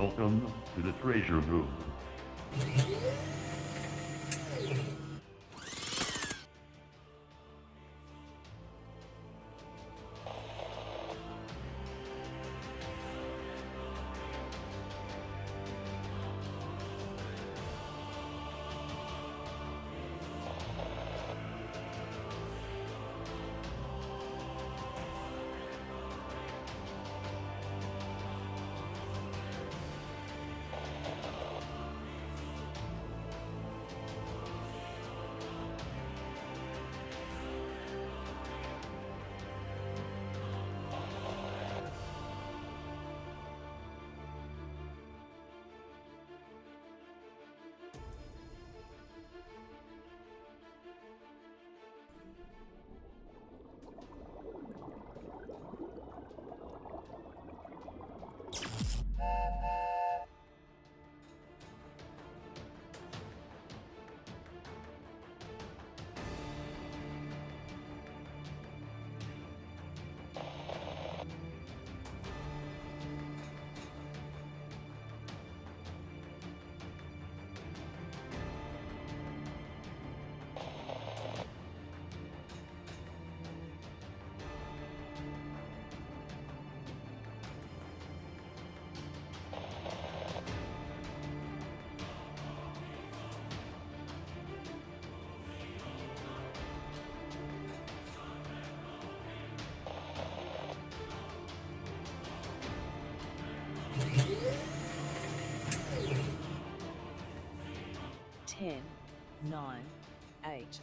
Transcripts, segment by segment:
Welcome to the treasure room. Ten, 9, 8,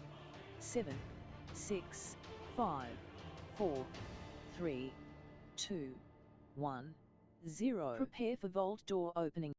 7, 6, 5, 4, 3, 2, 1, 0. Prepare for vault door opening.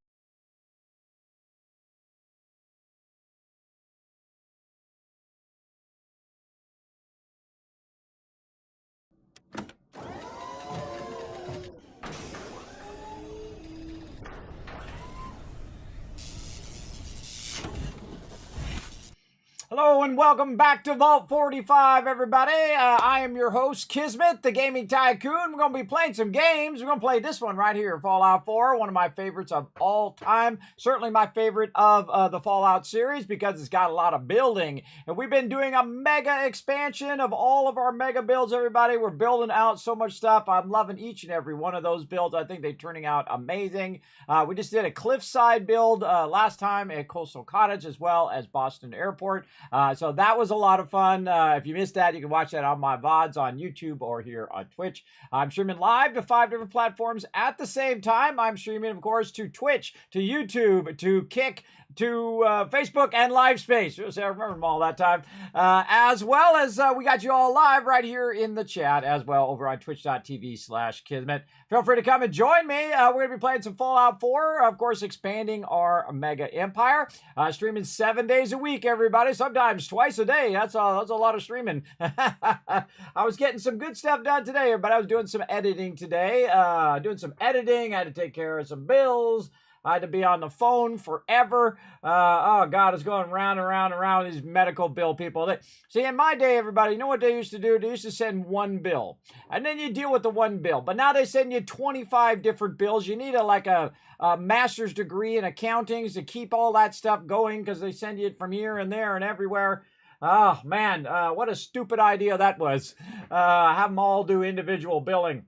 Hello and welcome back to Vault 45, everybody. I am your host, Kismet, the Gaming Tycoon. We're going to be playing some games. We're going to play this one right here, Fallout 4, one of my favorites of all time. Certainly my favorite of the Fallout series because it's got a lot of building. And we've been doing a mega expansion of all of our mega builds, everybody. We're building out so much stuff. I'm loving each and every one of those builds. I think they're turning out amazing. We just did a cliffside build last time at Coastal Cottage as well as Boston Airport. So that was a lot of fun. If you missed that, you can watch that on my VODs on YouTube or here on Twitch. I'm streaming live to 5 different platforms at the same time. I'm streaming, of course, to Twitch, to YouTube, to Kick, to Facebook and LiveSpace. I remember them all that time. As well as we got you all live right here in the chat as well over on twitch.tv/Kismet. Feel free to come and join me. We're going to be playing some Fallout 4, of course, expanding our mega empire. Streaming 7 days a week, everybody. Sometimes twice a day. That's a lot of streaming. I was getting some good stuff done today, but I was doing some editing today. I had to take care of some bills. I had to be on the phone forever. Oh, God, it's going round and round and round with these medical bill people. See, in my day, everybody, you know what they used to do? They used to send one bill, and then you deal with the one bill. But now they send you 25 different bills. You need a master's degree in accounting to keep all that stuff going because they send you it from here and there and everywhere. Oh, man, what a stupid idea that was. Have them all do individual billing.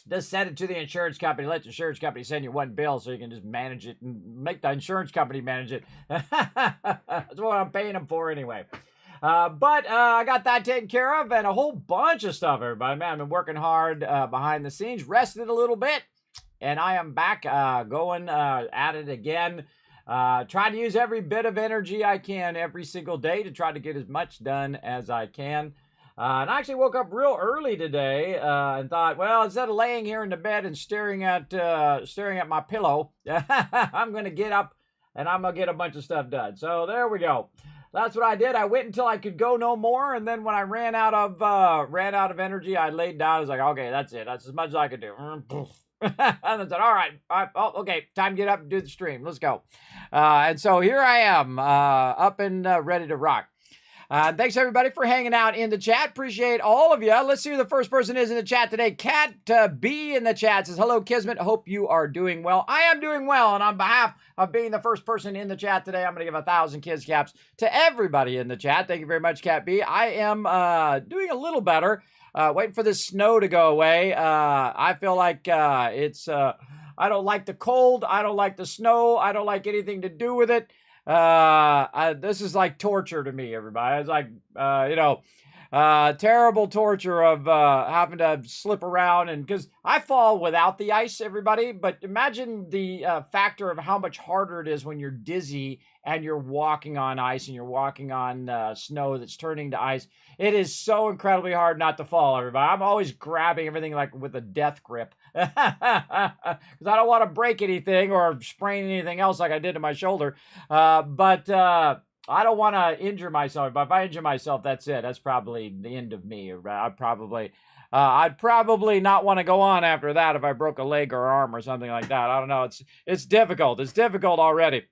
Just send it to the insurance company. Let the insurance company send you one bill so you can just manage it and make the insurance company manage it. That's what I'm paying them for anyway. But I got that taken care of and a whole bunch of stuff, everybody. Man, I've been working hard behind the scenes, rested a little bit, and I am back going at it again. Trying to use every bit of energy I can every single day to try to get as much done as I can. And I actually woke up real early today and thought, well, instead of laying here in the bed and staring at my pillow, I'm going to get up and I'm going to get a bunch of stuff done. So there we go. That's what I did. I wait until I could go no more, and then when I ran out of energy, I laid down. I was like, okay, that's it. That's as much as I could do. And I said, all right, okay, time to get up and do the stream. Let's go. And so here I am, up and ready to rock. Thanks everybody for hanging out in the chat. Appreciate all of you. Let's see who the first person is in the chat today. Cat B in the chat says, hello, Kismet. Hope you are doing well. I am doing well. And on behalf of being the first person in the chat today, I'm going to give 1,000 Kids Caps to everybody in the chat. Thank you very much, Cat B. I am doing a little better. Waiting for this snow to go away. I feel like I don't like the cold. I don't like the snow. I don't like anything to do with it. This is like torture to me, everybody. It's like, terrible torture of having to slip around, and because I fall without the ice, everybody, but imagine the factor of how much harder it is when you're dizzy and you're walking on ice and you're walking on snow that's turning to ice. It is so incredibly hard not to fall, everybody. I'm always grabbing everything like with a death grip because I don't want to break anything or sprain anything else like I did to my shoulder. But I don't want to injure myself. But if I injure myself, that's it. That's probably the end of me. I'd probably not want to go on after that if I broke a leg or arm or something like that. I don't know. It's difficult. It's difficult already.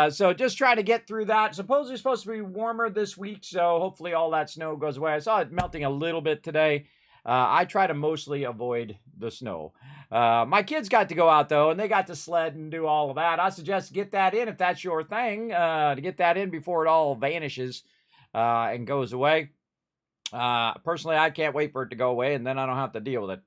So just trying to get through that. Supposedly it's supposed to be warmer this week, so hopefully all that snow goes away. I saw it melting a little bit today. I try to mostly avoid the snow. My kids got to go out, though, and they got to sled and do all of that. I suggest get that in if that's your thing, to get that in before it all vanishes and goes away. Personally, I can't wait for it to go away, and then I don't have to deal with it.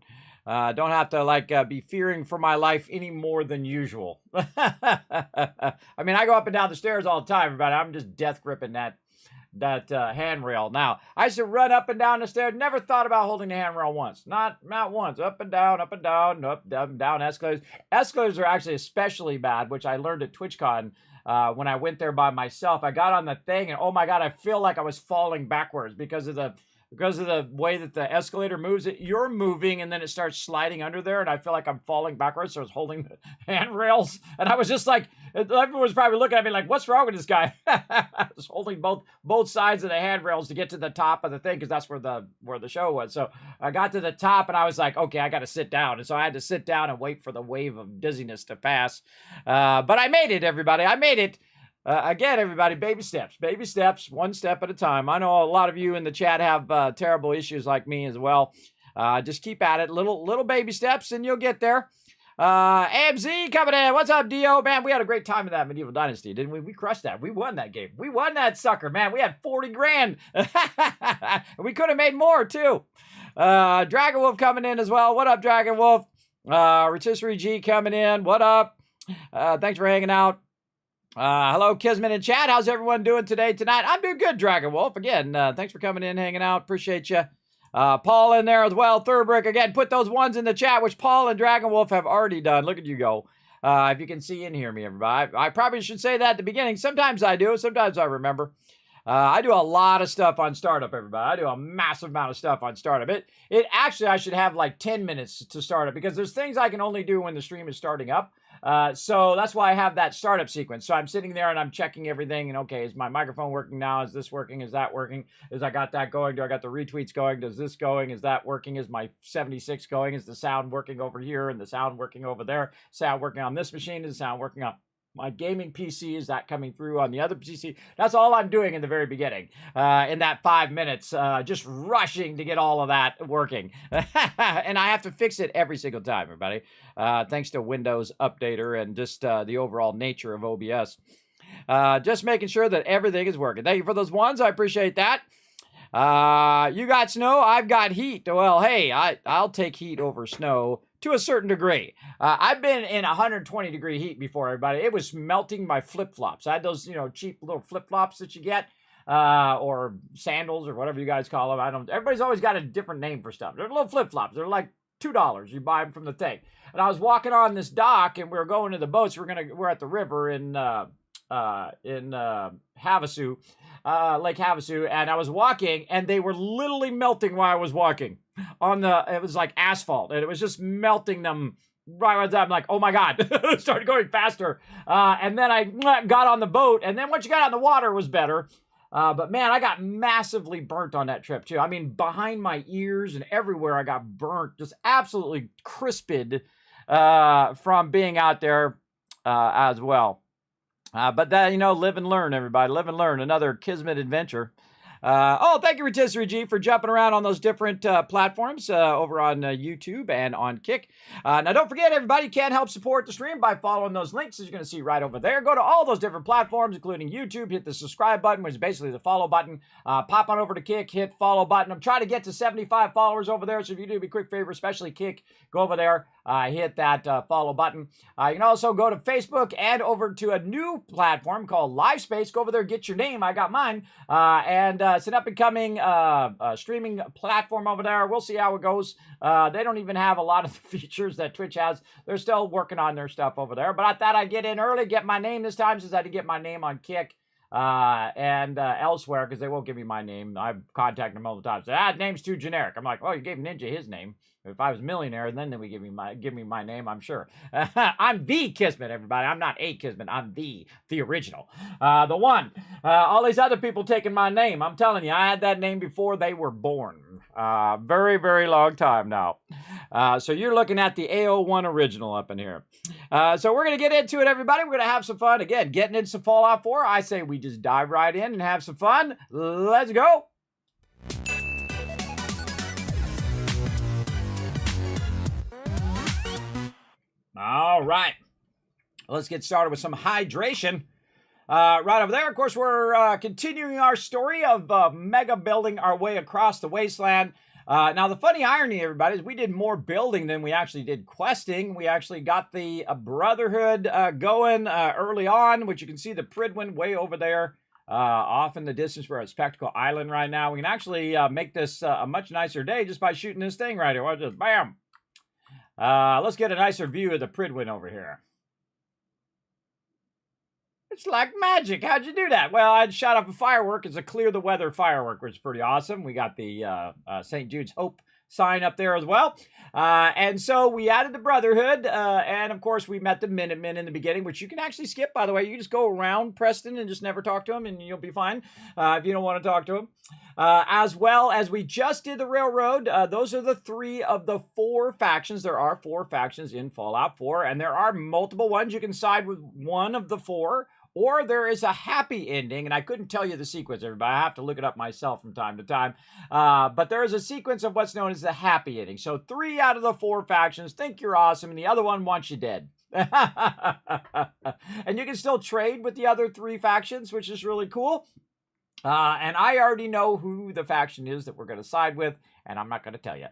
Don't have to be fearing for my life any more than usual. I mean, I go up and down the stairs all the time, everybody. I'm just death gripping that handrail. Now, I used to run up and down the stairs. Never thought about holding the handrail once. Not once. Up and down, up and down, up and down escalators. Escalators are actually especially bad, which I learned at TwitchCon. When I went there by myself, I got on the thing and oh my God, I feel like I was falling backwards because of the way that the escalator moves. You're moving and then it starts sliding under there, and I feel like I'm falling backwards. So I was holding the handrails, and I was just like, everyone was probably looking at me like, "What's wrong with this guy?" I was holding both sides of the handrails to get to the top of the thing because that's where the show was. So I got to the top, and I was like, "Okay, I got to sit down." And so I had to sit down and wait for the wave of dizziness to pass. But I made it, everybody. I made it. Again, everybody, baby steps, one step at a time. I know a lot of you in the chat have terrible issues like me as well. Just keep at it, little baby steps, and you'll get there. AMZ coming in. What's up, Dio? Man, we had a great time in that Medieval Dynasty, didn't we? We crushed that. We won that game. We won that sucker, man. We had 40 grand. We could have made more, too. Dragon Wolf coming in as well. What up, Dragon Wolf? Rotisserie G coming in. What up? Thanks for hanging out. Hello, Kismet and chat. How's everyone doing tonight? I'm doing good, Dragon Wolf. Again, thanks for coming in, hanging out. Appreciate you. Paul in there as well. Third Brick. Again, put those ones in the chat, which Paul and Dragon Wolf have already done. Look at you go. If you can see and hear me, everybody. I probably should say that at the beginning. Sometimes I do. Sometimes I remember. I do a lot of stuff on startup, everybody. I do a massive amount of stuff on startup. It actually, I should have like 10 minutes to start up because there's things I can only do when the stream is starting up. So that's why I have that startup sequence. So I'm sitting there and I'm checking everything and okay, is my microphone working now? Is this working? Is that working? Is I got that going? Do I got the retweets going? Does this going? Is that working? Is my 76 going? Is the sound working over here and the sound working over there? Sound working on this machine? Is the sound working on my gaming PC? Is that coming through on the other PC? That's all I'm doing in the very beginning. In that 5 minutes, just rushing to get all of that working. And I have to fix it every single time, everybody. Thanks to Windows Updater and just the overall nature of OBS. Just making sure that everything is working. Thank you for those ones. I appreciate that. You got snow, I've got heat. Well, hey, I'll take heat over snow to a certain degree. I've been in 120 degree heat before, everybody. It was melting my flip-flops. I had those, cheap little flip-flops that you get, or sandals or whatever you guys call them. Everybody's always got a different name for stuff. They're little flip-flops. They're like $2. You buy them from the thing. And I was walking on this dock and we were going to the boats. We're at the river in Havasu, Lake Havasu, and I was walking and they were literally melting while I was walking it was like asphalt and it was just melting them right at the time. I'm like, oh my God, it started going faster. And then I got on the boat, and then once you got on the water it was better. But man, I got massively burnt on that trip too. I mean, behind my ears and everywhere I got burnt, just absolutely crisped from being out there as well. But that, live and learn, everybody. Live and learn. Another Kismet adventure. Oh, thank you, Rotisserie G, for jumping around on those different platforms over on YouTube and on Kick. Now, don't forget, everybody, you can help support the stream by following those links, as you're going to see right over there. Go to all those different platforms, including YouTube. Hit the subscribe button, which is basically the follow button. Pop on over to Kick, hit follow button. I'm trying to get to 75 followers over there, so if you do me a quick favor, especially Kick, go over there, hit that follow button. You can also go to Facebook and over to a new platform called LiveSpace. Go over there, get your name. I got mine. And it's an up-and-coming streaming platform over there. We'll see how it goes. They don't even have a lot of the features that Twitch has. They're still working on their stuff over there. But I thought I'd get in early, get my name this time, since I did get my name on Kick and elsewhere, because they won't give me my name. I've contacted them all the time. So, name's too generic. I'm like, well, you gave Ninja his name. If I was a millionaire, then they would give me my name, I'm sure. I'm the Kismet, everybody. I'm not a Kismet. I'm the original. The one. All these other people taking my name. I'm telling you, I had that name before they were born. Very, very long time now. So you're looking at the AO1 original up in here. So we're going to get into it, everybody. We're going to have some fun. Again, getting into some Fallout 4. I say we just dive right in and have some fun. Let's go. All right, let's get started with some hydration. Right over there, of course, we're continuing our story of mega building our way across the wasteland. Now, the funny irony, everybody, is we did more building than we actually did questing. We actually got the Brotherhood going early on, which you can see the Pridwin way over there off in the distance. We're at Spectacle Island right now. We can actually make this a much nicer day just by shooting this thing right here. Watch this. Bam! Let's get a nicer view of the Pridwin over here. It's like magic. How'd you do that? Well, I shot up a firework. It's a clear the weather firework, which is pretty awesome. We got the St. Jude's Hope sign up there as well. And so we added the Brotherhood. And of course, we met the Minutemen in the beginning, which you can actually skip, by the way. You just go around Preston and just never talk to them, and you'll be fine if you don't want to talk to them. As well as we just did the Railroad. Those are the 3 of the 4 factions. There are 4 factions in Fallout 4, and there are multiple ones. You can side with one of the 4, or there is a happy ending, and I couldn't tell you the sequence, everybody. I have to look it up myself from time to time. But there is a sequence of what's known as the happy ending. So 3 out of the 4 factions think you're awesome, and the other one wants you dead. And you can still trade with the other 3 factions, which is really cool. And I already know who the faction is that we're going to side with, and I'm not going to tell you.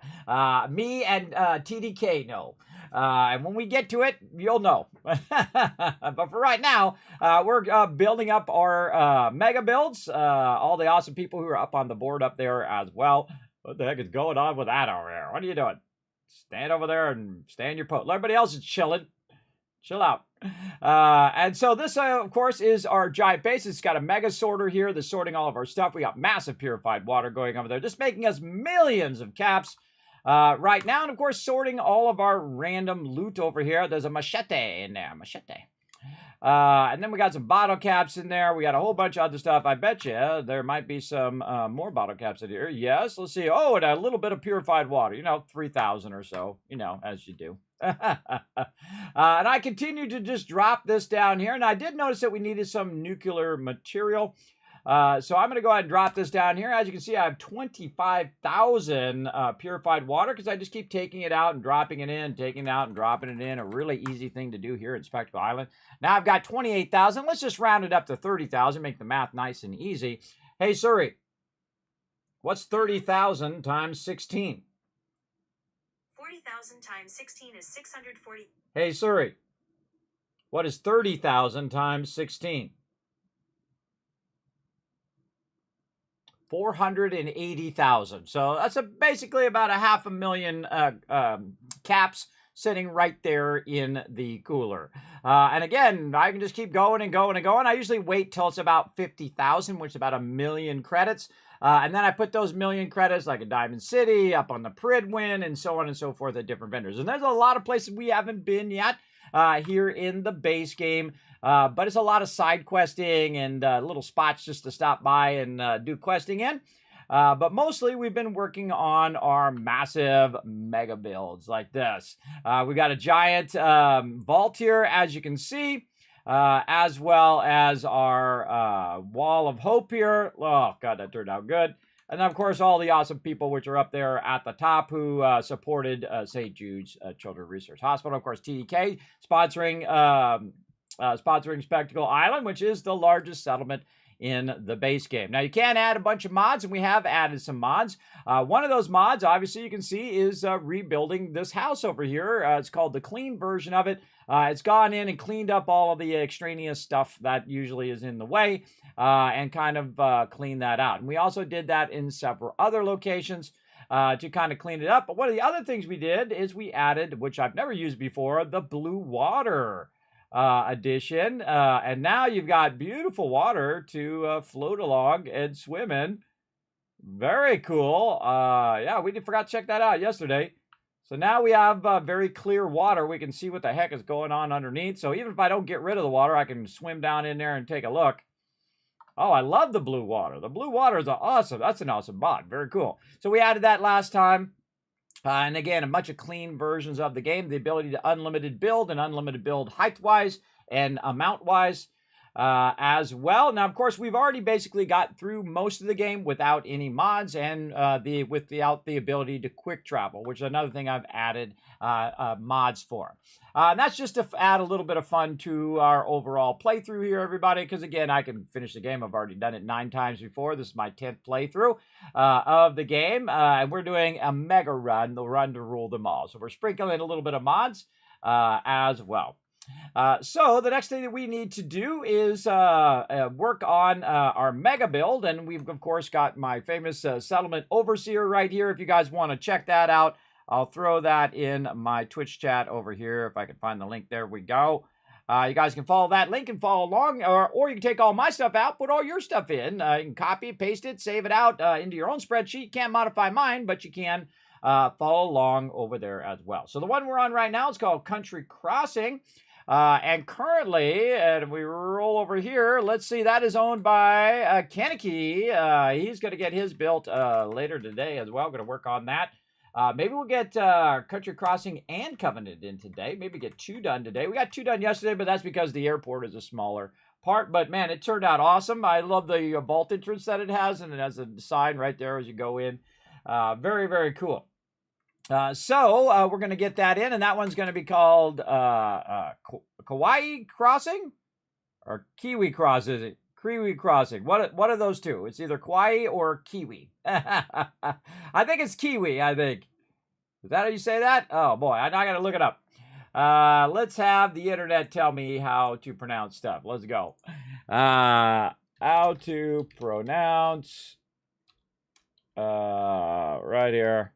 Me and TDK know. And when we get to it, you'll know. But for right now, we're building up our mega builds. All the awesome people who are up on the board up there as well. What the heck is going on with that over there? What are you doing? Stand over there and stand your post. Everybody else is chilling. Chill out. And so this, of course, is our giant base. It's got a mega sorter here that's sorting all of our stuff. We got massive purified water going over there, just making us millions of caps right now. And, of course, sorting all of our random loot over here. There's a machete in there. Machete. And then we got some bottle caps in there. We got a whole bunch of other stuff. I bet you there might be some more bottle caps in here. Yes, let's see. Oh, and a little bit of purified water. 3,000 or so, as you do. And I continue to just drop this down here. And I did notice that we needed some nuclear material. So I'm going to go ahead and drop this down here. As you can see, I have 25,000 purified water because I just keep taking it out and dropping it in, taking it out and dropping it in. A really easy thing to do here at Spectacle Island. Now I've got 28,000. Let's just round it up to 30,000, make the math nice and easy. Hey, Suri, what's 30,000 times 16? 40,000 times 16 is 640. Hey, Suri, what is 30,000 times 16? 480,000. So that's basically about a 500,000 caps sitting right there in the cooler. And again, I can just keep going and going and going. I usually wait till it's about 50,000, which is about 1,000,000 credits. And then I put those 1,000,000 credits like a Diamond City, up on the Pridwin, and so on and so forth at different vendors. And there's a lot of places we haven't been yet here in the base game. But it's a lot of side questing and little spots just to stop by and do questing in. But mostly we've been working on our massive mega builds like this. We've got a giant vault here, as you can see. as well as our wall of hope here. Oh, God, that turned out good. And then, of course, all the awesome people which are up there at the top who supported St. Jude's Children's Research Hospital. Of course, TDK sponsoring Spectacle Island, which is the largest settlement in the base game. Now, you can add a bunch of mods, and we have added some mods. One of those mods, obviously, you can see is rebuilding this house over here. It's called the clean version of it. It's gone in and cleaned up all of the extraneous stuff that usually is in the way and kind of clean that out. And we also did that in several other locations to kind of clean it up. But one of the other things we did is we added, which I've never used before, the blue water addition. And now you've got beautiful water to float along and swim in. Very cool. Yeah, we forgot to check that out yesterday. So now we have very clear water. We can see what the heck is going on underneath. So even if I don't get rid of the water, I can swim down in there and take a look. Oh, I love the blue water. The blue water is awesome. That's an awesome mod. Very cool. So we added that last time. And again, a bunch of clean versions of the game. The ability to unlimited build and unlimited build height-wise and amount-wise as well. Now, of course, we've already basically got through most of the game without any mods and without the ability to quick travel, which is another thing I've added mods for. And that's just to add a little bit of fun to our overall playthrough here, everybody, because, again, I can finish the game. I've already done it 9 times before. This is my 10th playthrough of the game, and we're doing a mega run, the run to rule them all. So we're sprinkling a little bit of mods as well. So the next thing that we need to do is work on our mega build, and we've, of course, got my famous settlement overseer right here. If you guys want to check that out, I'll throw that in my Twitch chat over here. If I can find the link, there we go. You guys can follow that link and follow along, or you can take all my stuff out, put all your stuff in. You can copy it, paste it, save it out into your own spreadsheet. You can't modify mine, but you can follow along over there as well. So the one we're on right now is called Country Crossing. And currently, and we roll over here, let's see, that is owned by Kaneki. He's going to get his built later today as well. Going to work on that. Maybe we'll get Country Crossing and Covenant in today. Maybe get 2 done today. We got 2 done yesterday, but that's because the airport is a smaller part. But, man, it turned out awesome. I love the vault entrance that it has, and it has a sign right there as you go in. Very, very cool. So we're going to get that in, and that one's going to be called Kauai Crossing or Kiwi Crossing. Kiwi Crossing. What are those two? It's either Kauai or Kiwi. I think it's Kiwi, I think. Is that how you say that? Oh, boy, I got to look it up. Let's have the internet tell me how to pronounce stuff. Let's go. How to pronounce right here.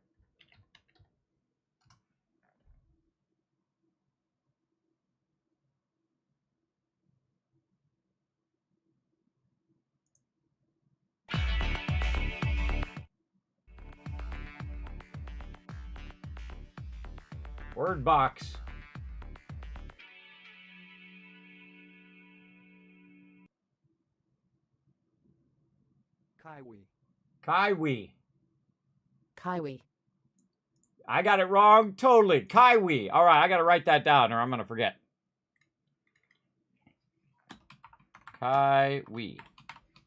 Word box. Kiwi. Kiwi. Kiwi. I got it wrong totally. Kiwi. All right, I got to write that down or I'm going to forget. Kiwi.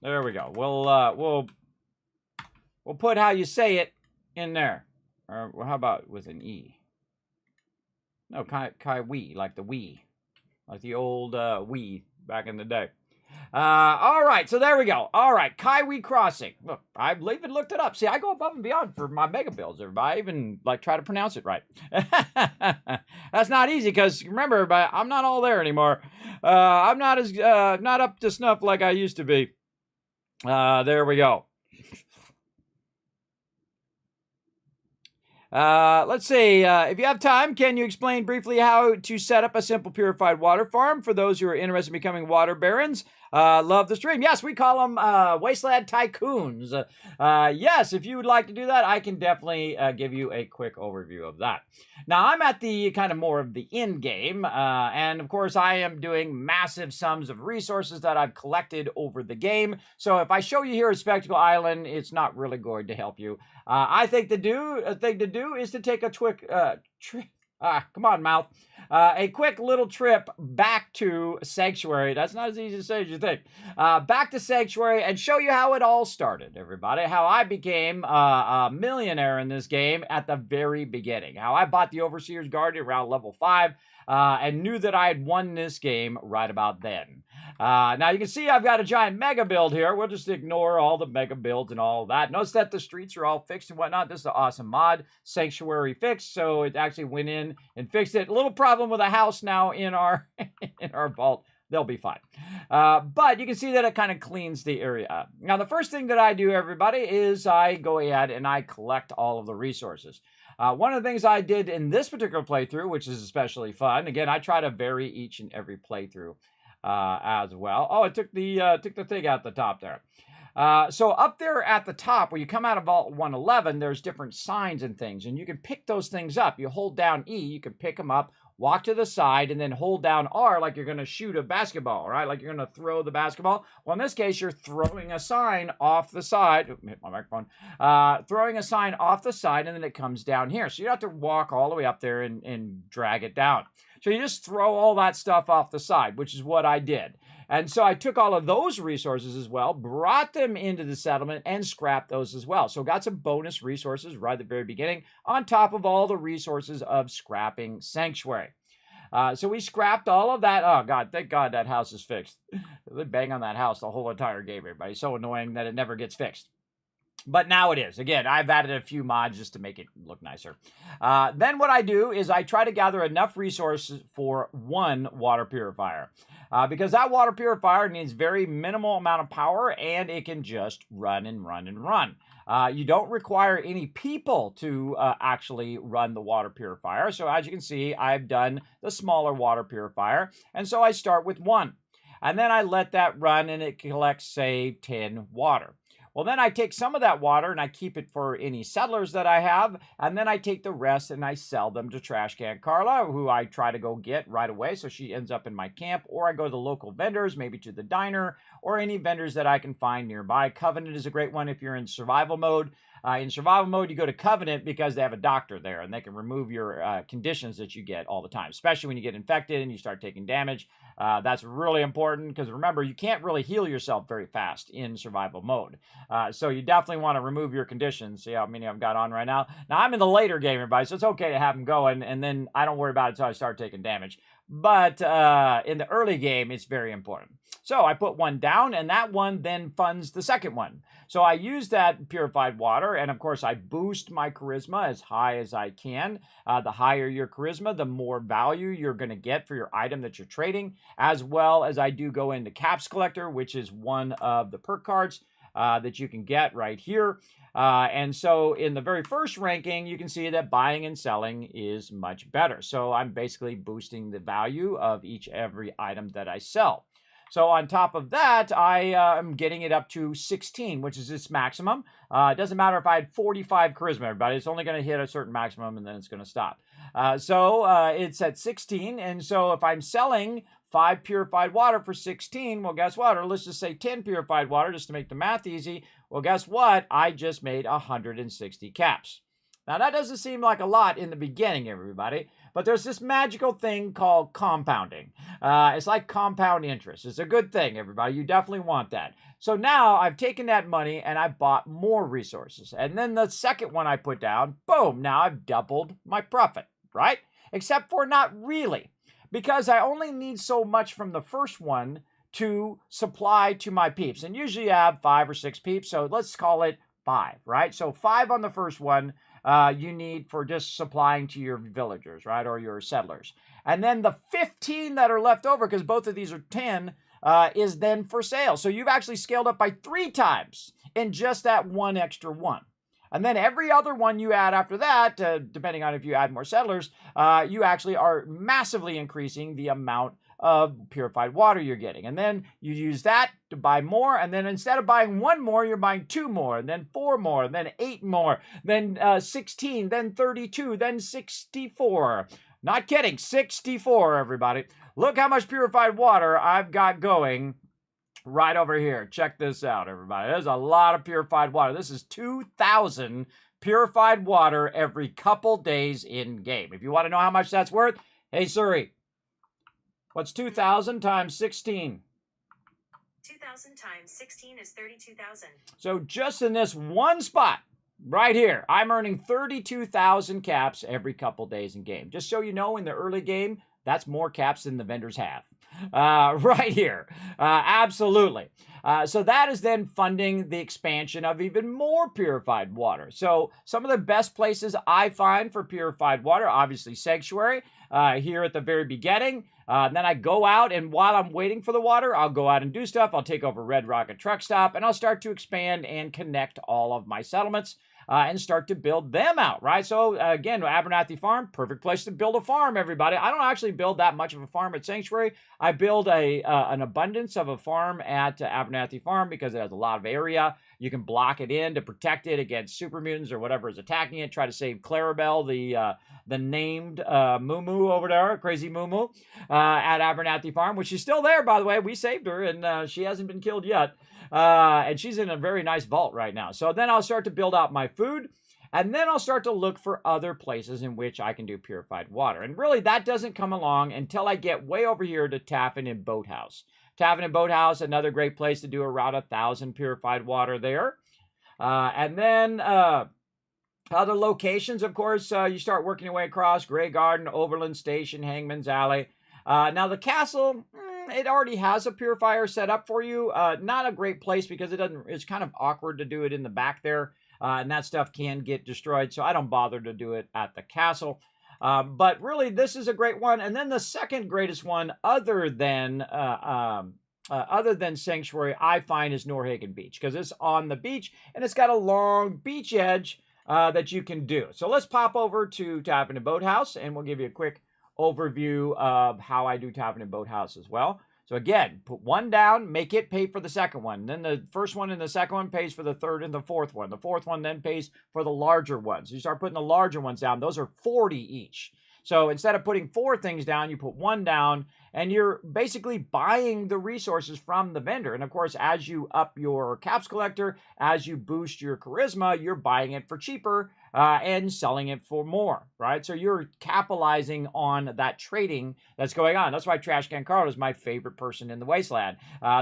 There we go. We'll put how you say it in there. Or how about with an E? No, Kiwi, like the Wii. Like the old Wii back in the day. All right, so there we go. All right, Kiwi Crossing. Look, I've even looked it up. See, I go above and beyond for my mega builds, everybody. I even try to pronounce it right. That's not easy because remember, I'm not all there anymore. I'm not as not up to snuff like I used to be. There we go. Let's see, if you have time, can you explain briefly how to set up a simple purified water farm for those who are interested in becoming water barons? Love the stream. Yes, we call them Wasteland Tycoons. Yes, if you would like to do that, I can definitely give you a quick overview of that. Now, I'm at the kind of more of the end game, and of course, I am doing massive sums of resources that I've collected over the game. So if I show you here at Spectacle Island, it's not really going to help you. I think the thing to do is to take a Come on, mouth. A quick little trip back to Sanctuary. That's not as easy to say as you think. Back to Sanctuary and show you how it all started, everybody. How I became a millionaire in this game at the very beginning. How I bought the Overseer's Guardian around level 5 and knew that I had won this game right about then. Now you can see I've got a giant mega build here. We'll just ignore all the mega builds and all that. Notice that the streets are all fixed and whatnot. This is an awesome mod. Sanctuary fixed, so it actually went in and fixed it. A little problem with a house now in our in our vault. They'll be fine. But you can see that it kind of cleans the area up. Now the first thing that I do, everybody, is I go ahead and I collect all of the resources. One of the things I did in this particular playthrough, which is especially fun, again, I try to vary each and every playthrough as well. Oh, it took the thing out the top there. So up there at the top, where you come out of Vault 111, there's different signs and things, and you can pick those things up. You hold down E, you can pick them up, walk to the side, and then hold down R like you're going to shoot a basketball, right? Like you're going to throw the basketball. Well, in this case, you're throwing a sign off the side. Oops, hit my microphone. Throwing a sign off the side, and then it comes down here. So you don't have to walk all the way up there and drag it down. So you just throw all that stuff off the side, which is what I did. And so I took all of those resources as well, brought them into the settlement, and scrapped those as well. So got some bonus resources right at the very beginning, on top of all the resources of scrapping Sanctuary. So we scrapped all of that. Oh, God, thank God that house is fixed. They bang on that house the whole entire game, everybody. So annoying that it never gets fixed. But now it is. Again, I've added a few mods just to make it look nicer. Then what I do is I try to gather enough resources for one water purifier. Because that water purifier needs very minimal amount of power, and it can just run and run and run. You don't require any people to actually run the water purifier. So as you can see, I've done the smaller water purifier. And so I start with one. And then I let that run, and it collects, say, 10 water. Well, then I take some of that water and I keep it for any settlers that I have, and then I take the rest and I sell them to Trash Can Carla, who I try to go get right away, so she ends up in my camp, or I go to the local vendors, maybe to the diner, or any vendors that I can find nearby. Covenant is a great one if you're in survival mode. In survival mode, you go to Covenant because they have a doctor there, and they can remove your conditions that you get all the time, especially when you get infected and you start taking damage. That's really important because remember, you can't really heal yourself very fast in survival mode. So you definitely want to remove your conditions. See how many I've got on right now? Now, I'm in the later game, everybody, so it's okay to have them going, and then I don't worry about it until I start taking damage. But in the early game, it's very important. So I put one down, and that one then funds the second one. So I use that purified water, and of course I boost my charisma as high as I can. The higher your charisma, the more value you're going to get for your item that you're trading, as well as I do go into Caps Collector, which is one of the perk cards that you can get right here. And so in the very first ranking, you can see that buying and selling is much better. So I'm basically boosting the value of every item that I sell. So on top of that, I am getting it up to 16, which is its maximum. It doesn't matter if I had 45 charisma, everybody. It's only going to hit a certain maximum, and then it's going to stop. So it's at 16, and so if I'm selling 5 purified water for 16, well, guess what? Or let's just say 10 purified water, just to make the math easy. Well, guess what? I just made 160 caps. Now, that doesn't seem like a lot in the beginning, everybody, but there's this magical thing called compounding. It's like compound interest. It's a good thing, everybody. You definitely want that. So now I've taken that money and I bought more resources. And then the second one I put down, boom, now I've doubled my profit, right? Except for not really, because I only need so much from the first one to supply to my peeps. And usually you have 5 or 6 peeps, so let's call it 5, right? So 5 on the first one. You need for just supplying to your villagers, right, or your settlers. And then the 15 that are left over, because both of these are 10, is then for sale. So you've actually scaled up by 3 times in just that one extra one. And then every other one you add after that, depending on if you add more settlers, you actually are massively increasing the amount of purified water you're getting. And then you use that to buy more, and then instead of buying 1 more, you're buying 2 more, and then 4 more, and then 8 more, then 16, then 32, then 64. Not kidding, 64, everybody. Look how much purified water I've got going right over here. Check this out, everybody. There's a lot of purified water. This is 2,000 purified water every couple days in game. If you want to know how much that's worth, hey Siri, what's 2,000 times 16? 2,000 times 16 is 32,000. So just in this one spot, right here, I'm earning 32,000 caps every couple days in game. Just so you know, in the early game, that's more caps than the vendors have. Right here. Absolutely. So that is then funding the expansion of even more purified water. So some of the best places I find for purified water, obviously Sanctuary, here at the very beginning. Then I go out, and while I'm waiting for the water, I'll go out and do stuff. I'll take over Red Rocket Truck Stop, and I'll start to expand and connect all of my settlements. And start to build them out, right? So, again, Abernathy Farm, perfect place to build a farm, everybody. I don't actually build that much of a farm at Sanctuary. I build an abundance of a farm at Abernathy Farm because it has a lot of area. You can block it in to protect it against super mutants or whatever is attacking it. Try to save Clarabelle, the named Moo over there, crazy Moo at Abernathy Farm, which is still there, by the way. We saved her, and she hasn't been killed yet. And she's in a very nice vault right now. So then I'll start to build out my food, and then I'll start to look for other places in which I can do purified water. And really, that doesn't come along until I get way over here to Taffin and Boathouse. Taffin and Boathouse, another great place to do around 1,000 purified water there. And then other locations, of course, you start working your way across Grey Garden, Overland Station, Hangman's Alley. Now the castle, it already has a purifier set up for you. Not a great place because it's kind of awkward to do it in the back there. And that stuff can get destroyed. So I don't bother to do it at the castle. But really, this is a great one. And then the second greatest one, other than Sanctuary, I find is Norhagen Beach, because it's on the beach and it's got a long beach edge that you can do. So let's pop over to Taffin and Boathouse, and we'll give you a quick overview of how I do Taffin and Boathouse as well. So again, put one down, make it pay for the second one. Then the first one and the second one pays for the third and the fourth one. The fourth one then pays for the larger ones. You start putting the larger ones down. Those are 40 each. So instead of putting 4 things down, you put 1 down, and you're basically buying the resources from the vendor. And of course, as you up your caps collector, as you boost your charisma, you're buying it for cheaper and selling it for more, right? So you're capitalizing on that trading that's going on. That's why Trash Can Carl is my favorite person in the Wasteland,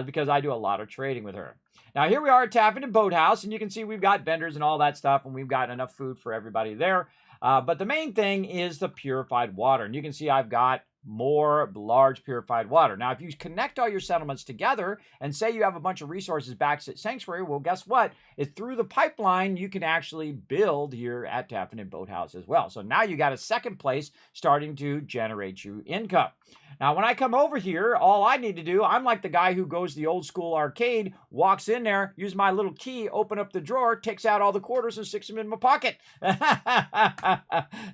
because I do a lot of trading with her. Now, here we are at Taffin and Boathouse, and you can see we've got vendors and all that stuff, and we've got enough food for everybody there. But the main thing is the purified water. And you can see I've got more large purified water. Now, if you connect all your settlements together and say you have a bunch of resources back at Sanctuary, well, guess what? It's through the pipeline you can actually build here at Taffin and Boathouse as well. So now you got a second place starting to generate you income. Now, when I come over here, all I need to do, I'm like the guy who goes to the old school arcade, walks in there, use my little key, open up the drawer, takes out all the quarters and sticks them in my pocket.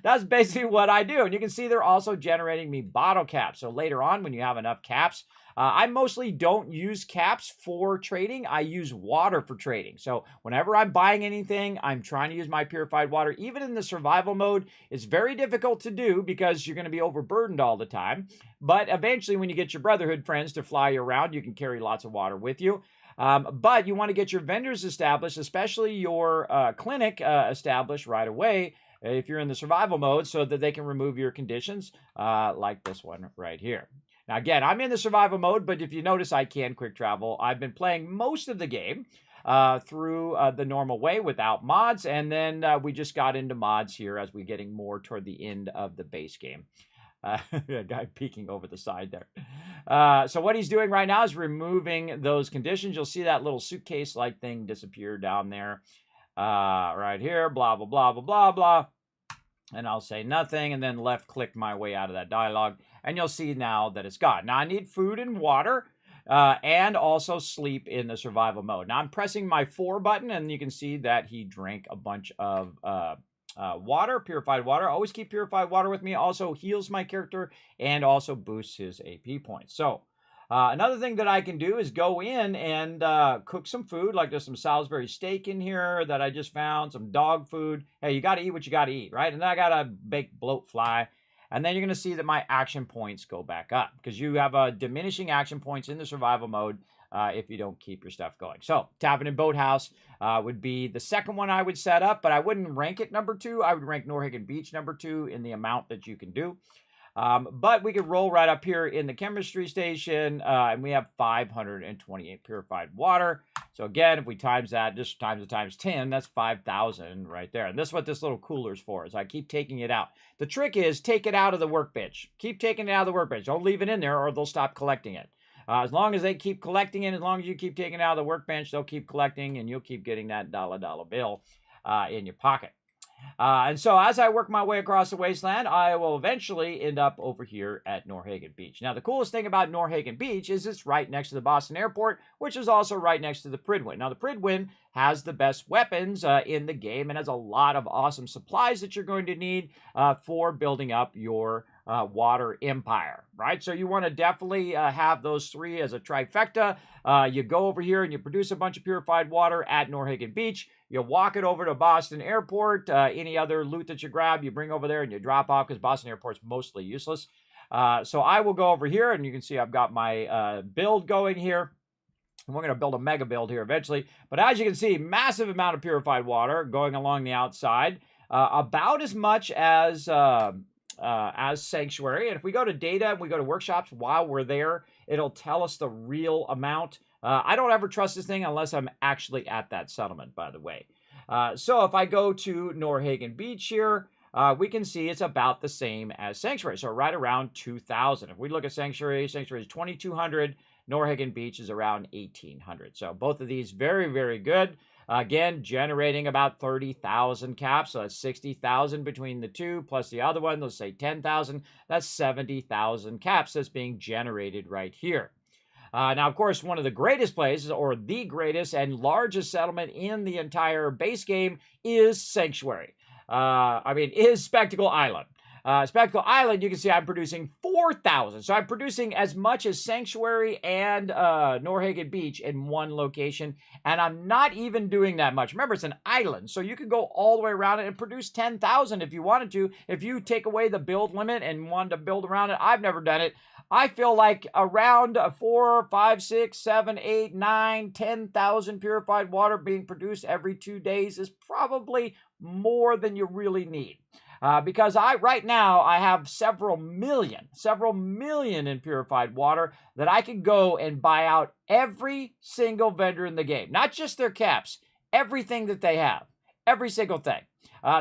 That's basically what I do. And you can see they're also generating me bottle caps. So later on, when you have enough caps, I mostly don't use caps for trading. I use water for trading. So whenever I'm buying anything, I'm trying to use my purified water. Even in the survival mode, it's very difficult to do because you're going to be overburdened all the time. But eventually, when you get your Brotherhood friends to fly you around, you can carry lots of water with you. But you want to get your vendors established, especially your clinic established right away if you're in the survival mode, so that they can remove your conditions like this one right here. Now, again, I'm in the survival mode, but if you notice, I can quick travel. I've been playing most of the game through the normal way without mods, and then we just got into mods here as we're getting more toward the end of the base game. A guy peeking over the side there. So what he's doing right now is removing those conditions. You'll see that little suitcase-like thing disappear down there right here, blah, blah, blah, blah, blah, blah. And I'll say nothing, and then left-click my way out of that dialogue. And you'll see now that it's gone. Now, I need food and water, and also sleep in the survival mode. Now, I'm pressing my 4 button, and you can see that he drank a bunch of water, purified water. Always keep purified water with me. Also heals my character, and also boosts his AP points. So, another thing that I can do is go in and cook some food. Like there's some Salisbury steak in here that I just found, some dog food. Hey, you got to eat what you got to eat, right? And then I got a baked bloat fly. And then you're going to see that my action points go back up because you have diminishing action points in the survival mode if you don't keep your stuff going. So Tavern and Boathouse would be the second one I would set up, but I wouldn't rank it number 2. I would rank Norhagen Beach number 2 in the amount that you can do. But we could roll right up here in the chemistry station, and we have 528 purified water. So again, if we times that, just times it times 10, that's 5,000 right there. And this is what this little cooler is for, is I keep taking it out. The trick is take it out of the workbench. Keep taking it out of the workbench. Don't leave it in there or they'll stop collecting it. As long as they keep collecting it, as long as you keep taking it out of the workbench, they'll keep collecting and you'll keep getting that dollar bill in your pocket. And so as I work my way across the wasteland, I will eventually end up over here at Norhagen Beach. Now, the coolest thing about Norhagen Beach is it's right next to the Boston Airport, which is also right next to the Prydwen. Now, the Prydwen has the best weapons in the game and has a lot of awesome supplies that you're going to need for building up your water empire, right? So you want to definitely have those 3 as a trifecta. You go over here and you produce a bunch of purified water at Norhagen Beach. You walk it over to Boston Airport. Any other loot that you grab, you bring over there and you drop off because Boston Airport's mostly useless. So I will go over here and you can see I've got my build going here. And we're going to build a mega build here eventually. But as you can see, massive amount of purified water going along the outside. About as much as Sanctuary. And if we go to data and we go to workshops while we're there, it'll tell us the real amount. I don't ever trust this thing unless I'm actually at that settlement, by the way. So if I go to Norhagen Beach here, we can see it's about the same as Sanctuary. So right around 2,000. If we look at Sanctuary, Sanctuary is 2,200. Norhagen Beach is around 1,800. So both of these very, very good. Again, generating about 30,000 caps. So that's 60,000 between the two, plus the other one, let's say 10,000. That's 70,000 caps that's being generated right here. Now, of course, one of the greatest places, or the greatest and largest settlement in the entire base game is Sanctuary. Is Spectacle Island. Spectacle Island, you can see I'm producing 4,000. So I'm producing as much as Sanctuary and Norhagen Beach in one location. And I'm not even doing that much. Remember, it's an island. So you could go all the way around it and produce 10,000 if you wanted to. If you take away the build limit and wanted to build around it, I've never done it. I feel like around 4, 5, 6, 7, 8, 9, 10,000 purified water being produced every 2 days is probably more than you really need. Because right now I have several million in purified water that I can go and buy out every single vendor in the game. Not just their caps, everything that they have. Every single thing.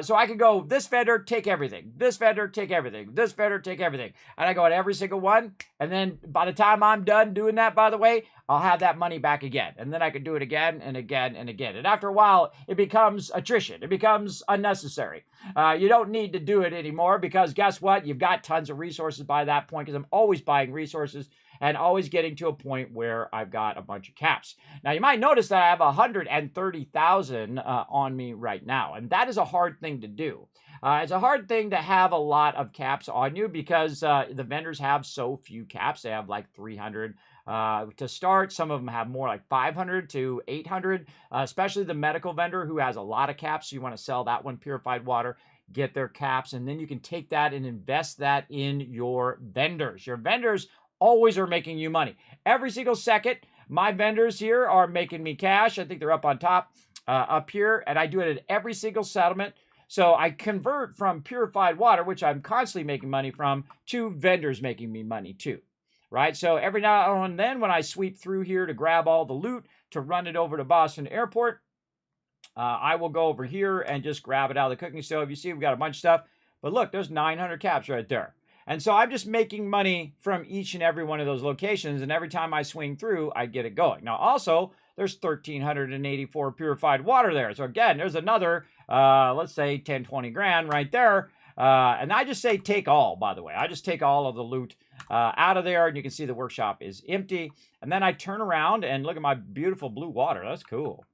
So I can go, this vendor, take everything. This vendor, take everything. This vendor, take everything. And I go at every single one. And then by the time I'm done doing that, by the way, I'll have that money back again. And then I can do it again and again and again. And after a while, it becomes attrition. It becomes unnecessary. You don't need to do it anymore because guess what? You've got tons of resources by that point because I'm always buying resources and always getting to a point where I've got a bunch of caps. Now, you might notice that I have 130,000 on me right now, and that is a hard thing to do. It's a hard thing to have a lot of caps on you because the vendors have so few caps. They have like 300 to start. Some of them have more like 500 to 800, especially the medical vendor who has a lot of caps. So you want to sell that one purified water, get their caps, and then you can take that and invest that in your vendors. Your vendors always are making you money. Every single second, my vendors here are making me cash. I think they're up on top, up here, and I do it at every single settlement. So I convert from purified water, which I'm constantly making money from, to vendors making me money too, right? So every now and then when I sweep through here to grab all the loot to run it over to Boston Airport, I will go over here and just grab it out of the cooking stove. You see we've got a bunch of stuff, but look, there's 900 caps right there. And so I'm just making money from each and every one of those locations, and every time I swing through, I get it going. Now, also, there's 1,384 purified water there. So again, there's another, let's say 10, 20 grand right there. And I just say take all, by the way. I just take all of the loot out of there, and you can see the workshop is empty. And then I turn around and look at my beautiful blue water. That's cool.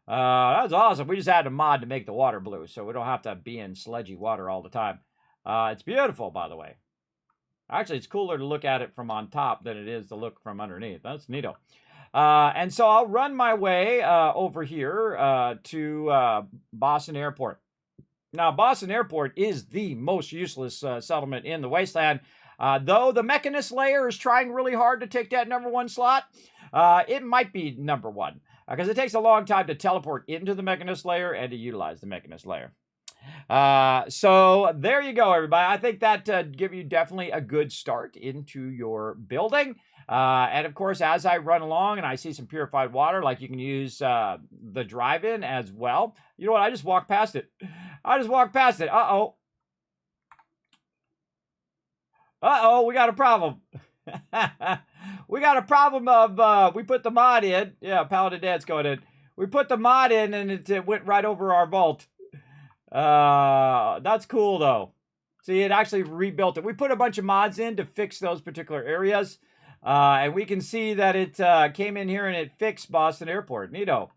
That's awesome. We just added a mod to make the water blue, so we don't have to be in sludgy water all the time. It's beautiful, by the way. Actually, it's cooler to look at it from on top than it is to look from underneath. That's neato. And so I'll run my way over here to Boston Airport. Now, Boston Airport is the most useless settlement in the wasteland. Though the Mechanist layer is trying really hard to take that #1 slot. it might be number 1 because it takes a long time to teleport into the Mechanist layer and to utilize the Mechanist layer. So there you go, everybody. I think that give you definitely a good start into your building. And of course, as I run along and I see some purified water, like you can use the drive-in as well. You know what? I just walked past it. I just walked past it. Uh-oh. Uh-oh, we got a problem. We got a problem of, we put the mod in. Yeah, Paladin Dad's going in. We put the mod in and it went right over our vault. That's cool though. See, it actually rebuilt it. We put a bunch of mods in to fix those particular areas. And we can see that it came in here and it fixed Boston Airport. Neato.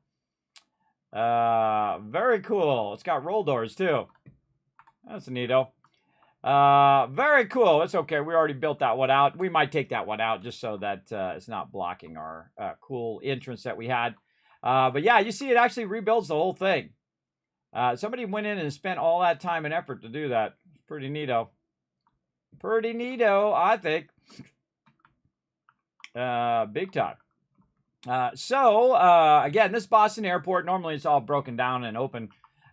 Very cool. It's got roll doors too. That's neato. Very cool. It's okay. We already built that one out. We might take that one out just so that it's not blocking our cool entrance that we had. But yeah, you see it actually rebuilds the whole thing. Somebody went in and spent all that time and effort to do that. Pretty neato. Pretty neato, I think. Big time. Again, this Boston Airport, normally it's all broken down and open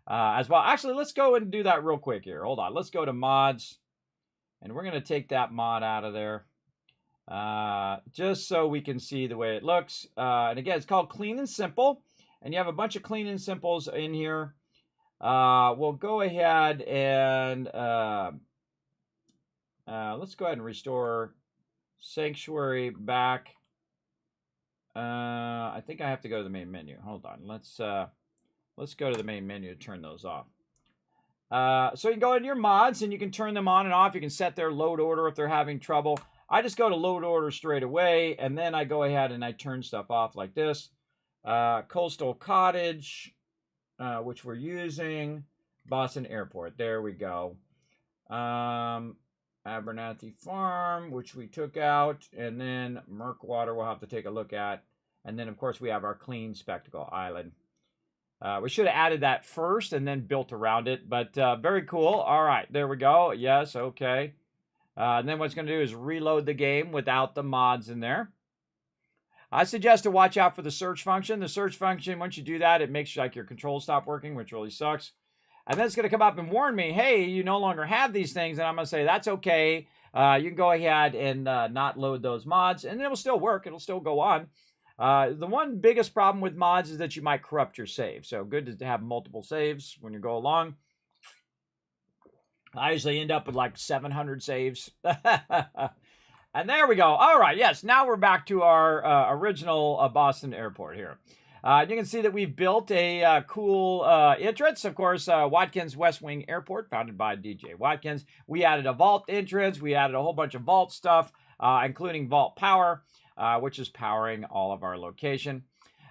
as well. Actually, let's go and do that real quick here. Hold on. Let's go to mods. And we're going to take that mod out of there. Just so we can see the way it looks. And again, it's called Clean and Simple. And you have a bunch of Clean and Simples in here. We'll go ahead and let's go ahead and restore Sanctuary back. I think I have to go to the main menu. Hold on. Let's go to the main menu to turn those off. So you can go into your mods and you can turn them on and off. You can set their load order if they're having trouble. I just go to load order straight away, and then I go ahead and I turn stuff off like this. Coastal Cottage, which we're using. Boston Airport. There we go. Abernathy Farm, which we took out. And then Merkwater we'll have to take a look at. And then, of course, we have our Clean Spectacle Island. We should have added that first and then built around it. But very cool. All right. There we go. Yes. Okay. And then what's going to do is reload the game without the mods in there. I suggest to watch out for the search function. The search function, once you do that, it makes like your controls stop working, which really sucks. And then it's going to come up and warn me, hey, you no longer have these things. And I'm going to say, that's okay. You can go ahead and not load those mods. And it will still work. It'll still go on. The one biggest problem with mods is that you might corrupt your save. So good to have multiple saves when you go along. I usually end up with like 700 saves. And there we go. All right, yes, now we're back to our original Boston Airport here. You can see that we've built a cool entrance. Of course, Watkins West Wing Airport, founded by DJ Watkins. We added a vault entrance. We added a whole bunch of vault stuff, including vault power, which is powering all of our location.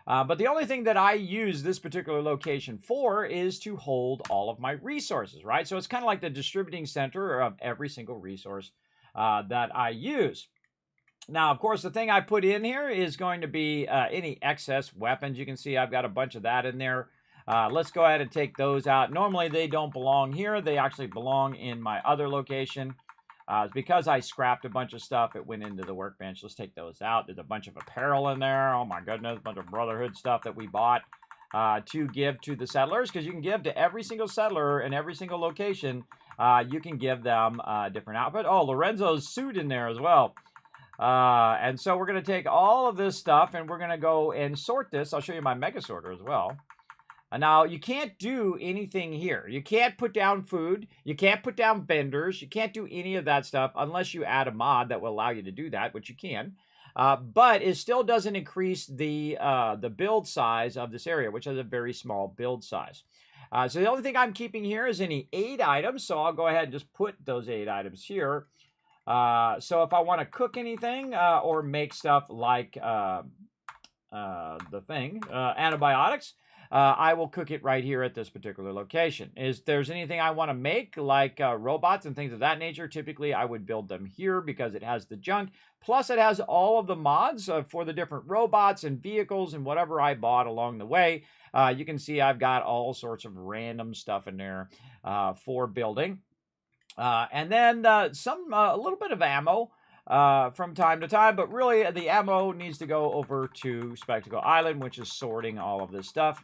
But the only thing that I use this particular location for is to hold all of my resources, right? So it's kind of like the distributing center of every single resource that I use. Now, of course, the thing I put in here is going to be any excess weapons. You can see I've got a bunch of that in there. Let's go ahead and take those out. Normally, they don't belong here. They actually belong in my other location. Because I scrapped a bunch of stuff, it went into the workbench. Let's take those out. There's a bunch of apparel in there. Oh my goodness, a bunch of Brotherhood stuff that we bought to give to the settlers. Because you can give to every single settler in every single location. You can give them a different outfit. Oh, Lorenzo's suit in there as well. And so we're going to take all of this stuff and we're going to go and sort this. I'll show you my mega sorter as well. Now, you can't do anything here. You can't put down food. You can't put down vendors. You can't do any of that stuff unless you add a mod that will allow you to do that, which you can. But it still doesn't increase the build size of this area, which is a very small build size. So the only thing I'm keeping here is any 8 items. So I'll go ahead and just put those 8 items here. So if I want to cook anything or make stuff like antibiotics, I will cook it right here at this particular location. If there's anything I want to make, like robots and things of that nature, typically I would build them here because it has the junk. Plus, it has all of the mods for the different robots and vehicles and whatever I bought along the way. You can see I've got all sorts of random stuff in there for building. And then a little bit of ammo. from time to time, but really the ammo needs to go over to Spectacle Island, which is sorting all of this stuff.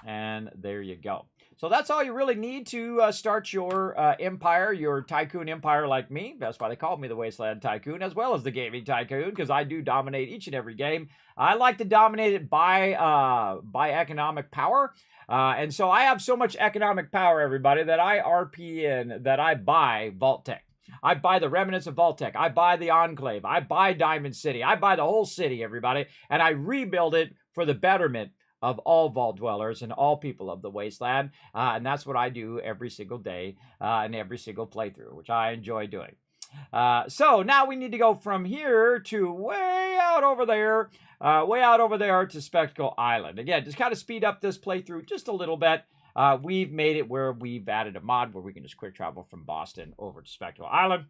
And there you go. So that's all you really need to start your empire, your tycoon empire like me. That's why they call me the Wasteland Tycoon, as well as the Gaming Tycoon, because I do dominate each and every game. I like to dominate it by economic power. And so I have so much economic power, everybody, that I RP in, that I buy vault-tec. I buy the remnants of vault-tec. I buy the Enclave. I buy Diamond City. I buy the whole city, everybody, and I rebuild it for the betterment of all vault dwellers and all people of the wasteland. And that's what I do every single day and every single playthrough, which I enjoy doing. So now we need to go from here to way out over there to Spectacle Island. Again, just kind of speed up this playthrough just a little bit. We've made it where we've added a mod where we can just quick travel from Boston over to Spectacle Island.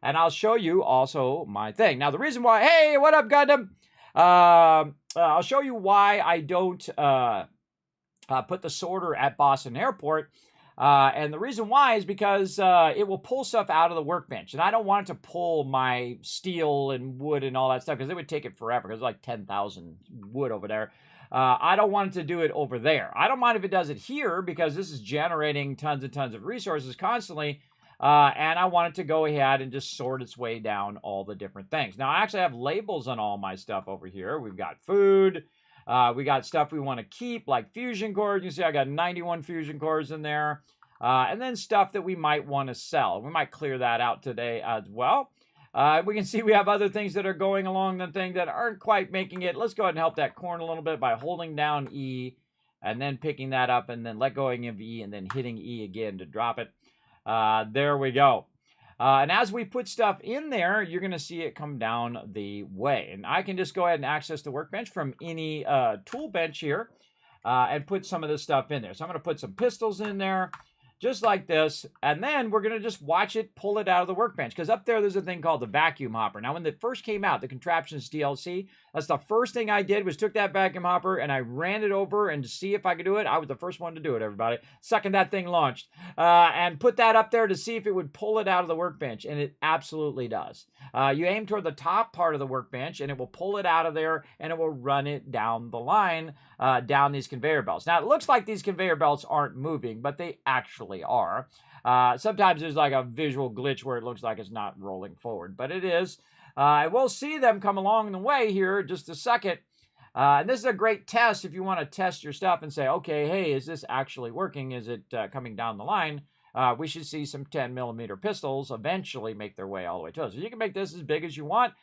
And I'll show you also my thing. Now, the reason why, hey, what up, Gundam? I'll show you why I don't put the sorter at Boston Airport. And the reason why is because it will pull stuff out of the workbench. And I don't want it to pull my steel and wood and all that stuff because it would take it forever because it's like 10,000 wood over there. I don't want it to do it over there. I don't mind if it does it here because this is generating tons and tons of resources constantly. And I want it to go ahead and just sort its way down all the different things. Now, I actually have labels on all my stuff over here. We've got food. We got stuff we want to keep, like fusion cores. You can see I got 91 fusion cores in there. And then stuff that we might want to sell. We might clear that out today as well. We can see we have other things that are going along the thing that aren't quite making it. Let's go ahead and help that corn a little bit by holding down E and then picking that up and then let go of E and then hitting E again to drop it. There we go. And as we put stuff in there, you're going to see it come down the way. And I can just go ahead and access the workbench from any tool bench here and put some of this stuff in there. So I'm going to put some pistols in there, just like this. And then we're going to just watch it pull it out of the workbench. Because up there's a thing called the vacuum hopper. Now, when it first came out, the Contraptions DLC, that's the first thing I did was took that vacuum hopper and I ran it over and to see if I could do it. I was the first one to do it, everybody. Second that thing launched. And put that up there to see if it would pull it out of the workbench. And it absolutely does. You aim toward the top part of the workbench and it will pull it out of there and it will run it down the line, down these conveyor belts. Now, it looks like these conveyor belts aren't moving, but they actually are. Sometimes there's like a visual glitch where it looks like it's not rolling forward, but it is. We'll see them come along the way here in just a second. And this is a great test if you want to test your stuff and say, okay, hey, is this actually working? Is it coming down the line? We should see some 10mm pistols eventually make their way all the way to us. So you can make this as big as you want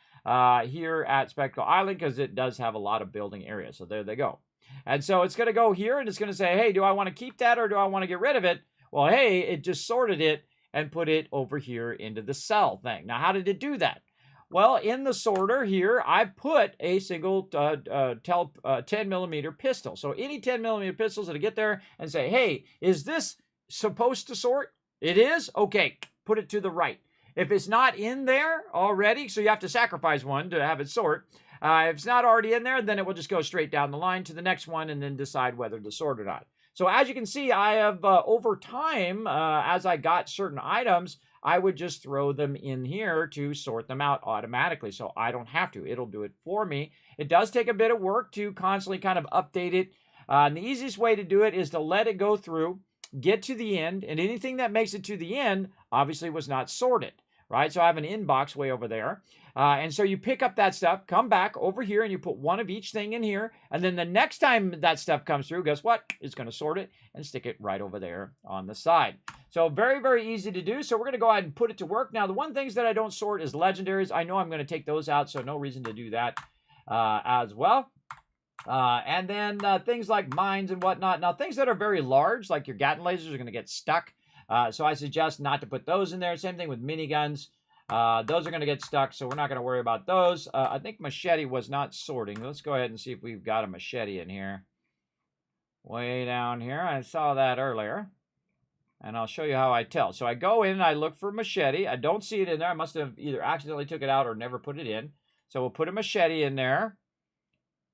here at Spectacle Island because it does have a lot of building area. So there they go. And so it's going to go here and it's going to say, hey, do I want to keep that or do I want to get rid of it? Well, hey, it just sorted it and put it over here into the cell thing. Now, how did it do that? Well, in the sorter here, I put a single 10mm pistol. So any 10mm pistols that'll get there and say, hey, is this supposed to sort? It is? Okay, put it to the right. If it's not in there already, so you have to sacrifice one to have it sort. If it's not already in there, then it will just go straight down the line to the next one and then decide whether to sort or not. So as you can see, I have over time, as I got certain items, I would just throw them in here to sort them out automatically. So I don't have to. It'll do it for me. It does take a bit of work to constantly kind of update it. And the easiest way to do it is to let it go through, get to the end, and anything that makes it to the end obviously was not sorted, right? So I have an inbox way over there. And so you pick up that stuff, come back over here, and you put one of each thing in here. And then the next time that stuff comes through, guess what? It's going to sort it and stick it right over there on the side. So very, very easy to do. So we're going to go ahead and put it to work. Now, the one things that I don't sort is legendaries. I know I'm going to take those out, so no reason to do that as well. And then things like mines and whatnot. Now, things that are very large, like your Gatling lasers, are going to get stuck. So I suggest not to put those in there. Same thing with miniguns. Those are going to get stuck, so we're not going to worry about those. I think machete was not sorting. Let's go ahead and see if we've got a machete in here. Way down here. I saw that earlier. And I'll show you how I tell. So I go in and I look for machete. I don't see it in there. I must have either accidentally took it out or never put it in. So we'll put a machete in there.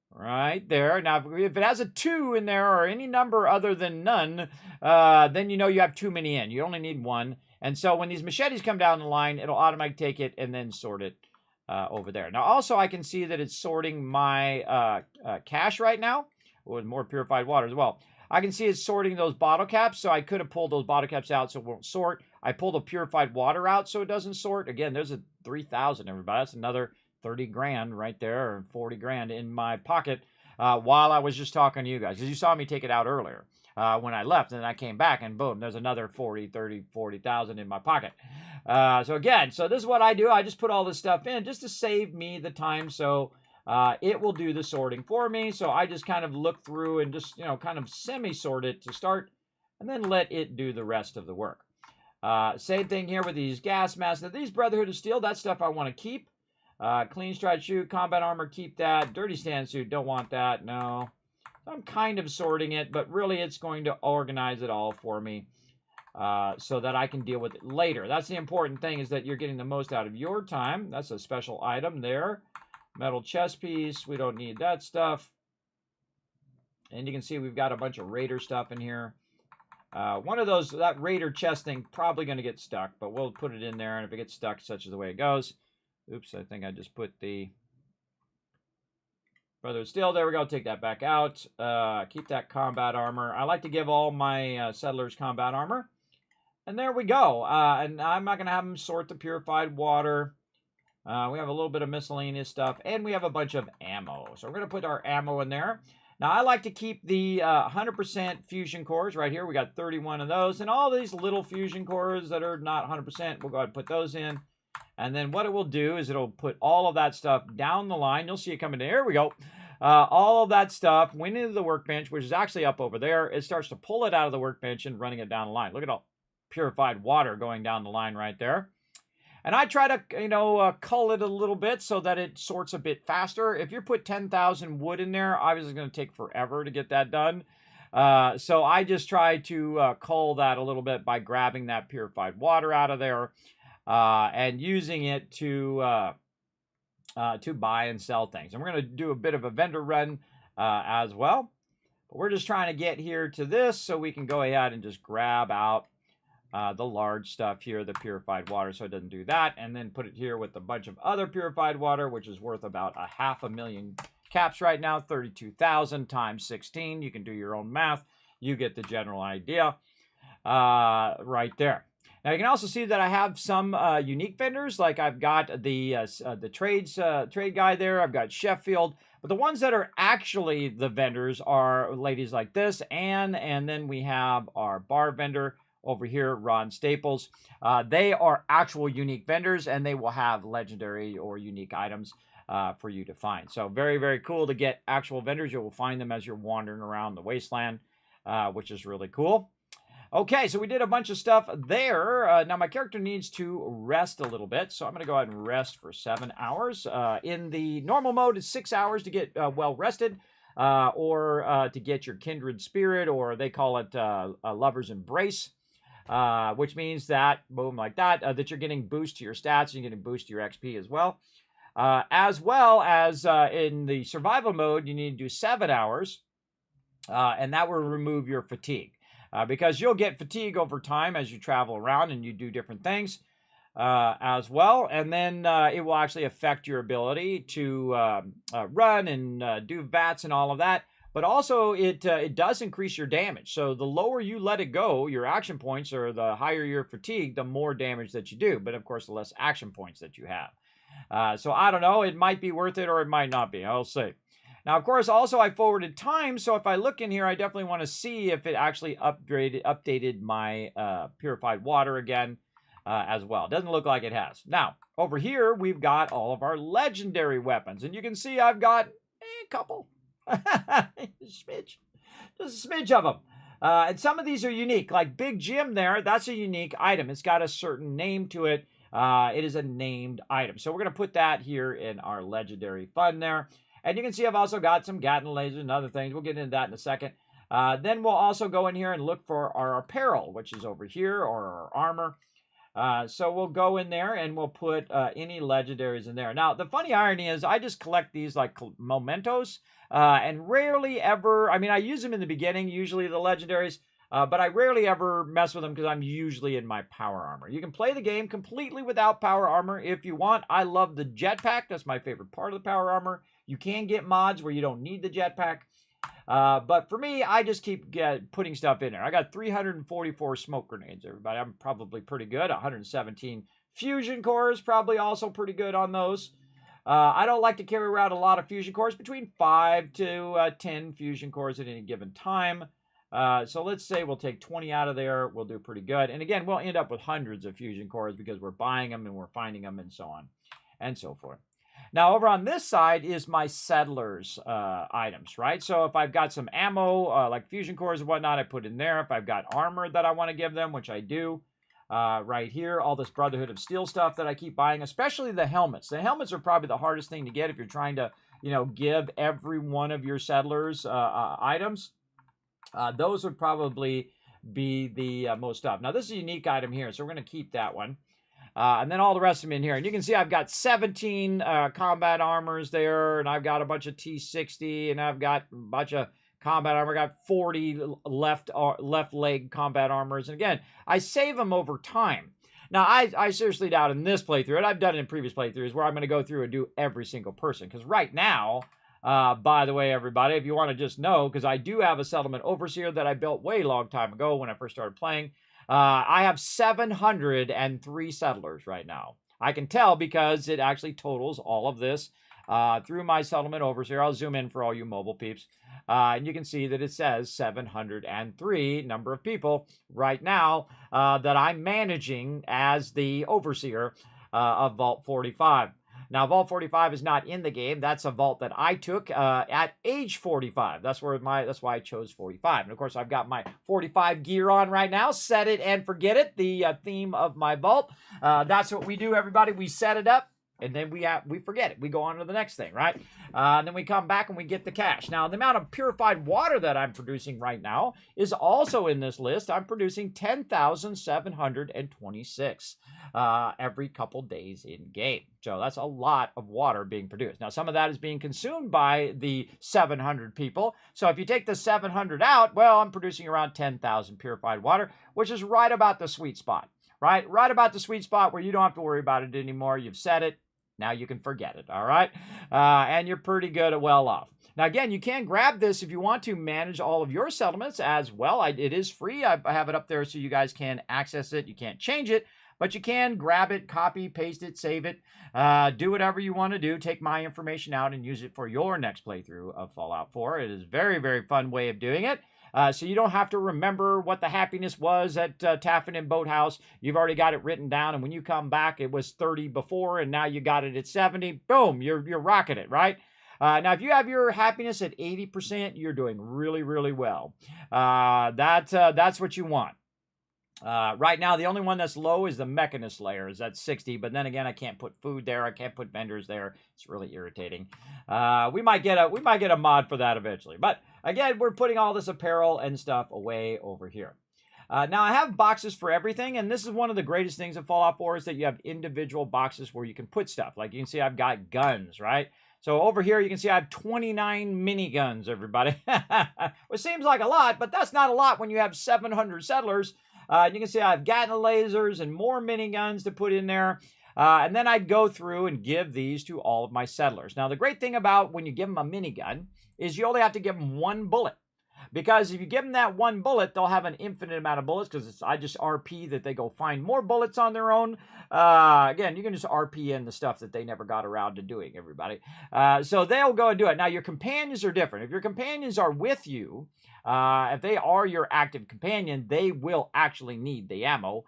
Right there. Now, if it has a 2 in there or any number other than none, then you know you have too many in. You only need one. And so when these machetes come down the line, it'll automatically take it and then sort it over there. Now, also, I can see that it's sorting my cash right now, with more purified water as well. I can see it's sorting those bottle caps, so I could have pulled those bottle caps out so it won't sort. I pulled the purified water out so it doesn't sort. Again, there's a 3,000, everybody. That's another 30 grand right there, or 40 grand in my pocket while I was just talking to you guys. Because you saw me take it out earlier when I left, and then I came back, and boom, there's another 40,000 in my pocket. So again, so this is what I do. I just put all this stuff in just to save me the time, so it will do the sorting for me. So I just kind of look through and just, kind of semi-sort it to start, and then let it do the rest of the work. Same thing here with these gas masks. Now, these Brotherhood of Steel, that stuff I want to keep. Clean striped shoe, combat armor, keep that. Dirty stand suit, don't want that, no. I'm kind of sorting it, but really it's going to organize it all for me so that I can deal with it later. That's the important thing, is that you're getting the most out of your time. That's a special item there. Metal chest piece, we don't need that stuff. And you can see we've got a bunch of Raider stuff in here. One of those, that Raider chest thing, probably going to get stuck, but we'll put it in there, and if it gets stuck, such is the way it goes. Oops, I think I just put the Brother Steel. There we go. Take that back out. Keep that combat armor. I like to give all my settlers combat armor. And there we go. And I'm not going to have them sort the purified water. We have a little bit of miscellaneous stuff. And we have a bunch of ammo. So we're going to put our ammo in there. Now, I like to keep the 100% fusion cores right here. We got 31 of those. And all these little fusion cores that are not 100%, we'll go ahead and put those in. And then what it will do is it'll put all of that stuff down the line. You'll see it coming in. Here we go. All of that stuff went into the workbench, which is actually up over there. It starts to pull it out of the workbench and running it down the line. Look at all purified water going down the line right there. And I try to, cull it a little bit so that it sorts a bit faster. If you put 10,000 wood in there, obviously it's going to take forever to get that done. So I just try to cull that a little bit by grabbing that purified water out of there. And using it to buy and sell things. And we're going to do a bit of a vendor run as well. But we're just trying to get here to this so we can go ahead and just grab out the large stuff here, the purified water, so it doesn't do that. And then put it here with a bunch of other purified water, which is worth about 500,000 caps right now, 32,000 times 16. You can do your own math. You get the general idea right there. Now, you can also see that I have some unique vendors, like I've got the trade guy there. I've got Sheffield. But the ones that are actually the vendors are ladies like this, Anne, and then we have our bar vendor over here, Ron Staples. They are actual unique vendors, and they will have legendary or unique items for you to find. So very, very cool to get actual vendors. You will find them as you're wandering around the wasteland, which is really cool. Okay, so we did a bunch of stuff there. Now my character needs to rest a little bit, so I'm going to go ahead and rest for 7 hours. In the normal mode, it's 6 hours to get well rested, or to get your kindred spirit, or they call it a lover's embrace, which means that, boom, like that, that you're getting boost to your stats, and you're getting boost to your XP as well. As well as in the survival mode, you need to do 7 hours, and that will remove your fatigue. Because you'll get fatigue over time as you travel around and you do different things as well. And then it will actually affect your ability to run and do VATs and all of that. But also it does increase your damage. So the lower you let it go, your action points, or the higher your fatigue, the more damage that you do. But of course, the less action points that you have. So I don't know. It might be worth it or it might not be. I'll see. Now, of course, also I forwarded time, so if I look in here, I definitely want to see if it actually updated my purified water again as well. Doesn't look like it has. Now, over here, we've got all of our legendary weapons, and you can see I've got a couple. Smidge. Just a smidge of them. And some of these are unique, like Big Jim there, that's a unique item. It's got a certain name to it. It is a named item. So we're going to put that here in our legendary fund there. And you can see I've also got some Gatling lasers and other things. We'll get into that in a second. Then we'll also go in here and look for our apparel, which is over here, or our armor. So we'll go in there and we'll put any legendaries in there. Now, the funny irony is I just collect these like mementos and rarely ever, I mean, I use them in the beginning, usually the legendaries, But I rarely ever mess with them because I'm usually in my power armor. You can play the game completely without power armor if you want. I love the jetpack. That's my favorite part of the power armor. You can get mods where you don't need the jetpack. But for me, I just keep putting stuff in there. I got 344 smoke grenades, everybody. I'm probably pretty good. 117 fusion cores, probably also pretty good on those. I don't like to carry around a lot of fusion cores, between 5 to 10 fusion cores at any given time. So let's say we'll take 20 out of there. We'll do pretty good. And again, we'll end up with hundreds of fusion cores because we're buying them and we're finding them and so on and so forth. Now, over on this side is my settlers items, right? So if I've got some ammo, like fusion cores and whatnot, I put in there. If I've got armor that I want to give them, which I do, right here, all this Brotherhood of Steel stuff that I keep buying, especially the helmets. The helmets are probably the hardest thing to get if you're trying to, give every one of your settlers items. Those would probably be the most tough. Now, this is a unique item here, so we're going to keep that one. And then all the rest of them in here. And you can see I've got 17 combat armors there, and I've got a bunch of T60, and I've got a bunch of combat armor. I got 40 left leg combat armors. And again, I save them over time. Now, I seriously doubt in this playthrough, and I've done it in previous playthroughs, where I'm going to go through and do every single person. Because right now, by the way, everybody, if you want to just know, because I do have a settlement overseer that I built way long time ago when I first started playing. I have 703 settlers right now. I can tell because it actually totals all of this through my settlement overseer. I'll zoom in for all you mobile peeps. And you can see that it says 703 number of people right now that I'm managing as the overseer of Vault 45. Now, Vault 45 is not in the game. That's a vault that I took at age 45. That's why I chose 45. And of course, I've got my 45 gear on right now. Set it and forget it. The theme of my vault. That's what we do, everybody. We set it up. And then we forget it. We go on to the next thing, right? And then we come back and we get the cash. Now, the amount of purified water that I'm producing right now is also in this list. I'm producing 10,726 every couple days in game. So that's a lot of water being produced. Now, some of that is being consumed by the 700 people. So if you take the 700 out, well, I'm producing around 10,000 purified water, which is right about the sweet spot, right? Right about the sweet spot where you don't have to worry about it anymore. You've set it. Now you can forget it, all right? And you're pretty good at well off. Now, again, you can grab this if you want to manage all of your settlements as well. It is free. I have it up there so you guys can access it. You can't change it, but you can grab it, copy, paste it, save it, do whatever you want to do. Take my information out and use it for your next playthrough of Fallout 4. It is a very, very fun way of doing it. So you don't have to remember what the happiness was at Taffin and Boathouse. You've already got it written down, and when you come back, it was 30 before, and now you got it at 70. Boom, you're rocking it, right? Now, if you have your happiness at 80%, you're doing really, really well. That's what you want. Right now, the only one that's low is the Mechanist layer, is at 60. But then again, I can't put food there. I can't put vendors there. It's really irritating. We might get a mod for that eventually. But again, we're putting all this apparel and stuff away over here. Now, I have boxes for everything, and this is one of the greatest things of Fallout 4 is that you have individual boxes where you can put stuff. Like you can see I've got guns, right? So over here, you can see I have 29 miniguns, everybody. Which seems like a lot, but that's not a lot when you have 700 settlers. You can see I have Gatling lasers and more miniguns to put in there. And then I'd go through and give these to all of my settlers. Now, the great thing about when you give them a minigun is you only have to give them one bullet. Because if you give them that one bullet, they'll have an infinite amount of bullets because I just RP that they go find more bullets on their own. Again, you can just RP in the stuff that they never got around to doing, everybody. So they'll go and do it. Now, your companions are different. If your companions are with you, if they are your active companion, they will actually need the ammo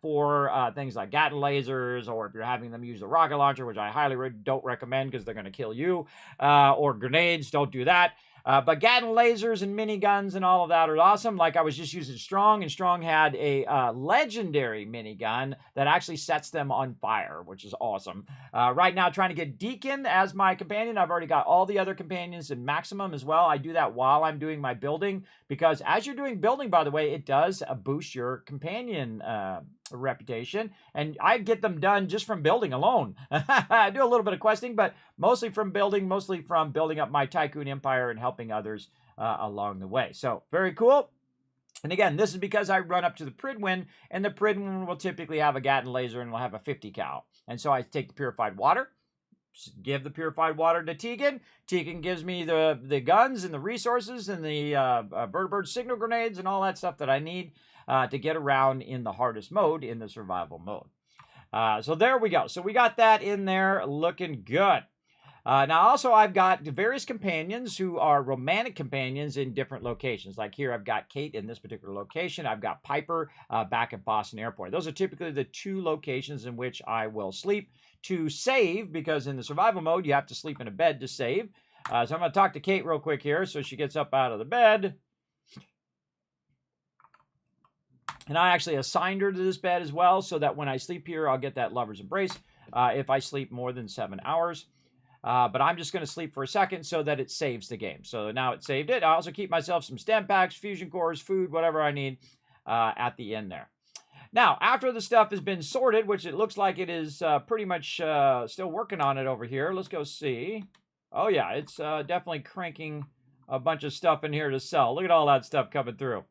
for things like Gatling lasers, or if you're having them use a rocket launcher, which I highly don't recommend because they're going to kill you, or grenades, don't do that. But Gatling lasers and miniguns and all of that are awesome. Like I was just using Strong, and Strong had a legendary minigun that actually sets them on fire, which is awesome. Right now, trying to get Deacon as my companion. I've already got all the other companions in maximum as well. I do that while I'm doing my building, because as you're doing building, by the way, it does boost your companion reputation, and I get them done just from building alone. I do a little bit of questing, but mostly from building up my Tycoon empire and helping others along the way. So very cool. And again, this is because I run up to the Pridwin, and the Pridwin will typically have a Gatling laser and will have a 50 cal. And so I take the purified water, give the purified water to Tegan. Tegan gives me the guns and the resources and the bird signal grenades and all that stuff that I need to get around in the hardest mode, in the survival mode. So there we go. So we got that in there looking good. Now, also, I've got various companions who are romantic companions in different locations. Like here, I've got Kate in this particular location. I've got Piper back at Boston Airport. Those are typically the 2 locations in which I will sleep to save, because in the survival mode, you have to sleep in a bed to save. So I'm going to talk to Kate real quick here. So she gets up out of the bed. And I actually assigned her to this bed as well, so that when I sleep here, I'll get that lover's embrace if I sleep more than 7 hours. But I'm just going to sleep for a second so that it saves the game. So now it saved it. I also keep myself some stem packs, fusion cores, food, whatever I need at the end there. Now, after the stuff has been sorted, which it looks like it is pretty much still working on it over here. Let's go see. Oh, yeah, it's definitely cranking a bunch of stuff in here to sell. Look at all that stuff coming through.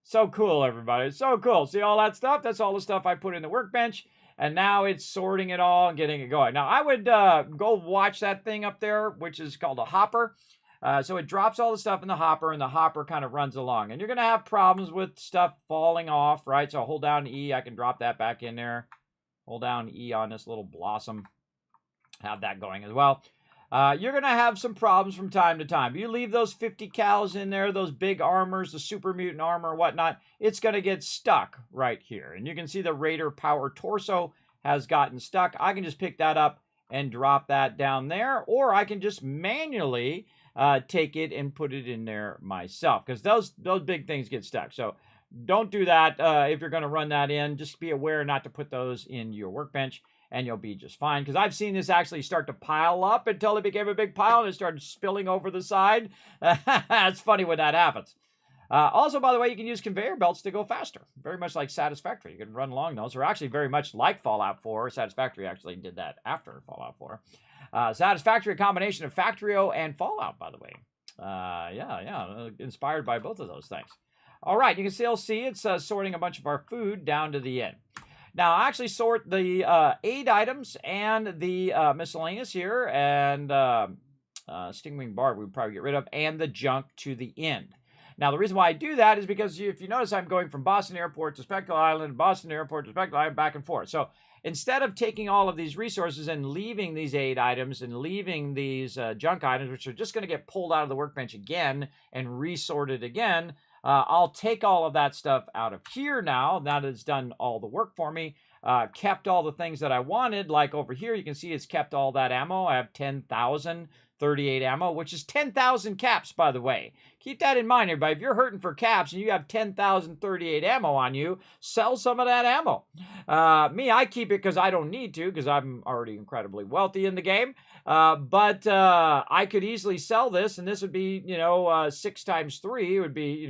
So cool, everybody. It's so cool. See all that stuff? That's all the stuff I put in the workbench. And now it's sorting it all and getting it going. Now, I would go watch that thing up there, which is called a hopper. So it drops all the stuff in the hopper, and the hopper kind of runs along. And you're going to have problems with stuff falling off, right? So I'll hold down E. I can drop that back in there. Hold down E on this little blossom. Have that going as well. You're going to have some problems from time to time. You leave those 50 cals in there, those big armors, the super mutant armor, whatnot, it's going to get stuck right here. And you can see the Raider Power Torso has gotten stuck. I can just pick that up and drop that down there, or I can just manually take it and put it in there myself, because those big things get stuck. So don't do that if you're going to run that in. Just be aware not to put those in your workbench, and you'll be just fine. Because I've seen this actually start to pile up until it became a big pile and it started spilling over the side. It's funny when that happens. Also, by the way, you can use conveyor belts to go faster. Very much like Satisfactory. You can run along those. Or actually very much like Fallout 4. Satisfactory actually did that after Fallout 4. Satisfactory, a combination of Factorio and Fallout, by the way. Inspired by both of those things. All right, you can still see it's sorting a bunch of our food down to the end. Now, I actually sort the aid items and the miscellaneous here, and Stingwing Barb we would probably get rid of, and the junk to the end. Now, the reason why I do that is because if you notice, I'm going from Boston Airport to Spectre Island, Boston Airport to Spectre Island, back and forth. So instead of taking all of these resources and leaving these aid items and leaving these junk items, which are just going to get pulled out of the workbench again and resorted again, I'll take all of that stuff out of here now that it's done all the work for me. Kept all the things that I wanted, like over here, you can see it's kept all that ammo. I have 10,038 ammo, which is 10,000 caps, by the way. Keep that in mind, everybody. If you're hurting for caps and you have 10,038 ammo on you, sell some of that ammo. Me, I keep it because I don't need to, because I'm already incredibly wealthy in the game. But I could easily sell this, and this would be, 6 times 3 would be,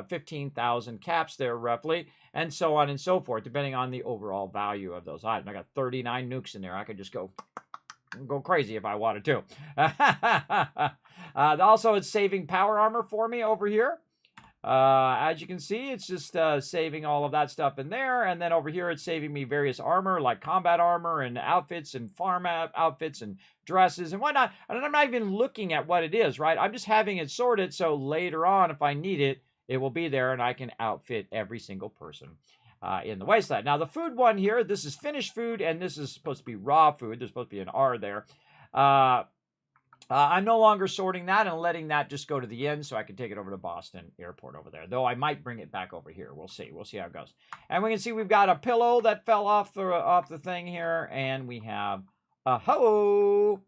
15,000 caps there roughly, and so on and so forth, depending on the overall value of those items. I got 39 nukes in there. I could just go crazy if I wanted to. Also, it's saving power armor for me over here. As you can see, it's just saving all of that stuff in there. And then over here, it's saving me various armor, like combat armor and outfits and farm outfits and dresses and whatnot. And I'm not even looking at what it is, right? I'm just having it sorted so later on, if I need it, it will be there and I can outfit every single person in the wasteland. Now, the food one here, this is finished food, and this is supposed to be raw food. There's supposed to be an R there. I'm no longer sorting that and letting that just go to the end so I can take it over to Boston Airport over there. Though I might bring it back over here. We'll see. We'll see how it goes. And we can see we've got a pillow that fell off the thing here. And we have a hoe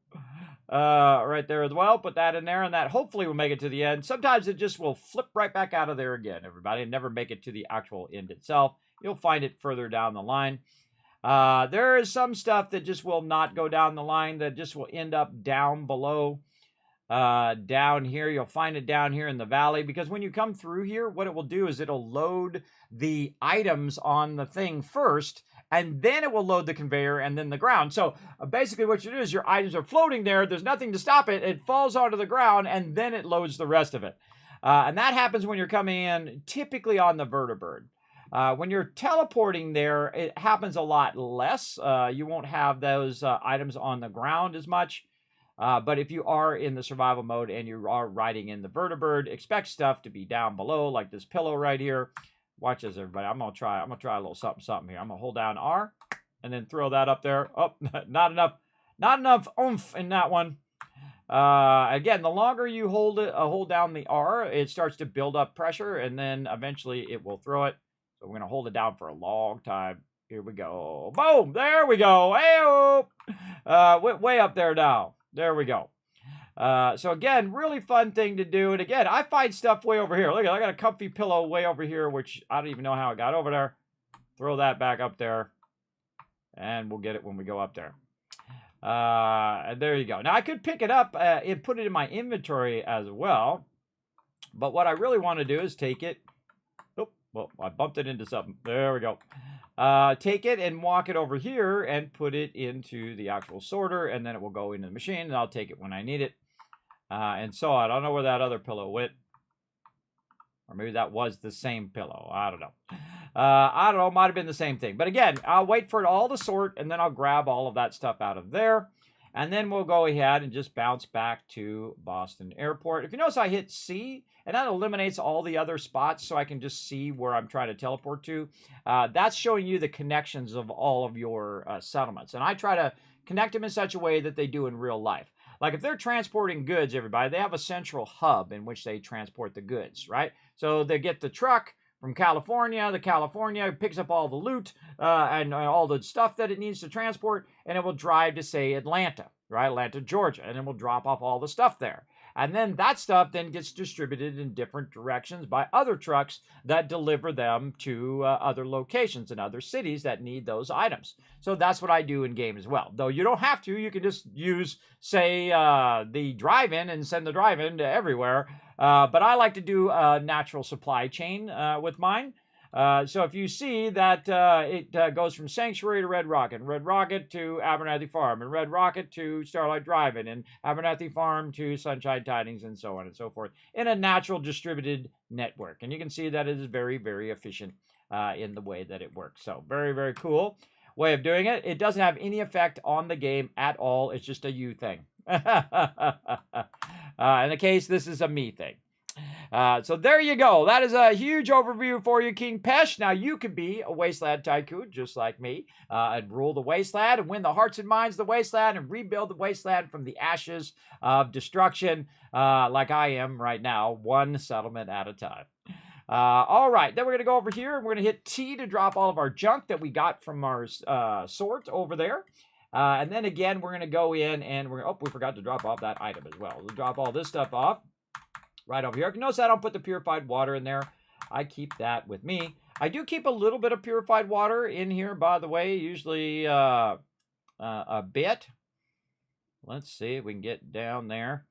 right there as well. Put that in there, and that hopefully will make it to the end. Sometimes it just will flip right back out of there again, everybody, and never make it to the actual end itself. You'll find it further down the line. There is some stuff that just will not go down the line, that just will end up down below, down here. You'll find it down here in the valley, because when you come through here, what it will do is it'll load the items on the thing first, and then it will load the conveyor and then the ground. So basically what you do is your items are floating there. There's nothing to stop it. It falls onto the ground, and then it loads the rest of it. And that happens when you're coming in typically on the vertibird. When you're teleporting there, it happens a lot less. You won't have those items on the ground as much. But if you are in the survival mode and you are riding in the vertibird, expect stuff to be down below, like this pillow right here. Watch this, everybody. I'm gonna try a little something here. I'm gonna hold down R and then throw that up there. Oh, not enough oomph in that one. Again, the longer you hold down the R, it starts to build up pressure, and then eventually it will throw it. So we're gonna hold it down for a long time. Here we go. Boom! There we go. Hey-oh! Way up there now. There we go. So again, really fun thing to do. And again, I find stuff way over here. Look, I got a comfy pillow way over here, which I don't even know how it got over there. Throw that back up there. And we'll get it when we go up there. And there you go. Now, I could pick it up and put it in my inventory as well. But what I really want to do is take it. Oh, well, I bumped it into something. There we go. Take it and walk it over here and put it into the actual sorter, and then it will go into the machine, and I'll take it when I need it. And so on. I don't know where that other pillow went. Or maybe that was the same pillow. I don't know. I don't know. It might have been the same thing. But again, I'll wait for it all to sort, and then I'll grab all of that stuff out of there. And then we'll go ahead and just bounce back to Boston Airport. If you notice, I hit C, and that eliminates all the other spots so I can just see where I'm trying to teleport to. That's showing you the connections of all of your settlements. And I try to connect them in such a way that they do in real life. Like if they're transporting goods, everybody, they have a central hub in which they transport the goods, right? So they get the truck from California. The California picks up all the loot and all the stuff that it needs to transport, and it will drive to, say, Atlanta, right? Atlanta, Georgia, and it will drop off all the stuff there. And then that stuff then gets distributed in different directions by other trucks that deliver them to other locations and other cities that need those items. So that's what I do in game as well. Though you don't have to. You can just use, say, the drive-in and send the drive-in to everywhere. But I like to do a natural supply chain with mine. So if you see that it goes from Sanctuary to Red Rocket to Abernathy Farm, and Red Rocket to Starlight Drive-In, and Abernathy Farm to Sunshine Tidings, and so on and so forth, in a natural distributed network. And you can see that it is very, very efficient in the way that it works. So very, very cool way of doing it. It doesn't have any effect on the game at all. It's just a you thing. In the case, this is a me thing. So there you go. That is a huge overview for you, King Pesh. Now, you could be a Wasteland Tycoon, just like me, and rule the Wasteland and win the hearts and minds of the Wasteland and rebuild the Wasteland from the ashes of destruction, like I am right now, one settlement at a time. All right, then we're going to go over here, and we're going to hit T to drop all of our junk that we got from our sort over there. And then again, we're going to go in and we're, oh, we forgot to drop off that item as well. We'll drop all this stuff off right over here. Notice I don't put the purified water in there. I keep that with me. I do keep a little bit of purified water in here, by the way, usually a bit. Let's see if we can get down there.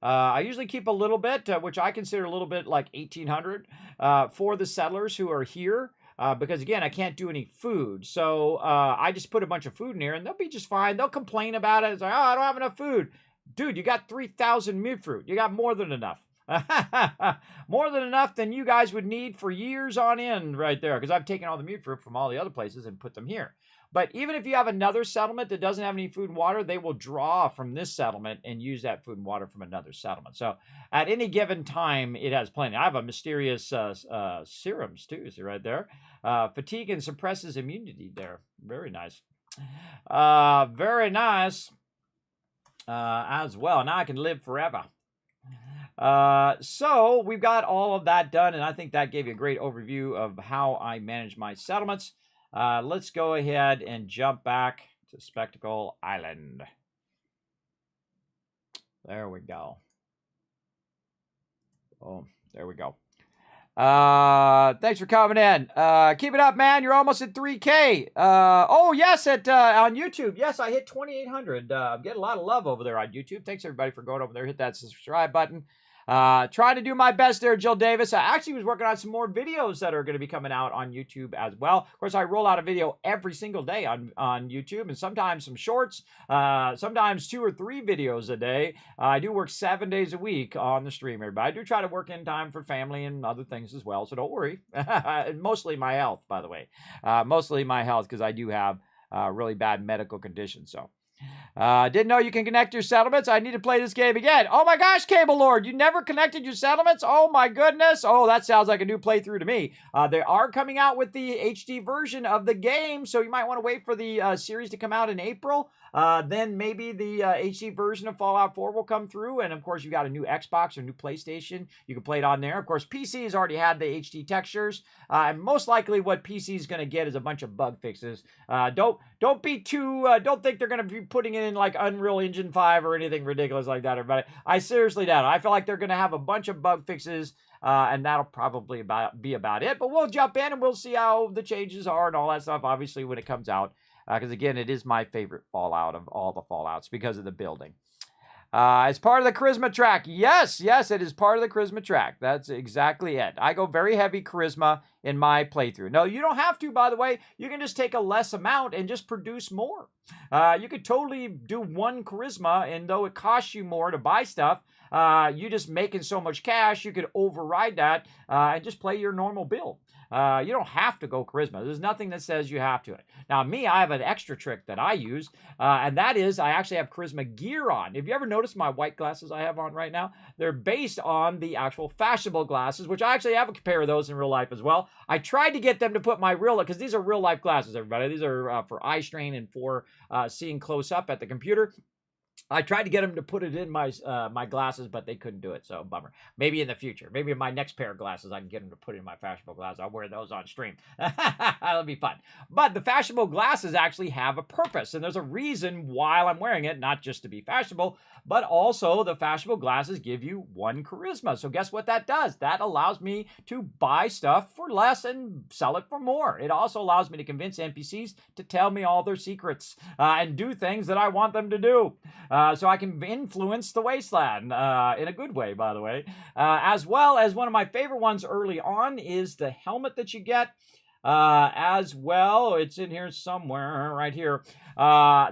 I usually keep a little bit, which I consider a little bit like 1,800 for the settlers who are here. Because, again, I can't do any food. So I just put a bunch of food in here, and they'll be just fine. They'll complain about it. It's like, oh, I don't have enough food. Dude, you got 3,000 meat fruit. You got more than enough. More than enough than you guys would need for years on end right there. Because I've taken all the meat fruit from all the other places and put them here. But even if you have another settlement that doesn't have any food and water, they will draw from this settlement and use that food and water from another settlement. So at any given time, it has plenty. I have a mysterious serums too, see right there. Fatigue and suppresses immunity there. Very nice. Very nice as well. Now I can live forever. So we've got all of that done, and I think that gave you a great overview of how I manage my settlements. Let's go ahead and jump back to Spectacle Island. There we go. Oh, there we go. Thanks for coming in. Keep it up, man. You're almost at 3K. Oh, yes, on YouTube. Yes, I hit 2,800. Get a lot of love over there on YouTube. Thanks, everybody, for going over there. Hit that subscribe button. Trying to do my best there, Jill Davis. I actually was working on some more videos that are going to be coming out on YouTube as well. Of course, I roll out a video every single day on YouTube, and sometimes some shorts, sometimes 2 or 3 videos a day. I do work 7 days a week on the stream, everybody. I do try to work in time for family and other things as well, so don't worry. Mostly my health, by the way. Mostly my health, because I do have really bad medical conditions, so. Didn't know you can connect your settlements. I need to play this game again. Oh my gosh, Cable Lord, you never connected your settlements? Oh my goodness. Oh, that sounds like a new playthrough to me. They are coming out with the HD version of the game, so you might want to wait for the series to come out in April. Then maybe the HD version of Fallout 4 will come through, and of course you got a new Xbox or new PlayStation. You can play it on there. Of course, PC's already had the HD textures, and most likely what PC is going to get is a bunch of bug fixes. Don't be too, don't think they're going to be putting it in like Unreal Engine 5 or anything ridiculous like that, everybody. I seriously doubt it. I feel like they're going to have a bunch of bug fixes, and that'll probably be about it. But we'll jump in and we'll see how the changes are and all that stuff, obviously, when it comes out. Because, again, it is my favorite Fallout of all the Fallouts because of the building. It's part of the Charisma track. Yes, it is part of the Charisma track. That's exactly it. I go very heavy Charisma in my playthrough. No, you don't have to, by the way. You can just take a less amount and just produce more. You could totally do 1 Charisma, and though it costs you more to buy stuff, you just making so much cash, you could override that and just play your normal build. You don't have to go Charisma. There's nothing that says you have to. Now, me, I have an extra trick that I use, and that is I actually have Charisma gear on. Have you ever noticed my white glasses I have on right now? They're based on the actual fashionable glasses, which I actually have a pair of those in real life as well. I tried to get them to put my real, because these are real life glasses, everybody. These are for eye strain and for seeing close up at the computer. I tried to get them to put it in my my glasses, but they couldn't do it, so bummer. Maybe in the future. Maybe in my next pair of glasses, I can get them to put in my fashionable glasses. I'll wear those on stream. That'll be fun. But the fashionable glasses actually have a purpose, and there's a reason why I'm wearing it, not just to be fashionable, but also the fashionable glasses give you 1 charisma. So guess what that does? That allows me to buy stuff for less and sell it for more. It also allows me to convince NPCs to tell me all their secrets and do things that I want them to do. So I can influence the wasteland in a good way, by the way. As well as one of my favorite ones early on is the helmet that you get. As well, it's in here somewhere, right here.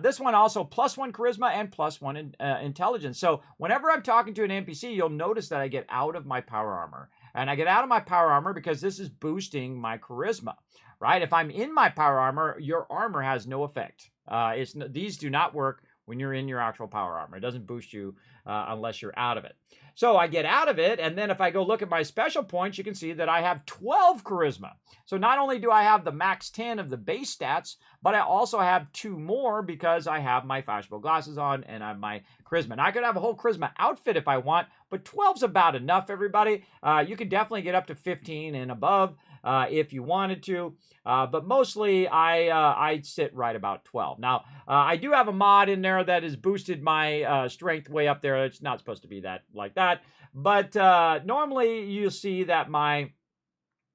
This one also +1 charisma and +1 intelligence. So whenever I'm talking to an NPC, you'll notice that I get out of my power armor. And I get out of my power armor because this is boosting my charisma, right? If I'm in my power armor, your armor has no effect. These do not work when you're in your actual power armor. It doesn't boost you unless you're out of it. So I get out of it, and then if I go look at my special points, you can see that I have 12 charisma. So not only do I have the max 10 of the base stats, but I also have 2 more because I have my fashionable glasses on and I have my charisma. Now, I could have a whole charisma outfit if I want, but 12's about enough, everybody. You could definitely get up to 15 and above if you wanted to. But mostly I sit right about 12. Now, I do have a mod in there that has boosted my strength way up there. It's not supposed to be that like that. But normally you'll see that my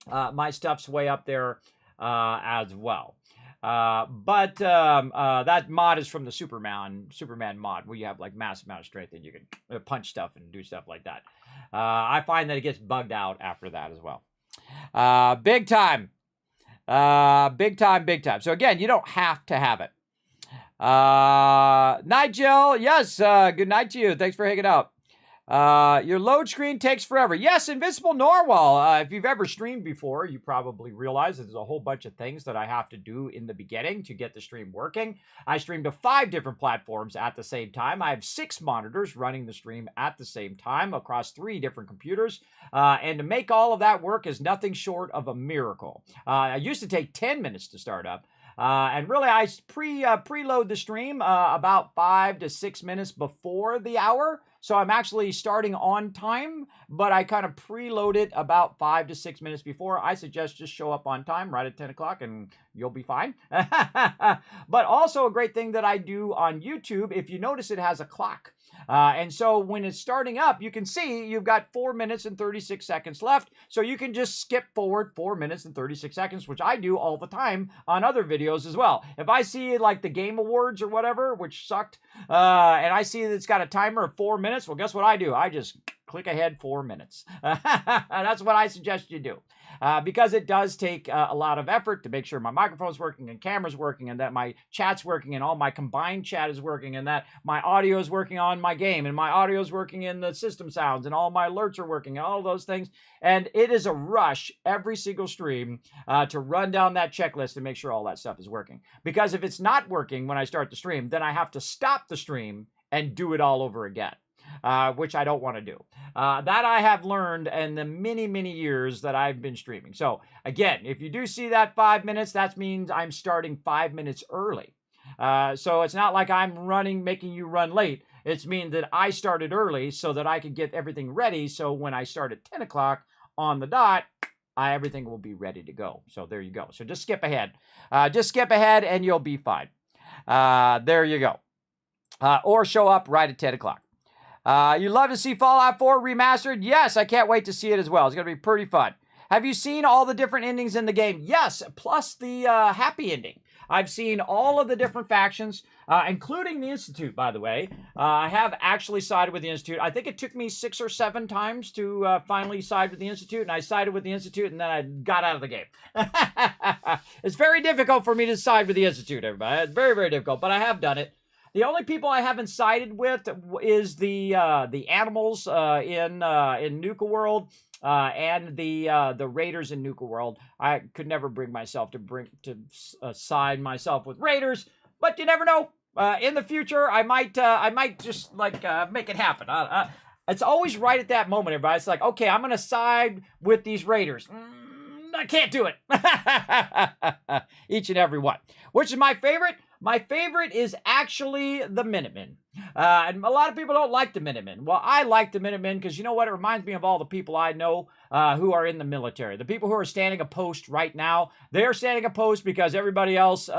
my stuff's way up there as well. But that mod is from the Superman mod, where you have like massive amount of strength and you can punch stuff and do stuff like that. I find that it gets bugged out after that as well. Big time. Big time. So again, you don't have to have it. Night, Jill. Yes, good night to you. Thanks for hanging out. Your load screen takes forever. Yes, Invincible Norwal. If you've ever streamed before, you probably realize that there's a whole bunch of things that I have to do in the beginning to get the stream working. I stream to 5 different platforms at the same time. I have 6 monitors running the stream at the same time across 3 different computers. And to make all of that work is nothing short of a miracle. It used to take 10 minutes to start up. And really, I preload the stream about 5 to 6 minutes before the hour. So I'm actually starting on time, but I kind of preload it about 5 to 6 minutes before. I suggest just show up on time right at 10 o'clock and you'll be fine. But also a great thing that I do on YouTube, if you notice it has a clock. And so when it's starting up, you can see you've got 4 minutes and 36 seconds left. So you can just skip forward 4 minutes and 36 seconds, which I do all the time on other videos as well. If I see like the Game Awards or whatever, which sucked, and I see that it's got a timer of 4 minutes, well, guess what I do? I just click ahead 4 minutes. That's what I suggest you do. Because it does take a lot of effort to make sure my microphone's working and camera's working and that my chat's working and all my combined chat is working and that my audio is working on my game and my audio is working in the system sounds and all my alerts are working and all those things. And it is a rush every single stream to run down that checklist and make sure all that stuff is working. Because if it's not working when I start the stream, then I have to stop the stream and do it all over again. Which I don't want to do. That I have learned in the many, many years that I've been streaming. So again, if you do see that 5 minutes, that means I'm starting 5 minutes early. So it's not like I'm making you run late. It's mean that I started early so that I could get everything ready. So when I start at 10 o'clock on the dot, everything will be ready to go. So there you go. So just skip ahead. Just skip ahead and you'll be fine. There you go. Or show up right at 10 o'clock. You love to see Fallout 4 remastered? Yes, I can't wait to see it as well. It's going to be pretty fun. Have you seen all the different endings in the game? Yes, plus the happy ending. I've seen all of the different factions, including the Institute, by the way. I have actually sided with the Institute. I think it took me 6 or 7 times to finally side with the Institute, and I sided with the Institute, and then I got out of the game. It's very difficult for me to side with the Institute, everybody. It's very, very difficult, but I have done it. The only people I haven't sided with is the animals in Nuka World and the raiders in Nuka World. I could never bring myself to side myself with raiders, but you never know. In the future, I might just like make it happen. It's always right at that moment, everybody. It's like, okay, I'm gonna side with these raiders. I can't do it. Each and every one. Which is my favorite? My favorite is actually the Minutemen. And a lot of people don't like the Minutemen. Well, I like the Minutemen because you know what? It reminds me of all the people I know who are in the military. The people who are standing a post right now, they're standing a post because everybody else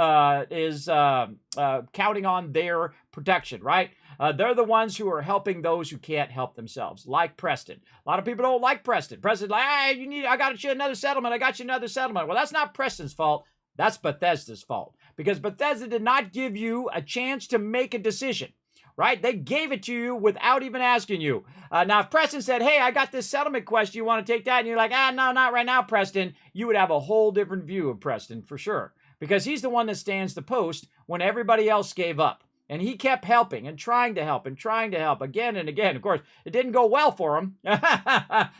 is counting on their protection, right? They're the ones who are helping those who can't help themselves, like Preston. A lot of people don't like Preston. Preston's like, hey, I got you another settlement. I got you another settlement. Well, that's not Preston's fault. That's Bethesda's fault. Because Bethesda did not give you a chance to make a decision, right? They gave it to you without even asking you. Now, if Preston said, hey, I got this settlement quest, you want to take that? And you're like, no, not right now, Preston. You would have a whole different view of Preston for sure. Because he's the one that stands the post when everybody else gave up. And he kept helping and trying to help again and again. Of course, it didn't go well for him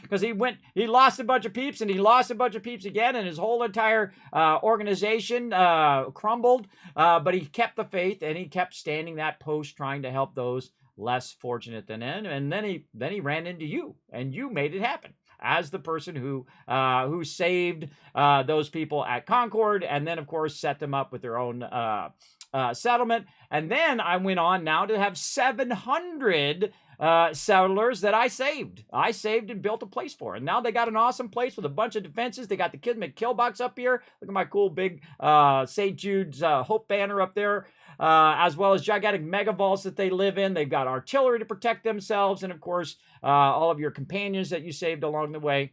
because he lost a bunch of peeps and he lost a bunch of peeps again, and his whole entire organization crumbled. But he kept the faith and he kept standing that post, trying to help those less fortunate than him. And then he ran into you, and you made it happen as the person who saved those people at Concord, and then of course set them up with their own settlement. And then I went on now to have 700 settlers that I saved. I saved and built a place for. And now they got an awesome place with a bunch of defenses. They got the Kismet kill box up here. Look at my cool big St. Jude's Hope banner up there. As well as gigantic mega vaults that they live in. They've got artillery to protect themselves. And of course, all of your companions that you saved along the way.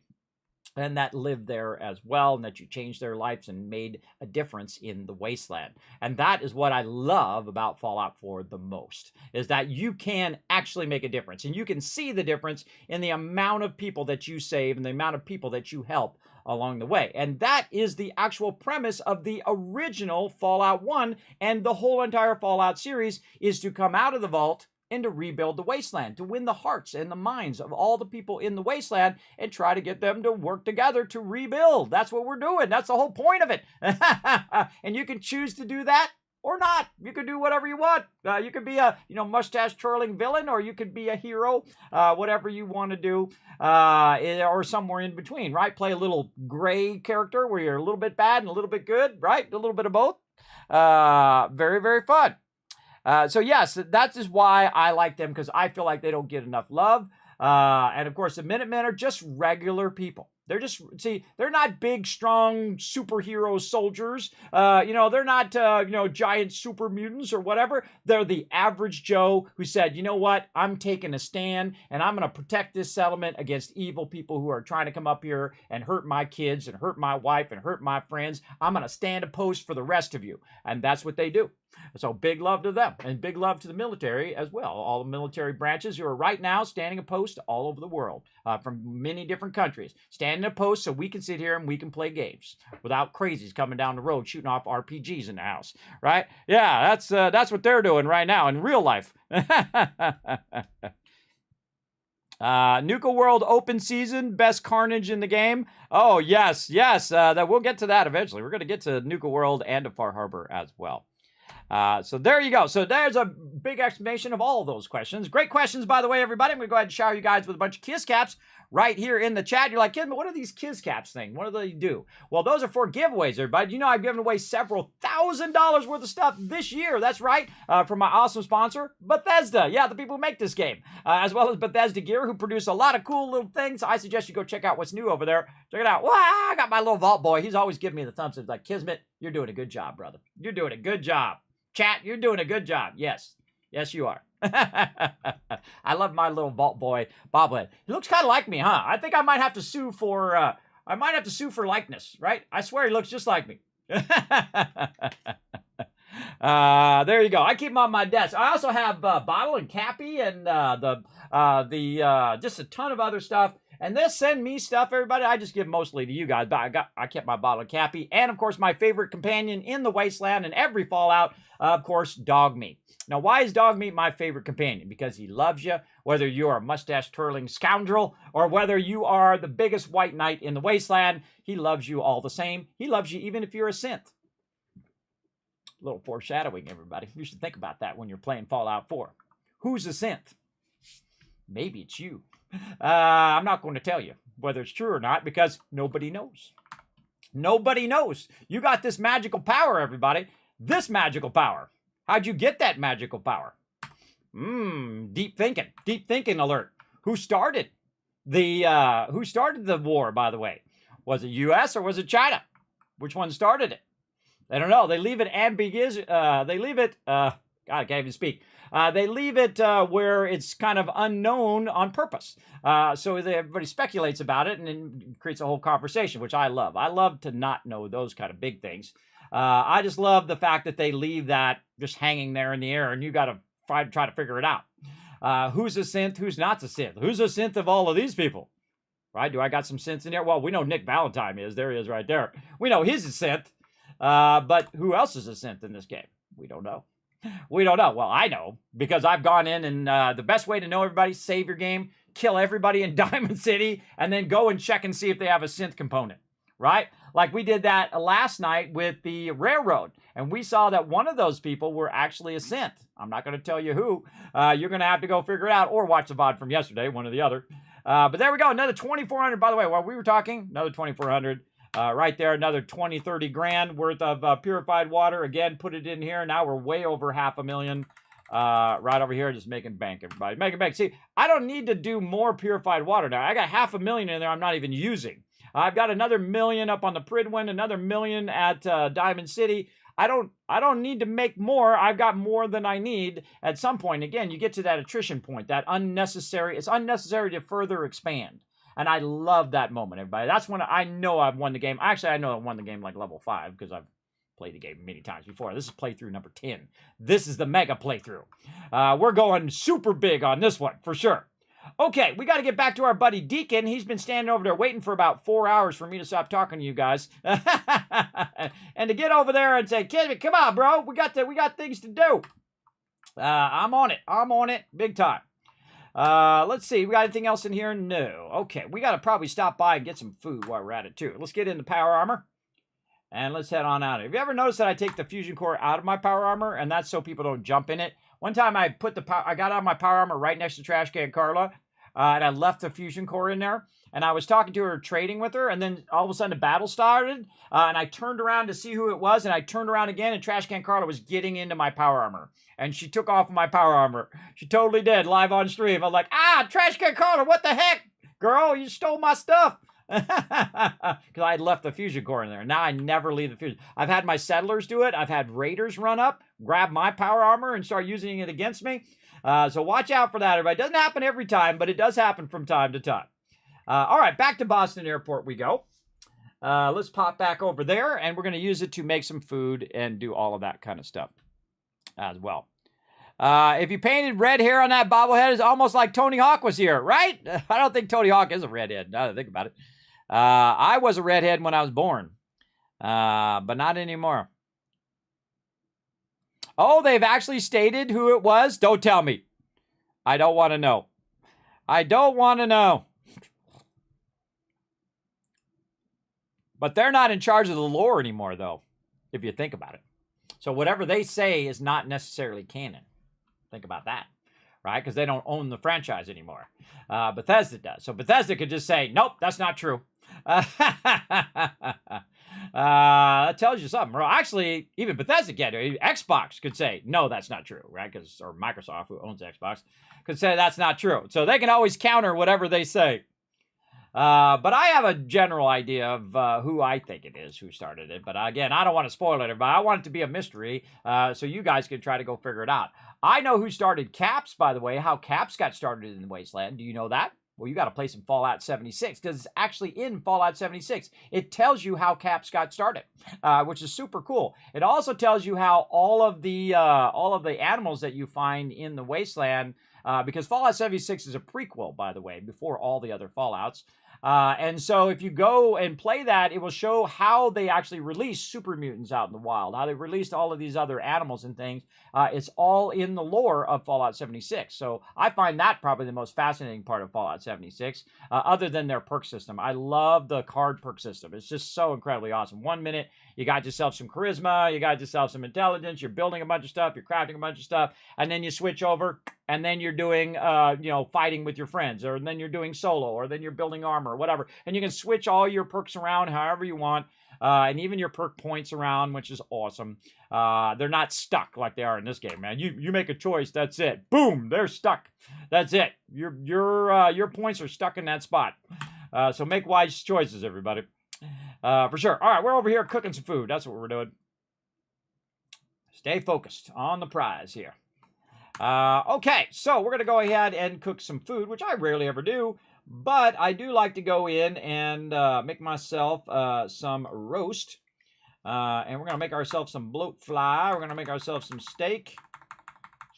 And that lived there as well, and that you changed their lives and made a difference in the wasteland. And that is what I love about Fallout 4 the most, is that you can actually make a difference. And you can see the difference in the amount of people that you save and the amount of people that you help along the way. And that is the actual premise of the original Fallout 1, and the whole entire Fallout series is to come out of the vault and to rebuild the wasteland, to win the hearts and the minds of all the people in the wasteland and try to get them to work together to rebuild. That's what we're doing. That's the whole point of it. And you can choose to do that or not. You can do whatever you want. You could be a mustache twirling villain, or you could be a hero, whatever you want to do, or somewhere in between, right? Play a little gray character where you're a little bit bad and a little bit good, right? A little bit of both. Very, very fun. So yes, that is why I like them, because I feel like they don't get enough love. And of course, the Minutemen are just regular people. They're just, they're not big, strong superhero soldiers. They're not, giant super mutants or whatever. They're the average Joe who said, you know what, I'm taking a stand and I'm going to protect this settlement against evil people who are trying to come up here and hurt my kids and hurt my wife and hurt my friends. I'm going to stand a post for the rest of you. And that's what they do. So big love to them, and big love to the military as well. All the military branches who are right now standing a post all over the world, from many different countries, standing a post so we can sit here and we can play games without crazies coming down the road shooting off RPGs in the house, right? Yeah, that's what they're doing right now in real life. Nuka World open season, best carnage in the game. Oh, yes. That we'll get to that eventually. We're going to get to Nuka World and to Far Harbor as well. So there you go. So there's a big explanation of all of those questions. Great questions, by the way, everybody. I'm going to go ahead and shower you guys with a bunch of Kiss Caps right here in the chat. You're like, Kismet, what are these Kiss Caps thing? What do they do? Well, those are for giveaways, everybody. You know I've given away several $1,000s worth of stuff this year. That's right. From my awesome sponsor, Bethesda. Yeah, the people who make this game. As well as Bethesda Gear, who produce a lot of cool little things. I suggest you go check out what's new over there. Check it out. Wow, I got my little vault boy. He's always giving me the thumbs up. He's like, Kismet, you're doing a good job, brother. You're doing a good job. Chat, you're doing a good job. Yes. Yes, you are. I love my little vault boy bobblehead. He looks kind of like me, huh? I think I might have to sue for likeness, right? I swear he looks just like me. There you go. I keep them on my desk. I also have Bottle and Cappy and just a ton of other stuff. And they'll send me stuff, everybody. I just give mostly to you guys. But I kept my Bottle of Cappy. And, of course, my favorite companion in the Wasteland and every Fallout, of course, dog meat. Now, why is dog meat my favorite companion? Because he loves you, whether you're a mustache-twirling scoundrel or whether you are the biggest white knight in the Wasteland. He loves you all the same. He loves you even if you're a synth. A little foreshadowing, everybody. You should think about that when you're playing Fallout 4. Who's a synth? Maybe it's you. I'm not going to tell you whether it's true or not because nobody knows. Nobody knows. You got this magical power, everybody. This magical power. How'd you get that magical power? Deep thinking. Deep thinking alert. Who started the war, by the way? Was it U.S. or was it China? Which one started it? I don't know. They leave it ambiguous. God, I can't even speak. They leave it where it's kind of unknown on purpose. So everybody speculates about it and it creates a whole conversation, which I love. I love to not know those kind of big things. I just love the fact that they leave that just hanging there in the air and you got to try to figure it out. Who's a synth? Who's not a synth? Who's a synth of all of these people? Right? Do I got some synths in there? Well, we know Nick Valentine is. There he is right there. We know he's a synth. But who else is a synth in this game? We don't know. We don't know. Well, I know because I've gone in and the best way to know everybody, save your game, kill everybody in Diamond City, and then go and check and see if they have a synth component, right? Like we did that last night with the railroad, and we saw that one of those people were actually a synth. I'm not going to tell you who. You're going to have to go figure it out or watch the VOD from yesterday, one or the other. But there we go. Another 2,400. By the way, while we were talking, another 2,400. Right there, another 20, 30 grand worth of purified water. Again, put it in here. Now we're way over $500,000. Right over here, just making bank, everybody. Making bank. See, I don't need to do more purified water now. I got $500,000 in there I'm not even using. I've got another $1 million up on the Pridwin, another $1 million at Diamond City. I don't need to make more. I've got more than I need at some point. Again, you get to that attrition point, that unnecessary. It's unnecessary to further expand. And I love that moment, everybody. That's when I know I've won the game. Actually, I know I won the game like level 5 because I've played the game many times before. This is playthrough number 10. This is the mega playthrough. We're going super big on this one, for sure. Okay, we got to get back to our buddy Deacon. He's been standing over there waiting for about 4 hours for me to stop talking to you guys. And to get over there and say, Kismet, come on, bro. We got things to do. I'm on it. I'm on it big time. Let's see. We got anything else in here? No. Okay. We got to probably stop by and get some food while we're at it, too. Let's get into power armor. And let's head on out. Have you ever noticed that I take the fusion core out of my power armor? And that's so people don't jump in it. One time I got out of my power armor right next to Trash Can Carla. And I left the fusion core in there. And I was talking to her, trading with her. And then all of a sudden the battle started. And I turned around to see who it was. And I turned around again. And Trash Can Carla was getting into my power armor. And she took off my power armor. She totally did, live on stream. I'm like, Trash Can Carla, what the heck? Girl, you stole my stuff. Because I had left the fusion core in there. Now I never leave the fusion. I've had my settlers do it. I've had raiders run up, grab my power armor, and start using it against me. So watch out for that, everybody. It doesn't happen every time, but it does happen from time to time. All right, back to Boston Airport we go. Let's pop back over there, and we're going to use it to make some food and do all of that kind of stuff. as well. If you painted red hair on that bobblehead, it's almost like Tony Hawk was here, right? I don't think Tony Hawk is a redhead, now that I think about it. I was a redhead when I was born, but not anymore. Oh, they've actually stated who it was? Don't tell me. I don't want to know. I don't want to know. But they're not in charge of the lore anymore, though, if you think about it. So whatever they say is not necessarily canon. Think about that, right? Because they don't own the franchise anymore. Bethesda does. So Bethesda could just say, nope, that's not true. That tells you something. Well, actually, even Bethesda can. Xbox could say, no, that's not true, right? Or Microsoft, who owns Xbox, could say that's not true. So they can always counter whatever they say. But I have a general idea of who I think it is who started it. But again, I don't want to spoil it, but I want it to be a mystery so you guys can try to go figure it out. I know who started Caps, by the way, how Caps got started in the Wasteland. Do you know that? Well, you got to play some Fallout 76 because it's actually in Fallout 76. It tells you how Caps got started, which is super cool. It also tells you how all of the animals that you find in the Wasteland, because Fallout 76 is a prequel, by the way, before all the other Fallouts. And so if you go and play that, it will show how they actually released super mutants out in the wild, how they released all of these other animals and things. It's all in the lore of Fallout 76. So I find that probably the most fascinating part of Fallout 76, other than their perk system. I love the card perk system. It's just so incredibly awesome. 1 minute, you got yourself some charisma, you got yourself some intelligence, you're building a bunch of stuff, you're crafting a bunch of stuff, and then you switch over, and then you're doing, fighting with your friends, or then you're doing solo, or then you're building armor, or whatever. And you can switch all your perks around however you want, and even your perk points around, which is awesome. They're not stuck like they are in this game, man. You make a choice, that's it. Boom, they're stuck. That's it. Your points are stuck in that spot. So make wise choices, everybody. For sure. All right, we're over here cooking some food. That's what we're doing. Stay focused on the prize here. Okay, so we're going to go ahead and cook some food, which I rarely ever do, but I do like to go in and make myself some roast. And we're going to make ourselves some bloat fly. We're going to make ourselves some steak,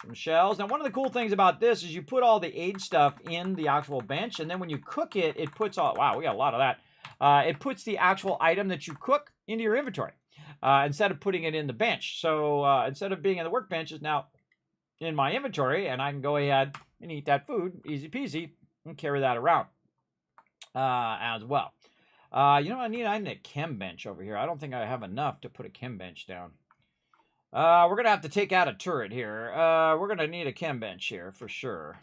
some shells. Now, one of the cool things about this is you put all the aged stuff in the actual bench, and then when you cook it, it puts all, wow, we got a lot of that. It puts the actual item that you cook into your inventory instead of putting it in the bench. So instead of being in the workbench, it's now in my inventory, and I can go ahead and eat that food, easy peasy, and carry that around as well. I need a chem bench over here. I don't think I have enough to put a chem bench down. We're going to have to take out a turret here. We're going to need a chem bench here for sure.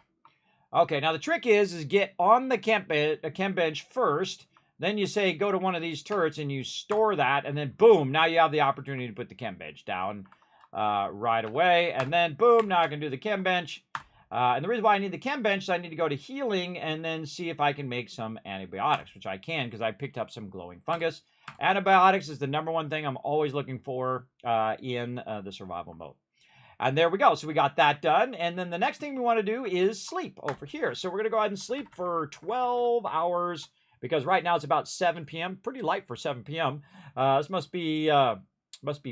Okay, now the trick is get on the chem bench first. Then you say go to one of these turrets and you store that, and then boom, now you have the opportunity to put the chem bench down right away. And then boom, now I can do the chem bench. And the reason why I need the chem bench is I need to go to healing and then see if I can make some antibiotics, which I can because I picked up some glowing fungus. Antibiotics is the #1 thing I'm always looking for in the survival mode. And there we go. So we got that done. And then the next thing we want to do is sleep over here. So we're going to go ahead and sleep for 12 hours because right now it's about 7 p.m. Pretty light for 7 p.m. This must be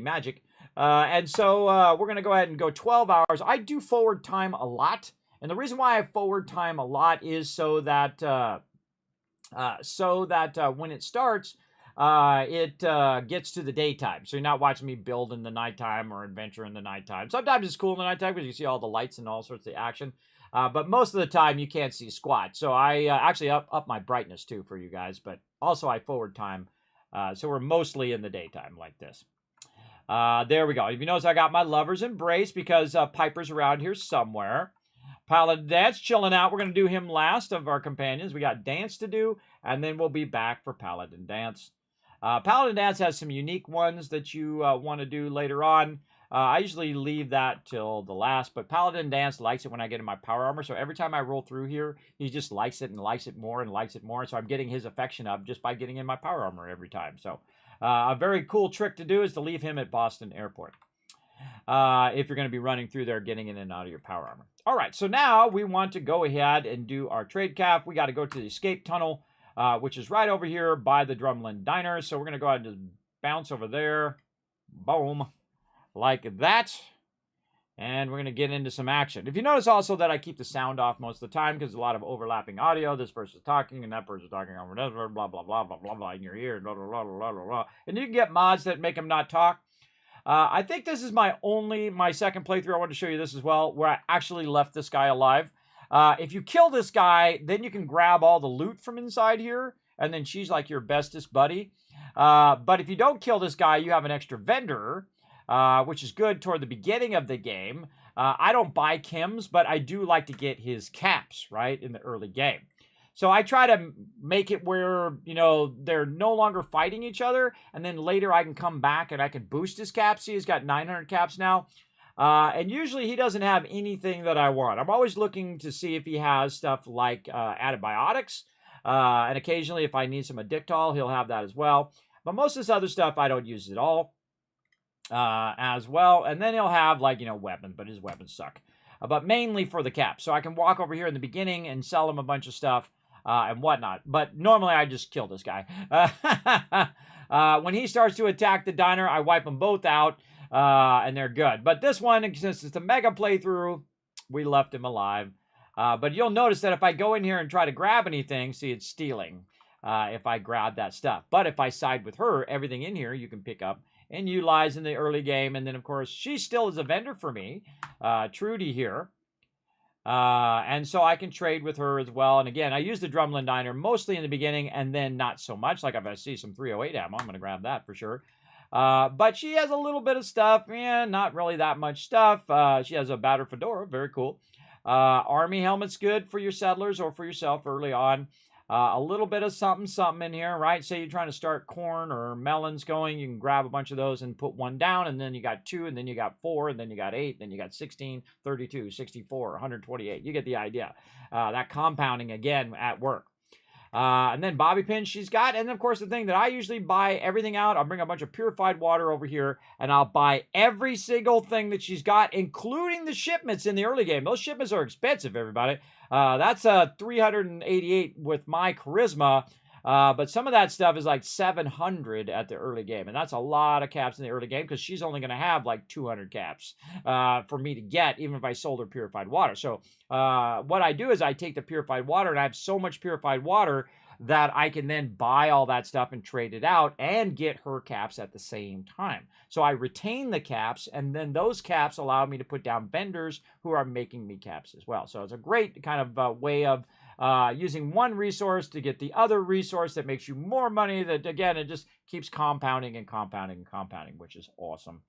magic. And so we're going to go ahead and go 12 hours. I do forward time a lot. And the reason why I forward time a lot is so that when it starts, it gets to the daytime. So you're not watching me build in the nighttime or adventure in the nighttime. Sometimes it's cool in the nighttime because you see all the lights and all sorts of action. But most of the time you can't see squat. So I actually up my brightness too for you guys. But also I forward time. So we're mostly in the daytime like this. There we go. If you notice, I got my lover's embrace because Piper's around here somewhere. Paladin Dance chilling out. We're going to do him last of our companions. We got Dance to do, and then we'll be back for Paladin Dance. Paladin Dance has some unique ones that you want to do later on. I usually leave that till the last, but Paladin Dance likes it when I get in my power armor. So every time I roll through here, he just likes it and likes it more and likes it more. So I'm getting his affection up just by getting in my power armor every time. So a very cool trick to do is to leave him at Boston Airport. If you're going to be running through there, getting in and out of your power armor. All right, so now we want to go ahead and do our trade cap. We got to go to the escape tunnel, which is right over here by the Drumlin Diner. So we're going to go ahead and just bounce over there. Boom. Like that. And we're going to get into some action. If you notice also that I keep the sound off most of the time because there's a lot of overlapping audio. This person's talking and that person's talking over this, blah, blah, blah, blah, blah, blah, in your ear, blah, blah, blah, blah, blah, blah. And you can get mods that make them not talk. I think this is my second playthrough. I want to show you this as well, where I actually left this guy alive. If you kill this guy, then you can grab all the loot from inside here, and then she's like your bestest buddy. But if you don't kill this guy, you have an extra vendor, which is good toward the beginning of the game. I don't buy Kim's, but I do like to get his caps, right, in the early game. So I try to make it where, you know, they're no longer fighting each other, and then later I can come back and I can boost his caps. See, he's got 900 caps now. And usually he doesn't have anything that I want. I'm always looking to see if he has stuff like antibiotics. And occasionally if I need some Addictol, he'll have that as well. But most of this other stuff I don't use at all as well. And then he'll have, like, you know, weapons, but his weapons suck. But mainly for the caps. So I can walk over here in the beginning and sell him a bunch of stuff and whatnot. But normally I just kill this guy. When he starts to attack the diner, I wipe them both out. And they're good. But this one, since it's a mega playthrough, we left him alive. But you'll notice that if I go in here and try to grab anything, see, it's stealing if I grab that stuff. But if I side with her, everything in here you can pick up and utilize in the early game. And then, of course, she still is a vendor for me, Trudy here. And so I can trade with her as well. And again, I use the Drumlin Diner mostly in the beginning and then not so much. Like if I see some 308 ammo, I'm going to grab that for sure. But she has a little bit of stuff. Yeah, not really that much stuff. She has a battered fedora. Very cool. Army helmet's good for your settlers or for yourself early on. A little bit of something in here, right? Say you're trying to start corn or melons going. You can grab a bunch of those and put one down, and then you got 2, and then you got 4, and then you got 8, then you got 16, 32, 64, 128. You get the idea. That compounding, again, at work. And then bobby pins she's got. And then, of course, the thing that I usually buy everything out, I'll bring a bunch of purified water over here, and I'll buy every single thing that she's got, including the shipments in the early game. Those shipments are expensive, everybody. That's 388 with my charisma. But some of that stuff is like 700 at the early game. And that's a lot of caps in the early game because she's only going to have like 200 caps for me to get, even if I sold her purified water. So what I do is I take the purified water, and I have so much purified water that I can then buy all that stuff and trade it out and get her caps at the same time. So I retain the caps, and then those caps allow me to put down vendors who are making me caps as well. So it's a great kind of way of using one resource to get the other resource that makes you more money. That, again, it just keeps compounding and compounding and compounding, which is awesome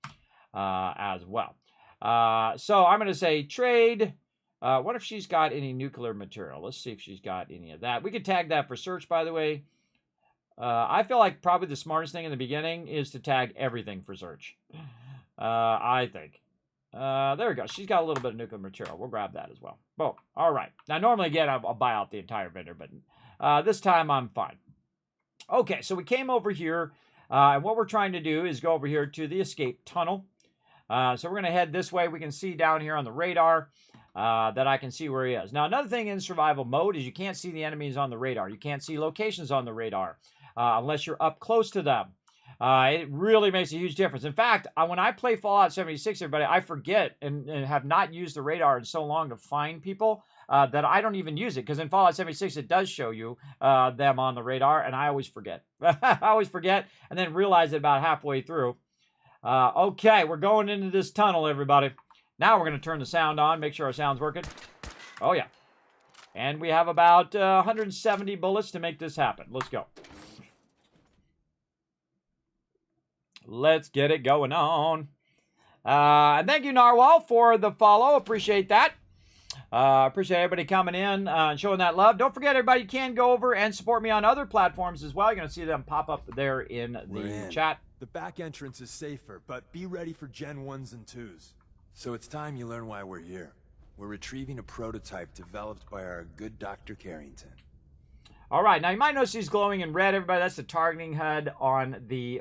as well. So I'm going to say trade. What if she's got any nuclear material? Let's see if she's got any of that. We could tag that for search, by the way. I feel like probably the smartest thing in the beginning is to tag everything for search. I think. There we go. She's got a little bit of nuclear material. We'll grab that as well. Boom. All right. Now, normally, again, I'll buy out the entire vendor, but this time I'm fine. Okay, so we came over here, and what we're trying to do is go over here to the escape tunnel. So we're going to head this way. We can see down here on the radar that I can see where he is. Now, another thing in survival mode is you can't see the enemies on the radar. You can't see locations on the radar unless you're up close to them. It really makes a huge difference. In fact, when I play Fallout 76, everybody, I forget and have not used the radar in so long to find people that I don't even use it. Because in Fallout 76, it does show you them on the radar, and I always forget. I always forget and then realize it about halfway through. Okay, we're going into this tunnel, everybody. Now we're going to turn the sound on, make sure our sound's working. Oh, yeah. And we have about 170 bullets to make this happen. Let's go. Let's get it going on. And thank you, Narwhal, for the follow. Appreciate that. Appreciate everybody coming in and showing that love. Don't forget, everybody, you can go over and support me on other platforms as well. You're going to see them pop up there in the chat. The back entrance is safer, but be ready for Gen 1s and 2s. So it's time you learn why we're here. We're retrieving a prototype developed by our good Dr. Carrington. All right, now you might notice he's glowing in red, everybody. That's the targeting HUD on the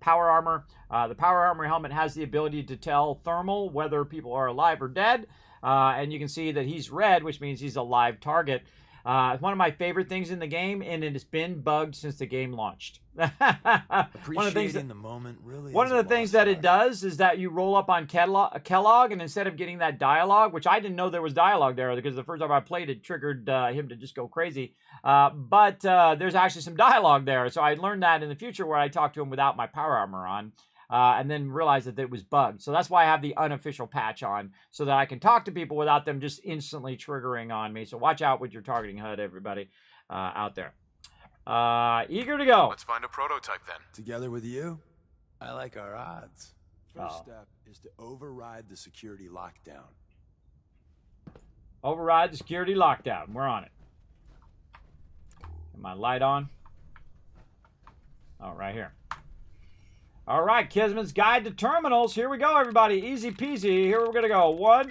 power armor. The power armor helmet has the ability to tell thermal whether people are alive or dead. And you can see that he's red, which means he's a live target. It's one of my favorite things in the game, and it has been bugged since the game launched. One of the things Appreciating the moment really One is of a the things lost that it art. does is that you roll up on Kellogg, and instead of getting that dialogue, which I didn't know there was dialogue there because the first time I played it triggered him to just go crazy. But there's actually some dialogue there. So I learned that in the future where I talk to him without my power armor on. And then realized that it was bugged. So that's why I have the unofficial patch on, so that I can talk to people without them just instantly triggering on me. So watch out with your targeting HUD, everybody out there. Eager to go. Let's find a prototype then. Together with you, I like our odds. First Oh. step is to override the security lockdown. Override the security lockdown. We're on it. Get my light on. Oh, right here. All right, Kismet's Guide to Terminals. Here we go, everybody. Easy peasy. Here we're going to go. 1,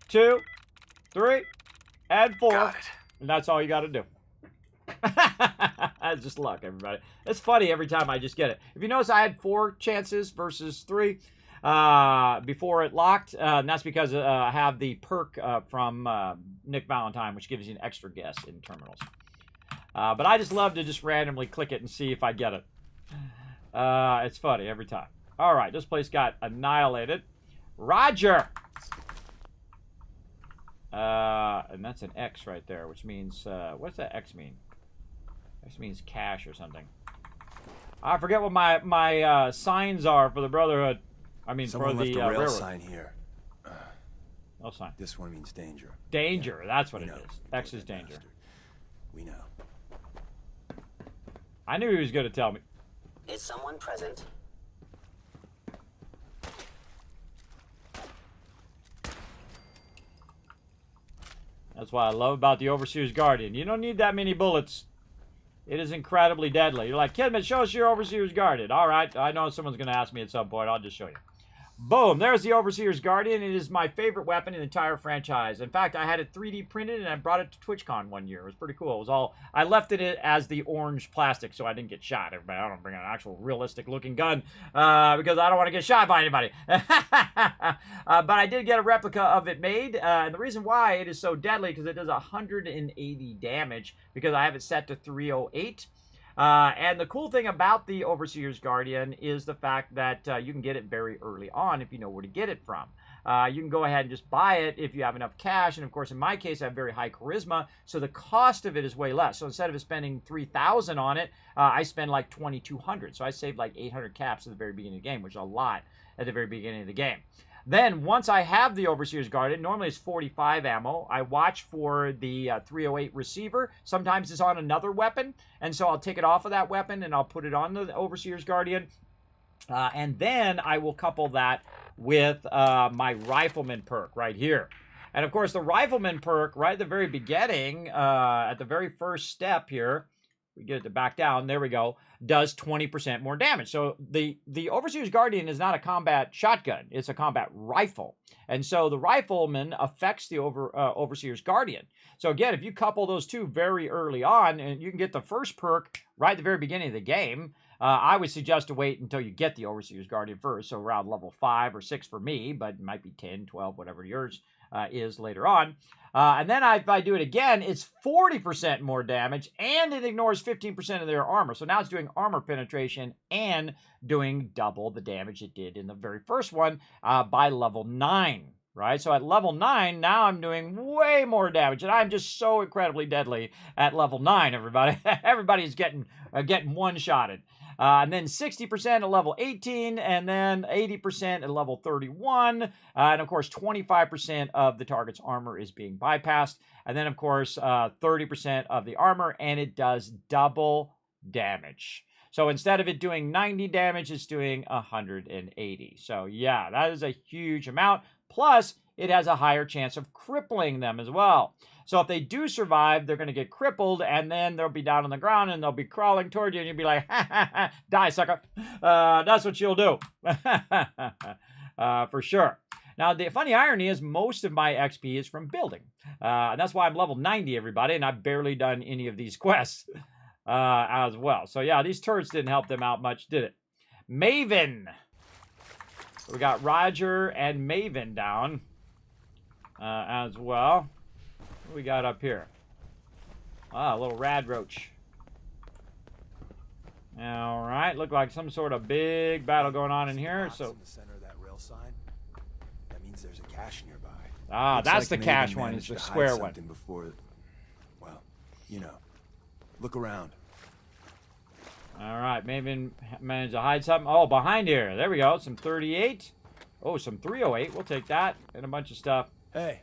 2, 3, and 4. Got it. And that's all you got to do. That's just luck, everybody. It's funny every time I just get it. If you notice, I had 4 chances versus 3 before it locked. And that's because I have the perk from Nick Valentine, which gives you an extra guess in terminals. But I just love to just randomly click it and see if I get it. It's funny every time. All right, this place got annihilated. Roger. And that's an X right there, which means, what's that X mean? X means cash or something. I forget what my signs are for the Brotherhood. I mean, Someone for left the a rail railroad. sign here. No sign. This one means danger. Danger, that's what We it know. is. X is danger. Bastard. We know. I knew he was going to tell me. Is someone present? That's what I love about the Overseer's Guardian. You don't need that many bullets. It is incredibly deadly. You're like, Kismet, show us your Overseer's Guardian. All right, I know someone's going to ask me at some point. I'll just show you. Boom, there's the Overseer's Guardian. It is my favorite weapon in the entire franchise. In fact, I had it 3D printed and I brought it to TwitchCon one year. It was pretty cool. It was all, I left it as the orange plastic so I didn't get shot. Everybody, I don't bring an actual realistic looking gun because I don't want to get shot by anybody. But I did get a replica of it made. And the reason why it is so deadly because it does 180 damage because I have it set to 308. And the cool thing about the Overseer's Guardian is the fact that you can get it very early on if you know where to get it from. You can go ahead and just buy it if you have enough cash. And of course, in my case, I have very high charisma, so the cost of it is way less. So instead of spending $3,000 on it, I spend like $2,200. So I saved like 800 caps at the very beginning of the game, which is a lot at the very beginning of the game. Then, once I have the Overseer's Guardian, normally it's 45 ammo. I watch for the 308 receiver. Sometimes it's on another weapon, and so I'll take it off of that weapon and I'll put it on the Overseer's Guardian. And then I will couple that with my Rifleman perk right here. And of course, the Rifleman perk right at the very beginning, at the very first step here, we get it to back down, there we go, does 20% more damage. So the Overseer's Guardian is not a combat shotgun, it's a combat rifle. And so the Rifleman affects the Overseer's Guardian. So again, if you couple those two very early on, and you can get the first perk right at the very beginning of the game, I would suggest to wait until you get the Overseer's Guardian first, so around level 5 or 6 for me, but it might be 10, 12, whatever yours is later on. And then if I do it again, it's 40% more damage, and it ignores 15% of their armor. So now it's doing armor penetration and doing double the damage it did in the very first one by level 9. Right? So at level 9, now I'm doing way more damage, and I'm just so incredibly deadly at level 9, everybody. Everybody's getting one-shotted. And then 60% at level 18, and then 80% at level 31. And of course, 25% of the target's armor is being bypassed. And then, of course, 30% of the armor, and it does double damage. So instead of it doing 90 damage, it's doing 180. So yeah, that is a huge amount. Plus, it has a higher chance of crippling them as well. So if they do survive, they're going to get crippled, and then they'll be down on the ground, and they'll be crawling toward you, and you'll be like, ha, ha, ha, die, sucker. That's what you'll do. For sure. Now, the funny irony is most of my XP is from building. And that's why I'm level 90, everybody, and I've barely done any of these quests as well. So yeah, these turrets didn't help them out much, did it? Maven. We got Roger and Maven down as well. What we got up here? Ah, a little rad roach. All right, look like some sort of big battle going on in here. Box So, in the center of that rail sign. That means there's a cache nearby. that's Looks the like cache Maven one. It's managed the to hide square one. something before, well, you know. Look around. All right, maybe managed to hide something. Oh, behind here. There we go. Some 38. Oh, some 308. We'll take that and a bunch of stuff. Hey,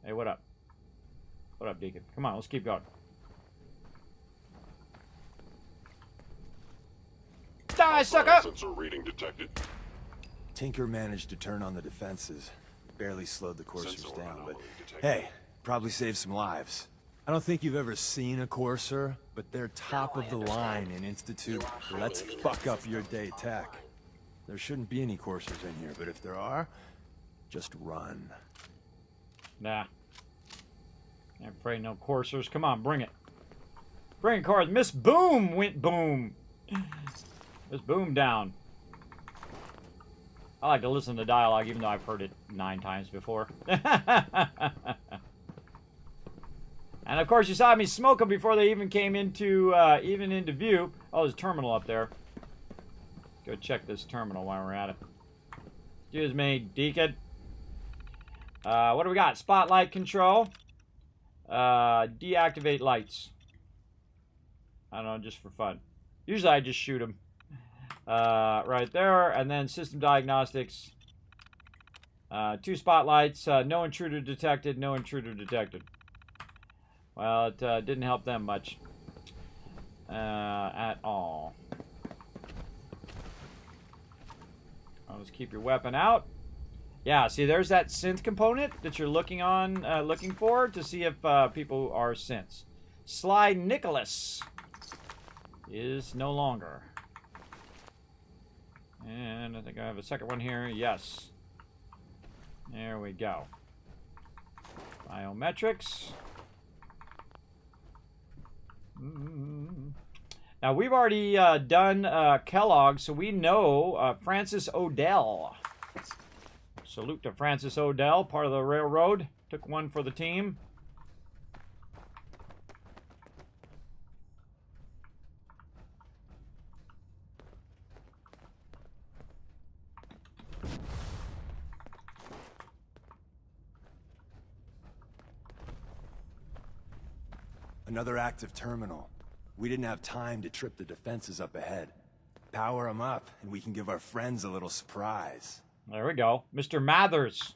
Hey, what up? What up, Deacon? Come on, let's keep going. Die, sucker! Sensor reading detected. Tinker managed to turn on the defenses. Barely slowed the coursers Sensor down, but anomaly detected. hey, probably saved some lives. I don't think you've ever seen a courser, but they're top of the line in Institute. Let's fuck up your day tech. There shouldn't be any coursers in here, but if there are, just run. Nah. I'm afraid no coursers. Come on, bring it. Bring it, cars. Miss Boom went boom. Miss Boom down. I like to listen to dialogue, even though I've heard it 9 times before. And of course, you saw me smoke them before they even came into view. Oh, there's a terminal up there. Go check this terminal while we're at it. Excuse me, Deacon. What do we got? Spotlight control. Deactivate lights. I don't know, just for fun. Usually I just shoot them. Right there. And then system diagnostics. 2 spotlights. No intruder detected. No intruder detected. Well, it didn't help them much. At all. Let's keep your weapon out. Yeah, see, there's that synth component that you're looking for to see if people are synths. Sly Nicholas is no longer. And I think I have a second one here. Yes. There we go. Biometrics. Now, we've already done Kellogg, so we know Francis Odell. Salute to Francis Odell, part of the railroad. Took one for the team. Another active terminal. We didn't have time to trip the defenses up ahead. Power them up, and we can give our friends a little surprise. There we go. Mr. Mathers.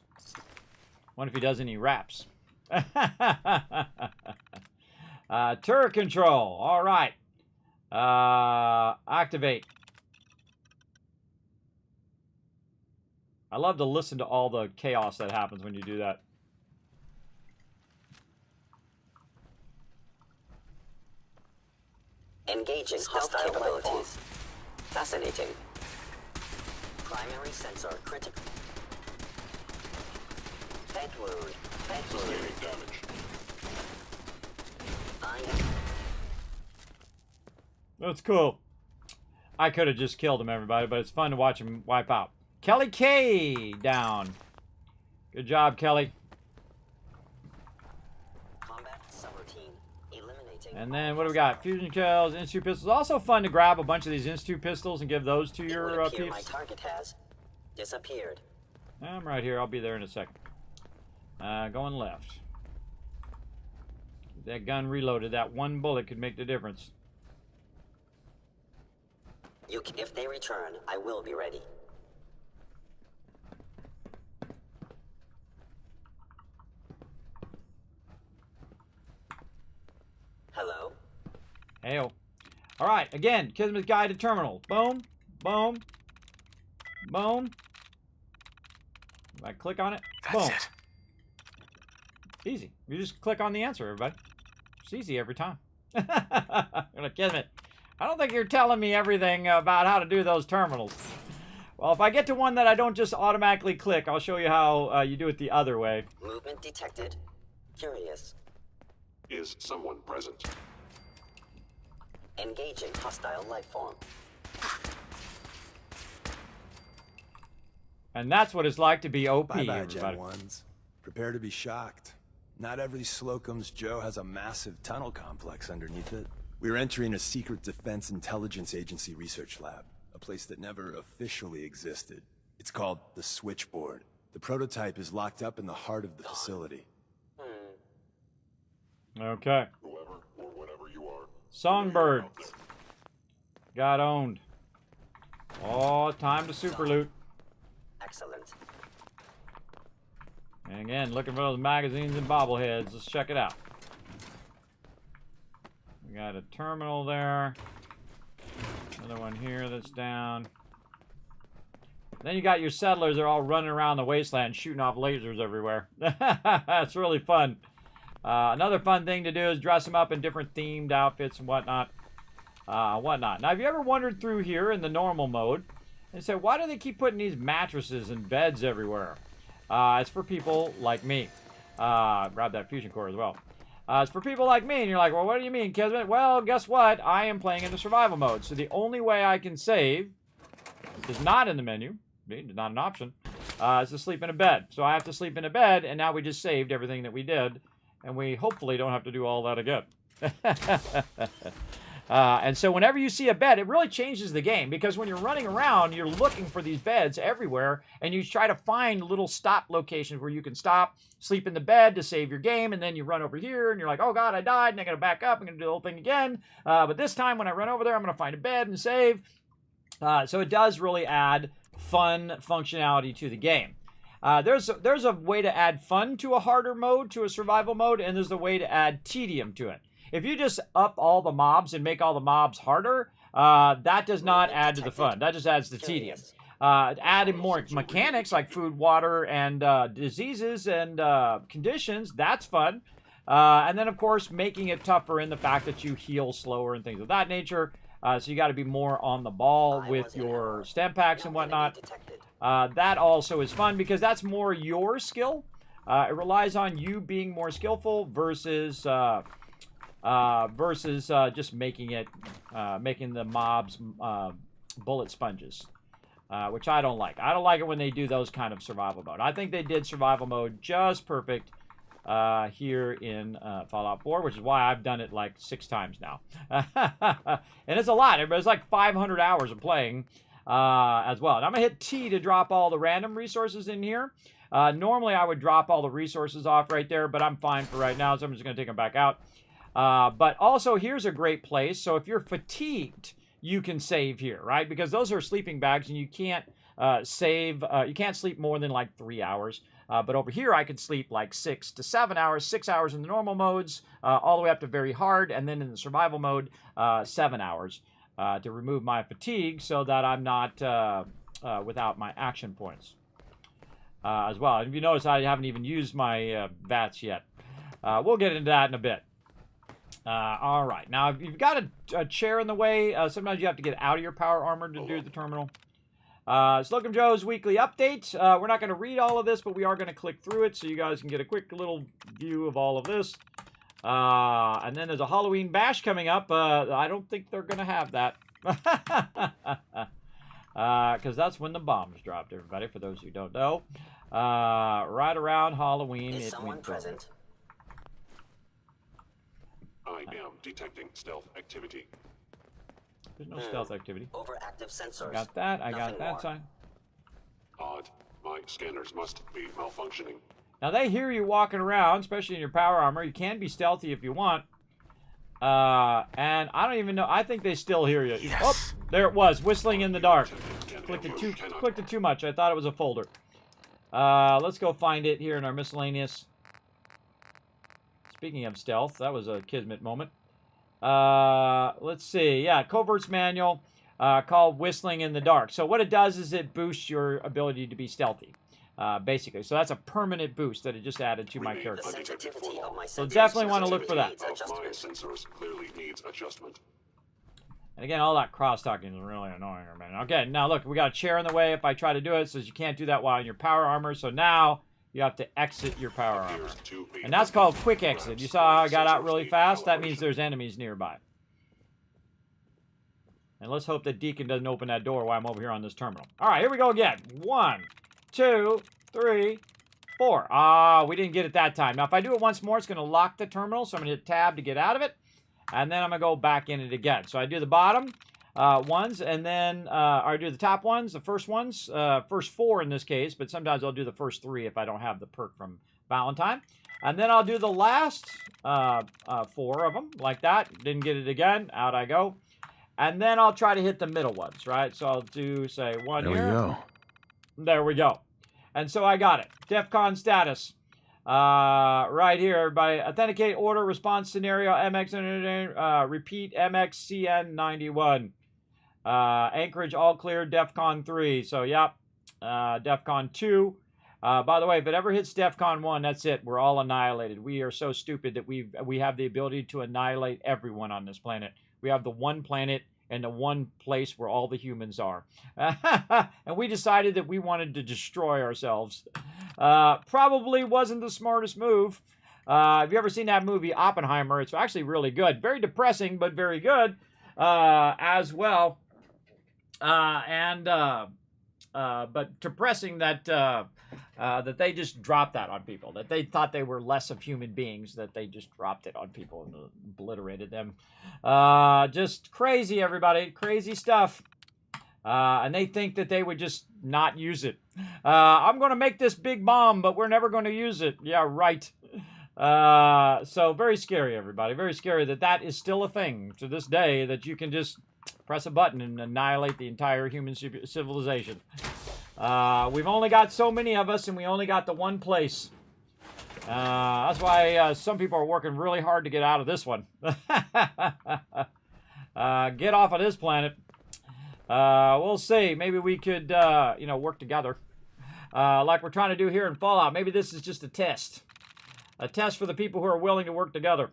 Wonder if he does any raps. Turret control. All right. Activate. I love to listen to all the chaos that happens when you do that. Engaging hostile capabilities. Fascinating. Primary sensor critical. Head wound. Head wound. Sustaining damage. That's cool. I could have just killed him, everybody, but it's fun to watch him wipe out. Kelly K down. Good job, Kelly. Combat subroutine. Eliminating. And then what do we got? Fusion shells, Institute pistols. Also fun to grab a bunch of these Institute pistols and give those to It your would appear peeps. my target has disappeared. I'm right here. I'll be there in a second. Going left. Get that gun reloaded. That one bullet could make the difference. If they return, I will be ready. Hello? Heyo. All right. Again, Kismet Guide to Terminal. Boom. Boom. Boom. If I click on it, boom. That's it. Easy. You just click on the answer, everybody. It's easy every time. You're like, Kismet, I don't think you're telling me everything about how to do those terminals. Well, if I get to one that I don't just automatically click, I'll show you how you do it the other way. Movement detected. Curious. Is someone present? Engaging hostile life form. And that's what it's like to be OP, Bye-bye, everybody. Gen 1s. Prepare to be shocked. Not every Slocum's Joe has a massive tunnel complex underneath it. We're entering a secret Defense Intelligence Agency research lab, a place that never officially existed. It's called the Switchboard. The prototype is locked up in the heart of the facility. Okay. Whoever or whatever you are. Songbird. Out there. Got owned. Oh, time to super loot. Excellent. And again, looking for those magazines and bobbleheads. Let's check it out. We got a terminal there. Another one here that's down. Then you got your settlers. They're all running around the wasteland shooting off lasers everywhere. That's really fun. Another fun thing to do is dress them up in different themed outfits and whatnot. Now, have you ever wandered through here in the normal mode and said, why do they keep putting these mattresses and beds everywhere? It's for people like me. Grab that fusion core as well. It's for people like me, and you're like, well, what do you mean, Kismet? Well, guess what? I am playing in the survival mode, so the only way I can save is not in the menu. It's not an option. Is to sleep in a bed. So I have to sleep in a bed, and now we just saved everything that we did, and we hopefully don't have to do all that again. And so whenever you see a bed, it really changes the game, because when you're running around, you're looking for these beds everywhere, and you try to find little stop locations where you can stop, sleep in the bed to save your game, and then you run over here, and you're like, oh god, I died, and I gotta back up, I'm gonna do the whole thing again. But this time, when I run over there, I'm gonna find a bed and save. So it does really add fun functionality to the game. There's a way to add fun to a harder mode, to a survival mode, and there's a way to add tedium to it. If you just up all the mobs and make all the mobs harder, that does not add to the fun. That just adds the tedium. Adding more mechanics like food, water, and diseases and conditions, that's fun. And then, of course, making it tougher in the fact that you heal slower and things of that nature. So you got to be more on the ball with your stem packs and whatnot. That also is fun because that's more your skill. It relies on you being more skillful versus just making the mobs bullet sponges, which I don't like. I don't like it when they do those kind of survival mode. I think they did survival mode just perfect here in Fallout 4, which is why I've done it like 6 times now. And it's a lot. It's like 500 hours of playing as well. And I'm going to hit T to drop all the random resources in here. Normally, I would drop all the resources off right there, but I'm fine for right now, so I'm just going to take them back out. But also, here's a great place. So if you're fatigued, you can save here, right? Because those are sleeping bags, and you can't you can't sleep more than like 3 hours. But over here, I could sleep like 6 to 7 hours, 6 hours in the normal modes, all the way up to very hard, and then in the survival mode, 7 hours to remove my fatigue so that I'm not without my action points as well. And if you notice, I haven't even used my VATS yet. We'll get into that in a bit. All right. Now, if you've got a chair in the way, sometimes you have to get out of your power armor to do the terminal. Slocum Joe's weekly update. We're not going to read all of this, but we are going to click through it so you guys can get a quick little view of all of this. And then there's a Halloween bash coming up. I don't think they're going to have that. Because that's when the bombs dropped, everybody, for those who don't know. Right around Halloween. Is someone present? I am detecting stealth activity. There's no stealth activity. Overactive sensors. Got that. I got Nothing that more. sign. Odd. My scanners must be malfunctioning. Now, they hear you walking around, especially in your power armor. You can be stealthy if you want. And I don't even know. I think they still hear you. Yes. Oh, there it was, whistling in the dark. And Clicked it ambush cannot- clicked it too much. I thought it was a folder. Let's go find it here in our miscellaneous. Speaking of stealth, that was a Kismet moment. Let's see. Yeah, Covert's manual called Whistling in the Dark. So what it does is it boosts your ability to be stealthy, basically. So that's a permanent boost that it just added to my Remain character. The sensitivity of my So sensors definitely want to look for that. needs Of my adjustment. sensors clearly needs adjustment. And again, all that cross-talking is really annoying, man. Okay, now look, we got a chair in the way if I try to do it. It says you can't do that while in your power armor. So now you have to exit your power armor. Appears to be And that's called quick perhaps exit. You saw how I got out sensors really need fast? That means calibration. there's enemies nearby. And let's hope that Deacon doesn't open that door while I'm over here on this terminal. All right, here we go again. 1, 2, 3, 4. We didn't get it that time. Now, if I do it once more, it's going to lock the terminal, so I'm going to hit tab to get out of it, and then I'm going to go back in it again. So I do the bottom ones, and then I do the top ones, the first ones, first 4 in this case, but sometimes I'll do the first 3 if I don't have the perk from Valentine. And then I'll do the last 4 of them, like that. Didn't get it again. Out I go. And then I'll try to hit the middle ones, right? So I'll do, say, 1 here. There we go. There we go. And so I got it. DEFCON status. Right here, everybody. Authenticate order response scenario MX, repeat MXCN91. Anchorage all clear, DEFCON 3. So, yep. DEFCON 2. By the way, if it ever hits DEFCON 1, that's it. We're all annihilated. We are so stupid that we have the ability to annihilate everyone on this planet. We have the one planet and the one place where all the humans are. And we decided that we wanted to destroy ourselves. Probably wasn't the smartest move. Have you ever seen that movie, Oppenheimer? It's actually really good. Very depressing, but very good as well. But depressing that that they just dropped that on people, that they thought they were less of human beings, that they just dropped it on people and obliterated them. Just crazy, everybody. Crazy stuff. And they think that they would just not use it. I'm going to make this big bomb, but we're never going to use it. Yeah, right. So very scary, everybody. Very scary that that is still a thing to this day, that you can just press a button and annihilate the entire human civilization. We've only got so many of us, and we only got the one place. That's why some people are working really hard to get out of this one. Get off of this planet. We'll see. Maybe we could, work together. Like we're trying to do here in Fallout. Maybe this is just a test. A test for the people who are willing to work together.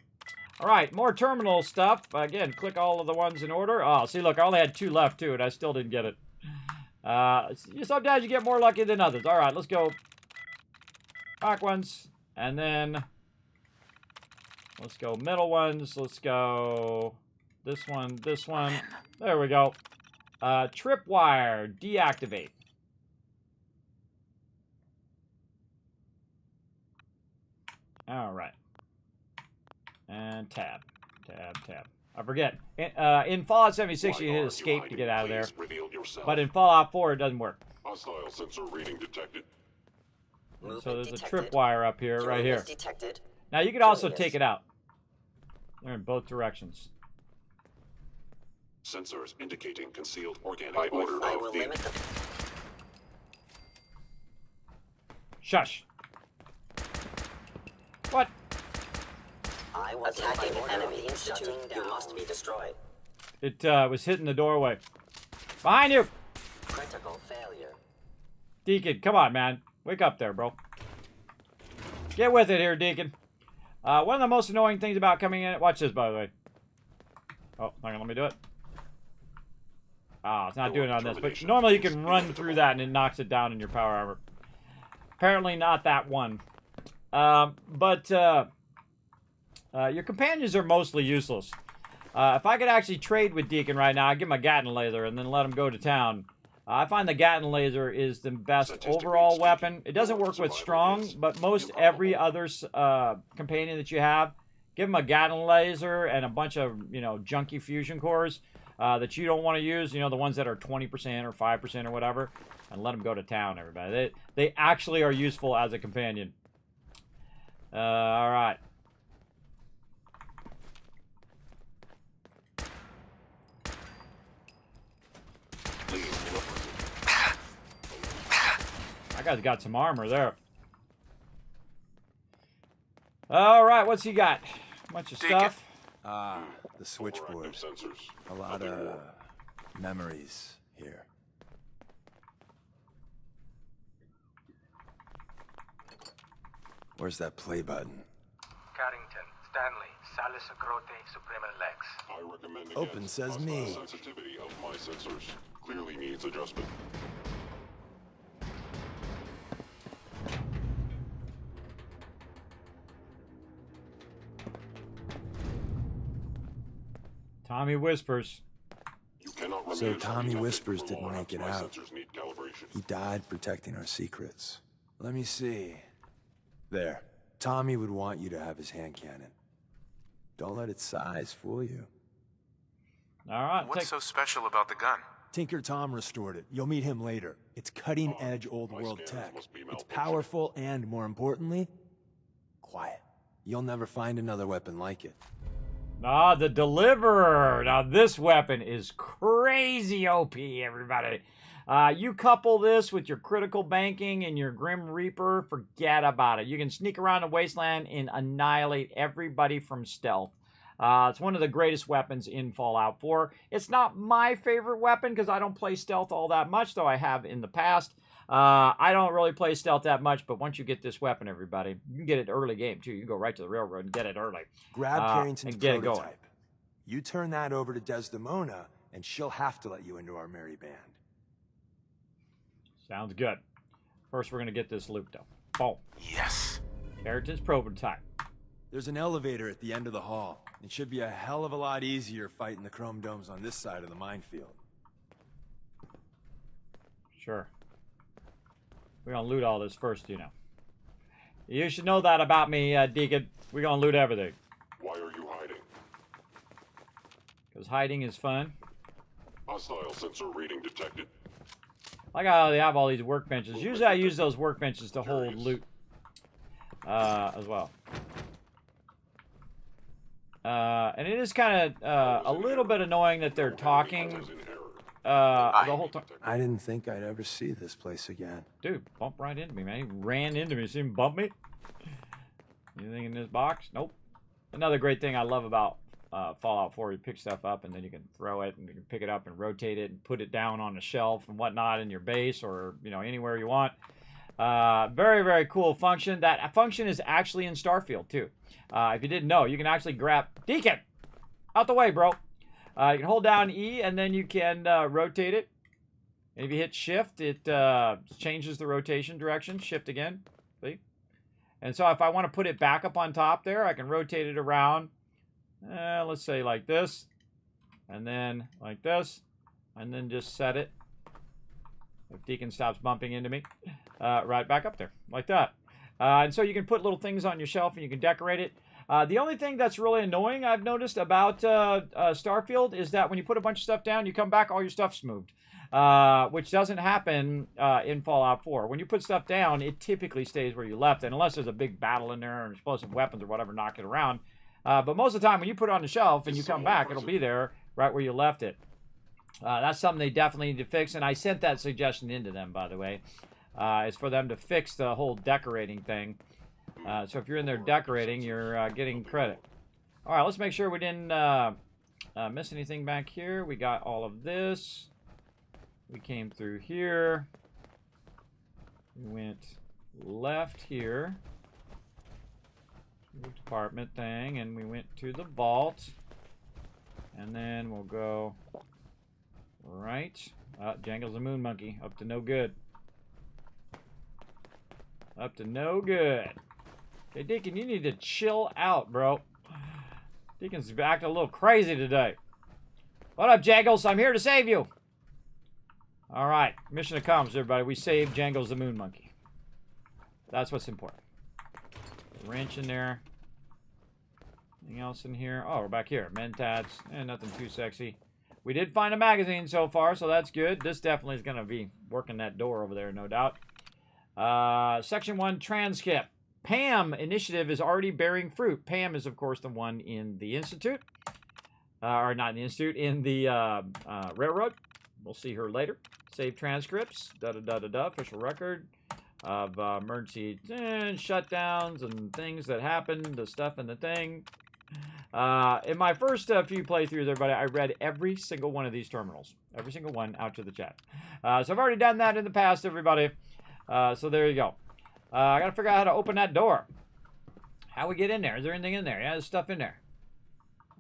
All right, more terminal stuff. Again, click all of the ones in order. Oh, see, look, I only had 2 left, too, and I still didn't get it. Sometimes you get more lucky than others. All right, let's go back ones, and then let's go middle ones. Let's go this one, this one. There we go. Tripwire, deactivate. All right. And tab. I forget. In Fallout 76, you hit escape to get out of there. But in Fallout 4, it doesn't work. Hostile sensor reading detected. So there's a tripwire up here, right here. Detected. Now you could also take it out. They're in both directions. Sensors indicating concealed organic by order I of will the... limit the... Shush. What? I will attacking enemy institute. You must be destroyed. It was hitting the doorway. Behind you! Critical failure. Deacon, come on, man. Wake up there, bro. Get with it here, Deacon. One of the most annoying things about coming in... Watch this, by the way. Oh, hang on, let me do it. Ah, it's not doing it on this. But normally you can run through that and it knocks it down in your power armor. Apparently not that one. Your companions are mostly useless. If I could actually trade with Deacon right now, I'd give him a Gatling laser and then let him go to town. I find the Gatling laser is the best overall weapon. It doesn't work with strong, but most every other companion that you have, give him a Gatling laser and a bunch of, junky fusion cores that you don't want to use, the ones that are 20% or 5% or whatever, and let them go to town, everybody. They actually are useful as a companion. All right. That guy's got some armor there. All right, what's he got? Bunch of stuff. The switchboard. Sensors. A lot of memories here. Where's that play button? Carrington, Stanley, Salis Acrote, Suprema Lex. I recommend Open against says hostile me. sensitivity of my sensors. Clearly needs adjustment. Tommy Whispers. You cannot So remain Tommy detected Whispers from didn't alarms. make it My out. sensors need calibration. He died protecting our secrets. Let me see. There. Tommy would want you to have his hand cannon. Don't let its size fool you. All right. What's so special about the gun? Tinker Tom restored it. You'll meet him later. It's cutting-edge old world tech. It's powerful and, more importantly, quiet. You'll never find another weapon like it. Ah, the Deliverer. Now, this weapon is crazy OP, everybody. You couple this with your critical banking and your Grim Reaper, forget about it. You can sneak around the wasteland and annihilate everybody from stealth. It's one of the greatest weapons in Fallout 4. It's not my favorite weapon because I don't play stealth all that much, though I have in the past. I don't really play stealth that much, but once you get this weapon, everybody, you can get it early game, too. You can go right to the railroad and get it early. Grab Carrington's and get prototype. It going. You turn that over to Desdemona, and she'll have to let you into our merry band. Sounds good. First, we're going to get this loop, though. Boom. Yes. Carrington's prototype. There's an elevator at the end of the hall. It should be a hell of a lot easier fighting the chrome domes on this side of the minefield. Sure. We're going to loot all this first, you know. You should know that about me, Deacon. We're going to loot everything. Why are you hiding? Because hiding is fun. Hostile sensor reading detected. Like how they have all these workbenches. Usually I use those workbenches to hold loot as well. And it is kind of a little bit annoying that they're talking the whole time. I didn't think I'd ever see this place again. Dude, bump right into me, man. He ran into me. See him bump me? Anything in this box? Nope. Another great thing I love about Fallout 4, you pick stuff up and then you can throw it and you can pick it up and rotate it and put it down on a shelf and whatnot in your base or, you know, anywhere you want. Very, very cool function. That function is actually in Starfield, too. If you didn't know, you can actually grab... Deacon! Out the way, bro. You can hold down E, and then you can rotate it. And if you hit Shift, it changes the rotation direction. Shift again. See? And so if I want to put it back up on top there, I can rotate it around. Let's say like this. And then like this. And then just set it. If Deacon stops bumping into me. Right back up there. Like that. And so you can put little things on your shelf and you can decorate it. The only thing that's really annoying I've noticed about Starfield is that when you put a bunch of stuff down, you come back, all your stuff's moved. Which doesn't happen in Fallout 4. When you put stuff down, it typically stays where you left it, unless there's a big battle in there and explosive weapons or whatever knock it around. But most of the time, when you put it on the shelf and you come back, it'll be there right where you left it. That's something they definitely need to fix, and I sent that suggestion into them, by the way. It's for them to fix the whole decorating thing. So if you're in there decorating, you're getting credit. All right, let's make sure we didn't miss anything back here. We got all of this. We came through here. We went left here. The department thing, and we went to the vault. And then we'll go right. Jangles the Moon Monkey. Up to no good. Up to no good. Okay, Deacon, you need to chill out, bro. Deacon's acting a little crazy today. What up, Jangles? I'm here to save you. All right, mission accomplished, everybody. We saved Jangles the Moon Monkey. That's what's important. Wrench in there. Anything else in here? Oh, we're back here. Mentats. Nothing too sexy. We did find a magazine so far, so that's good. This definitely is going to be working that door over there, no doubt. Section 1, transcript. Pam initiative is already bearing fruit. Pam is, of course, the one in the Institute. Or not in the Institute, in the Railroad. We'll see her later. Save transcripts. Da-da-da-da-da. Official record of emergency shutdowns and things that happened. The stuff in the thing. In my first few playthroughs, everybody, I read every single one of these terminals. Every single one out to the chat. So I've already done that in the past, everybody. So there you go. I gotta figure out how to open that door. How we get in there? Is there anything in there? Yeah, there's stuff in there.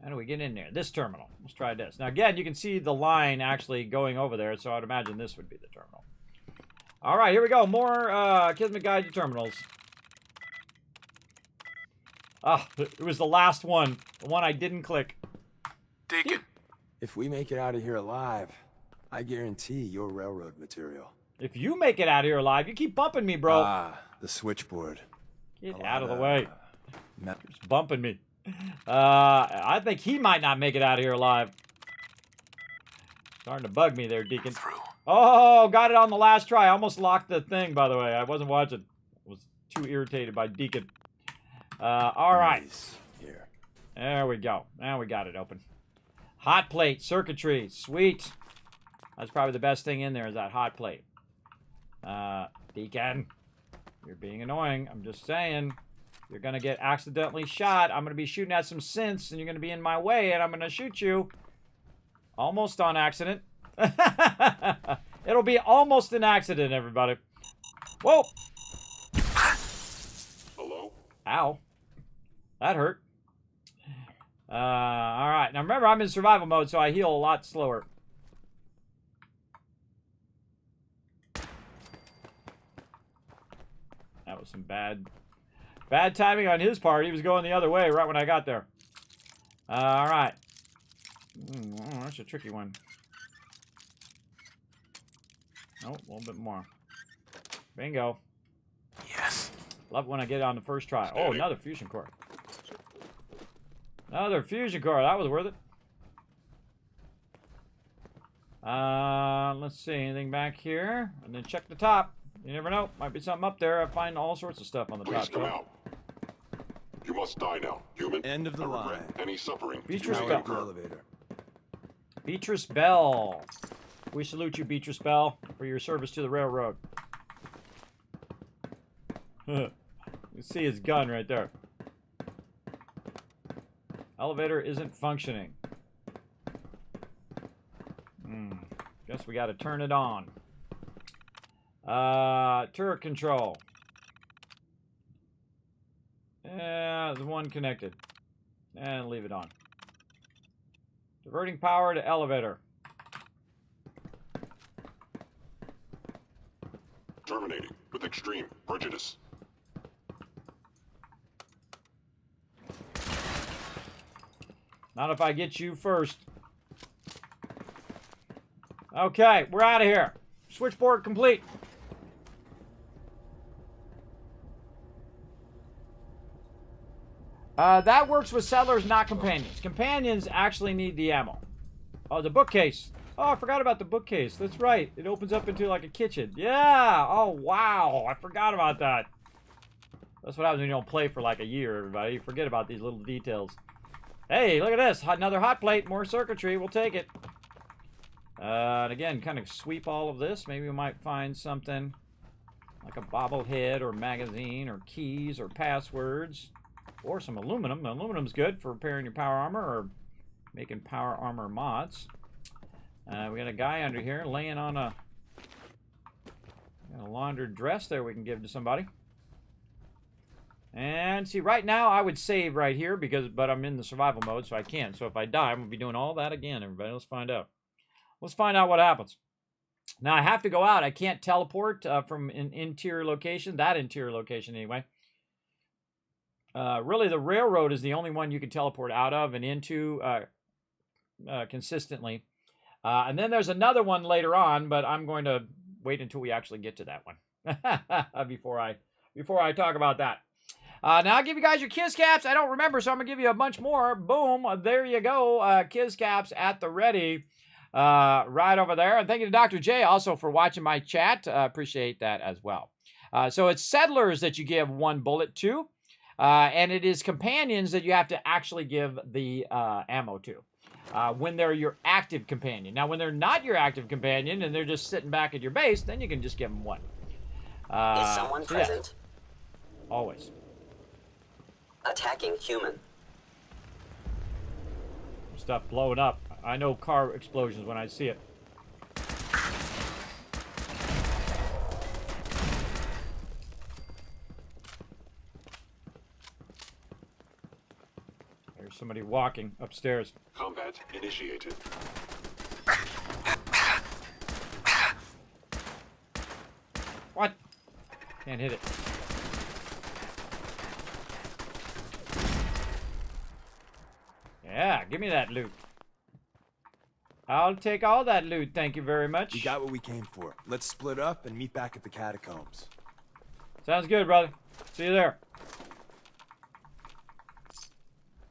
How do we get in there? This terminal. Let's try this. Now, again, you can see the line actually going over there, so I'd imagine this would be the terminal. All right, here we go. More Kismet Guide to terminals. Ah, it was the last one. The one I didn't click. Deacon. If we make it out of here alive, I guarantee your railroad material. If you make it out of here alive, you keep bumping me, bro. Ah, the switchboard. Get out of the way. It's bumping me. I think he might not make it out of here alive. Starting to bug me there, Deacon. Oh, got it on the last try. I almost locked the thing, by the way. I wasn't watching. I was too irritated by Deacon. All right. Nice. Here. There we go. Now we got it open. Hot plate, circuitry. Sweet. That's probably the best thing in there is that hot plate. Deacon, you're being annoying. I'm just saying. You're going to get accidentally shot. I'm going to be shooting at some synths, and you're going to be in my way, and I'm going to shoot you. Almost on accident. It'll be almost an accident, everybody. Whoa! Hello? Ow. That hurt. Alright. Now remember, I'm in survival mode, so I heal a lot slower. That was some bad timing on his part. He was going the other way right when I got there. Alright. Oh, that's a tricky one. Oh, a little bit more. Bingo. Yes. Love when I get it on the first try. Oh, another fusion core. Another fusion core. That was worth it. Let's see. Anything back here? And then check the top. You never know. Might be something up there. I find all sorts of stuff on the Please top. come out. You must die now, human. End of the I regret line. any suffering. Beatrice you may Bell. incur. Elevator. Beatrice Bell. We salute you, Beatrice Bell, for your service to the railroad. You see his gun right there. Elevator isn't functioning. Guess we gotta turn it on. Turret control. Yeah, there's one connected. And leave it on. Diverting power to elevator. Terminating with extreme prejudice. Not if I get you first. Okay, we're out of here. Switchboard complete. That works with settlers, not companions. Companions actually need the ammo. Oh, the bookcase. Oh, I forgot about the bookcase. That's right. It opens up into like a kitchen. Yeah. Oh, wow. I forgot about that. That's what happens when you don't play for like a year, everybody. You forget about these little details. Hey, look at this. Another hot plate. More circuitry. We'll take it. And again, kind of sweep all of this. Maybe we might find something like a bobblehead or magazine or keys or passwords. Or some aluminum. Aluminum's good for repairing your power armor or making power armor mods. We got a guy under here laying on a laundered dress there we can give to somebody. And see, right now I would save right here but I'm in the survival mode, so I can't. So if I die, I'm gonna be doing all that again, everybody. Let's find out. Let's find out what happens. Now I have to go out. I can't teleport from an interior location, that interior location anyway. Really, the railroad is the only one you can teleport out of and into consistently. And then there's another one later on, but I'm going to wait until we actually get to that one before I talk about that. Now I'll give you guys your Kiz Caps. I don't remember, so I'm going to give you a bunch more. Boom. There you go. Kiz Caps at the ready right over there. And thank you to Dr. J also for watching my chat. Appreciate that as well. So it's settlers that you give one bullet to. And it is companions that you have to actually give the ammo to when they're your active companion. Now, when they're not your active companion and they're just sitting back at your base, then you can just give them one. Is someone present? Yeah. Always. Attacking human. Stuff blowing up. I know car explosions when I see it. There's somebody walking upstairs. Combat initiated. What? Can't hit it. Yeah, give me that loot. I'll take all that loot, thank you very much. We got what we came for. Let's split up and meet back at the catacombs. Sounds good, brother. See you there.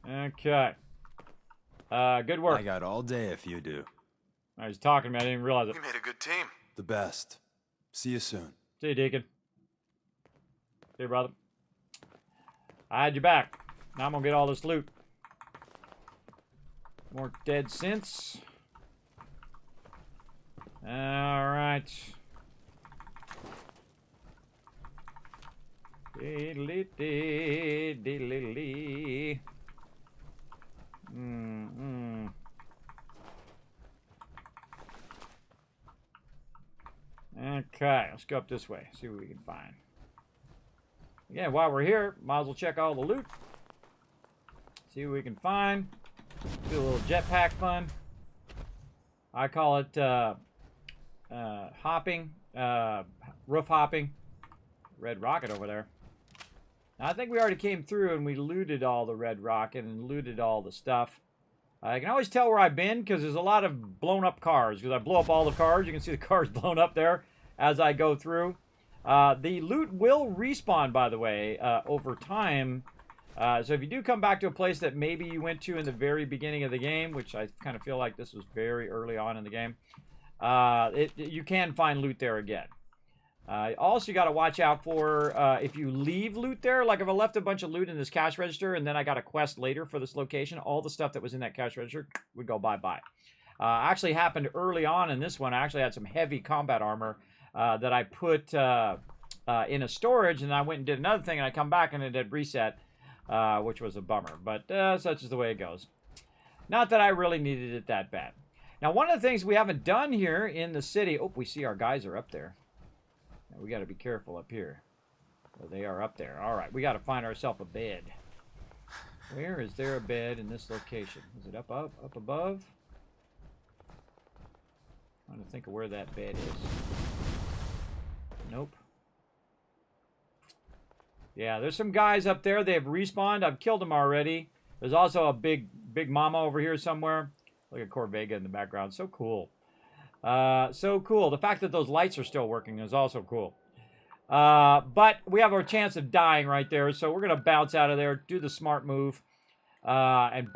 Okay. Good work. I got all day if you do. I was talking to me. I didn't realize it. We made a good team. The best. See you soon. See you, Deacon. See you, brother. I had you back. Now I'm gonna get all this loot. More dead synths. Alright. Diddly-dee. Okay, let's go up this way. See what we can find. Again, while we're here, might as well check all the loot. See what we can find. Do a little jetpack fun. I call it hopping, roof hopping. Red rocket over there. Now, I think we already came through and we looted all the red rocket and looted all the stuff. I can always tell where I've been because there's a lot of blown up cars. Because I blow up all the cars. You can see the cars blown up there as I go through. The loot will respawn, by the way, over time. So if you do come back to a place that maybe you went to in the very beginning of the game, which I kind of feel like this was very early on in the game, you can find loot there again. Also, you got to watch out for if you leave loot there. Like if I left a bunch of loot in this cash register and then I got a quest later for this location, all the stuff that was in that cash register would go bye-bye. Actually happened early on in this one. I actually had some heavy combat armor that I put in a storage, and I went and did another thing, and I come back and it had reset, which was a bummer. But such is the way it goes. Not that I really needed it that bad. Now, one of the things we haven't done here in the city... Oh, we see our guys are up there. Now, we got to be careful up here. Well, they are up there. All right, we got to find ourselves a bed. Where is there a bed in this location? Is it up above? I'm trying to think of where that bed is. Nope. Yeah, there's some guys up there. They have respawned. I've killed them already. There's also a big mama over here somewhere. Look at Corvega in the background. So cool. So cool. The fact that those lights are still working is also cool. But we have our chance of dying right there. So we're going to bounce out of there, do the smart move, and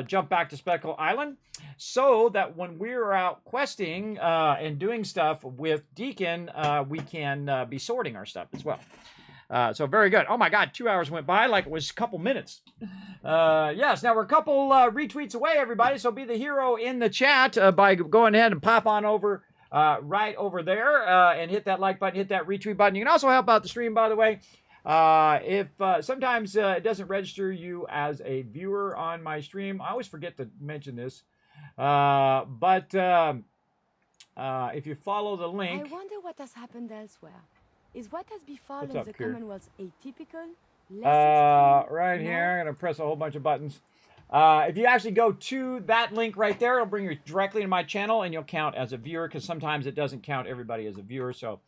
jump back to Speckle Island so that when we're out questing and doing stuff with Deacon, we can be sorting our stuff as well. So very good. Oh my God, 2 hours went by like it was a couple minutes. Yes, now we're a couple retweets away, everybody. So be the hero in the chat by going ahead and pop on over right over there and hit that like button, hit that retweet button. You can also help out the stream, by the way. If sometimes it doesn't register you as a viewer on my stream. I always forget to mention this. But if you follow the link... I wonder what has happened elsewhere. Is what has befallen up, the Kier? Commonwealth atypical? Less Right extreme? here, I'm going to press a whole bunch of buttons. If you actually go to that link right there, it'll bring you directly to my channel, and you'll count as a viewer, because sometimes it doesn't count everybody as a viewer. So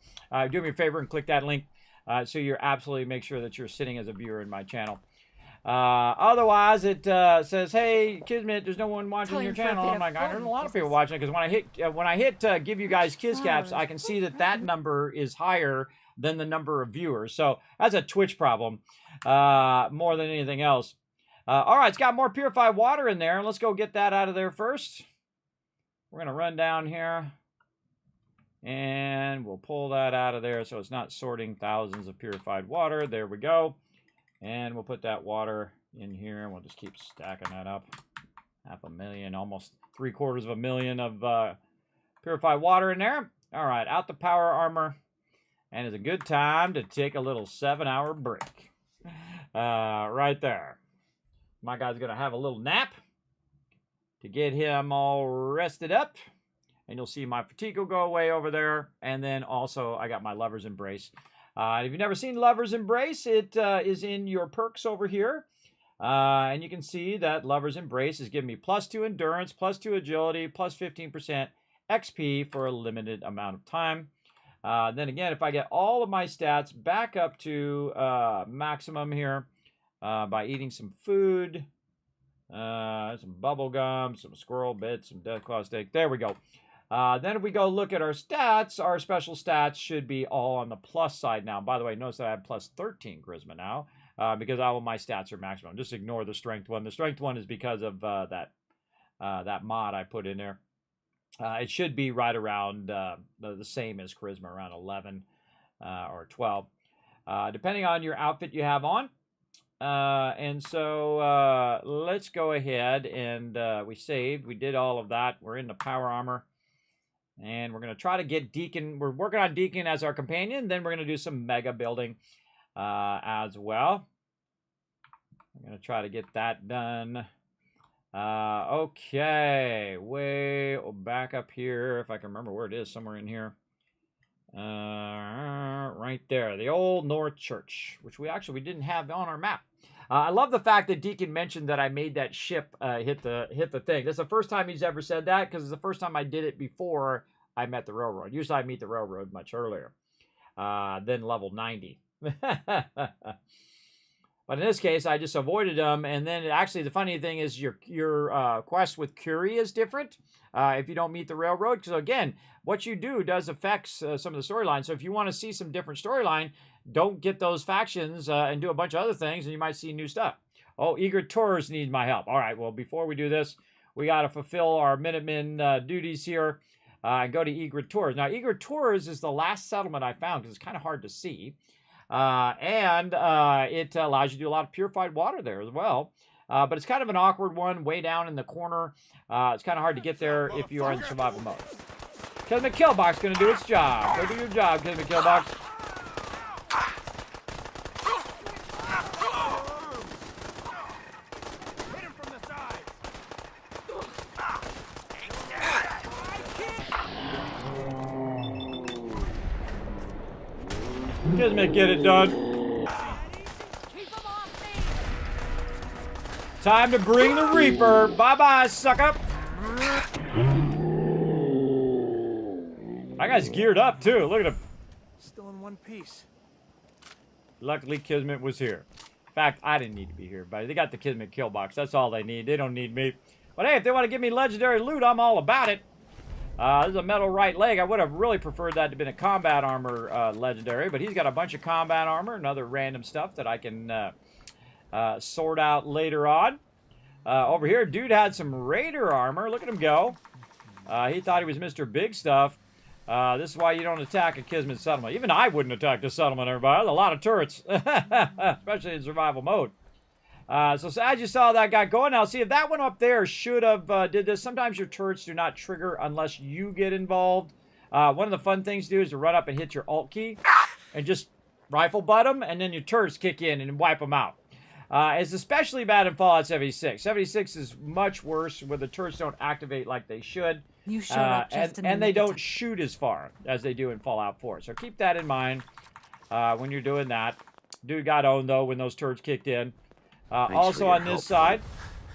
do me a favor and click that link, so you're absolutely make sure that you're sitting as a viewer in my channel. Otherwise, it says, "Hey, Kismet, there's no one watching your channel." I'm like, there's a lot of people watching it, because when I hit give you guys kiss caps, I can see that number is higher than the number of viewers. So that's a Twitch problem more than anything else. All right, it's got more purified water in there. Let's go get that out of there first. We're going to run down here, and we'll pull that out of there so it's not sorting thousands of purified water. There we go. And we'll put that water in here, and we'll just keep stacking that up. 500,000, almost 750,000 of purified water in there. All right, out the power armor. And it's a good time to take a little 7-hour break. Right there. My guy's going to have a little nap to get him all rested up. And you'll see my fatigue will go away over there. And then also I got my Lover's Embrace. If you've never seen Lover's Embrace, it is in your perks over here. And you can see that Lover's Embrace is giving me +2 endurance, +2 agility, +15% XP for a limited amount of time. Then again, if I get all of my stats back up to maximum here by eating some food, some bubble gum, some squirrel bits, some deathclaw steak. There we go. Then if we go look at our stats, our special stats should be all on the plus side now. By the way, notice that I have +13 charisma now. because all of my stats are maximum. Just ignore the strength one. The strength one is because of that mod I put in there. It should be right around the same as charisma, around 11 or 12, depending on your outfit you have on. And so let's go ahead and we saved. We did all of that. We're in the power armor. And we're going to try to get Deacon. We're working on Deacon as our companion. Then we're going to do some mega building as well. I'm going to try to get that done. Okay. Way back up here. If I can remember where it is. Somewhere in here. Right there. The old North Church. Which we didn't have on our map. I love the fact that Deacon mentioned that I made that ship hit the thing. That's the first time he's ever said that, because it's the first time I did it before I met the railroad. Usually I meet the railroad much earlier than level 90. But in this case, I just avoided them. And then actually the funny thing is your quest with Curie is different if you don't meet the railroad. Because again, what you do does affects some of the storyline. So if you want to see some different storyline, don't get those factions and do a bunch of other things, and you might see new stuff. Oh, Eager Tours need my help. All right, well, before we do this, we got to fulfill our Minutemen duties here and go to Eager Tours. Now, Eager Tours is the last settlement I found because it's kind of hard to see. And it allows you to do a lot of purified water there as well. But it's kind of an awkward one, way down in the corner. It's kind of hard to get there if you are in survival mode. Kismet Killbox going to do its job. Go do your job, Kismet Killbox. Kismet, get it done. Time to bring the Reaper. Bye-bye, sucker. That guy's geared up, too. Look at him. Still in one piece. Luckily, Kismet was here. In fact, I didn't need to be here, but they got the Kismet kill box. That's all they need. They don't need me. But hey, if they want to give me legendary loot, I'm all about it. This is a metal right leg. I would have really preferred that to have been a combat armor legendary, but he's got a bunch of combat armor and other random stuff that I can sort out later on. Over here, dude had some raider armor. Look at him go. He thought he was Mr. Big Stuff. This is why you don't attack a Kismet settlement. Even I wouldn't attack this settlement, everybody. There's a lot of turrets, especially in survival mode. So as you saw that guy going, now see if that one up there should have did this. Sometimes your turrets do not trigger unless you get involved. One of the fun things to do is to run up and hit your alt key and just rifle butt them, and then your turrets kick in and wipe them out. It's especially bad in Fallout 76. 76 is much worse where the turrets don't activate like they should. You showed up just and they don't shoot as far as they do in Fallout 4. So keep that in mind when you're doing that. Dude got owned, though, when those turrets kicked in. Also on this side,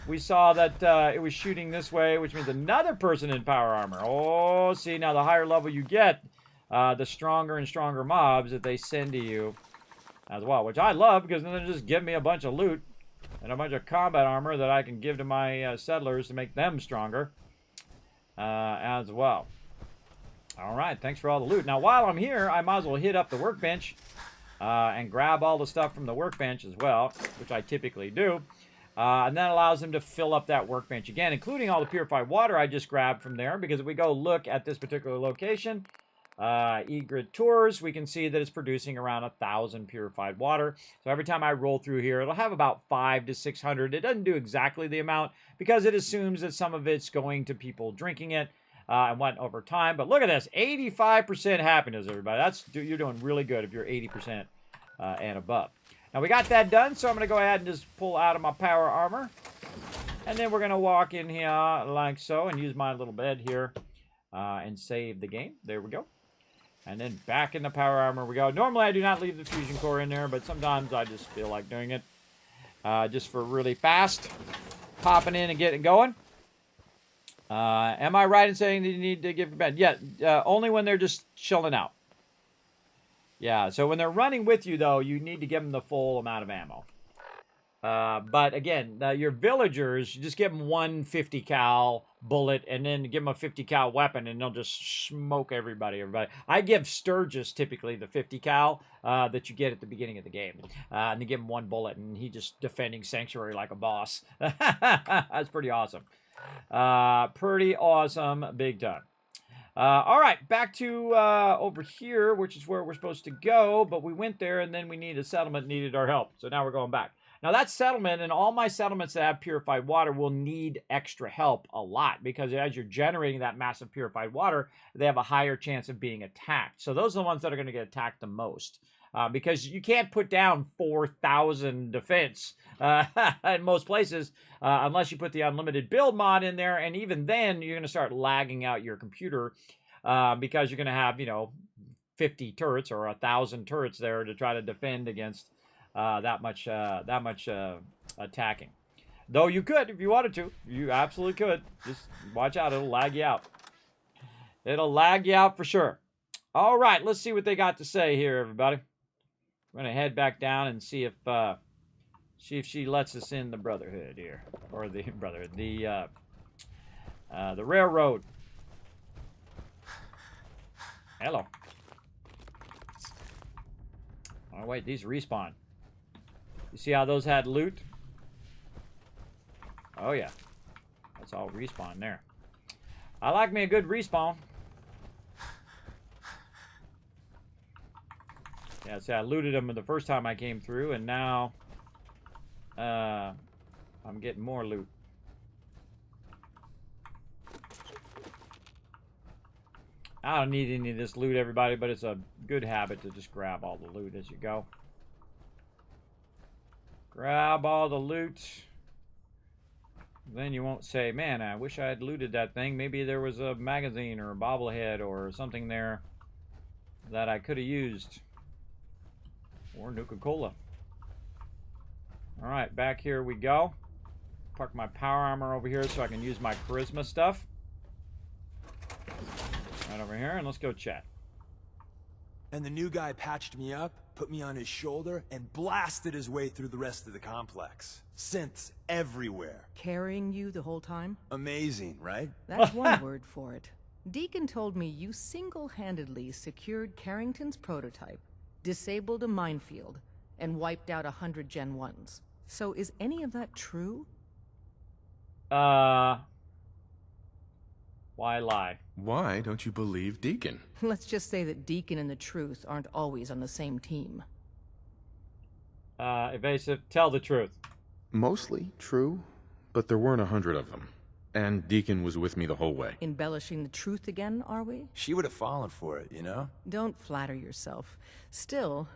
we saw that it was shooting this way, which means another person in power armor. Oh, see, now the higher level you get, the stronger and stronger mobs that they send to you as well, which I love because then they just give me a bunch of loot and a bunch of combat armor that I can give to my settlers to make them stronger as well. All right, thanks for all the loot. Now, while I'm here, I might as well hit up the workbench and grab all the stuff from the workbench as well, which I typically do. And that allows them to fill up that workbench again, including all the purified water I just grabbed from there. Because if we go look at this particular location, E-Grid Tours, we can see that it's producing around 1,000 purified water. So every time I roll through here, it'll have about 500 to 600. It doesn't do exactly the amount because it assumes that some of it's going to people drinking it. And went over time. But look at this, 85% happiness, everybody. You're doing really good if you're 80% and above. Now, we got that done, so I'm going to go ahead and just pull out of my power armor. And then we're going to walk in here like so and use my little bed here and save the game. There we go. And then back in the power armor we go. Normally, I do not leave the fusion core in there, but sometimes I just feel like doing it just for really fast popping in and getting going. Am I right in saying that you need to give a bed? Yeah, only when they're just chilling out. Yeah, so when they're running with you, though, you need to give them the full amount of ammo. But again, your villagers, you just give them 150 cal bullet and then give them a 50 cal weapon and they'll just smoke everybody. I give Sturgis typically the 50 cal that you get at the beginning of the game. And they give him one bullet and he just defending Sanctuary like a boss. That's pretty awesome. Pretty awesome, big time. All right, back to over here, which is where we're supposed to go, but we went there and then we needed a settlement, needed our help. So now we're going back. Now that settlement and all my settlements that have purified water will need extra help a lot because as you're generating that massive purified water, they have a higher chance of being attacked. So those are the ones that are going to get attacked the most. Because you can't put down 4,000 defense in most places unless you put the unlimited build mod in there. And even then, you're going to start lagging out your computer because you're going to have, 50 turrets or 1,000 turrets there to try to defend against that much attacking. Though you could, if you wanted to. You absolutely could. Just watch out. It'll lag you out. It'll lag you out for sure. All right, let's see what they got to say here, everybody. We're gonna head back down and see if she lets us in the Brotherhood here, or the Brotherhood, the railroad. Hello. Oh wait, these respawn. You see how those had loot? Oh yeah, that's all respawn there. I like me a good respawn. Yeah, see, I looted them the first time I came through, and now I'm getting more loot. I don't need any of this loot, everybody, but it's a good habit to just grab all the loot as you go. Grab all the loot. Then you won't say, man, I wish I had looted that thing. Maybe there was a magazine or a bobblehead or something there that I could have used. Or Nuka-Cola. Alright, back here we go. Park my power armor over here so I can use my charisma stuff. Right over here, and let's go chat. And the new guy patched me up, put me on his shoulder, and blasted his way through the rest of the complex. Synths everywhere. Carrying you the whole time? Amazing, right? That's one word for it. Deacon told me you single-handedly secured Carrington's prototype, disabled a minefield, and wiped out 100 Gen 1s. So is any of that true? Why lie? Why don't you believe Deacon? Let's just say that Deacon and the Truth aren't always on the same team. Evasive, tell the truth. Mostly true, but there weren't 100 of them. And Deacon was with me the whole way. Embellishing the truth again, are we? She would have fallen for it, you know? Don't flatter yourself. Still,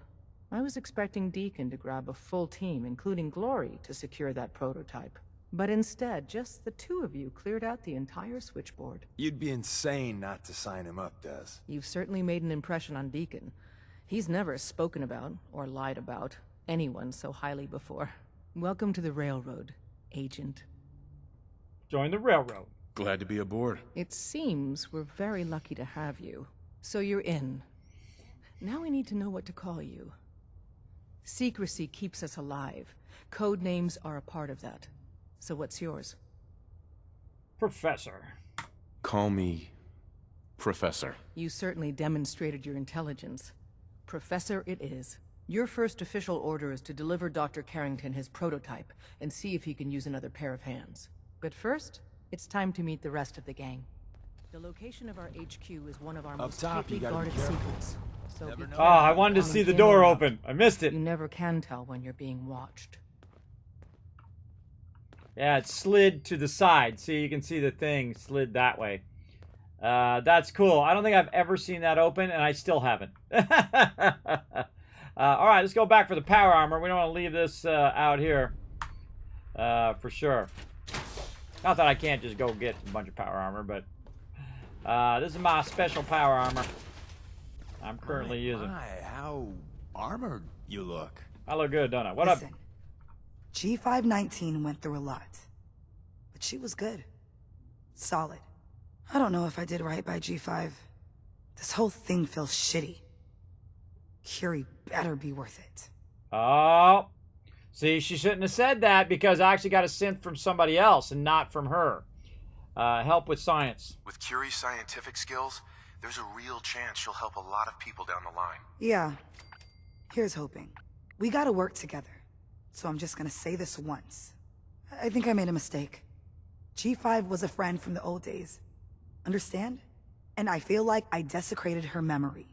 I was expecting Deacon to grab a full team, including Glory, to secure that prototype. But instead, just the two of you cleared out the entire switchboard. You'd be insane not to sign him up, Des. You've certainly made an impression on Deacon. He's never spoken about, or lied about, anyone so highly before. Welcome to the Railroad, Agent. Join the railroad. Glad to be aboard. It seems we're very lucky to have you. So you're in. Now we need to know what to call you. Secrecy keeps us alive. Code names are a part of that. So what's yours? Professor. Call me Professor. You certainly demonstrated your intelligence. Professor it is. Your first official order is to deliver Dr. Carrington his prototype and see if he can use another pair of hands. But first, it's time to meet the rest of the gang. The location of our HQ is one of our most tightly guarded secrets. So be Oh, I wanted to see the door open. I missed it. You never can tell when you're being watched. Yeah, it slid to the side. See, you can see the thing slid that way. That's cool. I don't think I've ever seen that open, and I still haven't. All right, let's go back for the power armor. We don't want to leave this out here for sure. Not that I can't just go get a bunch of power armor, but this is my special power armor I'm currently using. My, how armored you look. I look good, don't I? What up? Listen, G519 went through a lot, but she was good. Solid. I don't know if I did right by G5. This whole thing feels shitty. Curie better be worth it. Oh. See, she shouldn't have said that because I actually got a synth from somebody else and not from her. help with science. With Curie's scientific skills, there's a real chance she'll help a lot of people down the line. Yeah. Here's hoping. We gotta work together. So I'm just gonna say this once. I think I made a mistake. G5 was a friend from the old days. Understand? And I feel like I desecrated her memory.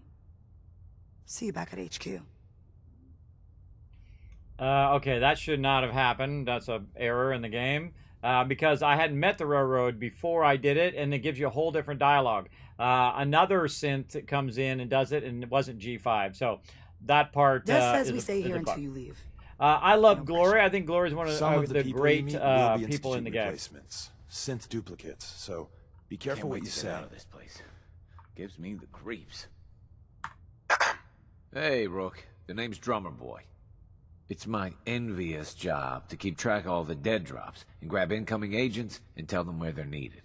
See you back at HQ. Okay, that should not have happened. That's an error in the game. Because I hadn't met the railroad before I did it, and it gives you a whole different dialogue. Another synth comes in and does it, and it wasn't G5. So that part Des says we stay here until you leave. I love Glory. I think Glory is one of the people great you meet will be people in the game. replacements, synth duplicates. So be careful what you say. Out of this place. Gives me the creeps. Hey, Rook. The name's Drummer Boy. It's my envious job to keep track of all the dead drops and grab incoming agents and tell them where they're needed.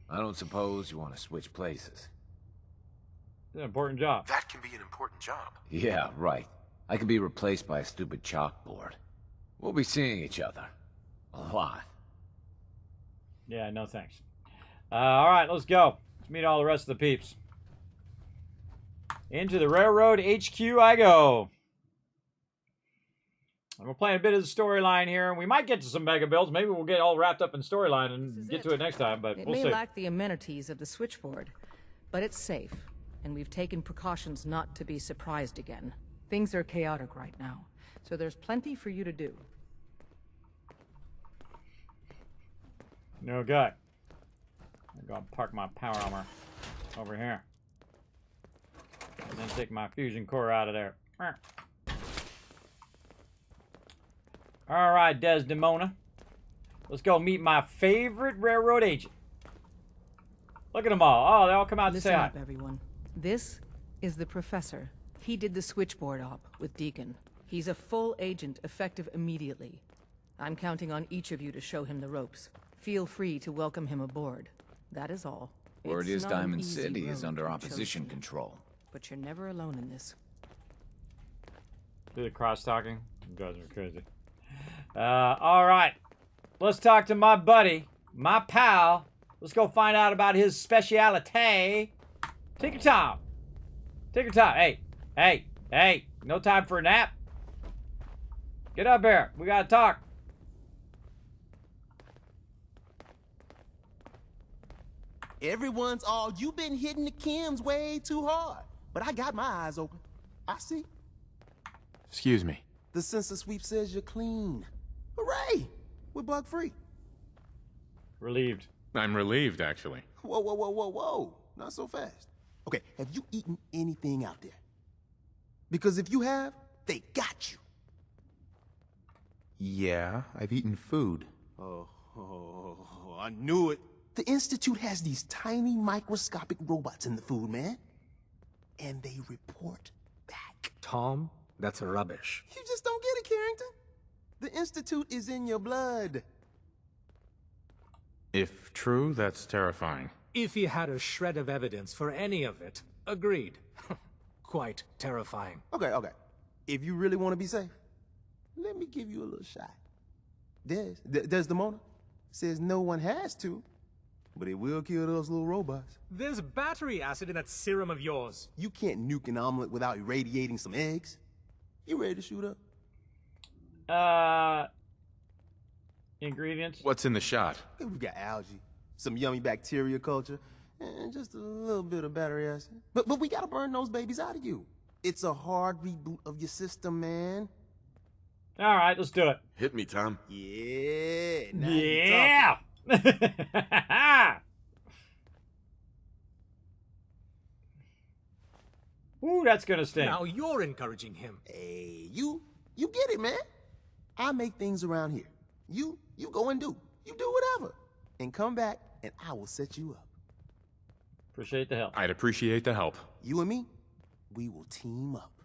I don't suppose you want to switch places. It's an important job. That can be an important job. Yeah, right. I could be replaced by a stupid chalkboard. We'll be seeing each other. A lot. Yeah, no thanks. All right, let's go. Let's meet all the rest of the peeps. Into the railroad HQ I go. And we're playing a bit of the storyline here. We might get to some mega builds. Maybe we'll get all wrapped up in storyline and get to it next time, but we'll see. It may lack the amenities of the switchboard, but it's safe, and we've taken precautions not to be surprised again. Things are chaotic right now, so there's plenty for you to do. No good. I'm going to park my power armor over here. And then take my fusion core out of there. All right, Desdemona. Let's go meet my favorite railroad agent. Look at them all. Oh, they all come out to say hi. Listen up, everyone. This is the professor. He did the switchboard op with Deacon. He's a full agent, effective immediately. I'm counting on each of you to show him the ropes. Feel free to welcome him aboard. That is all. Word is It's not an Diamond easy City is road under to opposition chosen, control. but you're never alone in this. Do the cross-talking? You guys are crazy. All right. Let's talk to my buddy, my pal. Let's go find out about his speciality. Take your time. Take your time. Hey, hey, hey. No time for a nap. Get up here. We gotta talk. Everyone's all, you've been hitting the chems way too hard. But I got my eyes open. I see. Excuse me. The sensor sweep says you're clean. Hooray! We're bug-free. Relieved. I'm relieved, actually. Whoa, whoa, whoa, whoa, whoa. Not so fast. Okay, have you eaten anything out there? Because if you have, they got you. Yeah, I've eaten food. Oh, I knew it. The Institute has these tiny microscopic robots in the food, man. And they report back. Tom, that's rubbish. You just don't get it, Carrington. The Institute is in your blood. If true, that's terrifying. If he had a shred of evidence for any of it, agreed. Quite terrifying. Okay. If you really want to be safe, let me give you a little shot. Desdemona says no one has to, but it will kill those little robots. There's battery acid in that serum of yours. You can't nuke an omelet without irradiating some eggs. You ready to shoot up? Ingredients? What's in the shot? We've got algae, some yummy bacteria culture, and just a little bit of battery acid. But we gotta burn those babies out of you. It's a hard reboot of your system, man. All right, let's do it. Hit me, Tom. Yeah. Yeah. Ooh, that's gonna sting. Now you're encouraging him. Hey, you get it, man. I make things around here. You go and do. You do whatever. And come back, and I will set you up. Appreciate the help. I'd appreciate the help. You and me, we will team up.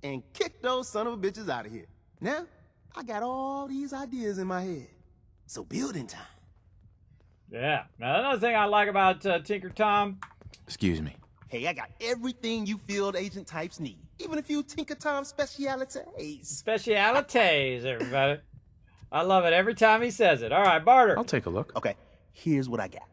And kick those son of a bitches out of here. Now, I got all these ideas in my head. So building time. Yeah. Now, another thing I like about Tinker Tom. Excuse me. Hey, I got everything you field agent types need. Even a few Tinker Tom specialities. Specialities, everybody. I love it every time he says it. All right, Barter. I'll take a look. Okay, here's what I got.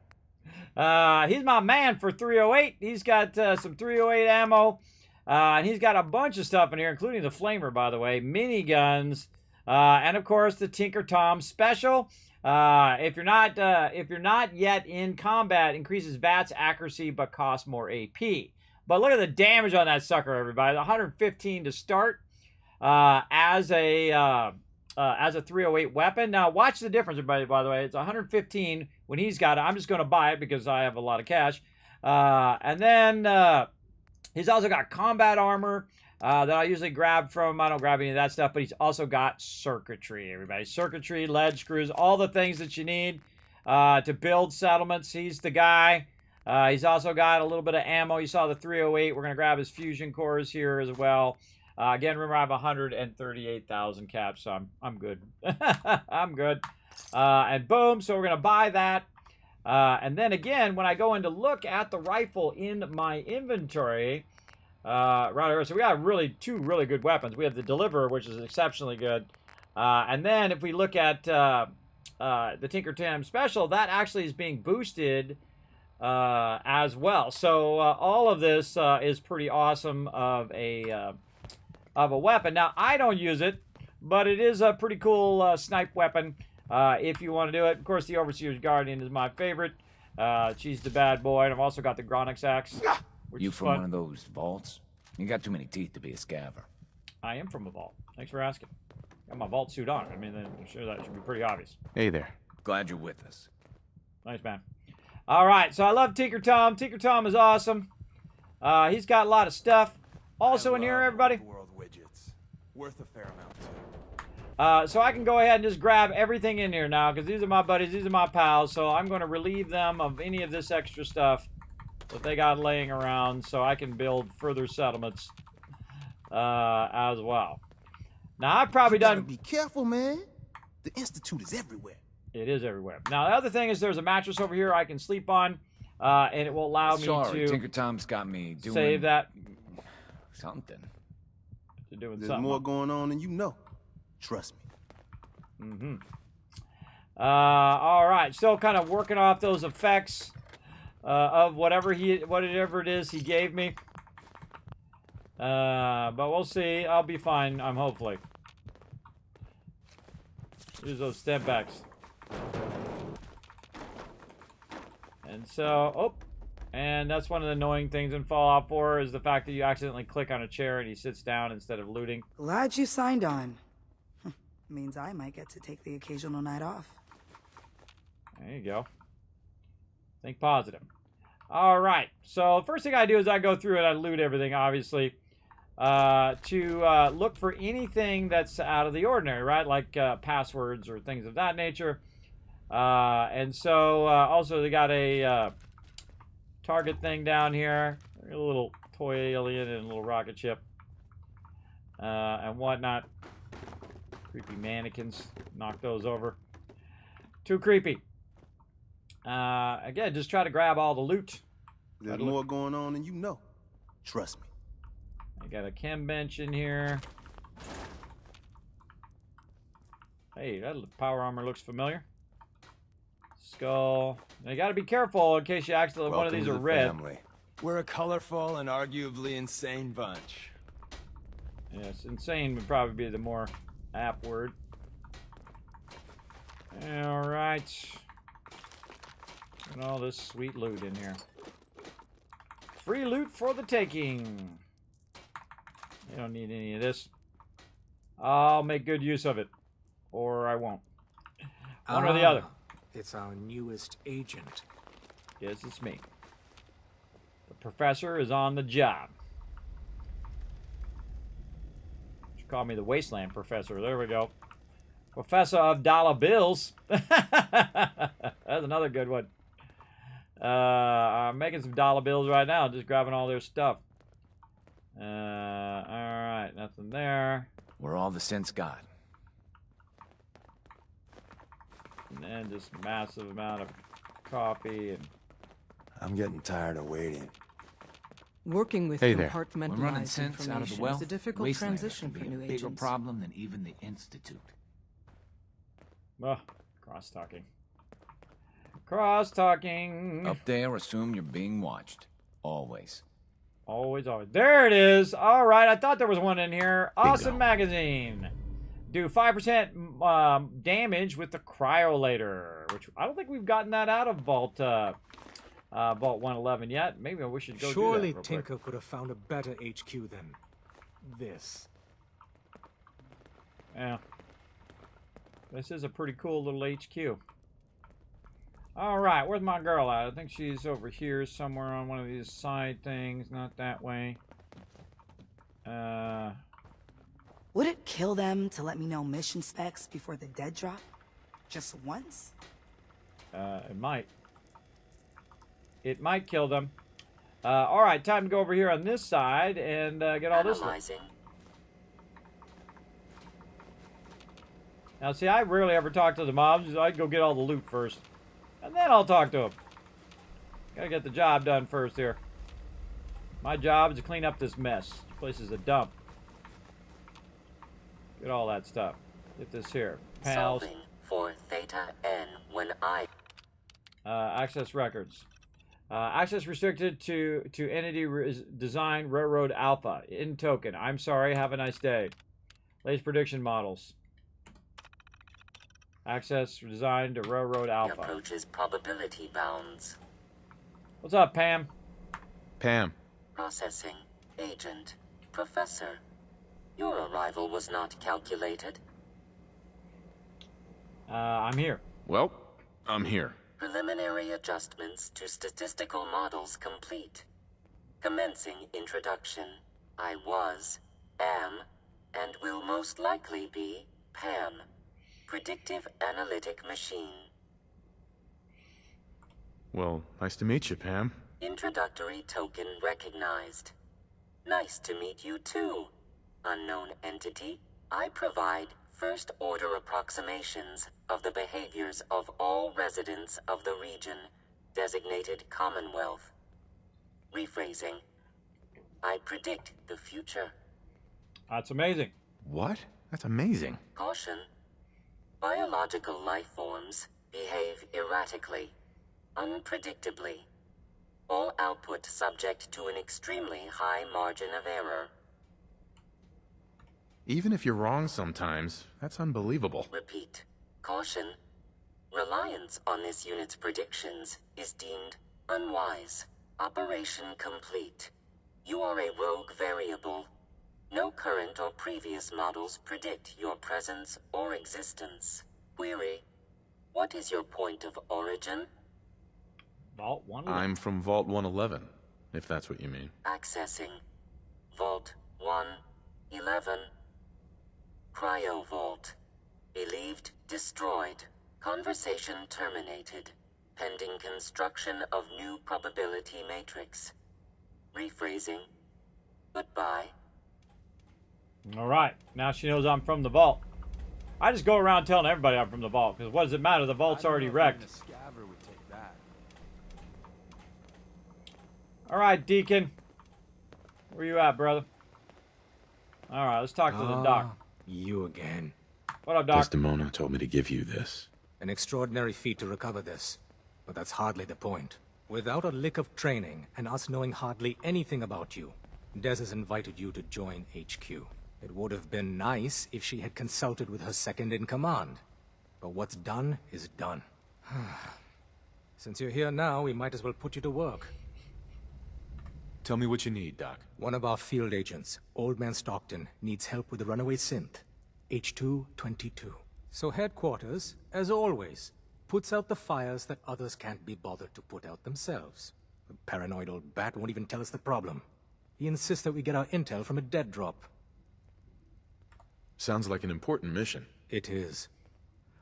He's my man for 308. He's got some 308 ammo. And he's got a bunch of stuff in here, including the flamer, by the way, miniguns, and of course the Tinker Tom special. If you're not yet in combat, increases VATS accuracy but costs more AP. But look at the damage on that sucker, everybody. 115 to start as a 308 weapon. Now watch the difference, everybody. By the way, it's 115 when he's got it. I'm just going to buy it because I have a lot of cash. And then he's also got combat armor that I usually grab from. I don't grab any of that stuff, but he's also got circuitry, everybody. Circuitry, lead screws, all the things that you need to build settlements. He's the guy. He's also got a little bit of ammo. You saw the 308. We're going to grab his fusion cores here as well. Again, remember I have 138,000 caps, so I'm good. I'm good. And boom, so we're going to buy that. And then again, when I go in to look at the rifle in my inventory, right here, so we got two really good weapons. We have the Deliverer, which is exceptionally good. And then if we look at the Tinker Tom special, that actually is being boosted as well. So all of this is pretty awesome of a weapon. Now, I don't use it, but it is a pretty cool snipe weapon if you want to do it. Of course, the Overseer's Guardian is my favorite. She's the bad boy, and I've also got the Gronix axe. You from one of those vaults? You got too many teeth to be a scaver. I am from a vault. Thanks for asking. Got my vault suit on. I mean, I'm sure that should be pretty obvious. Hey there. Glad you're with us. Nice, man. All right, so I love Tinker Tom. Tinker Tom is awesome. He's got a lot of stuff. Also in here, everybody. World widgets. Worth a fair amount, too. So I can go ahead and just grab everything in here now, because these are my buddies, these are my pals, so I'm going to relieve them of any of this extra stuff that they got laying around, so I can build further settlements as well. Now, I've probably done... Be careful, man. The Institute is everywhere. It is everywhere. Now, the other thing is there's a mattress over here I can sleep on, and it will allow me to... Tinker Tom's got me doing... Save that. Something. There's more going on than you know. Trust me. Mm-hmm. All right. Still kind of working off those effects of whatever it is he gave me. But we'll see. I'll be fine. Hopefully. Use those step backs. And so, and that's one of the annoying things in Fallout 4 is the fact that you accidentally click on a chair and he sits down instead of looting. Glad you signed on. Means I might get to take the occasional night off. There you go. Think positive. All right. So first thing I do is I go through and I loot everything, obviously, to look for anything that's out of the ordinary, right? Like passwords or things of that nature. And so also they got a target thing down here, a little toy alien and a little rocket ship and whatnot. Creepy mannequins. Knock those over. Too creepy. Again, just try to grab all the loot. There's more going on than you know. Trust me. I got a chem bench in here. Hey, that power armor looks familiar. Skull. Now you gotta be careful in case you accidentally one of these are red. Family. We're a colorful and arguably insane bunch. Yes, insane would probably be the more apt word. Alright. And all this sweet loot in here. Free loot for the taking. You don't need any of this. I'll make good use of it. Or I won't. One or the other. It's our newest agent. Yes, it's me. The professor is on the job. You call me the Wasteland Professor. There we go. Professor of Dollar Bills. That's another good one. I'm making some dollar bills right now. Just grabbing all their stuff. Alright, nothing there. We're all the sense got. And then just massive amount of coffee and... I'm getting tired of waiting. Working with Hey there. compartmentalized When running sense out of the information well, is a difficult Wasteland transition can for be a new bigger agents. problem than even the Institute. Oh, cross-talking. Cross-talking. Up there, assume you're being watched. Always. Always, always. There it is. All right, I thought there was one in here. Awesome Bingo. magazine. Do 5% damage with the cryolator, which I don't think we've gotten that out of Vault 111 yet. Maybe we should go Surely do that real quick. Tinker could have found a better HQ than this. Yeah. This is a pretty cool little HQ. All right, where's my girl at? I think she's over here somewhere on one of these side things, not that way. Would it kill them to let me know mission specs before the dead drop? Just once? It might. It might kill them. All right, time to go over here on this side and get all this. Now, see, I rarely ever talk to the mobs. I'd go get all the loot first. And then I'll talk to them. Gotta get the job done first here. My job is to clean up this mess. This place is a dump. Get all that stuff. Get this here. Pals. Solving for Theta N when I... Access records. Access restricted to entity design railroad alpha. In token. I'm sorry. Have a nice day. Latest prediction models. Access designed to railroad alpha. Approaches probability bounds. What's up, Pam? Pam. Processing. Agent. Professor. Your arrival was not calculated. I'm here. Well, I'm here. Preliminary adjustments to statistical models complete. Commencing introduction. I was, am, and will most likely be Pam. Predictive analytic machine. Well, nice to meet you, Pam. Introductory token recognized. Nice to meet you too, unknown entity. I provide first-order approximations of the behaviors of all residents of the region designated Commonwealth. Rephrasing. I predict the future. That's amazing. What? That's amazing. Caution. Biological life forms behave erratically, unpredictably. All output subject to an extremely high margin of error. Even if you're wrong sometimes, that's unbelievable. Repeat. Caution. Reliance on this unit's predictions is deemed unwise. Operation complete. You are a rogue variable. No current or previous models predict your presence or existence. Query. What is your point of origin? Vault 111. I'm from Vault 111, if that's what you mean. Accessing. Vault 111. Cryo Vault. Believed destroyed. Conversation terminated. Pending construction of new probability matrix. Rephrasing. Goodbye. All right. Now she knows I'm from the vault. I just go around telling everybody I'm from the vault, because what does it matter? The vault's already wrecked. All right, Deacon. Where you at, brother? All right, let's talk to the doc. You again. What up, Doc? Desdemona told me to give you this. An extraordinary feat to recover this. But that's hardly the point. Without a lick of training, and us knowing hardly anything about you, Des has invited you to join HQ. It would have been nice if she had consulted with her second-in-command. But what's done is done. Since you're here now, we might as well put you to work. Tell me what you need, Doc. One of our field agents, Old Man Stockton, needs help with the runaway synth. H222. So headquarters, as always, puts out the fires that others can't be bothered to put out themselves. The paranoid old bat won't even tell us the problem. He insists that we get our intel from a dead drop. Sounds like an important mission. It is.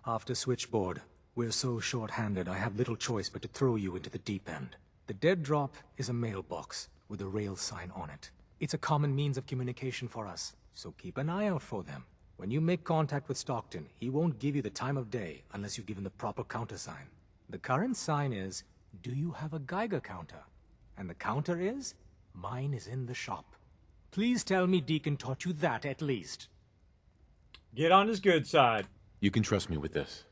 After Switchboard, we're so short-handed I have little choice but to throw you into the deep end. The dead drop is a mailbox with a rail sign on it. It's a common means of communication for us, so keep an eye out for them. When you make contact with Stockton, he won't give you the time of day unless you give him the proper countersign. The current sign is, do you have a Geiger counter? And the counter is, mine is in the shop. Please tell me Deacon taught you that at least. Get on his good side. You can trust me with this.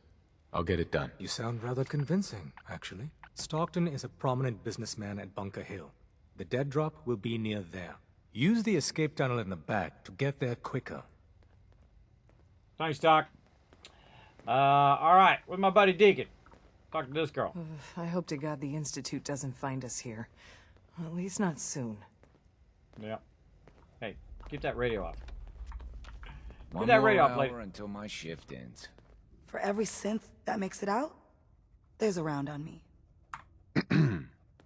I'll get it done. You sound rather convincing, actually. Stockton is a prominent businessman at Bunker Hill. The dead drop will be near there. Use the escape tunnel in the back to get there quicker. Thanks, Doc. All right, with my buddy Deacon. Talk to this girl. I hope to God the Institute doesn't find us here. At least not soon. Yeah. Hey, keep that radio off. One Keep that more radio off, hour lady. until my shift ends. For every synth that makes it out, there's a round on me.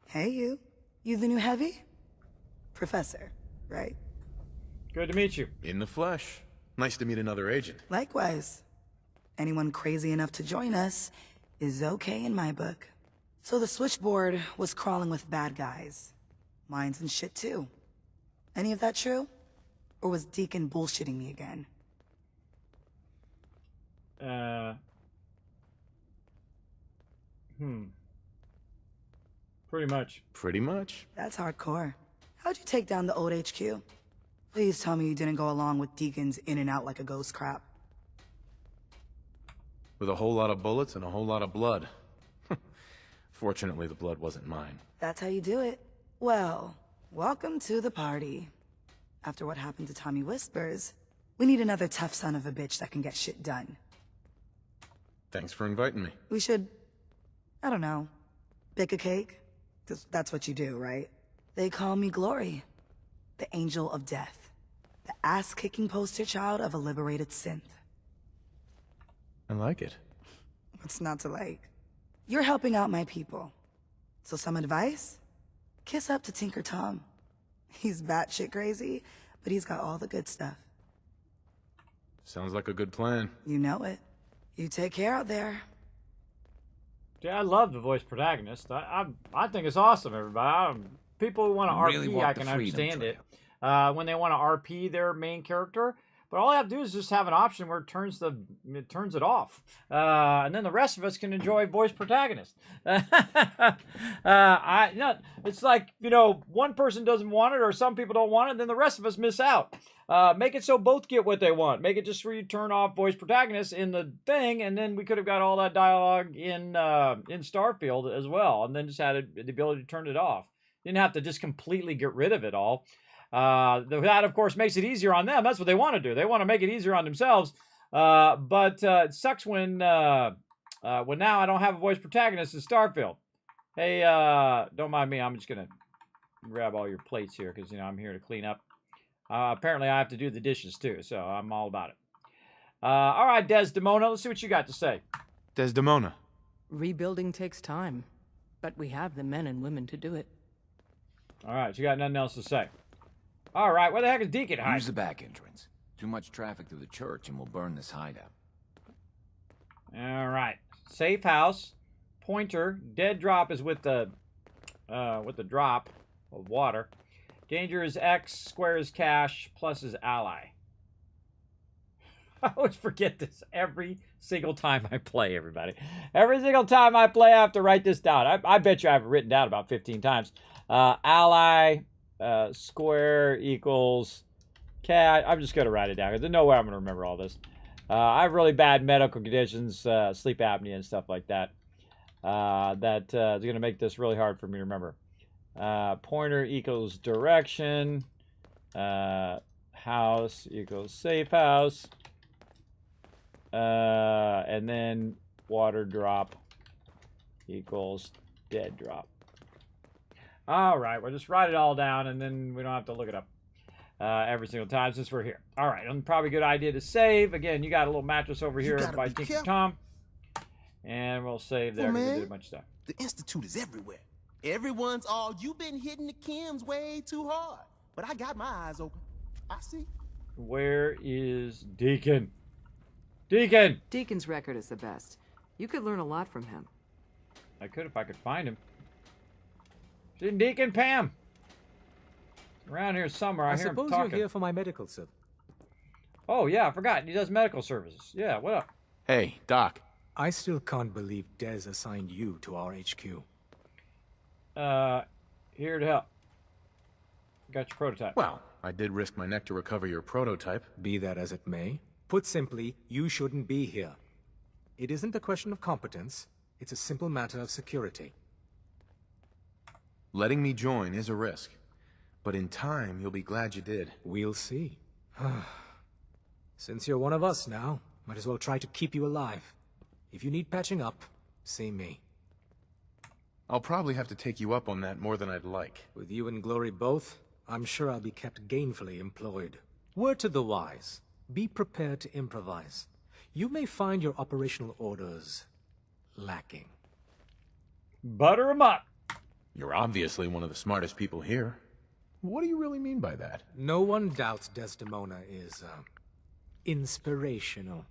Hey, you. You the new heavy? Professor, right? Good to meet you. In the flesh. Nice to meet another agent. Likewise. Anyone crazy enough to join us is okay in my book. So the switchboard was crawling with bad guys. Mines and shit too. Any of that true? Or was Deacon bullshitting me again? Pretty much. Pretty much. That's hardcore. How'd you take down the old HQ? Please tell me you didn't go along with Deacon's in and out like a ghost crap. With a whole lot of bullets and a whole lot of blood. Fortunately, the blood wasn't mine. That's how you do it. Well, welcome to the party. After what happened to Tommy Whispers, we need another tough son of a bitch that can get shit done. Thanks for inviting me. We should, I don't know, bake a cake? 'Cause that's what you do, right? They call me Glory, the angel of death, the ass-kicking poster child of a liberated synth. I like it. What's not to like? You're helping out my people. So some advice? Kiss up to Tinker Tom. He's batshit crazy, but he's got all the good stuff. Sounds like a good plan. You know it. You take care out there. Yeah, I love the voice protagonist. I think it's awesome, everybody. People who want to RP, Really want I the can freedom understand trail. it. When they want to RP their main character, but all I have to do is just have an option where it turns it off, and then the rest of us can enjoy voice protagonist. It's like, one person doesn't want it, or some people don't want it, then the rest of us miss out. Make it so both get what they want. Make it just where you turn off voice protagonist in the thing, and then we could have got all that dialogue in Starfield as well, and then just had the ability to turn it off. Didn't have to just completely get rid of it all. That, of course, makes it easier on them. That's what they want to do. They want to make it easier on themselves. But it sucks when now I don't have a voice protagonist in Starfield. Hey, don't mind me. I'm just going to grab all your plates here because, I'm here to clean up. Apparently, I have to do the dishes, too, so I'm all about it. All right, Desdemona, let's see what you got to say. Desdemona. Rebuilding takes time, but we have the men and women to do it. All right, you got nothing else to say. All right, where the heck is Deacon hiding? Use the back entrance. Too much traffic through the church and we'll burn this hideout. All right. Safe house. Pointer. Dead drop is with the drop of water. Danger is X. Square is cash. Plus is ally. I always forget this every single time I play, everybody. Every single time I play, I have to write this down. I bet you I have it written down about 15 times. Ally, square equals cash. I'm just going to write it down because there's no way I'm going to remember all this. I have really bad medical conditions, sleep apnea and stuff like that. That is going to make this really hard for me to remember. Pointer equals direction. House equals safe house. And then water drop equals dead drop. All right, we'll just write it all down, and then we don't have to look it up every single time since we're here. All right, and probably a good idea to save. Again, you got a little mattress over here by Tinker Tom. And we'll save there because we did a bunch of stuff. The Institute is everywhere. Everyone's all, you've been hitting the chems way too hard. But I got my eyes open. I see. Where is Deacon? Deacon! Deacon's record is the best. You could learn a lot from him. I could if I could find him. Seen Deacon Pam? Around here somewhere. I hear him suppose talking. you're here for my medical service. Oh, yeah, I forgot. He does medical services. Yeah, what up? Hey, Doc. I still can't believe Dez assigned you to our HQ. Here to help. Got your prototype. Well, I did risk my neck to recover your prototype. Be that as it may. Put simply, you shouldn't be here. It isn't a question of competence. It's a simple matter of security. Letting me join is a risk. But in time, you'll be glad you did. We'll see. Since you're one of us now, might as well try to keep you alive. If you need patching up, see me. I'll probably have to take you up on that more than I'd like. With you and Glory both, I'm sure I'll be kept gainfully employed. Word to the wise, be prepared to improvise. You may find your operational orders lacking. Butter 'em up. You're obviously one of the smartest people here. What do you really mean by that? No one doubts Desdemona is, inspirational.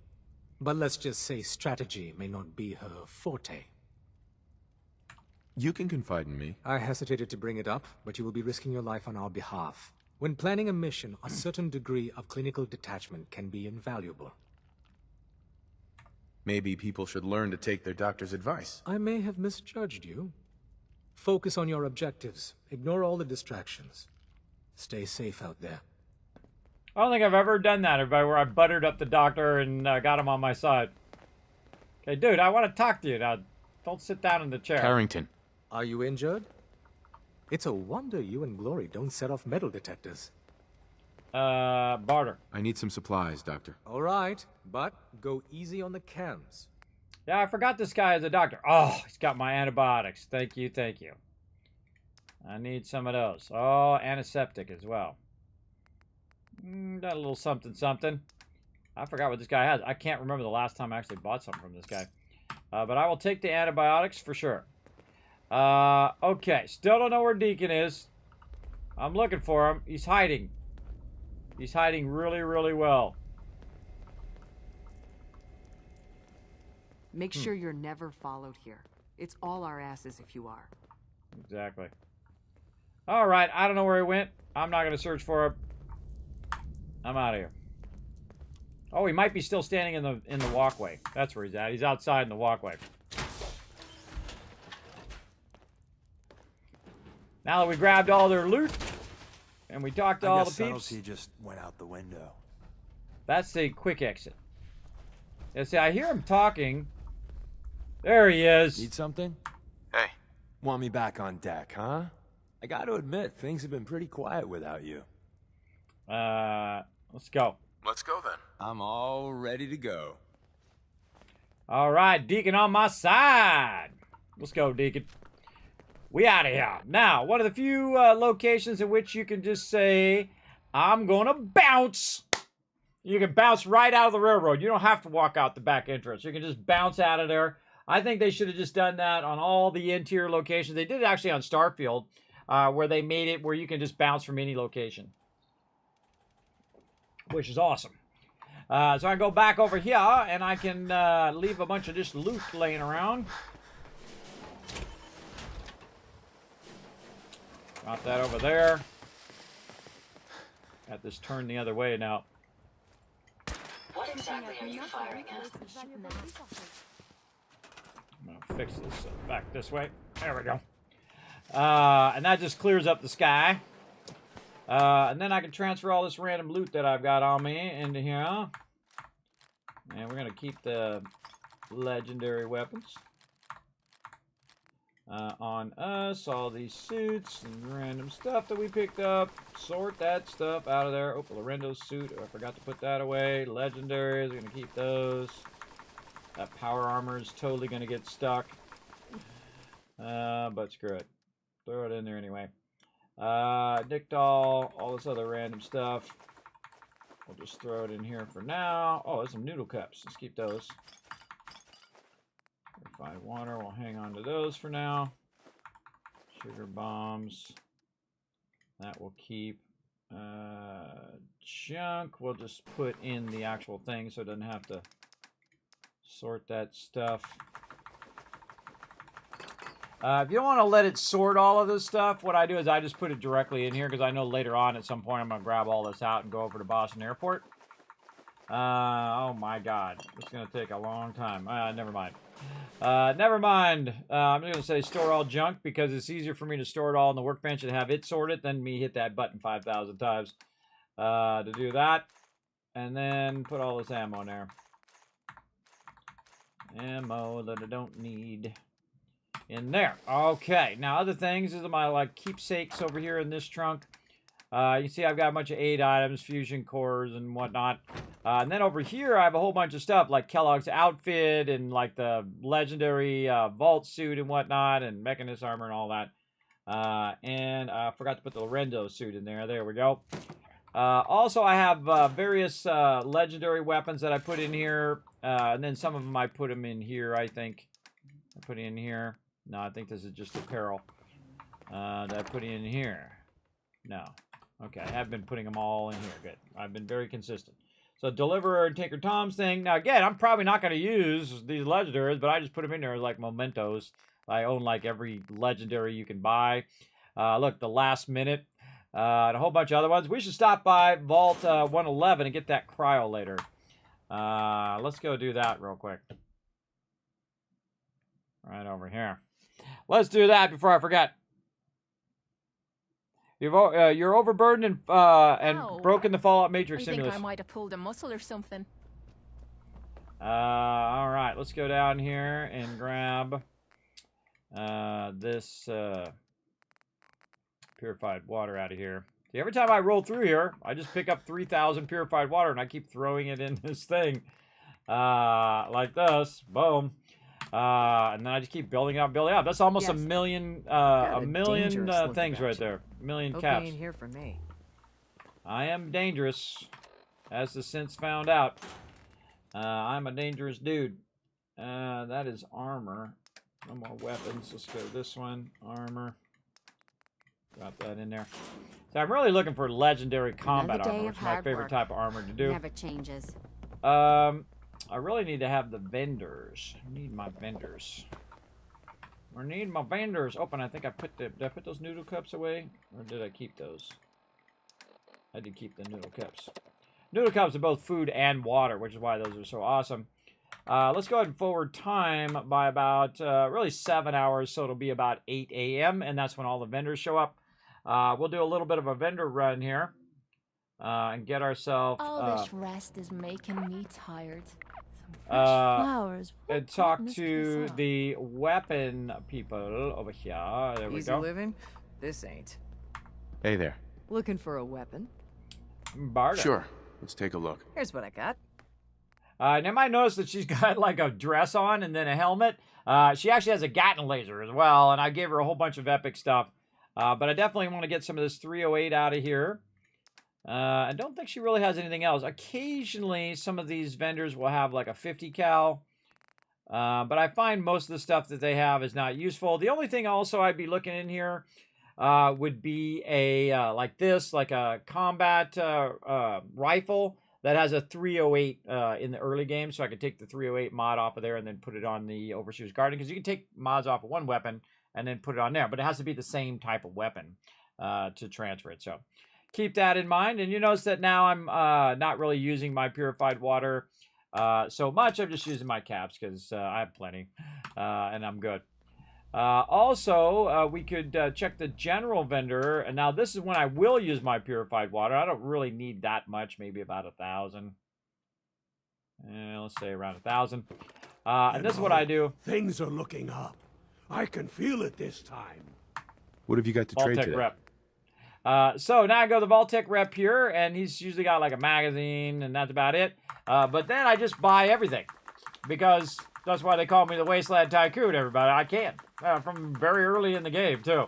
But let's just say strategy may not be her forte. You can confide in me. I hesitated to bring it up, but you will be risking your life on our behalf. When planning a mission, a certain degree of clinical detachment can be invaluable. Maybe people should learn to take their doctor's advice. I may have misjudged you. Focus on your objectives. Ignore all the distractions. Stay safe out there. I don't think I've ever done that, everybody, where I buttered up the doctor and got him on my side. Okay, dude, I want to talk to you now. Don't sit down in the chair. Carrington. Are you injured? It's a wonder you and Glory don't set off metal detectors. Barter. I need some supplies, Doctor. All right, but go easy on the cams. Yeah, I forgot this guy is a doctor. Oh, he's got my antibiotics. Thank you, thank you. I need some of those. Oh, antiseptic as well. Got a little something, something. I forgot what this guy has. I can't remember the last time I actually bought something from this guy. But I will take the antibiotics for sure. Okay, still don't know where Deacon is. I'm looking for him. He's hiding. He's hiding really, really well. Make sure you're never followed here. It's all our asses if you are. Exactly. All right, I don't know where he went. I'm not going to search for him. I'm out of here. Oh, he might be still standing in the walkway. That's where he's at. He's outside in the walkway. Now that we grabbed all their loot and we talked to all the peeps. Subtlety just went out the window. That's the quick exit. Yeah, see, I hear him talking. There he is. Need something? Hey. Want me back on deck, huh? I got to admit, things have been pretty quiet without you. Let's go. Let's go then. I'm all ready to go. All right, Deacon on my side. Let's go, Deacon. We out of here. Now, one of the few locations in which you can just say, I'm gonna bounce. You can bounce right out of the railroad. You don't have to walk out the back entrance. You can just bounce out of there. I think they should have just done that on all the interior locations. They did it actually on Starfield, where they made it where you can just bounce from any location, which is awesome. So I can go back over here, and I can leave a bunch of this loot laying around. Got that over there. Got this turned the other way now. What exactly are you firing at? I'm going to fix this back this way. There we go. And that just clears up the sky. And then I can transfer all this random loot that I've got on me into here. And we're going to keep the legendary weapons on us. All these suits and random stuff that we picked up. Sort that stuff out of there. Oh, Lorendo's suit. Oh, I forgot to put that away. Legendaries. We're going to keep those. That power armor is totally going to get stuck. But screw it. Throw it in there anyway. Nick doll, all this other random stuff. We'll just throw it in here for now. Oh, there's some noodle cups. Let's keep those. Refined water, we'll hang on to those for now. Sugar bombs. That will keep. Junk, we'll just put in the actual thing so it doesn't have to sort that stuff. If you don't want to let it sort all of this stuff, what I do is I just put it directly in here because I know later on at some point I'm going to grab all this out and go over to Boston Airport. Oh my god. It's going to take a long time. Never mind. Never mind. I'm just going to say store all junk because it's easier for me to store it all on the workbench and have it sorted than me hit that button 5,000 times to do that. And then put all this ammo in there. ammo that I don't need in there. Okay, now other things is my like keepsakes over here in this trunk. You can see I've got a bunch of aid items, fusion cores and whatnot. And then over here I have a whole bunch of stuff like Kellogg's outfit and like the legendary vault suit and whatnot and mechanist armor and all that. And I forgot to put the Lorenzo suit in there. There we go. Also, I have various legendary weapons that I put in here. And then some of them I put them in here, I think. I put in here. No, I think this is just apparel. That I put in here. No. Okay, I have been putting them all in here. Good. I've been very consistent. So, Deliverer and Tinker Tom's thing. Now, again, I'm probably not going to use these legendaries, but I just put them in there as like mementos. I own like every legendary you can buy. Look, the last minute. And a whole bunch of other ones. We should stop by Vault 111 and get that cryo later. Let's go do that real quick. Right over here. Let's do that before I forget. You're overburdened and broken the Fallout Matrix I simulation. think I might have pulled a muscle or something. All right, let's go down here and grab this purified water out of here. See, every time I roll through here, I just pick up 3,000 purified water and I keep throwing it in this thing like this. Boom. And then I just keep building up, building up. That's almost a million things right there. A million Hope caps. you ain't here for me. I am dangerous, as the since found out. I'm a dangerous dude. That is armor. No more weapons. Let's go to this one. Armor. Drop that in there. So I'm really looking for legendary combat armor, which is my favorite type of armor to do. Never changes. I really need to have the vendors. I need my vendors. I need my vendors. Oh, and I think I put did I put those noodle cups away? Or did I keep those? I did keep the noodle cups. Noodle cups are both food and water, which is why those are so awesome. Let's go ahead and forward time by about, really 7 hours, so it'll be about 8 a.m., and that's when all the vendors show up. We'll do a little bit of a vendor run here, and get ourselves... All this rest is making me tired. flowers. And talk to the weapon people over here. There we Easy go. living? This ain't. Hey there. Looking for a weapon? Barter. Sure. Let's take a look. Here's what I got. Now, you might notice that she's got like a dress on and then a helmet. She actually has a Gatling laser as well, and I gave her a whole bunch of epic stuff. But I definitely want to get some of this 308 out of here. I don't think she really has anything else. Occasionally, some of these vendors will have like a 50 cal. But I find most of the stuff that they have is not useful. The only thing also I'd be looking in here would be a, like this, like a combat rifle that has a 308 in the early game. So I could take the 308 mod off of there and then put it on the Overseer's Garden. Because you can take mods off of one weapon and then put it on there. But it has to be the same type of weapon to transfer it. So keep that in mind. And you notice that now I'm not really using my purified water so much. I'm just using my caps because I have plenty and I'm good. Also, we could check the general vendor. And now this is when I will use my purified water. I don't really need that much, maybe about 1,000. Let's say around 1,000. And this is what I do. Things are looking up. I can feel it this time. What have you got to trade Vault-tec today? rep. So now I go to the Vault-tec rep here, and he's usually got like a magazine, and that's about it. But then I just buy everything, because that's why they call me the Wasteland Tycoon, everybody. I can, from very early in the game, too.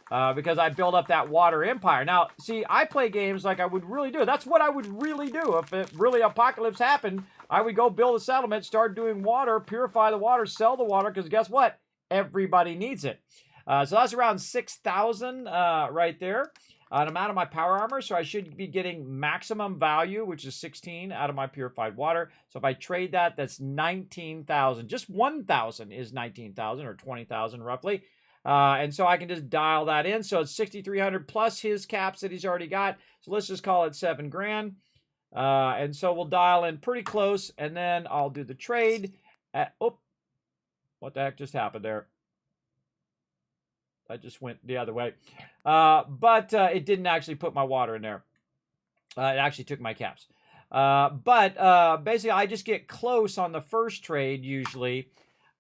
Because I build up that water empire. Now, see, I play games like I would really do. That's what I would really do. If it really apocalypse happened, I would go build a settlement, start doing water, purify the water, sell the water, because guess what? Everybody needs it. So that's around 6,000 right there. And I'm out of my power armor, so I should be getting maximum value, which is 16 out of my purified water. So if I trade that, that's 19,000. Just 1,000 is 19,000 or 20,000 roughly. And so I can just dial that in. So it's 6,300 plus his caps that he's already got. So let's just call it 7 grand. And so we'll dial in pretty close, and then I'll do the trade. Oh, what the heck just happened there? I just went the other way. But it didn't actually put my water in there. It actually took my caps. But basically, I just get close on the first trade usually,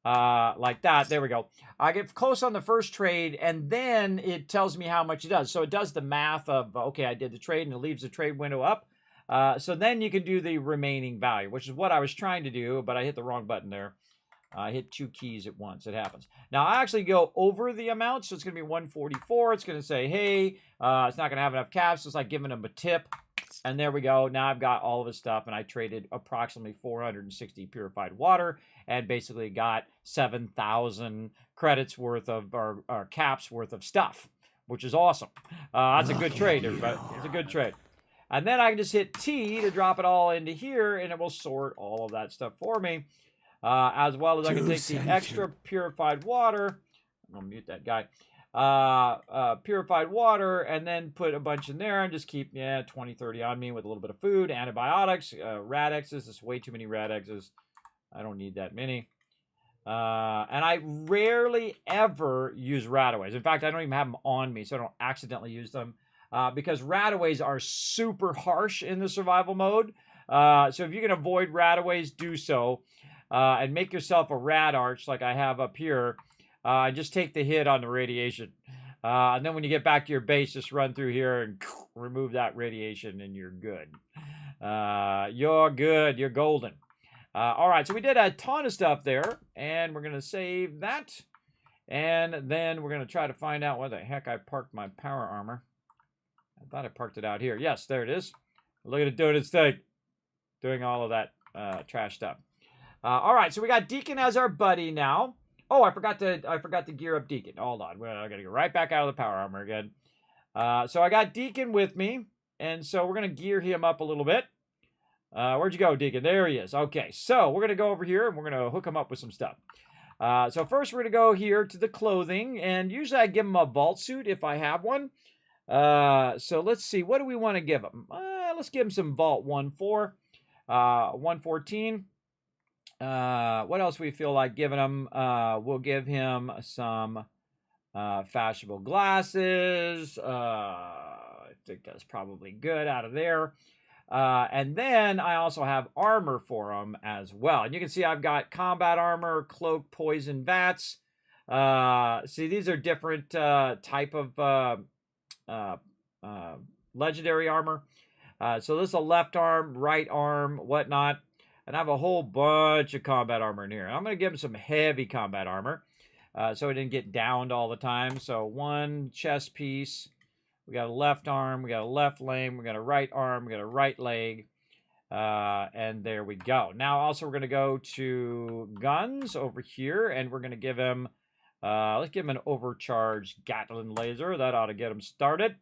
like that. There we go. I get close on the first trade, and then it tells me how much it does. So it does the math of, okay, I did the trade, and it leaves the trade window up. So then you can do the remaining value, which is what I was trying to do, but I hit the wrong button there. I hit 2 keys at once. It happens. Now, I actually go over the amount, so it's going to be 144. It's going to say, hey, it's not going to have enough caps. So it's like giving them a tip. And there we go. Now I've got all of his stuff, and I traded approximately 460 purified water and basically got 7,000 credits worth of, or caps worth of stuff, which is awesome. That's a good trade, everybody. It's a good trade. And then I can just hit T to drop it all into here, and it will sort all of that stuff for me. As well as I can take the extra purified water. I'm going to mute that guy. Purified water, and then put a bunch in there and just keep, 20, 30 on me with a little bit of food, antibiotics, Radexes. This is way too many Radexes. I don't need that many. And I rarely ever use Radaways. In fact, I don't even have them on me, so I don't accidentally use them. Because Radaways are super harsh in the survival mode. So if you can avoid Radaways, do so. And make yourself a rad arch like I have up here. And just take the hit on the radiation. And then when you get back to your base, just run through here and remove that radiation, and you're good. You're good. You're golden. All right, so we did a ton of stuff there, and we're going to save that. And then we're going to try to find out where the heck I parked my power armor. I thought I parked it out here. Yes, there it is. Look at it doing its thing. Doing all of that trash stuff. All right, so we got Deacon as our buddy now. Oh, I forgot to gear up Deacon. Hold on, I got to go right back out of the power armor again. So I got Deacon with me, and so we're gonna gear him up a little bit. Where'd you go, Deacon? There he is. Okay, so we're gonna go over here and we're gonna hook him up with some stuff. So first we're gonna go here to the clothing, and usually I give him a vault suit if I have one. So let's see, what do we want to give him? Let's give him some vault 114. What else we feel like giving him? We'll give him some fashionable glasses. I think that's probably good out of there. And then I also have armor for him as well. And you can see I've got combat armor, cloak, poison bats. See, these are different type of legendary armor. So this is a left arm, right arm, whatnot. And I have a whole bunch of combat armor in here. I'm going to give him some heavy combat armor so it didn't get downed all the time. So one chest piece. We got a left arm. We got a left leg. We got a right arm. We got a right leg. And there we go. Now also we're going to go to guns over here. And we're going to give him, let's give him an overcharged Gatling laser. That ought to get him started.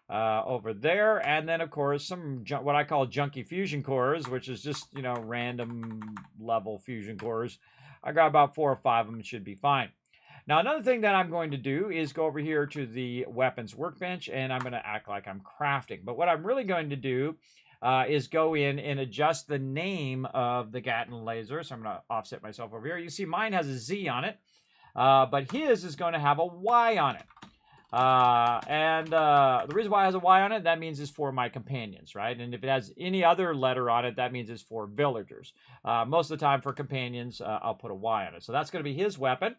Over there, and then of course some what I call junky fusion cores, which is just random level fusion cores. I got about 4 or 5 of them. It should be fine. Now another thing that I'm going to do is go over here to the weapons workbench, and I'm going to act like I'm crafting. But what I'm really going to do is go in and adjust the name of the Gatling laser. So I'm going to offset myself over here. You see mine has a Z on it, but his is going to have a Y on it. The reason why it has a Y on it, that means it's for my companions, right? And if it has any other letter on it, that means it's for villagers. Most of the time for companions, I'll put a Y on it. So that's going to be his weapon.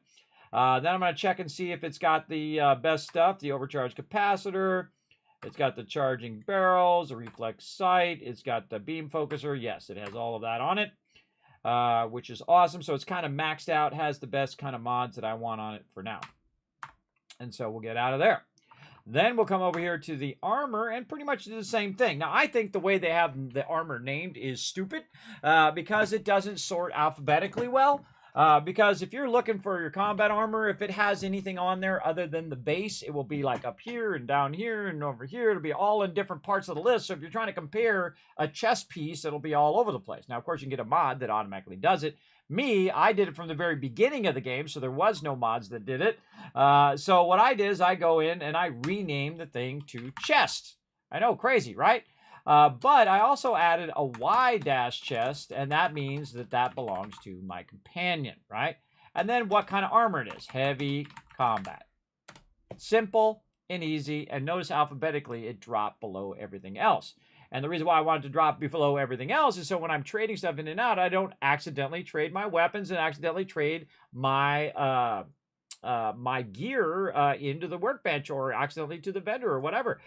Then I'm going to check and see if it's got the best stuff, the overcharged capacitor. It's got the charging barrels, the reflex sight. It's got the beam focuser. Yes, it has all of that on it, which is awesome. So it's kind of maxed out, has the best kind of mods that I want on it for now. And so we'll get out of there. Then we'll come over here to the armor and pretty much do the same thing. Now, I think the way they have the armor named is stupid because it doesn't sort alphabetically well. Because if you're looking for your combat armor, if it has anything on there other than the base, it will be like up here and down here and over here. It'll be all in different parts of the list. So if you're trying to compare a chest piece, it'll be all over the place. Now, of course, you can get a mod that automatically does it. Me, I did it from the very beginning of the game, so there was no mods that did it. So what I did is I go in and I rename the thing to chest. I know, crazy, right? But I also added a Y-chest, and that means that that belongs to my companion, right? And then what kind of armor it is. Heavy combat. Simple and easy, and notice alphabetically it dropped below everything else. And the reason why I wanted to drop below everything else is so when I'm trading stuff in and out, I don't accidentally trade my weapons and accidentally trade my my gear into the workbench or accidentally to the vendor or whatever,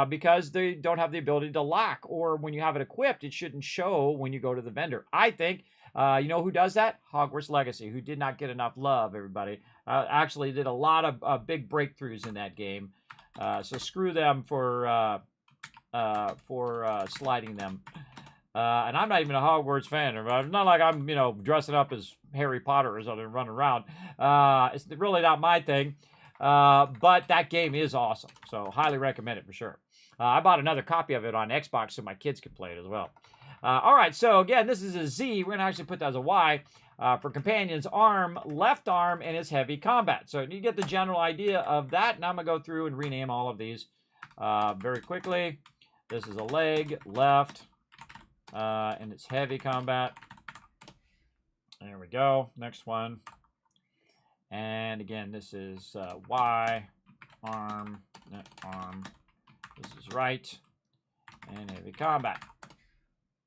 because they don't have the ability to lock, or when you have it equipped, it shouldn't show when you go to the vendor. I think, you know who does that? Hogwarts Legacy, who did not get enough love, everybody. Actually did a lot of big breakthroughs in that game. So screw them for sliding them. And I'm not even a Hogwarts fan. It's not like I'm, you know, dressing up as Harry Potter or something, running around. It's really not my thing. But that game is awesome. So highly recommend it for sure. I bought another copy of it on Xbox so my kids could play it as well. All right, so again, this is a Z. We're going to actually put that as a Y. For companions, arm, left arm, and it's heavy combat. So you get the general idea of that. And I'm going to go through and rename all of these very quickly. This is a leg, left, and it's heavy combat. There we go. Next one. And again, this is Y, arm, arm. This is right, and heavy combat.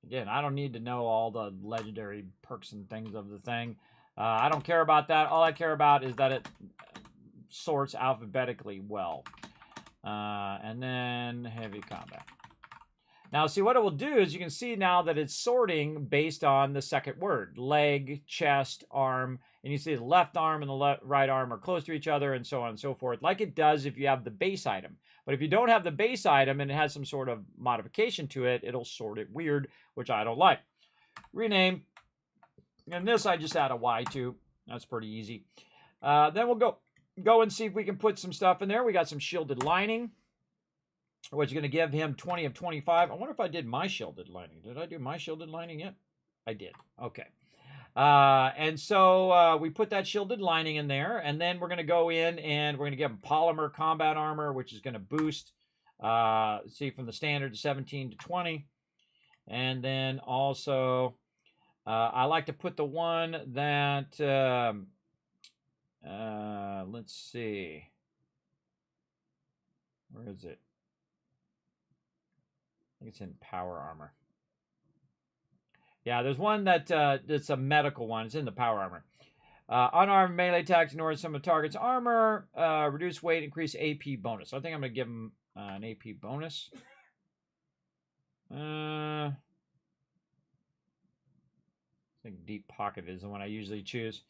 Again, I don't need to know all the legendary perks and things of the thing. I don't care about that. All I care about is that it sorts alphabetically well. And then heavy combat. Now, see, what it will do is you can see now that it's sorting based on the second word. Leg, chest, arm. And you see the left arm and the right arm are close to each other and so on and so forth, like it does if you have the base item. But if you don't have the base item and it has some sort of modification to it, it'll sort it weird, which I don't like. Rename. And this I just add a Y to. That's pretty easy. Then we'll go and see if we can put some stuff in there. We got some shielded lining, which is going to give him 20 of 25. I wonder if I did my shielded lining. Did I do my shielded lining yet? I did. Okay. And so we put that shielded lining in there, and then we're going to go in and we're going to give him polymer combat armor, which is going to boost, see, from the standard 17 to 20. And then also, I like to put the one that, let's see, where is it? I think it's in power armor. Yeah, there's one that it's a medical one. It's in the power armor. Unarmed melee attacks ignore some of the target's armor. Reduce weight, increase AP bonus. So I think I'm going to give him an AP bonus. I think deep pocket is the one I usually choose.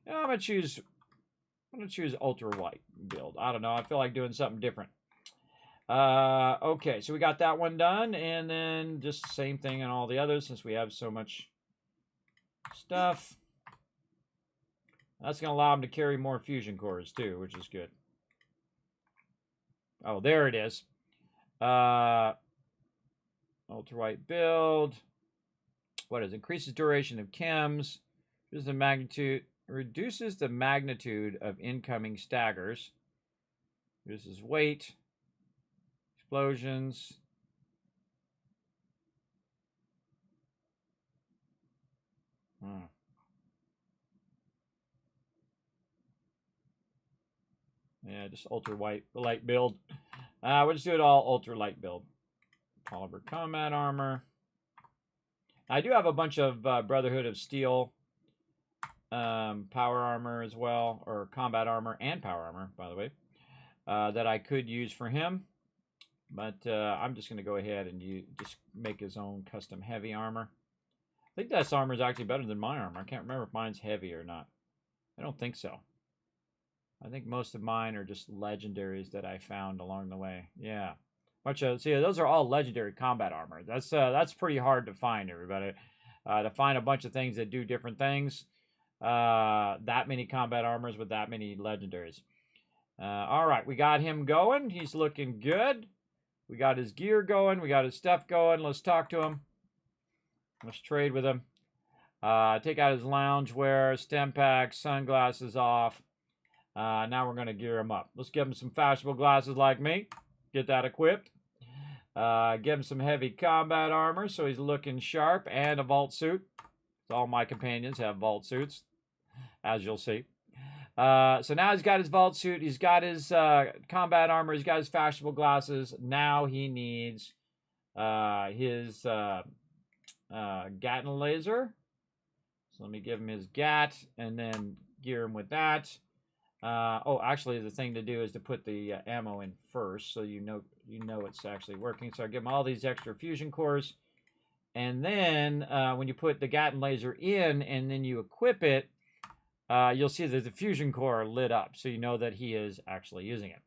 Yeah, I'm going to choose ultra white build. I don't know. I feel like doing something different. Okay, so we got that one done, and then just the same thing on all the others since we have so much stuff. That's going to allow him to carry more fusion cores too, which is good. Oh, there it is. Ultra white build. What is it? Increases duration of chems. Reduces the magnitude of incoming staggers. Reduces weight. Explosions. Yeah, just ultra light build. We'll just do it all ultra light build. Polymer combat armor. I do have a bunch of Brotherhood of Steel power armor as well, or combat armor and power armor, by the way, that I could use for him. But I'm just going to go ahead and just make his own custom heavy armor. I think this armor is actually better than my armor. I can't remember if mine's heavy or not. I don't think so. I think most of mine are just legendaries that I found along the way. Yeah. See, those are all legendary combat armor. That's pretty hard to find, everybody. To find a bunch of things that do different things. That many combat armors with that many legendaries. All right, we got him going. He's looking good. We got his gear going. We got his stuff going. Let's talk to him. Let's trade with him. Take out his loungewear, stem pack, sunglasses off. Now we're going to gear him up. Let's give him some fashionable glasses like me. Get that equipped. Give him some heavy combat armor so he's looking sharp, and a vault suit. All my companions have vault suits, as you'll see. So now he's got his vault suit, he's got his combat armor, he's got his fashionable glasses. Now he needs his Gatton laser. So let me give him his Gat and then gear him with that. Oh, actually, the thing to do is to put the ammo in first, so you know it's actually working. So I give him all these extra fusion cores, and then when you put the Gatton laser in and then you equip it, you'll see that the fusion core lit up, so you know that he is actually using it.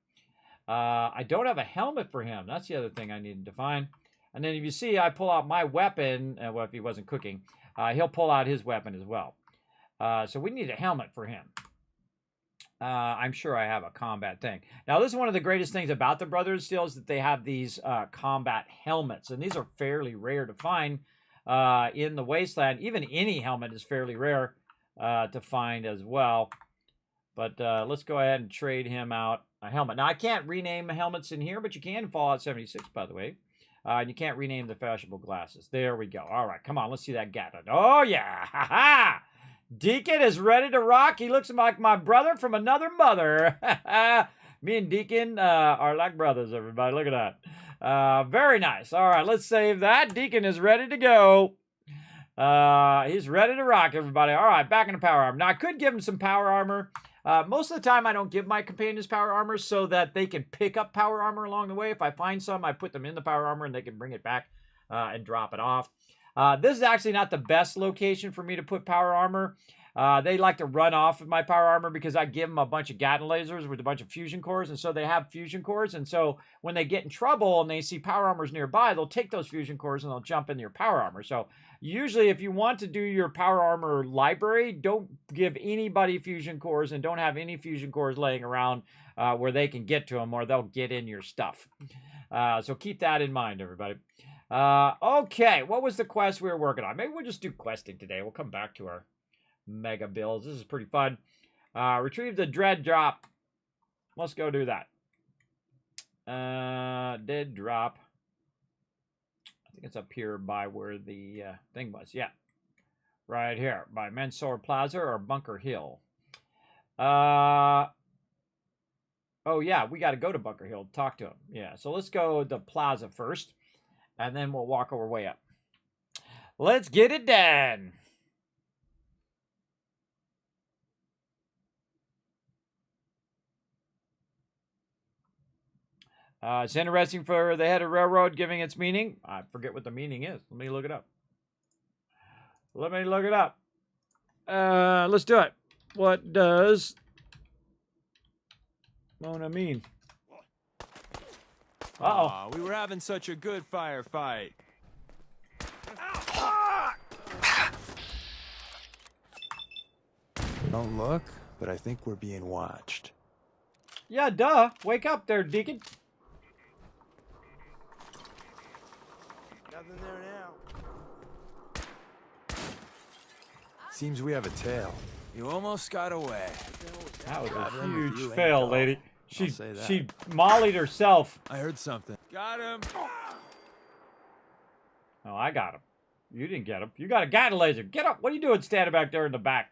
I don't have a helmet for him. That's the other thing I needed to find. And then if you see, I pull out my weapon. Well, if he wasn't cooking, he'll pull out his weapon as well. So we need a helmet for him. I'm sure I have a combat thing. Now, this is one of the greatest things about the Brotherhood Steel is that they have these combat helmets. And these are fairly rare to find in the Wasteland. Even any helmet is fairly rare to find as well. But let's go ahead and trade him out a helmet. Now, I can't rename helmets in here, but you can in Fallout 76, by the way. And you can't rename the fashionable glasses. There we go. All right, come on. Let's see that Gatton. Oh, yeah. Ha-ha! Deacon is ready to rock. He looks like my brother from another mother. Me and Deacon are like brothers, everybody. Look at that. Very nice. All right, let's save that. Deacon is ready to go. He's ready to rock, everybody. All right, back into power armor. Now, I could give him some power armor. Most of the time, I don't give my companions power armor so that they can pick up power armor along the way. If I find some, I put them in the power armor and they can bring it back and drop it off. This is actually not the best location for me to put power armor. They like to run off with my power armor because I give them a bunch of Gatton lasers with a bunch of fusion cores, and so they have fusion cores, and so when they get in trouble and they see power armors nearby, they'll take those fusion cores and they'll jump into your power armor. So usually if you want to do your power armor library, don't give anybody fusion cores and don't have any fusion cores laying around where they can get to them or they'll get in your stuff. So keep that in mind, everybody. Okay, what was the quest we were working on? Maybe we'll just do questing today. We'll come back to our mega bills. This is pretty fun. Retrieve the dread drop. Let's go do that. Dead drop. I think it's up here by where the thing was. Yeah. Right here. By Mansour Plaza or Bunker Hill. Oh, yeah. We got to go to Bunker Hill to talk to him. Yeah. So let's go to Plaza first. And then we'll walk our way up. Let's get it done. It's interesting for the head of railroad giving its meaning. I forget what the meaning is. Let me look it up. Let's do it. What does Mona mean? Uh-oh. We were having such a good firefight. Don't look, but I think we're being watched. Yeah, duh. Wake up there, Deacon. Nothing there now. Seems we have a tail. You almost got away. That was a Traveling with huge you ain't fail, dull. lady. I'll say that. She mollied herself. I heard something. Got him. Oh, I got him. You didn't get him. You got a Gatton laser. Get up. What are you doing standing back there in the back?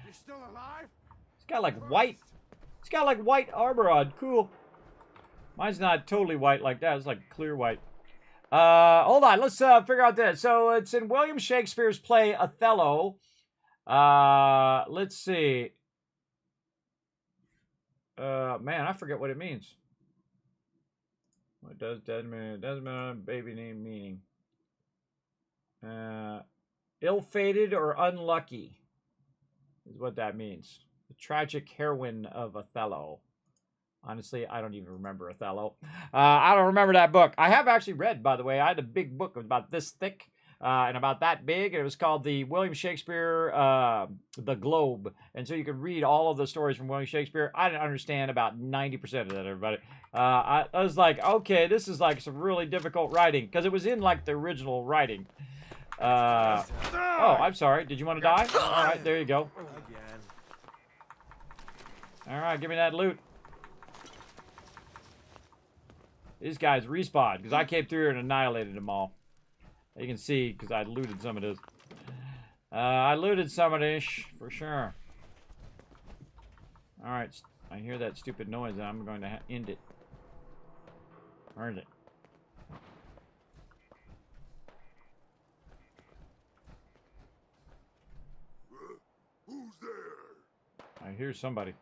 You're still alive? It's got like white. It's got like white armor on. Cool. Mine's not totally white like that. It's like clear white. Hold on. Let's figure out this. So it's in William Shakespeare's play Othello. Let's see. Man, I forget what it means. What does Desmond? Desmond baby name meaning? Ill-fated or unlucky is what that means. The tragic heroine of Othello. Honestly, I don't even remember Othello. I don't remember that book. I have actually read, by the way. I had a big book about this thick and about that big. It was called the William Shakespeare, The Globe. And so you could read all of the stories from William Shakespeare. I didn't understand about 90% of that, everybody. I was like, okay, this is like some really difficult writing. Because it was in like the original writing. Oh, I'm sorry. Did you want to die? All right, there you go. All right, give me that loot. These guys respawned because I came through here and annihilated them all. You can see because I looted some of this. I looted some of this for sure. All right, I hear that stupid noise and I'm going to end it. Where is it? I hear somebody.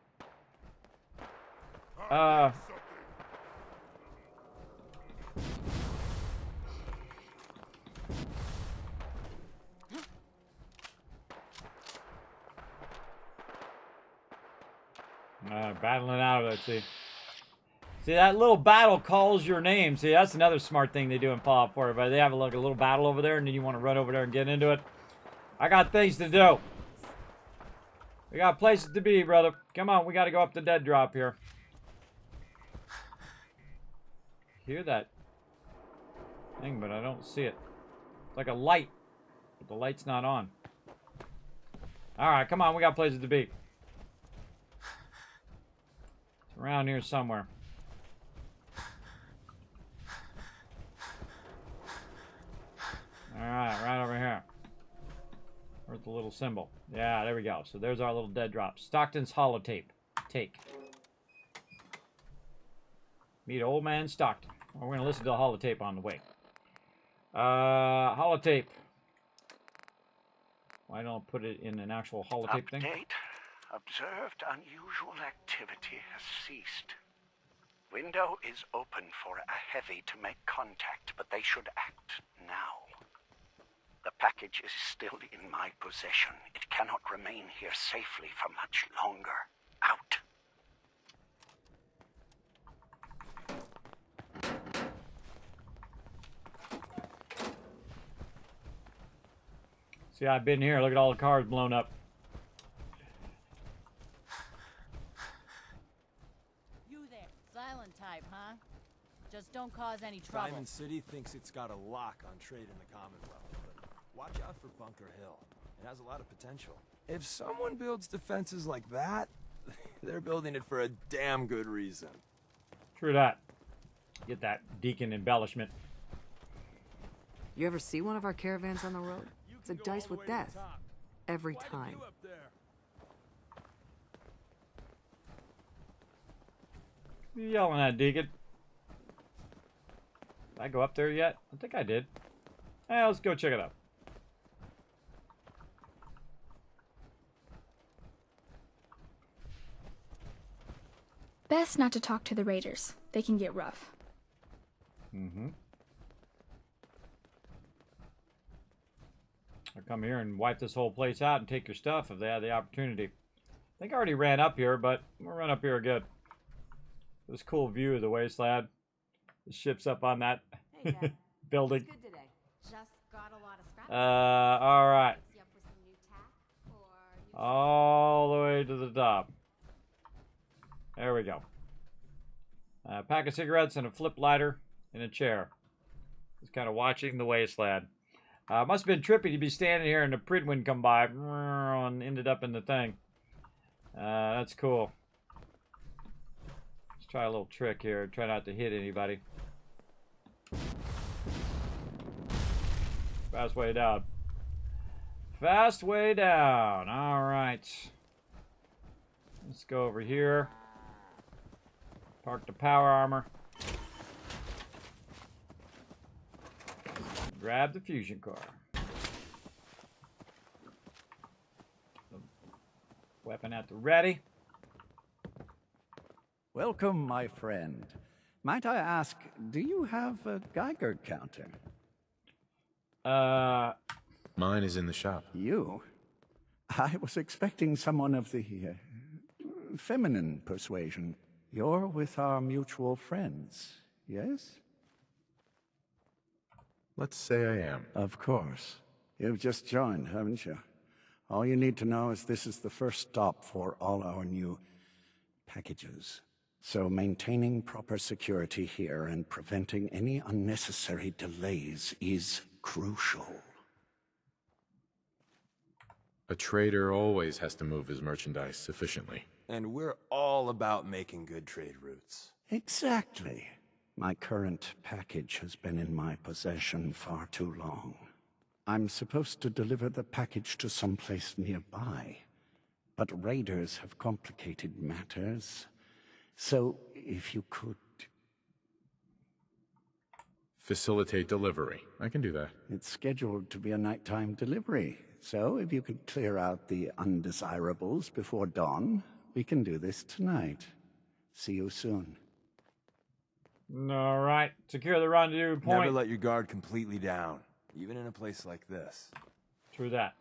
Battling out of it, see. See, that little battle calls your name. See, that's another smart thing they do in Fallout 4. But they have like a little battle over there, and then you want to run over there and get into it. I got things to do. We got places to be, brother. Come on, we got to go up the dead drop here. Hear that thing, but I don't see it. It's like a light, but the light's not on. All right, come on, we got places to be. It's around here somewhere. All right, right over here. Where's the little symbol? Yeah, there we go. So there's our little dead drop. Stockton's holotape. Take. Meet old man Stockton. We're going to listen to the holotape on the way. Holotape. Why don't I put it in an actual holotape thing? Update. Observed unusual activity has ceased. Window is open for a heavy to make contact, but they should act now. The package is still in my possession. It cannot remain here safely for much longer. Out. See, I've been here. Look at all the cars blown up. You there, silent type, huh? Just don't cause any trouble. Diamond City thinks it's got a lock on trade in the Commonwealth. Watch out for Bunker Hill. It has a lot of potential. If someone builds defenses like that, they're building it for a damn good reason. True that. Get that Deacon embellishment. You ever see one of our caravans on the road? It's a dice with death. Every time. What are you yelling at, Deacon? Did I go up there yet? I think I did. Hey, let's go check it out. Best not to talk to the raiders. They can get rough. Mm-hmm. I'll come here and wipe this whole place out and take your stuff if they had the opportunity. I think I already ran up here, but we'll run up here again. This cool view of the wasteland. The ship's up on that building. Just got a lot of scraps. All right. All the way to the top. There we go. A pack of cigarettes and a flip lighter in a chair. Just kind of watching the wasteland. Must have been trippy to be standing here and the Pridwin come by and ended up in the thing. That's cool. Let's try a little trick here. Try not to hit anybody. Fast way down. Fast way down. All right. Let's go over here. Park the power armor. Grab the fusion core. Weapon at the ready. Welcome, my friend. Might I ask, do you have a Geiger counter? Mine is in the shop. You? I was expecting someone of the feminine persuasion. You're with our mutual friends, yes? Let's say I am. Of course. You've just joined, haven't you? All you need to know is this is the first stop for all our new packages. So maintaining proper security here and preventing any unnecessary delays is crucial. A trader always has to move his merchandise efficiently. And we're all about making good trade routes. Exactly. My current package has been in my possession far too long. I'm supposed to deliver the package to someplace nearby, but raiders have complicated matters. So, if you could... Facilitate delivery. I can do that. It's scheduled to be a nighttime delivery. So if you could clear out the undesirables before dawn, we can do this tonight. See you soon. All right. Secure the rendezvous point. Never let your guard completely down, even in a place like this. True that.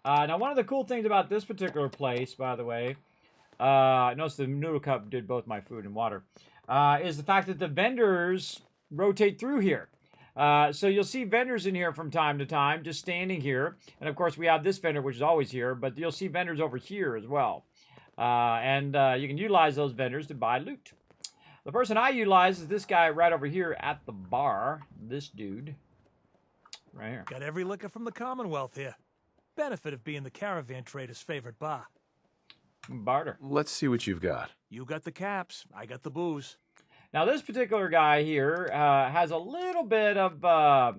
Now, one of the cool things about this particular place, by the way, notice the noodle cup did both my food and water, is the fact that the vendors rotate through here. So you'll see vendors in here from time to time, just standing here. And of course, we have this vendor, which is always here, but you'll see vendors over here as well. And you can utilize those vendors to buy loot. The person I utilize is this guy right over here at the bar. This dude. Right here. Got every liquor from the Commonwealth here. Benefit of being the caravan trader's favorite bar. Barter. Let's see what you've got. You got the caps, I got the booze. Now, this particular guy here has a little bit of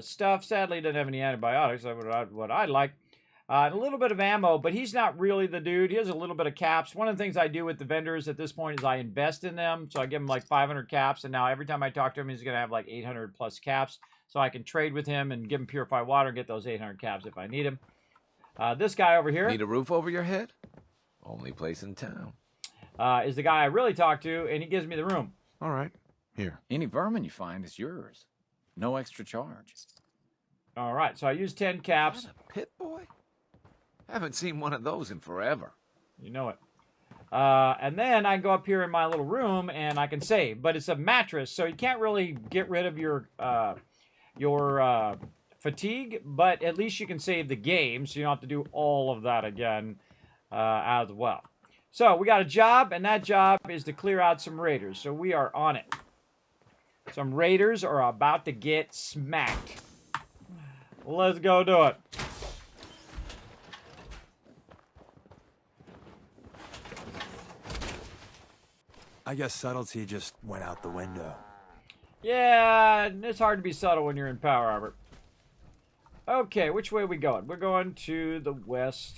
stuff. Sadly, he doesn't have any antibiotics, what I like. A little bit of ammo, but he's not really the dude. He has a little bit of caps. One of the things I do with the vendors at this point is I invest in them. So I give him like 500 caps, and now every time I talk to him, he's going to have like 800 plus caps. So I can trade with him and give him purified water and get those 800 caps if I need him. This guy over here. Need a roof over your head? Only place in town. Is the guy I really talk to, and he gives me the room. All right. Here. Any vermin you find is yours. No extra charge. All right, so I use 10 caps. Is that a pit boy? Haven't seen one of those in forever. You know it. And then I can go up here in my little room and I can save. But it's a mattress, so you can't really get rid of your fatigue. But at least you can save the game, so you don't have to do all of that again as well. So we got a job, and that job is to clear out some raiders. So we are on it. Some raiders are about to get smacked. Let's go do it. I guess subtlety just went out the window. Yeah, it's hard to be subtle when you're in power armor. Okay, which way are we going? We're going to the west.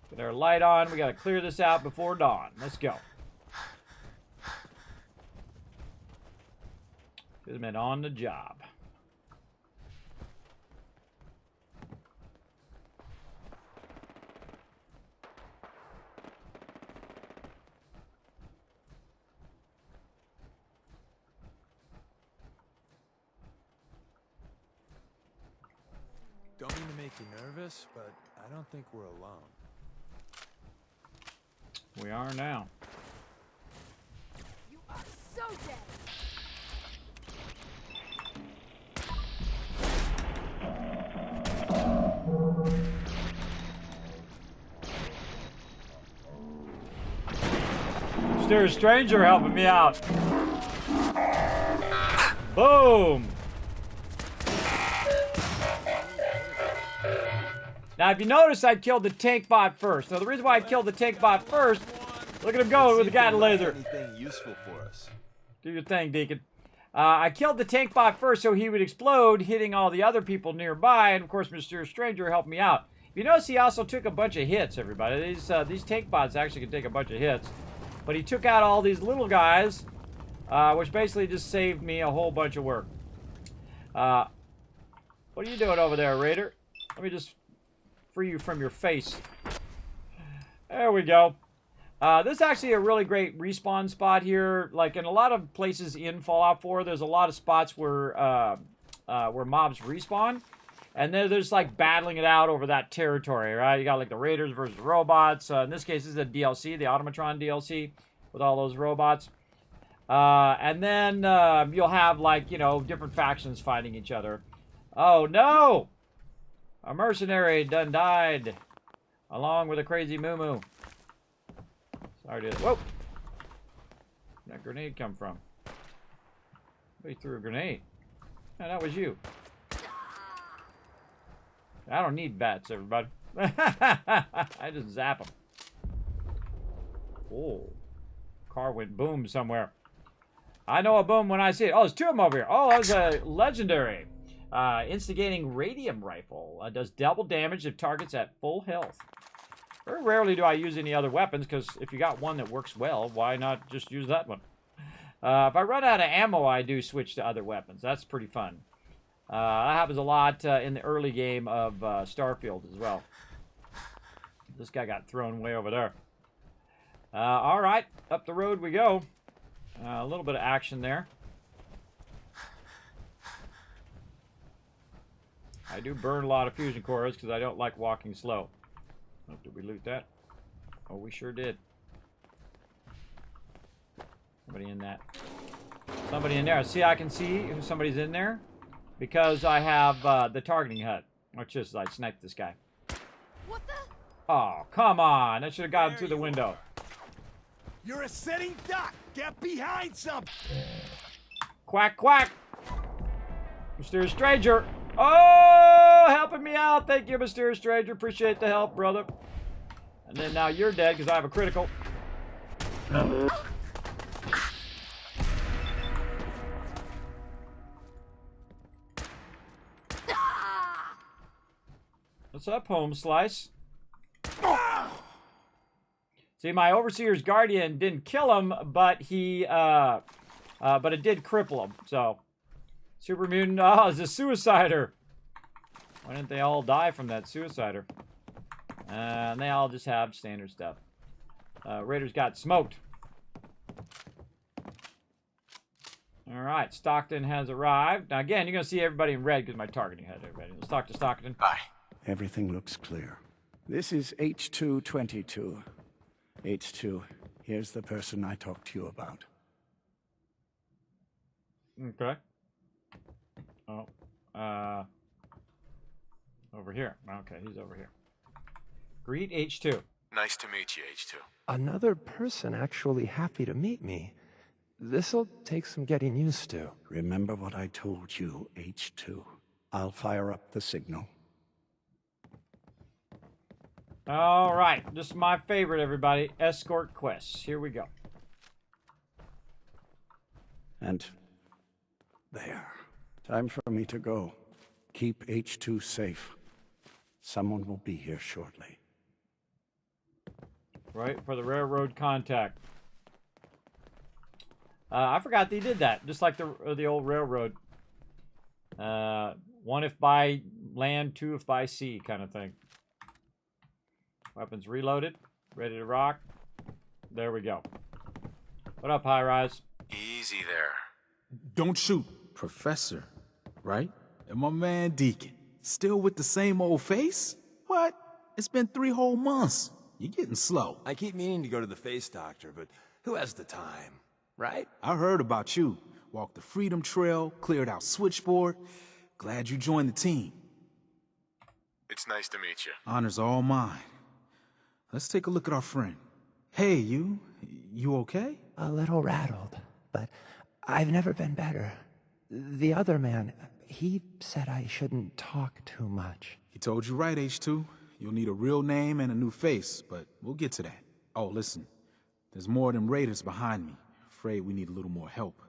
Get our light on. We got to clear this out before dawn. Let's go. Kismet on the job. Don't mean to make you nervous, but I don't think we're alone. We are now. You are so dead. There's a stranger helping me out. Boom. Now, if you notice, I killed the tank bot first. Now, the reason why I killed the tank bot first, look at him go with the guy in the laser. Anything useful for us? Do your thing, Deacon. I killed the tank bot first so he would explode, hitting all the other people nearby. And, of course, Mr. Stranger helped me out. If you notice, he also took a bunch of hits, everybody. These tank bots actually can take a bunch of hits. But he took out all these little guys, which basically just saved me a whole bunch of work. What are you doing over there, Raider? Let me just free you from your face. There we go. This is actually a really great respawn spot here. Like in a lot of places in Fallout 4, there's a lot of spots where mobs respawn. And then there's like battling it out over that territory, right? You got like the raiders versus the robots. In this case, this is the DLC, the Automatron DLC with all those robots. And then you'll have like, you know, different factions fighting each other. Oh no! A mercenary done died along with a crazy moo-moo. Sorry to... Whoa! Where'd that grenade come from? Somebody threw a grenade. Yeah, that was you. I don't need bats, everybody. I just zap them. Oh. Car went boom somewhere. I know a boom when I see it. Oh, there's two of them over here. Oh, that was a legendary. Instigating radium rifle. Does double damage if targets at full health. Very rarely do I use any other weapons, because if you got one that works well, why not just use that one? If I run out of ammo, I do switch to other weapons. That's pretty fun. That happens a lot in the early game of Starfield as well. This guy got thrown way over there. All right, up the road we go. A little bit of action there. I do burn a lot of fusion cores because I don't like walking slow. Oh, did we loot that? Oh, we sure did. Somebody in that. Somebody in there. See, I can see who somebody's in there because I have the targeting HUD. Watch this. I sniped this guy. What the? Oh, come on. I should have got him through the window. You're a setting duck. Get behind something. Quack, quack. Mysterious stranger. Oh, helping me out. Thank you, Mysterious stranger. Appreciate the help, brother. And then now you're dead because I have a critical. What's up, home slice? See, my Overseer's Guardian didn't kill him, but he, but it did cripple him. So, Super Mutant, oh, it's a suicider. Why didn't they all die from that suicider? And they all just have standard stuff. Raiders got smoked. All right, Stockton has arrived. Now, again, you're going to see everybody in red because my targeting had everybody. Let's talk to Stockton. Bye. Everything looks clear. This is H222. H2, here's the person I talked to you about. Okay. Oh, over here. Okay, he's over here. Greet H2. Nice to meet you, H2. Another person actually happy to meet me. This'll take some getting used to. Remember what I told you, H2. I'll fire up the signal. All right, this is my favorite, everybody. Escort quests. Here we go. And there. Time for me to go. Keep H2 safe. Someone will be here shortly. Right, for the railroad contact. I forgot they did that, just like the old railroad. 1 if by land, 2 if by sea kind of thing. Weapons reloaded, ready to rock. There we go. What up, High Rise? Easy there. Don't shoot. Professor, right? And my man Deacon. Still with the same old face? What? It's been 3 whole months. You're getting slow. I keep meaning to go to the face doctor, but who has the time, right? I heard about you. Walked the Freedom Trail, cleared out Switchboard. Glad you joined the team. It's nice to meet you. Honor's all mine. Let's take a look at our friend. Hey, you okay? A little rattled, but I've never been better. The other man, he said I shouldn't talk too much. He told you right, H2. You'll need a real name and a new face, but we'll get to that. Oh, listen. There's more of them raiders behind me. Afraid we need a little more help.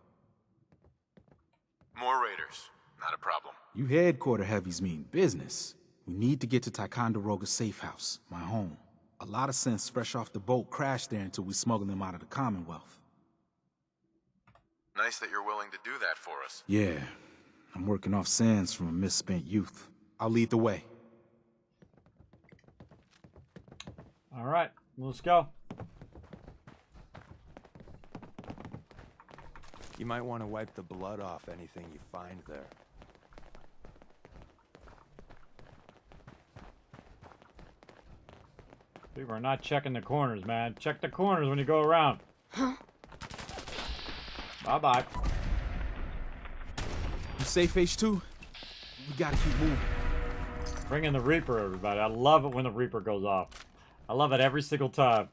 More raiders. Not a problem. You headquarter heavies mean business. We need to get to Ticonderoga's safe house, my home. A lot of sense fresh off the boat crashed there until we smuggled them out of the Commonwealth. Nice that you're willing to do that for us. Yeah, I'm working off sands from a misspent youth. I'll lead the way. All right, let's go. You might want to wipe the blood off anything you find there. People are not checking the corners, man. Check the corners when you go around. Bye-bye. You safe, H2? We gotta keep moving. Bring in the Reaper, everybody. I love it when the Reaper goes off. I love it every single time.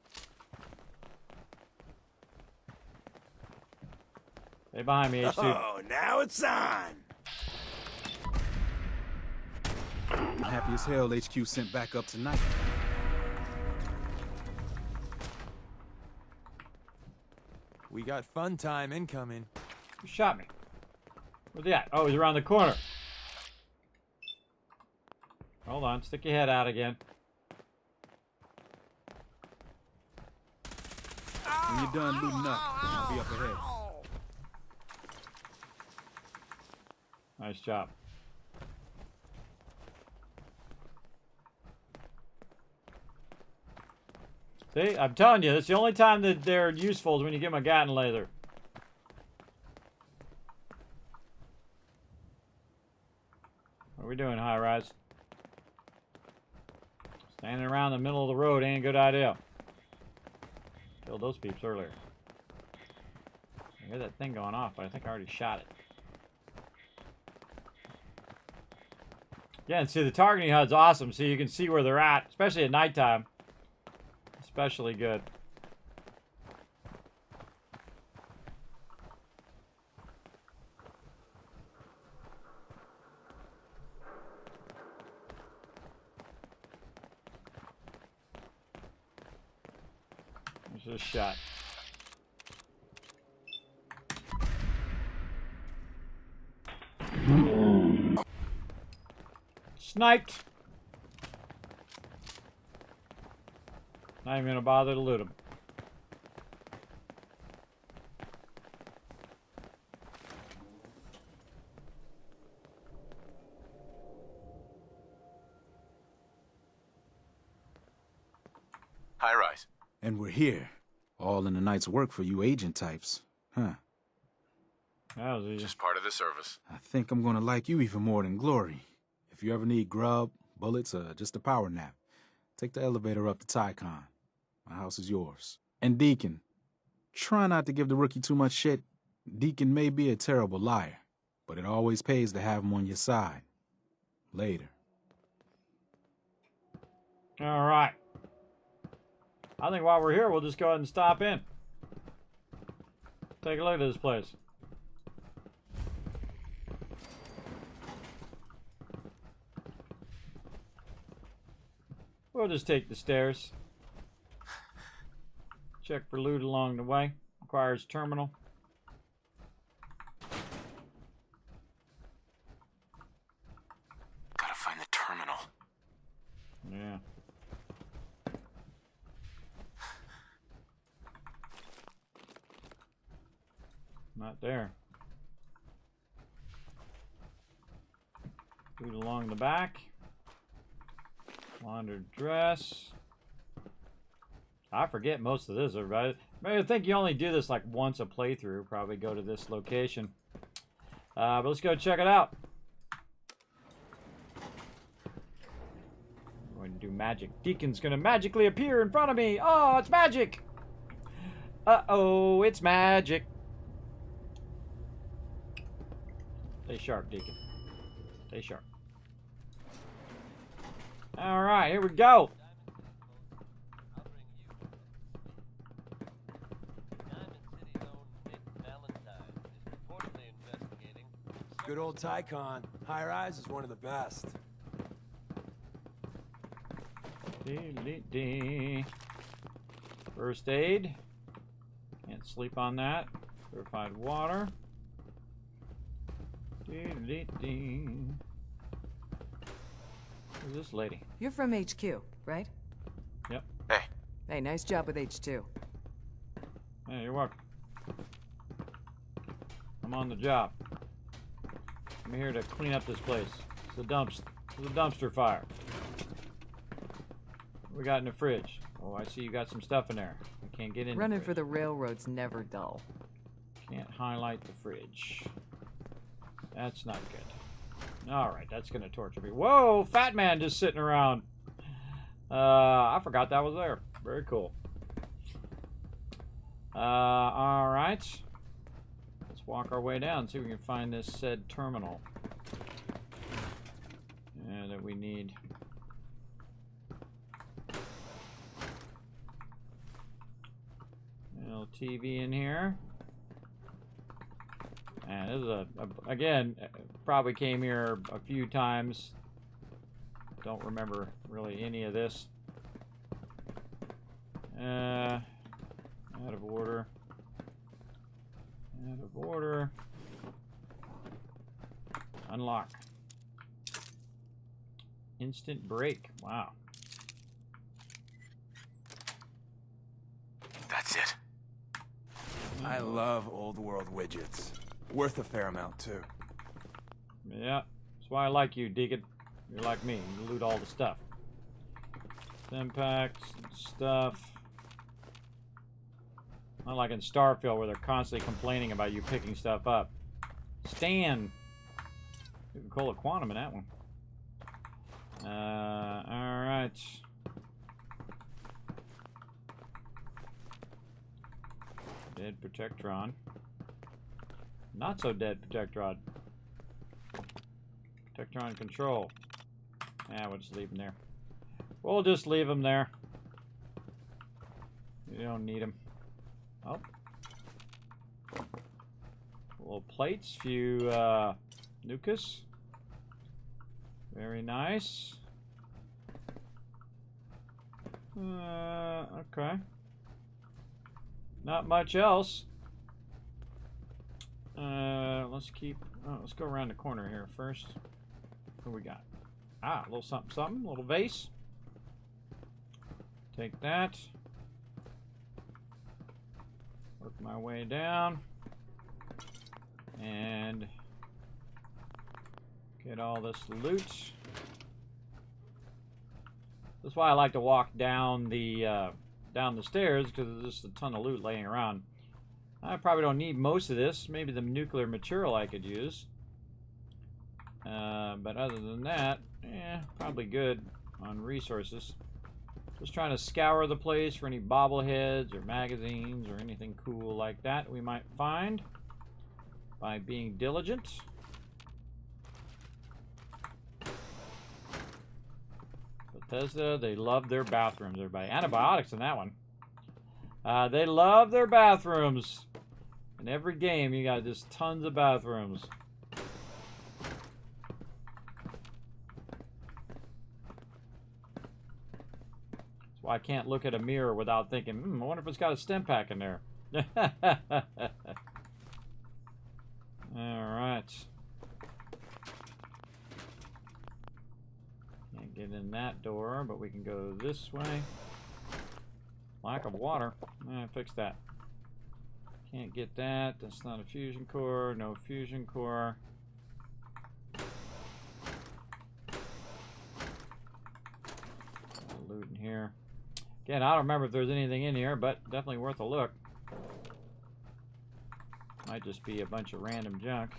Stay behind me, H2. Oh, now it's on. I'm happy as hell HQ sent back up tonight. We got fun time incoming. Who shot me? Where's he at? Oh, he's around the corner. Hold on, stick your head out again. When you're done looting up, I'll be up ahead. Nice job. See, I'm telling you, that's the only time that they're useful is when you give them a Gatling laser. What are we doing, high rise? Standing around the middle of the road ain't a good idea. Killed those peeps earlier. I hear that thing going off, but I think I already shot it. Yeah, and see, the targeting HUD's awesome, so you can see where they're at, especially at nighttime. Especially good. There's this shot. Sniped. Not even gonna bother to loot him. High rise. And we're here. All in the night's work for you agent types. Huh. That was easy. Just part of the service. I think I'm gonna like you even more than Glory. If you ever need grub, bullets, or just a power nap, take the elevator up to Tycoon. My house is yours. And Deacon, try not to give the rookie too much shit. Deacon may be a terrible liar, but it always pays to have him on your side. Later. All right. I think while we're here, we'll just go ahead and stop in. Take a look at this place. We'll just take the stairs. Check for loot along the way. Requires terminal. Gotta find the terminal. Yeah. Not there. Loot along the back. Laundered dress. I forget most of this, everybody. I think you only do this like once a playthrough. Probably go to this location. But let's go check it out. I'm going to do magic. Deacon's going to magically appear in front of me. Oh, it's magic. Uh-oh, it's magic. Stay sharp, Deacon. Stay sharp. All right, here we go. Good old Tycoon. High rise is one of the best. First aid. Can't sleep on that. Purified water. Who's this lady? You're from HQ, right? Yep. Hey. Hey, nice job with H2. Hey, you're welcome. I'm on the job. I'm here to clean up this place. It's a dumpster fire. What we got in the fridge? Oh, I see you got some stuff in there. I can't get in. Running for the railroad's never dull. Can't highlight the fridge. That's not good. Alright, that's gonna torture me. Whoa, fat man just sitting around. I forgot that was there. Very cool. Alright. Let's walk our way down, see if we can find this said terminal. That we need. A little TV in here. And this is again, probably came here a few times. Don't remember really any of this. Out of order. Out of order. Unlock. Instant break. Wow. That's it. I love old world widgets. Worth a fair amount, too. Yeah. That's why I like you, Deacon. You're like me. You loot all the stuff. Stim packs, stuff. Not like in Starfield where they're constantly complaining about you picking stuff up. Stan. You can call it quantum in that one. Alright. Dead Protectron. Not so dead Protectron. Protectron control. Yeah, we'll just leave him there. We'll just leave him there. You don't need him. Oh. Little plates, few nucleus. Very nice. Okay. Not much else. Let's keep. Oh, let's go around the corner here first. What we got? Ah, a little something, something. A little vase. Take that. Work my way down. And get all this loot. That's why I like to walk down the stairs, because there's just a ton of loot laying around. I probably don't need most of this. Maybe the nuclear material I could use. But other than that, probably good on resources. Just trying to scour the place for any bobbleheads or magazines or anything cool like that we might find by being diligent. Bethesda, they love their bathrooms, everybody. Antibiotics in that one. They love their bathrooms. In every game, you got just tons of bathrooms. That's why I can't look at a mirror without thinking, I wonder if it's got a stim pack in there. Alright. Can't get in that door, but we can go this way. Lack of water. Fix that. Can't get that. That's not a fusion core. No fusion core. Loot in here. Again, I don't remember if there's anything in here, but definitely worth a look. Might just be a bunch of random junk.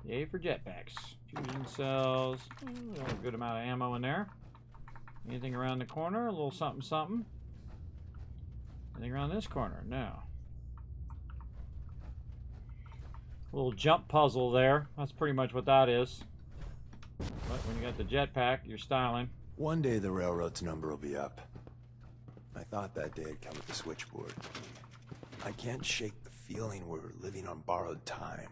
Yay for jetpacks. Fusion cells. A good amount of ammo in there. Anything around the corner? A little something something. Anything around this corner? No. A little jump puzzle there. That's pretty much what that is. But when you got the jetpack, you're styling. One day the railroad's number will be up. I thought that day had come with the switchboard. I can't shake the feeling we're living on borrowed time.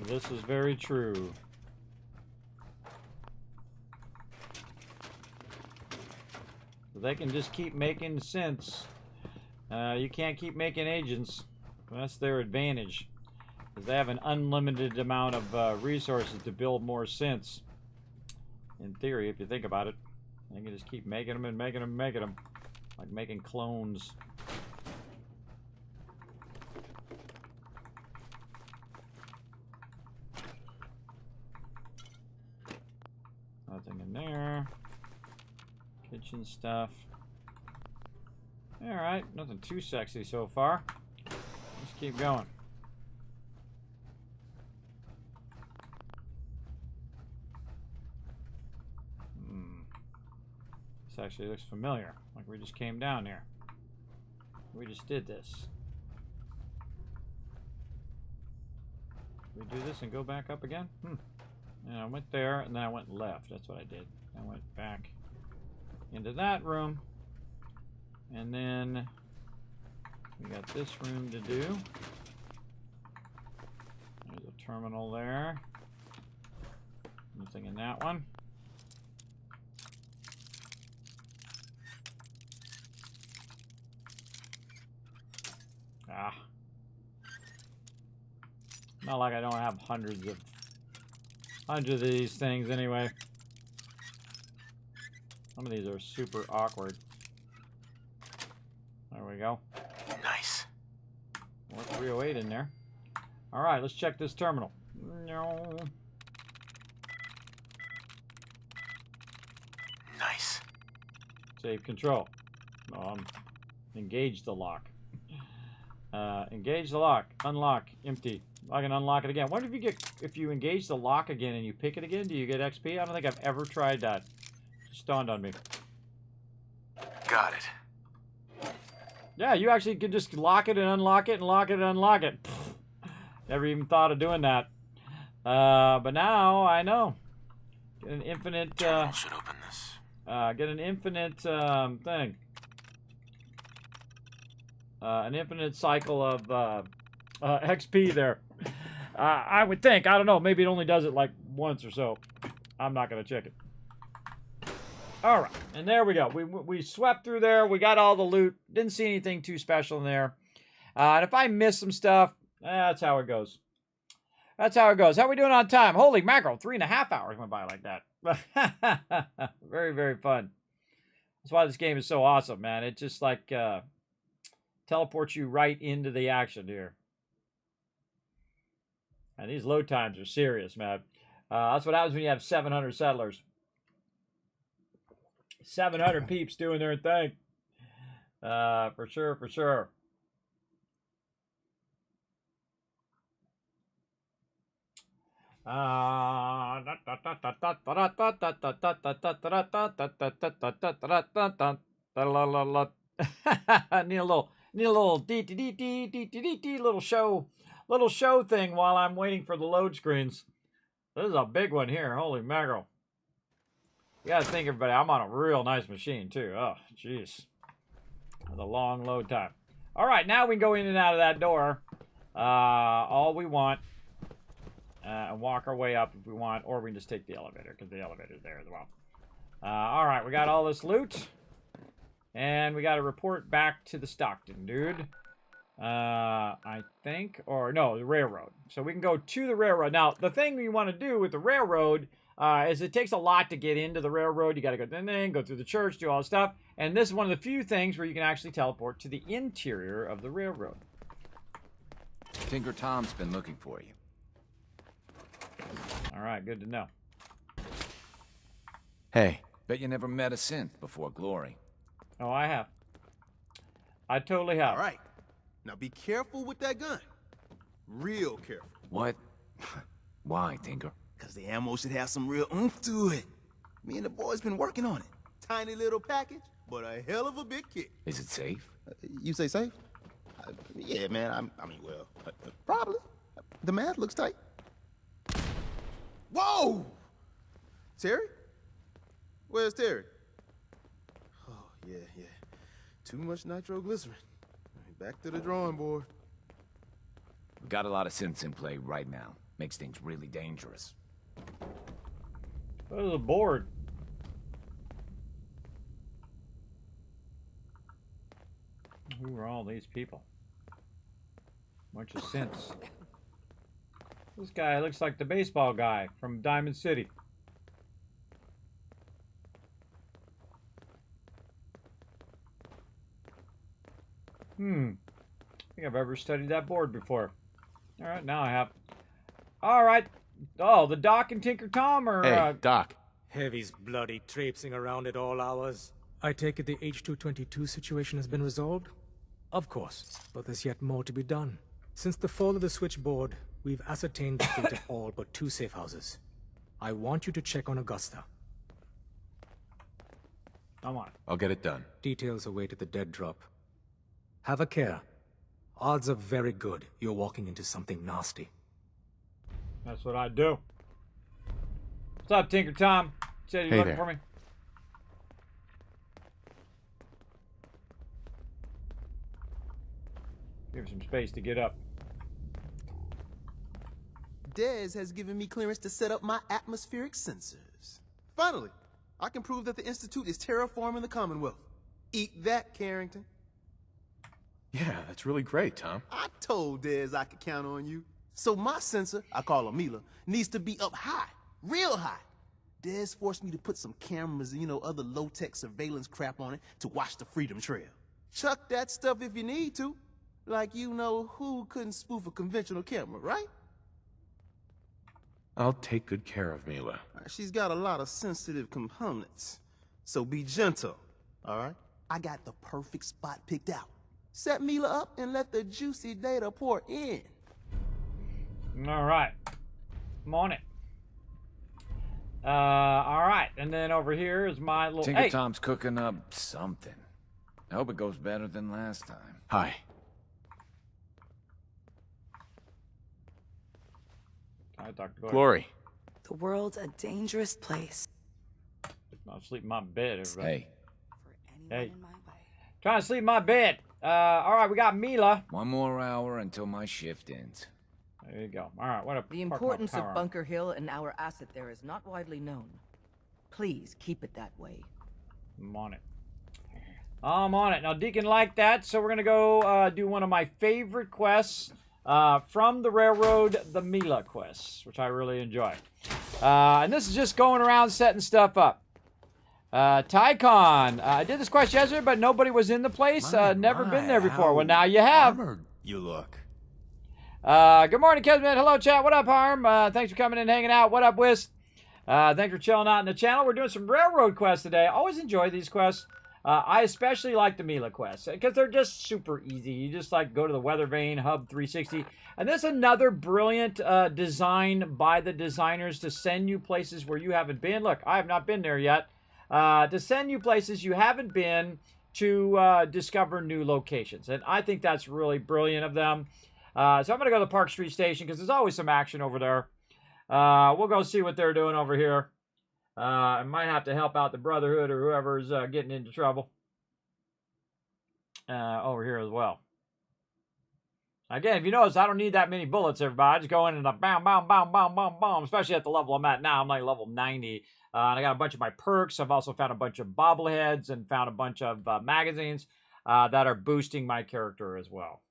This is very true. They can just keep making sense. You can't keep making agents. That's their advantage. Because they have an unlimited amount of resources to build more sense. In theory, if you think about it. They can just keep making them and making them and making them. Like making clones. Nothing in there. Kitchen stuff. Alright, nothing too sexy so far. Let's keep going. This actually looks familiar. Like we just came down here. We just did this. We do this and go back up again? And I went there, and then I went left. That's what I did. I went back into that room. And then we got this room to do. There's a terminal there. Nothing in that one. Ah. Not like I don't have hundreds of these things anyway. Some of these are super awkward. There we go. Nice. More 308 in there. Alright, let's check this terminal. No. Nice. Save control. Engage the lock. Engage the lock. Unlock. Empty. I can unlock it again. What if you engage the lock again and you pick it again? Do you get XP? I don't think I've ever tried that. Just dawned on me. Got it. Yeah, you actually could just lock it and unlock it and lock it and unlock it. Pfft. Never even thought of doing that. But now I know. Get an infinite. Should open this. Get an infinite thing. An infinite cycle of XP there. I would think. I don't know. Maybe it only does it like once or so. I'm not going to check it. All right. And there we go. We swept through there. We got all the loot. Didn't see anything too special in there. And if I miss some stuff, that's how it goes. That's how it goes. How we doing on time? Holy mackerel. 3.5 hours went by like that. Very, very fun. That's why this game is so awesome, man. It just like teleports you right into the action here. And these load times are serious, man. That's what happens when you have 700 settlers. 700 peeps doing their thing. For sure, for sure. Need a little dee little show thing while I'm waiting for the load screens. This is a big one here. Holy mackerel. You gotta think, everybody, I'm on a real nice machine too. Oh, jeez. That's a long load time. All right, now we can go in and out of that door all we want. And walk our way up if we want, or we can just take the elevator, because the elevator's there as well. All right, we got all this loot. And we got to report back to the Stockton dude. I think, or no, the railroad. So we can go to the railroad. Now, the thing you want to do with the railroad is it takes a lot to get into the railroad. You got to go in, go through the church, do all this stuff. And this is one of the few things where you can actually teleport to the interior of the railroad. Tinker Tom's been looking for you. All right, good to know. Hey, bet you never met a synth before Glory. Oh, I have. I totally have. All right. Now be careful with that gun. Real careful. What? Why, Tinker? Because the ammo should have some real oomph to it. Me and the boys been working on it. Tiny little package, but a hell of a big kick. Is it safe? You say safe? Yeah, man. Well, probably. The math looks tight. Whoa! Terry? Where's Terry? Oh, yeah. Too much nitroglycerin. Back to the drawing board. We got a lot of synths in play right now. Makes things really dangerous. There's a board. Who are all these people? Bunch of synths. This guy looks like the baseball guy from Diamond City. I think I've ever studied that board before. All right, now I have. All right. Oh, the Doc and Tinker Tom are... Hey, Doc. Heavy's bloody traipsing around at all hours. I take it the H-222 situation has been resolved? Of course, but there's yet more to be done. Since the fall of the switchboard, we've ascertained the fate of all but 2 safe houses. I want you to check on Augusta. Come on. I'll get it done. Details await at the dead drop. Have a care. Odds are very good you're walking into something nasty. That's what I do. What's up, Tinker Tom? Said you're looking for me. Give some space to get up. Dez has given me clearance to set up my atmospheric sensors. Finally, I can prove that the Institute is terraforming the Commonwealth. Eat that, Carrington. Yeah, that's really great, Tom. I told Dez I could count on you. So my sensor, I call him Mila, needs to be up high, real high. Dez forced me to put some cameras and, other low-tech surveillance crap on it to watch the Freedom Trail. Chuck that stuff if you need to. Like who couldn't spoof a conventional camera, right? I'll take good care of Mila. She's got a lot of sensitive components. So be gentle, all right? I got the perfect spot picked out. Set Mila up and let the juicy data pour in. All right. I'm on it. All right. And then over here is my little... Tinker Hey! Tom's cooking up something. I hope it goes better than last time. Hi. Can I talk to Glory? Glory. The world's a dangerous place. I'll sleep in my bed, everybody. Hey. Hey. Trying to sleep in my bed. All right, we got Mila. 1 more hour until my shift ends. There you go. All right, what a The importance of Bunker Hill and our asset there is not widely known. Please keep it that way. I'm on it. I'm on it. Now, Deacon liked that, so we're going to go do one of my favorite quests from the Railroad, the Mila quests, which I really enjoy. And this is just going around setting stuff up. Tycoon. I did this quest yesterday, but nobody was in the place. Never been there before. Well, now you have. You look. Good morning, Kismet. Hello, chat. What up, Harm? Thanks for coming in and hanging out. What up, Whis? Thanks for chilling out in the channel. We're doing some railroad quests today. I always enjoy these quests. I especially like the Mila quests because they're just super easy. You just like go to the weather vane, hub 360. And this is another brilliant design by the designers to send you places where you haven't been. Look, I have not been there yet. To send you places you haven't been to discover new locations. And I think that's really brilliant of them. So I'm going to go to the Park Street Station because there's always some action over there. We'll go see what they're doing over here. I might have to help out the Brotherhood or whoever's getting into trouble. Over here as well. Again, if you notice, I don't need that many bullets, everybody. I just go in and bam, bam, bam, bam, bam, bam. Especially at the level I'm at now. I'm like level 90. And I got a bunch of my perks. I've also found a bunch of bobbleheads and found a bunch of magazines that are boosting my character as well.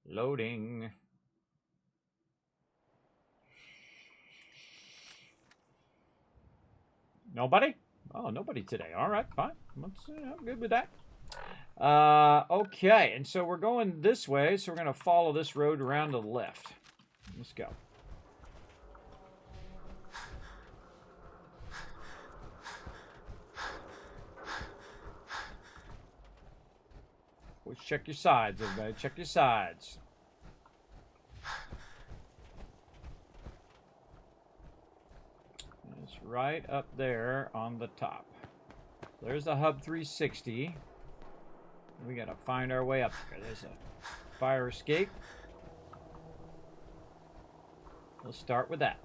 Loading. Nobody? Oh, nobody today. All right, fine. I'm good with that. Okay, and so we're going this way, so we're going to follow this road around to the left. Let's go. Always check your sides, everybody. Check your sides. It's right up there on the top. There's the hub 360. We gotta find our way up here. There's a fire escape. We'll start with that.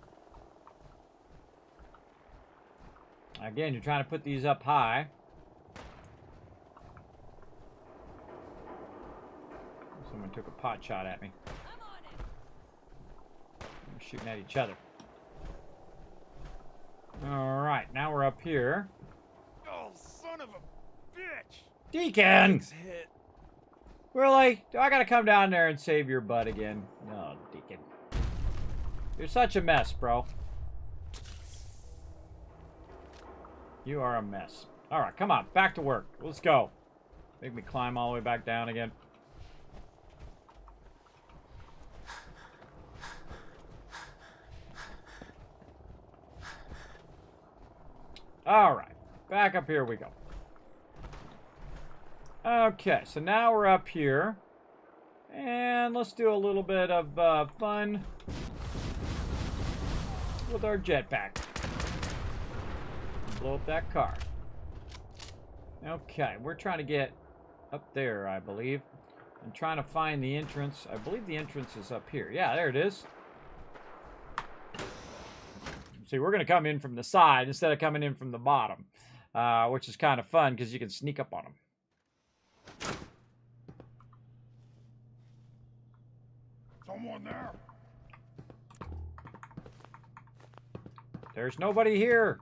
Again, you're trying to put these up high. Someone took a pot shot at me. We're shooting at each other. Alright, now we're up here. Oh, son of a bitch! Deacon! Really? Do I gotta come down there and save your butt again? No, Deacon. You're such a mess, bro. You are a mess. Alright, come on. Back to work. Let's go. Make me climb all the way back down again. Alright. Back up here we go. Okay, so now we're up here. And let's do a little bit of fun with our jetpack. Blow up that car. Okay, we're trying to get up there, I believe. I'm trying to find the entrance. I believe the entrance is up here. Yeah, there it is. See, we're going to come in from the side instead of coming in from the bottom. Which is kind of fun because you can sneak up on them. Someone there. There's nobody here.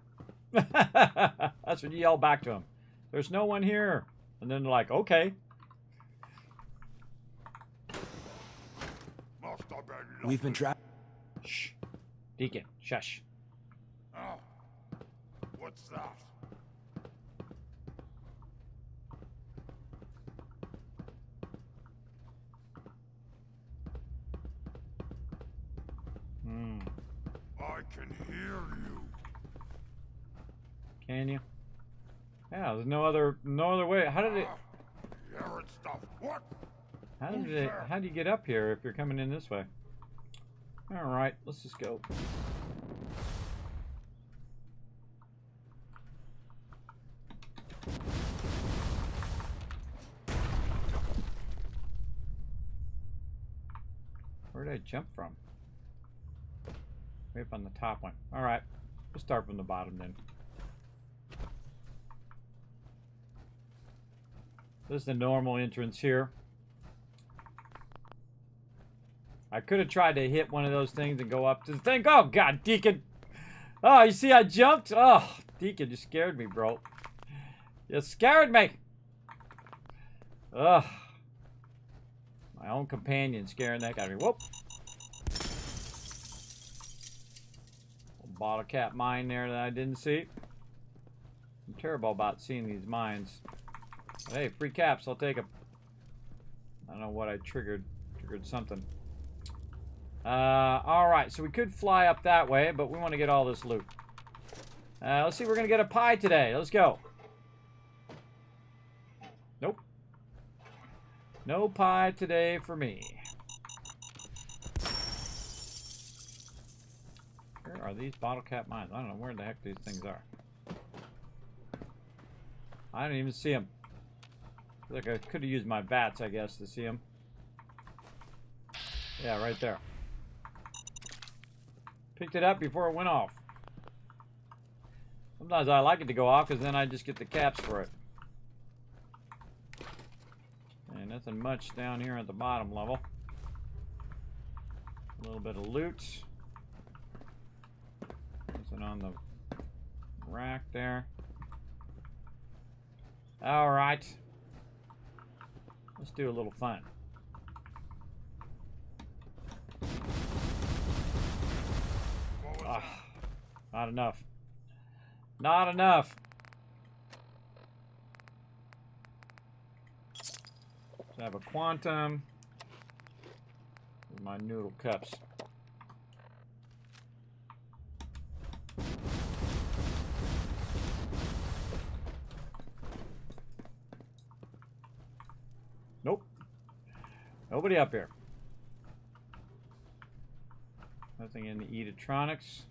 That's what you yell back to them. There's no one here. And then they're like, okay. We've been trapped. Shh. Deacon, shush. Oh, what's that? I I can hear you. Can you? Yeah, there's no other way. How did it? Hearing stuff. What? How do you get up here if you're coming in this way? All right, let's just go. Where did I jump from? Way up on the top one. All right, we'll start from the bottom then. This is the normal entrance here. I could have tried to hit one of those things and go up to the thing. Oh, God, Deacon. Oh, you see I jumped? Oh, Deacon, you scared me, bro. You scared me. Ugh. My own companion scaring that guy. Whoop. Bottle cap mine there that I didn't see. I'm terrible about seeing these mines. Hey, free caps, I'll take them. I don't know what I triggered. Triggered something. Alright, so we could fly up that way, but we want to get all this loot. Let's see, we're going to get a pie today. Let's go. Nope. No pie today for me. Where are these bottle cap mines? I don't know where the heck these things are. I don't even see them. Like I could have used my bats, I guess, to see them. Yeah, right there. Picked it up before it went off. Sometimes I like it to go off because then I just get the caps for it. And nothing much down here at the bottom level. A little bit of loot. Nothing on the rack there. Alright. Let's do a little fun. Not enough. Not enough. So I have a quantum. With my noodle cups. Nope. Nobody up here. Nothing in the electronics.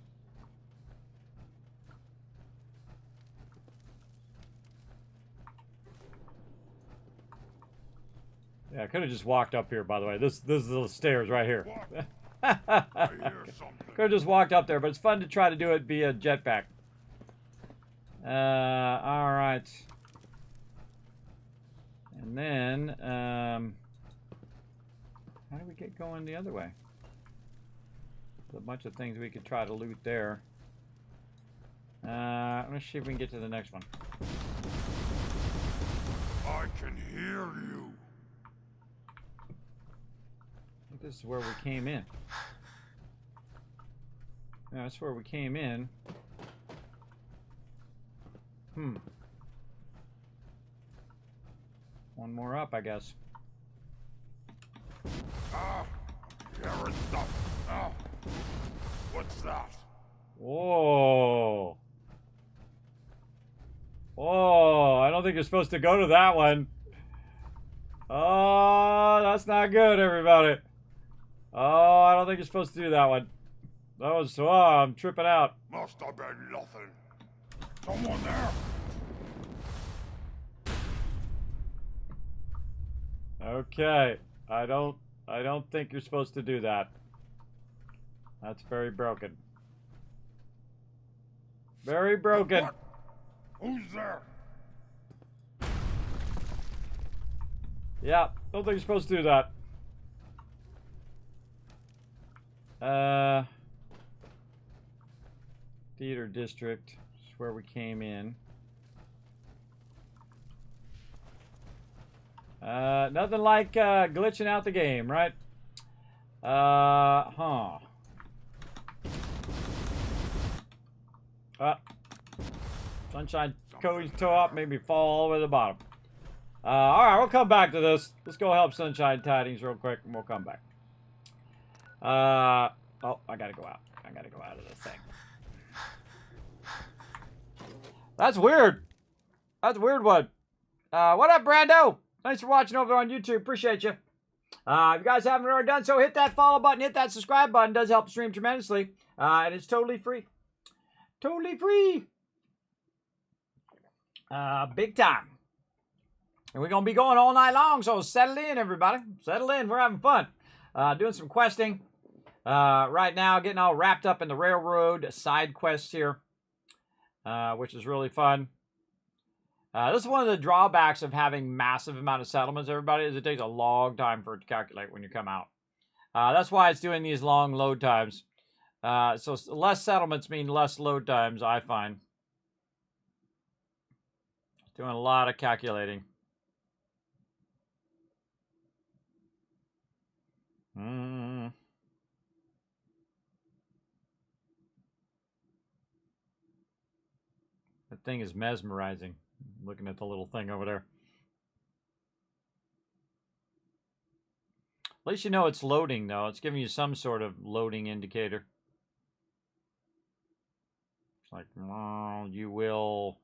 Yeah, I could have just walked up here, by the way. This is the stairs right here. Could have just walked up there, but it's fun to try to do it via jetpack. Alright. And then, how do we get going the other way? There's a bunch of things we could try to loot there. Let's see if we can get to the next one. I can hear you. I think this is where we came in. Yeah, that's where we came in. One more up, I guess. Hearing stuff. What's that? Whoa. Whoa, I don't think you're supposed to go to that one. Oh, that's not good, everybody. Oh, I don't think you're supposed to do that one. That was, oh, I'm tripping out. Must have been nothing. Someone there. Okay, I don't think you're supposed to do that. That's very broken. Very broken. What? Who's there? Yeah, don't think you're supposed to do that. Theater district is where we came in. Nothing like glitching out the game, right? Sunshine Cody's toe up, made me fall all the way to the bottom. Alright, we'll come back to this. Let's go help Sunshine Tidings real quick, and we'll come back. Oh, I gotta go out. I gotta go out of this thing. That's weird. That's a weird one. What up, Brando? Thanks for watching over on YouTube. Appreciate you. If you guys haven't already done so, hit that follow button, hit that subscribe button. It does help the stream tremendously. And it's totally free. Totally free. Big time. And we're going to be going all night long, so settle in, everybody. Settle in. We're having fun. Doing some questing. Right now, getting all wrapped up in the railroad side quests here, which is really fun. This is one of the drawbacks of having massive amount of settlements, everybody, is it takes a long time for it to calculate when you come out. That's why it's doing these long load times. So less settlements mean less load times, I find. It's doing a lot of calculating. That thing is mesmerizing. Looking at the little thing over there. At least you know it's loading, though. It's giving you some sort of loading indicator. It's like, oh, you will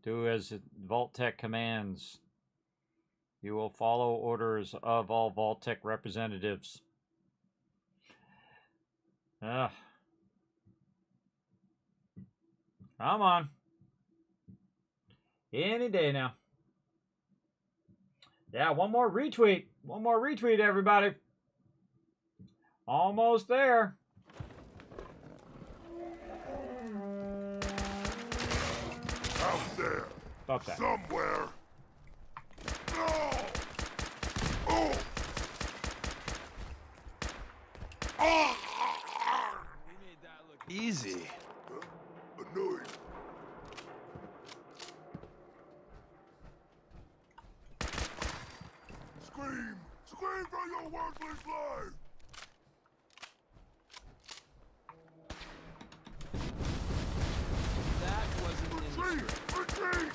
do as vault-tec commands. You will follow orders of all vault-tec representatives. Come on. Any day now. Yeah, one more retweet. One more retweet, everybody. Almost there. Out there. Stop that. Somewhere. No. Oh. Oh. We made that look easy. Annoying. Scream! Scream for your worthless life! That wasn't in the script. Retreat!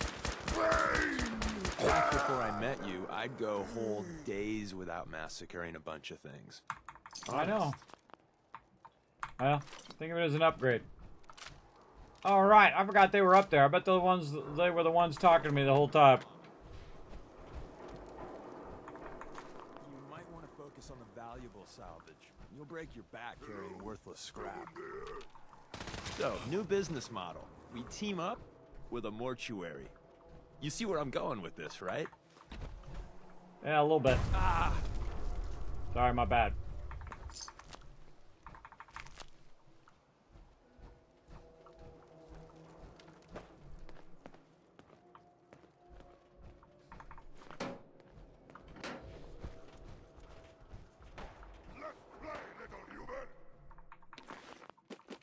Flame! Back before I met you, I'd go whole days without massacring a bunch of things. I know. Well, think of it as an upgrade. All right, I forgot they were up there. I bet they were the ones talking to me the whole time. You might want to focus on the valuable salvage. You'll break your back carrying worthless scrap. So, new business model. We team up with a mortuary. You see where I'm going with this, right? Yeah, a little bit. Ah! Sorry, my bad.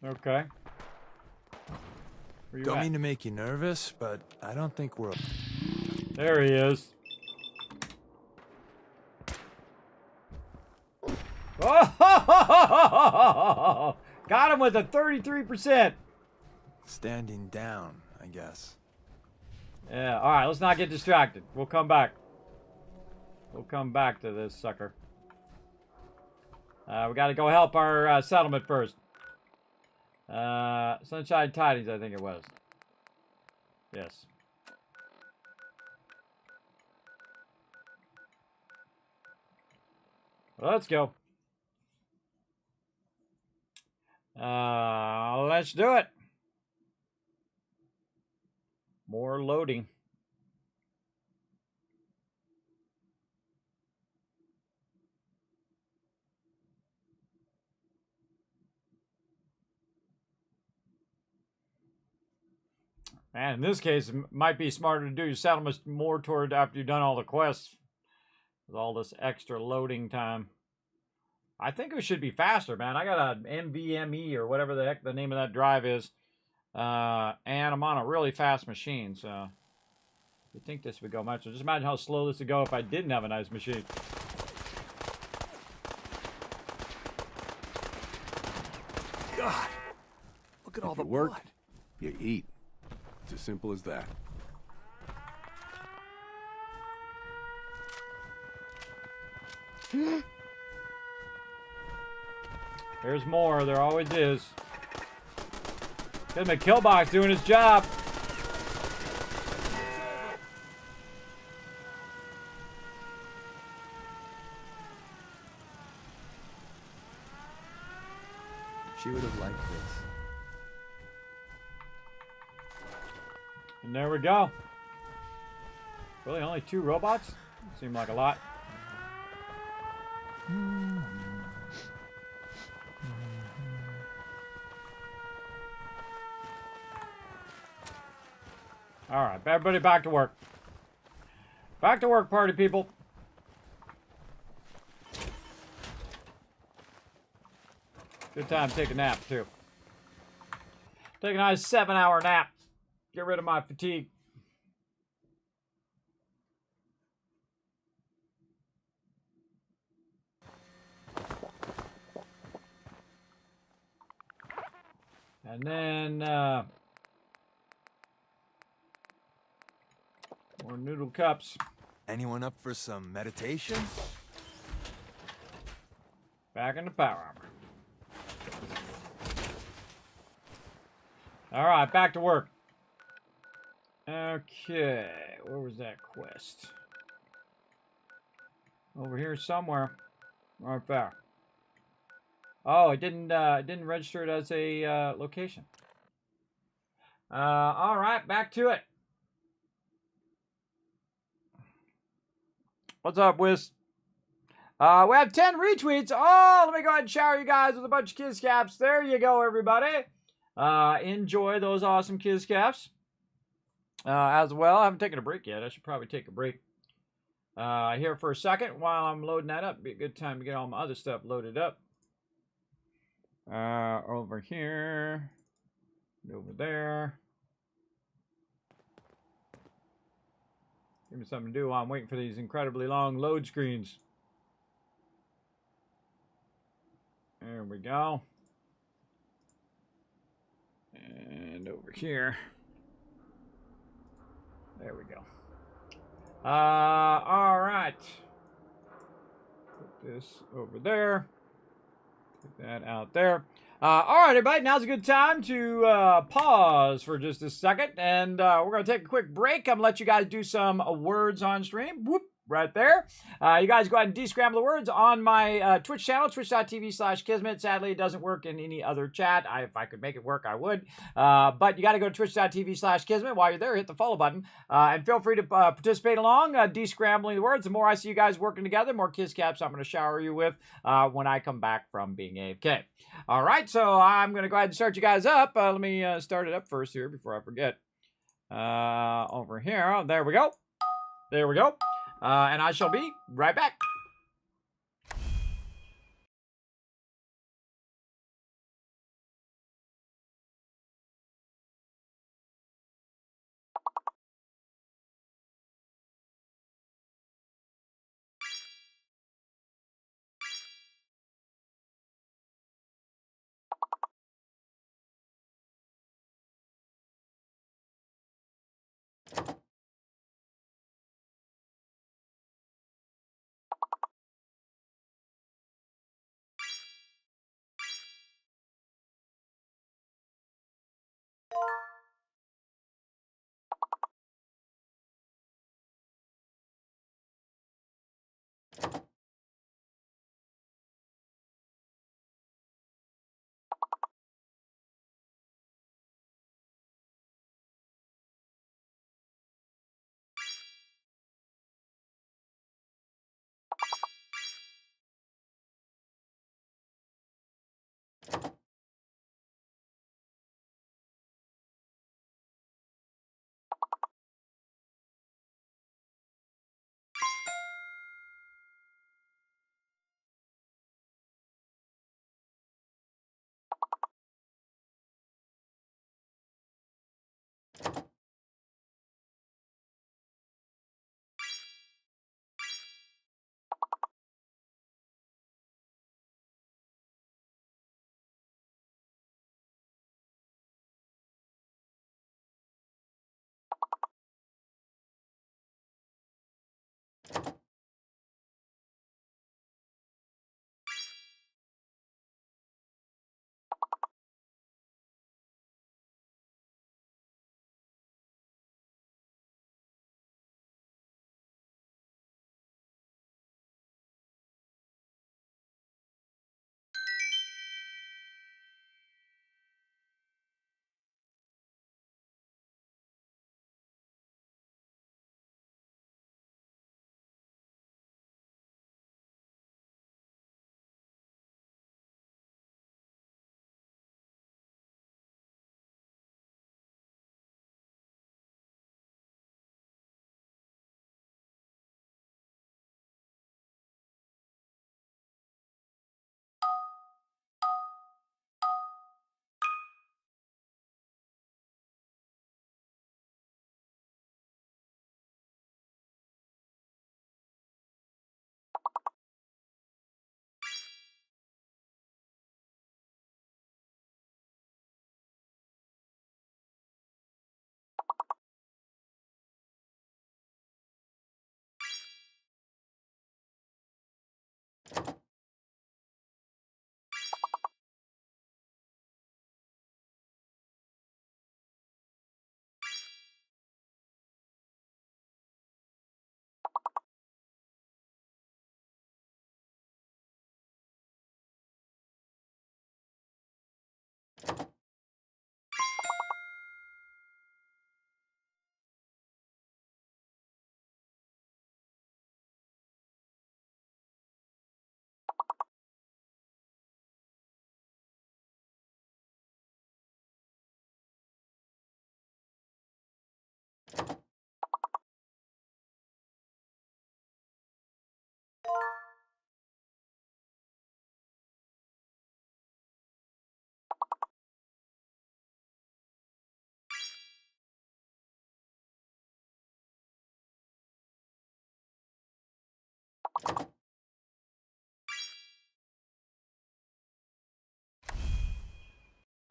Okay. Don't mean to make you nervous, but I don't think we're... There he is. Oh! Got him with a 33%. Standing down, I guess. Yeah, alright, let's not get distracted. We'll come back. We'll come back to this sucker. We gotta go help our settlement first. Sunshine Tidings, I think it was. Yes. Let's go. Let's do it. More loading. Man, in this case, it might be smarter to do your settlements more toward after you've done all the quests. With all this extra loading time. I think it should be faster, man. I got an NVMe or whatever the heck the name of that drive is. And I'm on a really fast machine, so... You'd think this would go much. So just imagine how slow this would go if I didn't have a nice machine. God! Look at all the work, blood. you eat. It's as simple as that. There's more. There always is. Kismet Killbox doing his job. She would have liked this. And there we go. Really, only 2 robots? Seemed like a lot. All right, everybody back to work. Back to work, party people. Good time to take a nap, too. Take a nice 7-hour nap. Get rid of my fatigue. And then, more noodle cups. Anyone up for some meditation? Back in the power armor. All right, back to work. Okay, where was that quest? Over here somewhere. Right there. Oh, it didn't register it as a location. All right, back to it. What's up, Wiz? We have 10 retweets. Oh, let me go ahead and shower you guys with a bunch of kiss caps. There you go, everybody. Enjoy those awesome kiss caps. As well, I haven't taken a break yet. I should probably take a break here for a second while I'm loading that up. Be a good time to get all my other stuff loaded up. Over here. Over there. Give me something to do while I'm waiting for these incredibly long load screens. There we go. And over here. There we go. All right. Put this over there. Put that out there. All right, everybody. Now's a good time to pause for just a second. And we're going to take a quick break. I'm going to let you guys do some words on stream. Whoop. Right there. You guys go ahead and descramble the words on my Twitch channel, twitch.tv/Kismet. Sadly, it doesn't work in any other chat. If I could make it work, I would. But you got to go to twitch.tv/Kismet. While you're there, hit the follow button. And feel free to participate along, descrambling the words. The more I see you guys working together, the more kiss caps I'm going to shower you with when I come back from being AFK. All right, so I'm going to go ahead and start you guys up. Let me start it up first here before I forget. Over here. Oh, there we go. There we go. And I shall be right back.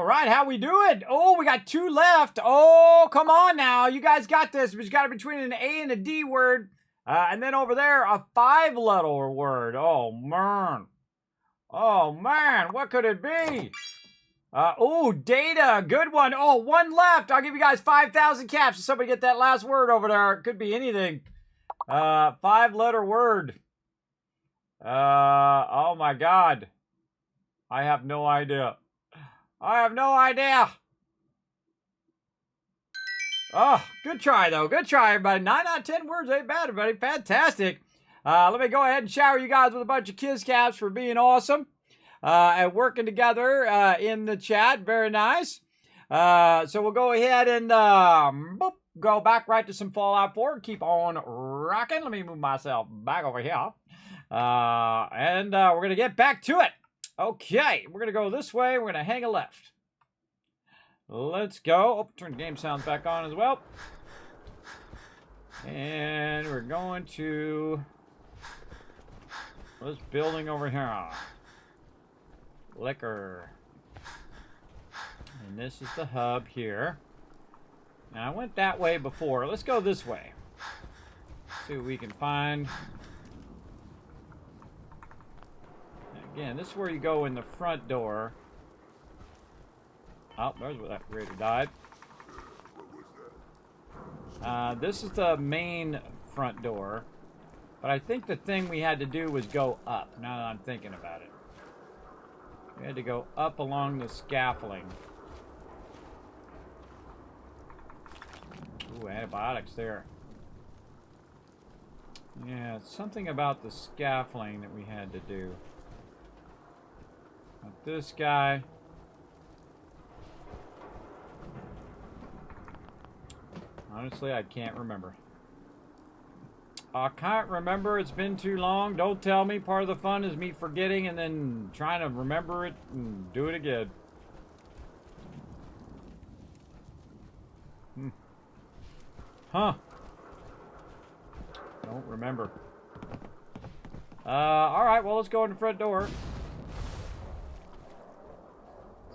All right, how we doing? Oh, we got 2 left. Oh, come on now. You guys got this. We just got it between an A and a D word. And then over there, a 5-letter word. Oh, man. Oh, man. What could it be? Oh, data. Good one. Oh, 1 left. I'll give you guys 5,000 caps if somebody get that last word over there. It could be anything. 5-letter word. Oh, my God. I have no idea. I have no idea. Oh, good try, though. Good try, everybody. 9 out of 10 words ain't bad, everybody. Fantastic. Let me go ahead and shower you guys with a bunch of kiss caps for being awesome and working together in the chat. Very nice. So we'll go ahead and boop, go back right to some Fallout 4. Keep on rocking. Let me move myself back over here. And we're going to get back to it. Okay, we're going to go this way. We're going to hang a left. Let's go. Oh, turn the game sounds back on as well. And we're going to this building over here. Liquor. And this is the hub here. Now, I went that way before. Let's go this way. See what we can find. Again, this is where you go in the front door. Oh, there's where that raider died. This is the main front door. But I think the thing we had to do was go up, now that I'm thinking about it. We had to go up along the scaffolding. Ooh, antibiotics there. Yeah, something about the scaffolding that we had to do. Not this guy. Honestly, I can't remember. I can't remember. It's been too long. Don't tell me. Part of the fun is me forgetting and then trying to remember it and do it again. Huh. Don't remember. Alright, well, let's go in the front door.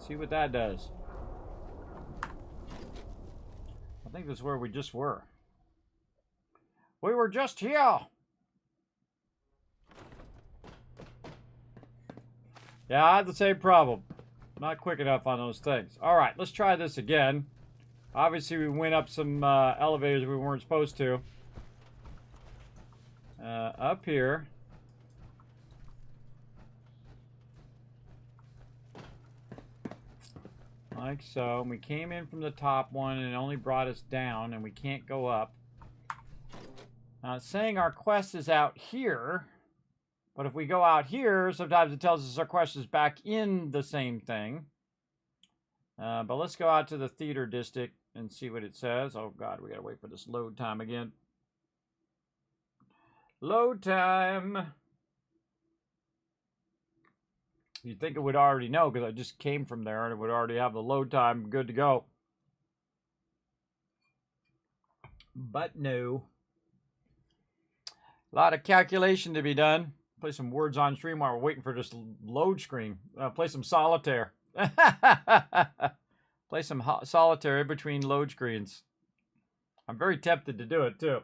See what that does. I think this is where we just were. We were just here. Yeah, I have the same problem. Not quick enough on those things. All right, let's try this again. Obviously, we went up some elevators we weren't supposed to. Up here. Like so. And we came in from the top one and it only brought us down and we can't go up. Now it's saying our quest is out here. But if we go out here, sometimes it tells us our quest is back in the same thing. But let's go out to the theater district and see what it says. Oh God, we gotta wait for this load time again. Load time. You'd think it would already know because I just came from there and it would already have the load time good to go. But no. A lot of calculation to be done. Play some words on stream while we're waiting for this load screen. Play some solitaire. Play some solitaire in between load screens. I'm very tempted to do it too.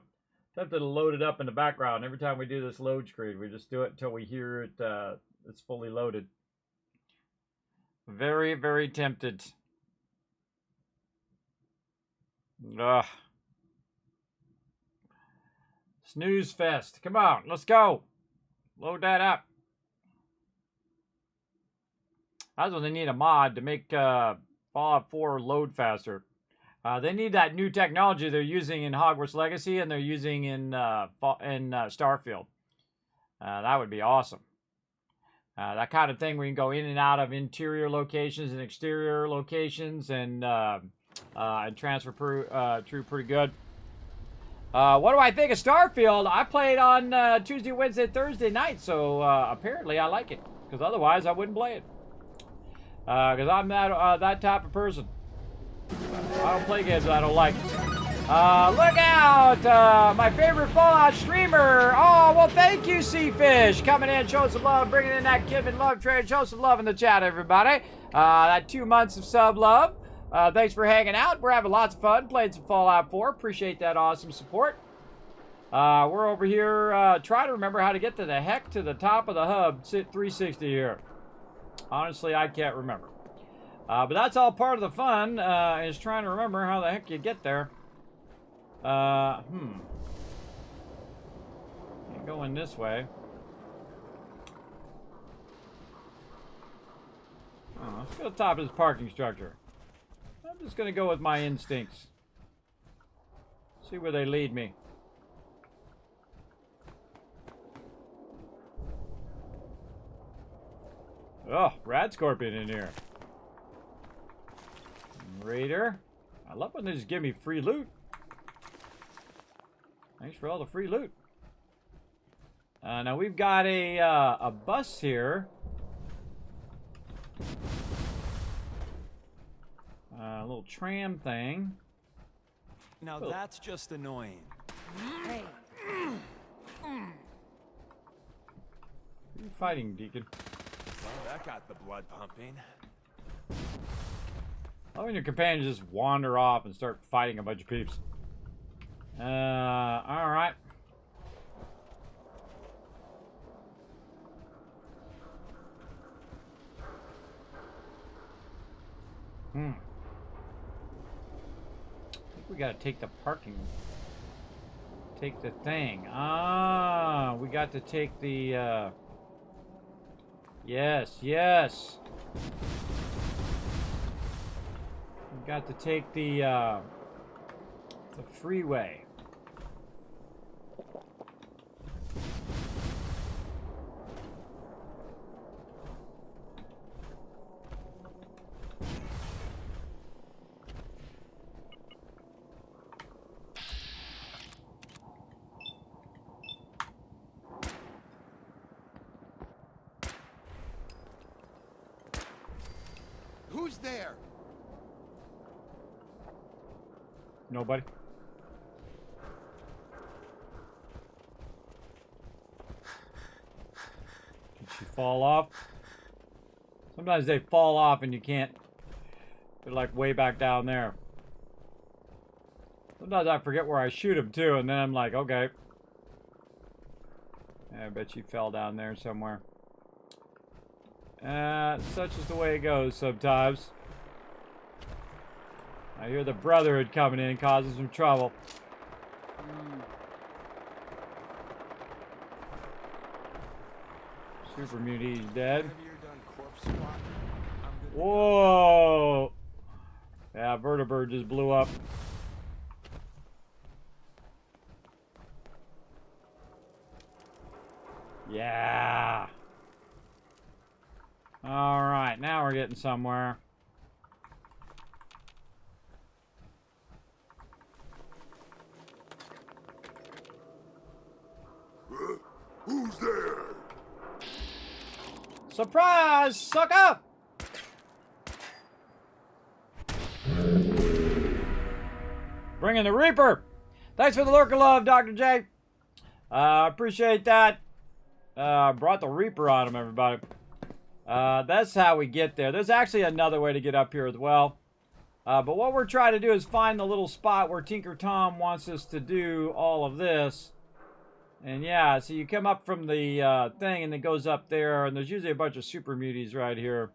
Tempted to load it up in the background. Every time we do this load screen, we just do it until we hear it. It's fully loaded. Very, very tempted. Ugh. Snooze fest. Come on, let's go. Load that up. That's when they need a mod to make Fallout 4 load faster. They need that new technology they're using in Hogwarts Legacy and they're using in Starfield. That would be awesome. That kind of thing where you can go in and out of interior locations and exterior locations and transfer through pretty good. What do I think of Starfield? I played on Tuesday, Wednesday, Thursday night, so apparently I like it. Because otherwise I wouldn't play it. Because I'm that type of person. I don't play games that I don't like. Look out! My favorite Fallout streamer. Oh, well, thank you, Seafish. Coming in, showing some love, bringing in that Kismet love trade. Show some love in the chat, everybody. That 2 months of sub love. Thanks for hanging out. We're having lots of fun playing some Fallout 4. Appreciate that awesome support. We're over here trying to remember how to get to the top of the hub 360 here. Honestly, I can't remember. But that's all part of the fun, is trying to remember how the heck you get there. Ain't going this way. Oh, let's go to the top of this parking structure. I'm just gonna go with my instincts. See where they lead me. Oh, rat scorpion in here. Raider. I love when they just give me free loot. Thanks for all the free loot. Now we've got a bus here. A little tram thing. Now that's just annoying. Hey. Who are you fighting, Deacon? Well, that got the blood pumping. Oh, when your companions just wander off and start fighting a bunch of peeps. Alright. I think we gotta take the parking. Take the thing. Ah, we got to take the, yes, yes. We got to take the freeway. Who's there? Nobody. Did she fall off? Sometimes they fall off and you can't. They're like way back down there. Sometimes I forget where I shoot them too, and then I'm like, okay. I bet she fell down there somewhere. Such is the way it goes sometimes. I hear the Brotherhood coming in, causing some trouble. Super Muti's dead. Whoa! Yeah, Vertibird just blew up. Yeah! Alright, now we're getting somewhere. Who's there? Surprise, sucker! Bringing the Reaper. Thanks for the lurker love, Dr. J. Appreciate that. Brought the Reaper on him, everybody. That's how we get there. There's actually another way to get up here as well. But what we're trying to do is find the little spot where Tinker Tom wants us to do all of this. And yeah, so you come up from the thing and it goes up there, and there's usually a bunch of super muties right here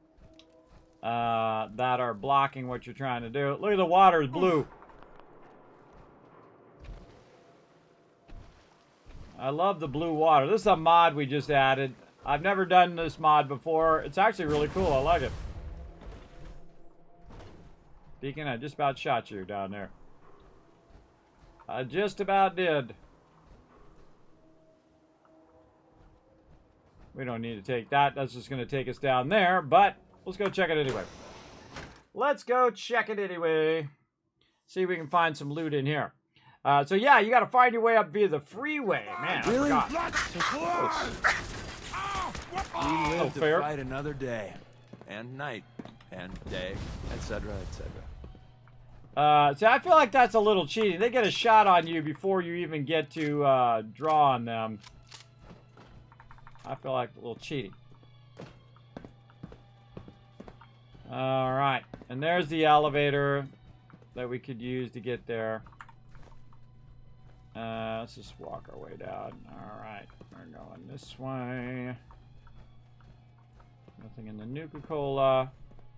that are blocking what you're trying to do. Look at the water is blue. I love the blue water. This is a mod we just added. I've never done this mod before. It's actually really cool. I like it. Deacon, I just about shot you down there. I just about did. We don't need to take that. That's just going to take us down there, but let's go check it anyway. Let's go check it anyway. See if we can find some loot in here. So yeah, you got to find your way up via the freeway. Man, really? I forgot. We live to fair. fight another day, and night, and day, etc., etc. See, I feel like that's a little cheating. They get a shot on you before you even get to draw on them. I feel like a little cheating. Alright, and there's the elevator that we could use to get there. Let's just walk our way down. Alright, we're going this way. Nothing in the Nuka-Cola.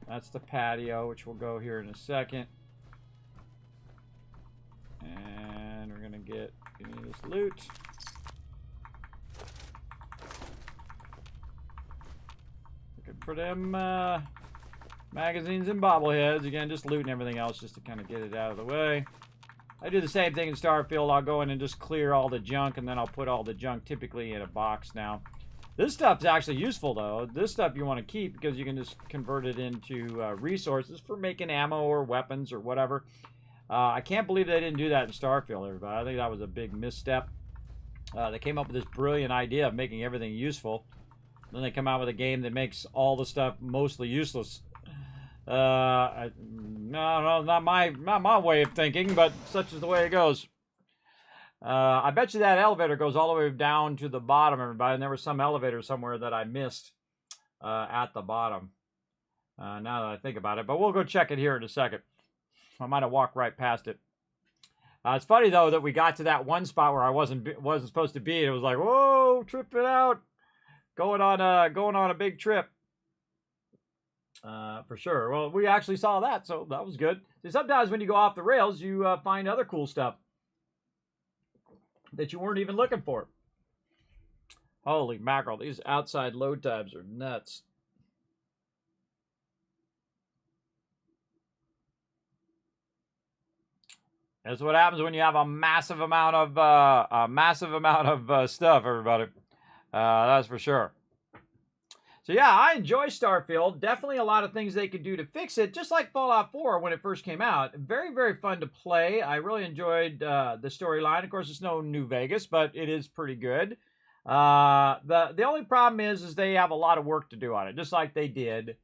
That's the patio, which we'll go here in a second. And we're gonna get any of this loot. Looking for them magazines and bobbleheads. Again, just looting everything else just to kind of get it out of the way. I do the same thing in Starfield. I'll go in and just clear all the junk, and then I'll put all the junk typically in a box now. This stuff's actually useful, though. This stuff you want to keep because you can just convert it into resources for making ammo or weapons or whatever. I can't believe they didn't do that in Starfield, everybody. I think that was a big misstep. They came up with this brilliant idea of making everything useful. Then they come out with a game that makes all the stuff mostly useless. No, not my way of thinking, but such is the way it goes. I bet you that elevator goes all the way down to the bottom, everybody. And there was some elevator somewhere that I missed at the bottom. Now that I think about it, but we'll go check it here in a second. I might have walked right past it. It's funny though that we got to that one spot where I wasn't supposed to be. And it was like, whoa, tripping out, going on a big trip. For sure. Well, we actually saw that, so that was good. See, sometimes when you go off the rails, you find other cool stuff that you weren't even looking for. Holy mackerel, these outside load times are nuts. That's what happens when you have a massive amount of stuff, everybody. That's for sure. So yeah, I enjoy Starfield. Definitely a lot of things they could do to fix it, just like Fallout 4 when it first came out. Very, very fun to play. I really enjoyed the storyline. Of course, it's no New Vegas, but it is pretty good. The only problem is they have a lot of work to do on it, just like they did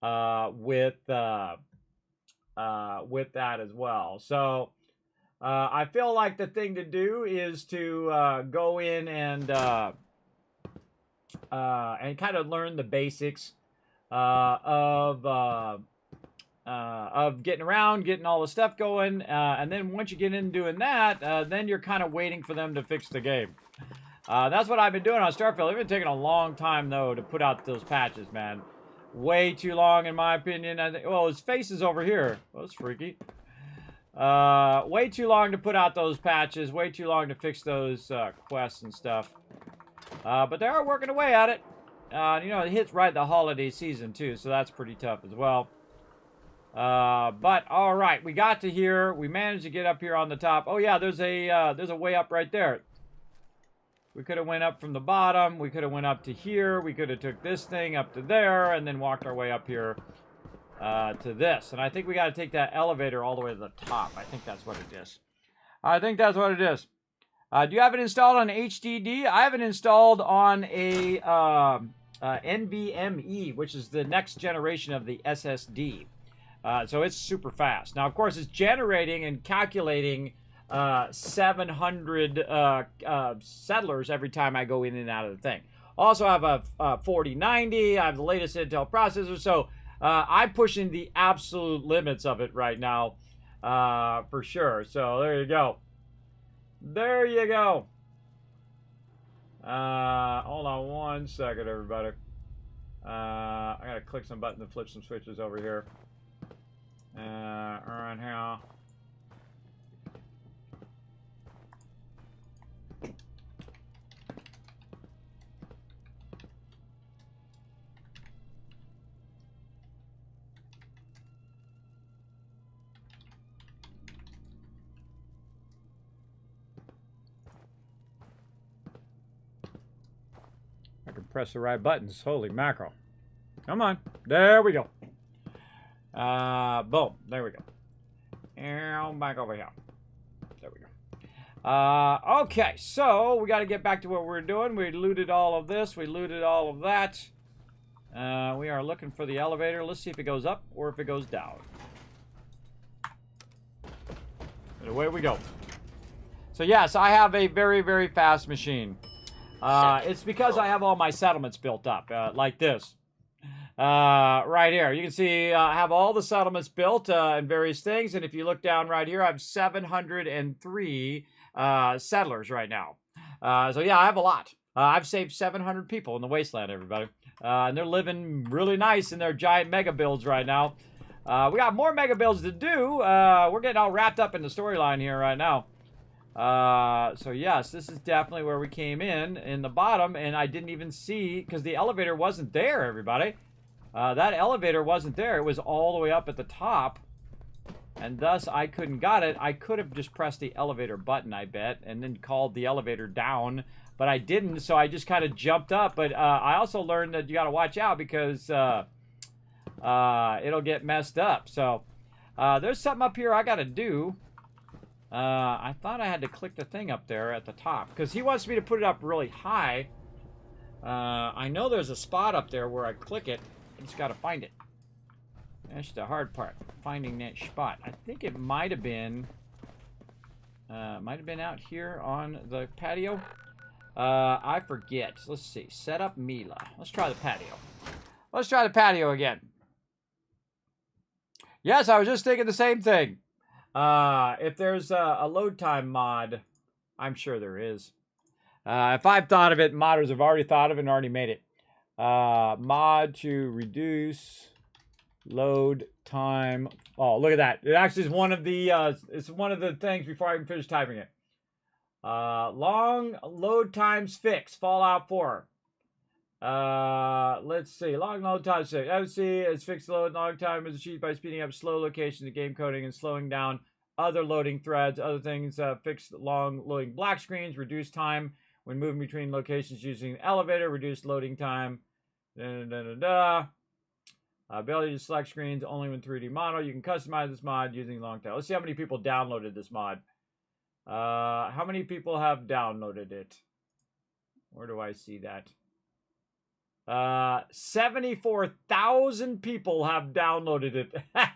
with that as well. So I feel like the thing to do is to go in and kind of learn the basics of getting around, getting all the stuff going, and then once you get into doing that, then you're kind of waiting for them to fix the game. That's what I've been doing on Starfield. It's been taking a long time though to put out those patches, man. Way too long, in my opinion. I think. Well, his face is over here. Well, that's freaky. Way too long to put out those patches. Way too long to fix those quests and stuff. But they are working away at it. You know, it hits right the holiday season, too, so that's pretty tough as well. But, all right, we got to here. We managed to get up here on the top. Oh, yeah, there's a way up right there. We could have went up from the bottom. We could have went up to here. We could have took this thing up to there and then walked our way up here to this. And I think we got to take that elevator all the way to the top. I think that's what it is. I think that's what it is. Do you have it installed on HDD? I have it installed on a NVMe, which is the next generation of the SSD. So it's super fast. Now, of course, it's generating and calculating 700 settlers every time I go in and out of the thing. Also, I have a 4090. I have the latest Intel processor. So I'm pushing the absolute limits of it right now, for sure. So there you go. There you go. Hold on one second, everybody. I gotta click some buttons and flip some switches over here. Right here. I can press the right buttons. Holy mackerel. Come on. There we go. Boom. There we go. And back over here. There we go. Okay, so we got to get back to what we're doing. We looted all of this. We looted all of that. We are looking for the elevator. Let's see if it goes up or if it goes down. And away we go. So yes, I have a very, very fast machine. It's because I have all my settlements built up, like this. Right here. You can see I have all the settlements built and various things. And if you look down right here, I have 703 settlers right now. So yeah, I have a lot. I've saved 700 people in the wasteland, everybody. And they're living really nice in their giant mega builds right now. We got more mega builds to do. We're getting all wrapped up in the storyline here right now. So yes, this is definitely where we came in the bottom, and I didn't even see, because the elevator wasn't there, everybody. That elevator wasn't there. It was all the way up at the top, and thus I couldn't got it. I could have just pressed the elevator button, I bet, and then called the elevator down, but I didn't, so I just kind of jumped up. But I also learned that you got to watch out, because it'll get messed up. So there's something up here I got to do. I thought I had to click the thing up there at the top, because he wants me to put it up really high. I know there's a spot up there where I click it. I just got to find it. That's the hard part, finding that spot. I think it might have been out here on the patio. I forget. Let's see. Set up Mila. Let's try the patio. Let's try the patio again. Yes, I was just thinking the same thing. If there's a load time mod, I'm sure there is. If I've thought of it, modders have already thought of it and already made it. Mod to reduce load time. Oh, look at that. It actually is one of the, it's one of the things before I can finish typing it. Long load times fix, Fallout 4. Let's see. Long load times fix. OC is fixed load. Long time is achieved by speeding up slow locations in game coding and slowing down other loading threads. Other things, fixed long loading black screens, reduce time when moving between locations using an elevator, reduce loading time. Ability to select screens only when 3D model. You can customize this mod using long tail. Let's see how many people downloaded this mod. How many people have downloaded it? Where do I see that? 74,000 people have downloaded it. And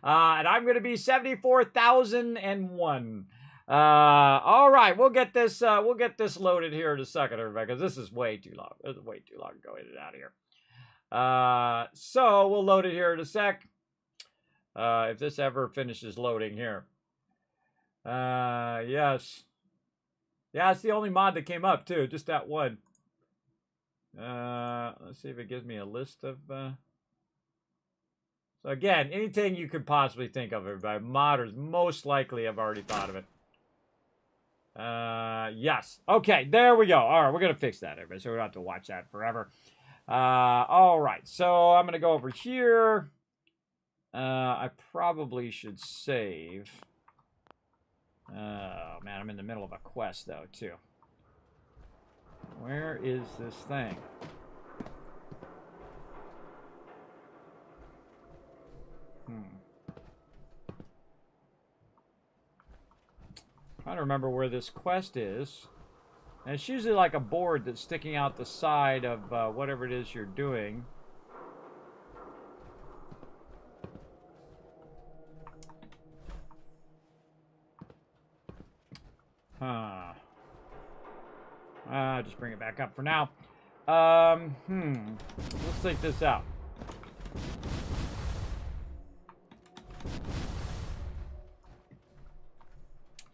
I'm going to be 74,001. All right, we'll get this loaded here in a second, everybody, because this is way too long. This is way too long to go in and out of here. So we'll load it here in a sec. If this ever finishes loading here. Yes. Yeah, it's the only mod that came up too, just that one. Let's see if it gives me a list of, so again, anything you could possibly think of, everybody. Modders most likely have already thought of it. Yes. Okay, there we go. All right, we're going to fix that, everybody, so we don't have to watch that forever. All right, so I'm going to go over here. I probably should save. Oh, man, I'm in the middle of a quest, though, too. Where is this thing? Trying to remember where this quest is. And it's usually like a board that's sticking out the side of whatever it is you're doing. Huh. Just bring it back up for now. Let's think this out.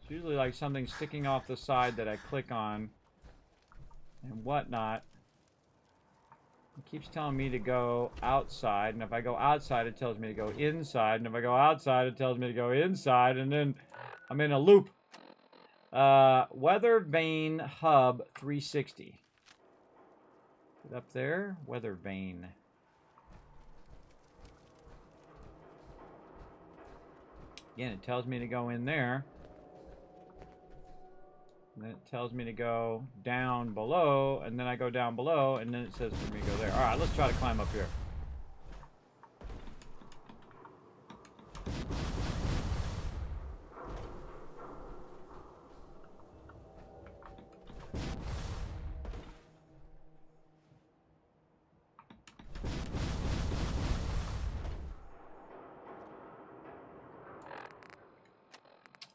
It's usually like something sticking off the side that I click on and whatnot. It keeps telling me to go outside, and if I go outside, it tells me to go inside, and if I go outside, it tells me to go inside, and then I'm in a loop. Weather Vane Hub 360. Is it up there? Weather Vane. Again, it tells me to go in there. And then it tells me to go down below, and then I go down below, and then it says for me to go there. All right, let's try to climb up here.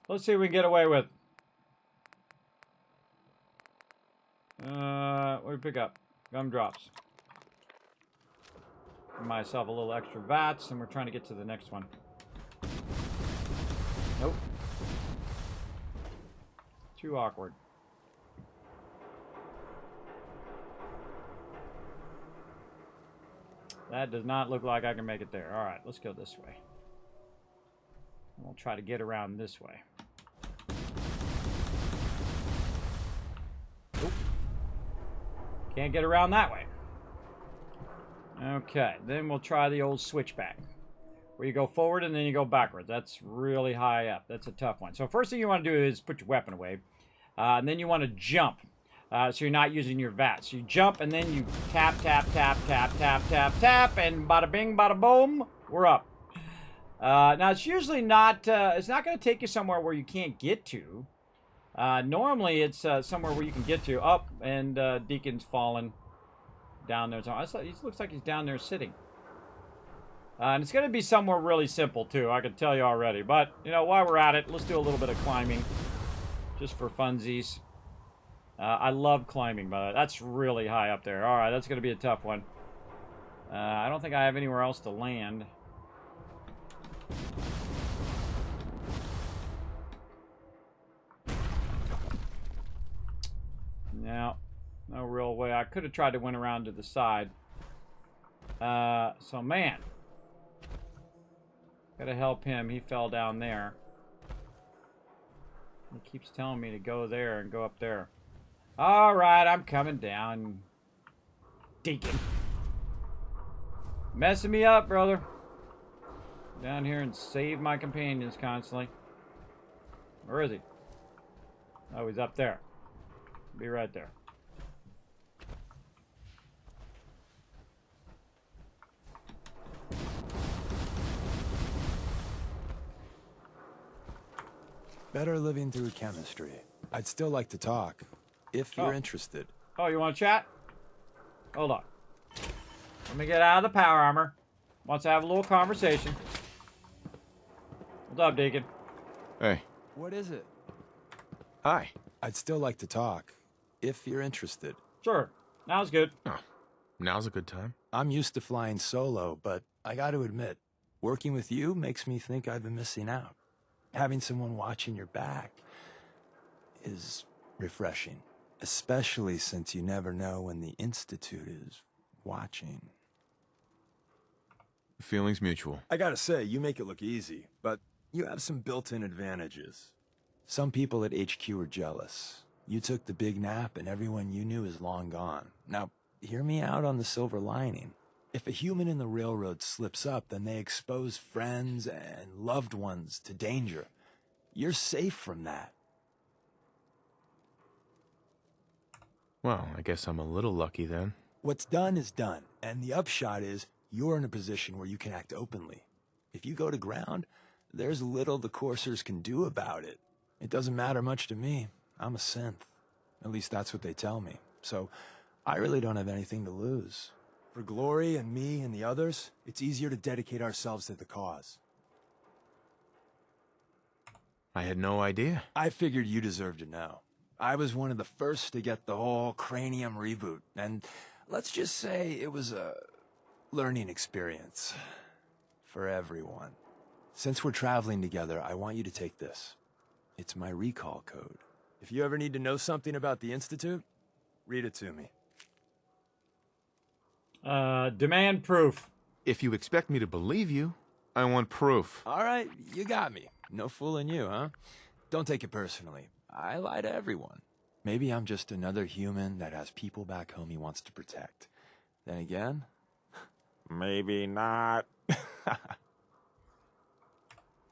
Let's see what we can get away with. What do we pick up? Gumdrops. Give myself a little extra vats, and we're trying to get to the next one. Nope. Too awkward. That does not look like I can make it there. Alright, let's go this way. We'll try to get around this way. Nope. Can't get around that way. Okay, then we'll try the old switchback, where you go forward and then you go backwards. That's really high up. That's a tough one. So first thing you want to do is put your weapon away. And then you want to jump. So you're not using your VAT. So you jump and then you tap, tap, tap, tap, tap, tap, tap, and bada bing, bada boom, we're up. Now it's usually not, it's not going to take you somewhere where you can't get to. Normally it's somewhere where you can get to. Up, and Deacon's fallen down there. So he looks like he's down there sitting. And it's going to be somewhere really simple too, I can tell you already. But, you know, while we're at it, let's do a little bit of climbing. Just for funsies. I love climbing, but that's really high up there. Alright, that's going to be a tough one. I don't think I have anywhere else to land. No, no real way. I could have tried to went around to the side. So man, gotta help him. He fell down there. He keeps telling me to go there and go up there. All right, I'm coming down. Deacon, messing me up, brother. Down here and save my companions constantly. Where is he? Oh, he's up there. Be right there. Better living through chemistry. I'd still like to talk, if you're interested. Oh, you want to chat? Hold on. Let me get out of the power armor. Wants to have a little conversation. What's up, Deacon? Hey. What is it? Hi. I'd still like to talk, if you're interested. Sure. Now's good. Oh, now's a good time. I'm used to flying solo, but I got to admit, working with you makes me think I've been missing out. Having someone watching your back is refreshing, especially since you never know when the Institute is watching. Feelings mutual. I gotta say, you make it look easy, but you have some built-in advantages. Some people at HQ are jealous. You took the big nap and everyone you knew is long gone. Now, hear me out on the silver lining. If a human in the railroad slips up, then they expose friends and loved ones to danger. You're safe from that. Well, I guess I'm a little lucky then. What's done is done, and the upshot is you're in a position where you can act openly. If you go to ground, there's little the coursers can do about it. It doesn't matter much to me. I'm a synth. At least that's what they tell me. So I really don't have anything to lose. For Glory and me and the others, it's easier to dedicate ourselves to the cause. I had no idea. I figured you deserved to know. I was one of the first to get the whole cranium reboot, and let's just say it was a learning experience for everyone. Since we're traveling together, I want you to take this. It's my recall code. If you ever need to know something about the Institute, read it to me. Demand proof. If you expect me to believe you, I want proof. All right, you got me. No fooling you, huh? Don't take it personally. I lie to everyone. Maybe I'm just another human that has people back home he wants to protect. Then again, maybe not.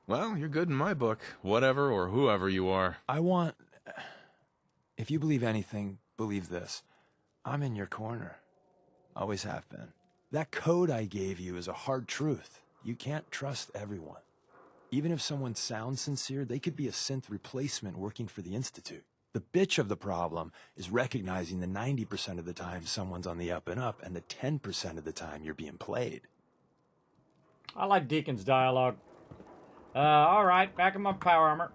Well, you're good in my book. Whatever or whoever you are. If you believe anything, believe this. I'm in your corner. Always have been. That code I gave you is a hard truth. You can't trust everyone. Even if someone sounds sincere, they could be a synth replacement working for the Institute. The bitch of the problem is recognizing the 90% of the time someone's on the up and up, and the 10% of the time you're being played. I like Deacon's dialogue. All right, back in my power armor.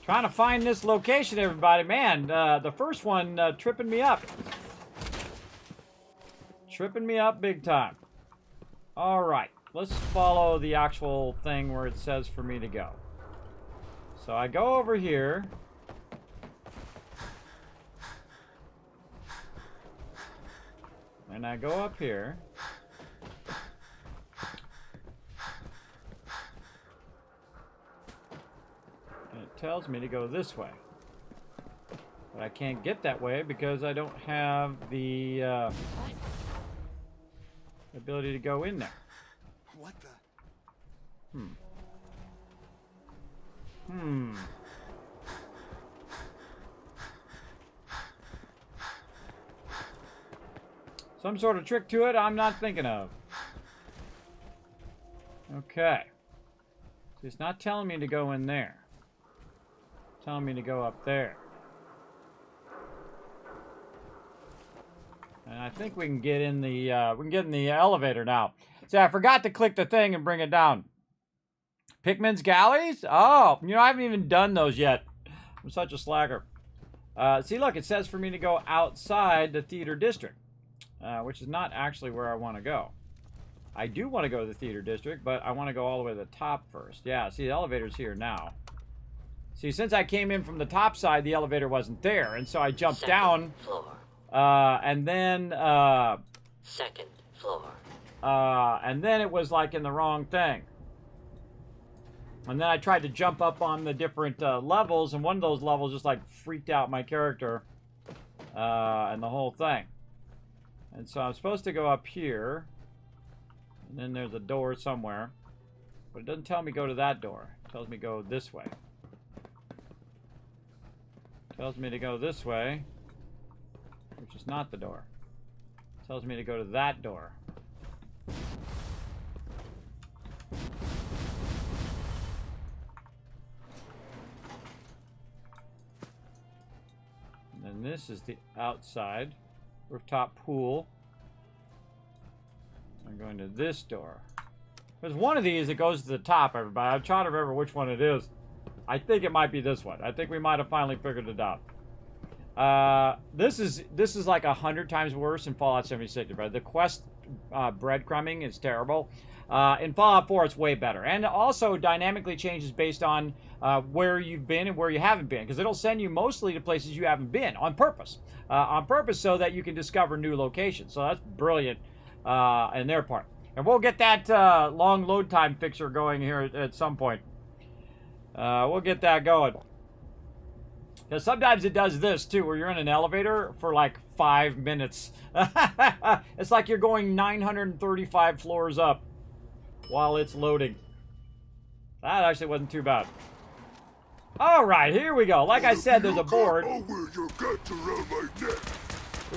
Trying to find this location, everybody. Man, the first one tripping me up. Tripping me up big time. All right, let's follow the actual thing where it says for me to go. So I go over here. And I go up here. And it tells me to go this way. But I can't get that way because I don't have the ability to go in there. What the? Some sort of trick to it I'm not thinking of. Okay. So it's not telling me to go in there. It's telling me to go up there. And I think we can get in the elevator now. See, I forgot to click the thing and bring it down. Pikmin's Galleys? Oh, you know, I haven't even done those yet. I'm such a slacker. See, look, it says for me to go outside the theater district, which is not actually where I want to go. I do want to go to the theater district, but I want to go all the way to the top first. Yeah, see, the elevator's here now. See, since I came in from the top side, the elevator wasn't there, and so I jumped down. Floor. And then, Second floor. and then it was like in the wrong thing. And then I tried to jump up on the different levels, and one of those levels just like freaked out my character and the whole thing. And so I'm supposed to go up here, and then there's a door somewhere, but it doesn't tell me go to that door. It tells me go this way. It tells me to go this way, which is not the door. It tells me to go to that door. And this is the outside rooftop pool. I'm going to this door. There's one of these that goes to the top, everybody. I'm trying to remember which one it is. I think it might be this one. I think we might have finally figured it out. This is like 100 times worse in Fallout 76, right? The quest breadcrumbing is terrible. In Fallout 4, it's way better. And it also dynamically changes based on where you've been and where you haven't been. Because it'll send you mostly to places you haven't been on purpose. On purpose so that you can discover new locations. So that's brilliant in their part. And we'll get that long load time fixer going here at some point. We'll get that going. Because sometimes it does this, too, where you're in an elevator for like 5 minutes. It's like you're going 935 floors up while it's loading. That actually wasn't too bad. All right, here we go. Like I said, there's a board. We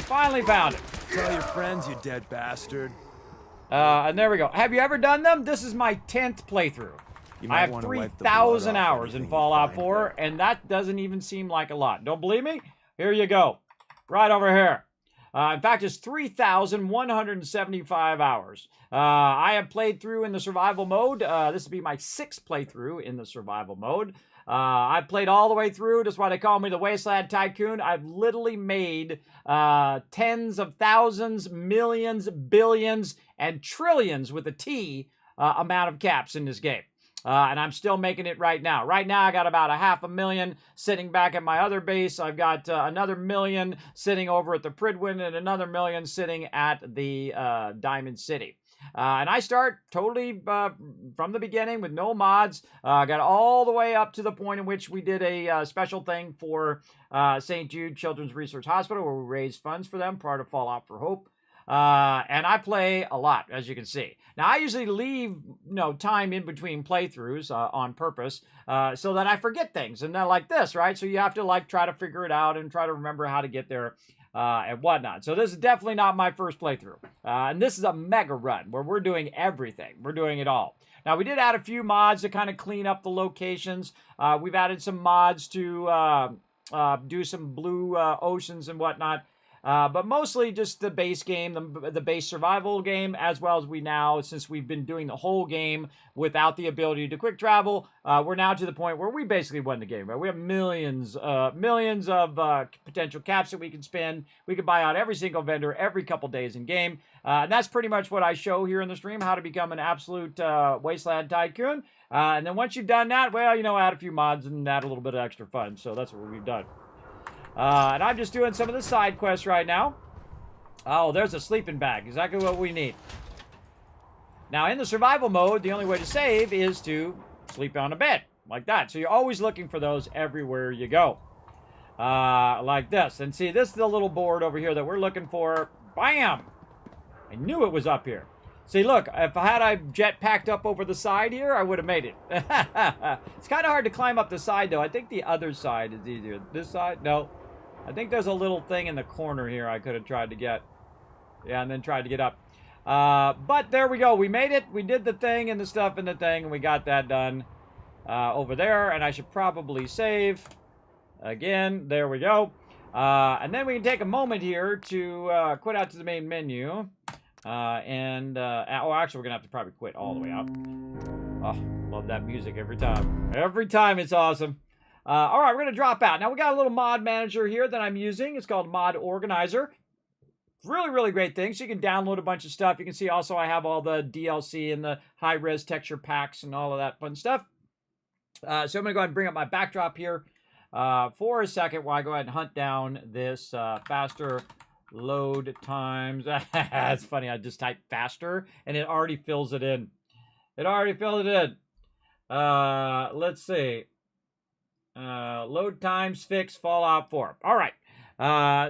finally found it. Tell your friends, you dead bastard. And there we go. Have you ever done them? This is my 10th playthrough. I have 3,000 hours in Fallout 4, and that doesn't even seem like a lot. Don't believe me? Here you go. Right over here. In fact, it's 3,175 hours. I have played through in the survival mode. This will be my 6th playthrough in the survival mode. I've played all the way through. That's why they call me the Wasteland Tycoon. I've literally made tens of thousands, millions, billions, and trillions with a T amount of caps in this game. And I'm still making it right now. Right now, I got about 500,000 sitting back at my other base. I've got another 1,000,000 sitting over at the Pridwin and another 1,000,000 sitting at the Diamond City. And I start totally from the beginning with no mods. Got all the way up to the point in which we did a special thing for St. Jude Children's Research Hospital where we raised funds for them, part of Fallout for Hope. And I play a lot, as you can see. Now, I usually leave time in between playthroughs on purpose so that I forget things. And then like this, right? So you have to try to figure it out and try to remember how to get there and whatnot. So this is definitely not my first playthrough. And this is a mega run where we're doing everything. We're doing it all. Now, we did add a few mods to kind of clean up the locations. We've added some mods to do some blue oceans and whatnot. But mostly just the base game, the base survival game, as well as we now, since we've been doing the whole game without the ability to quick travel, we're now to the point where we basically won the game, right? We have millions of potential caps that we can spend. We can buy out every single vendor every couple days in game. And that's pretty much what I show here in the stream, how to become an absolute wasteland tycoon. And then once you've done that, well, you know, add a few mods and add a little bit of extra fun. So that's what we've done. And I'm just doing some of the side quests right now. Oh, there's a sleeping bag. Exactly what we need. Now, in the survival mode, the only way to save is to sleep on a bed. Like that. So you're always looking for those everywhere you go. Like this. And see, this is the little board over here that we're looking for. Bam! I knew it was up here. See, look, if I had jet packed up over the side here, I would have made it. It's kind of hard to climb up the side, though. I think the other side is easier. This side? No. I think there's a little thing in the corner here I could have tried to get. Yeah, and then tried to get up. But there we go. We made it. We did the thing and the stuff and the thing, and we got that done over there. And I should probably save. Again, there we go. And then we can take a moment here to quit out to the main menu. Oh, actually, we're going to have to probably quit all the way out. Oh, love that music every time. Every time, it's awesome. All right, we're going to drop out. Now, we got a little mod manager here that I'm using. It's called Mod Organizer. Really, really great thing. So you can download a bunch of stuff. You can see also I have all the DLC and the high-res texture packs and all of that fun stuff. So I'm going to go ahead and bring up my backdrop here for a second while I go ahead and hunt down this faster load times. It's funny, I just type faster and it already fills it in. It already filled it in. Let's see. Load times fix Fallout 4. All right.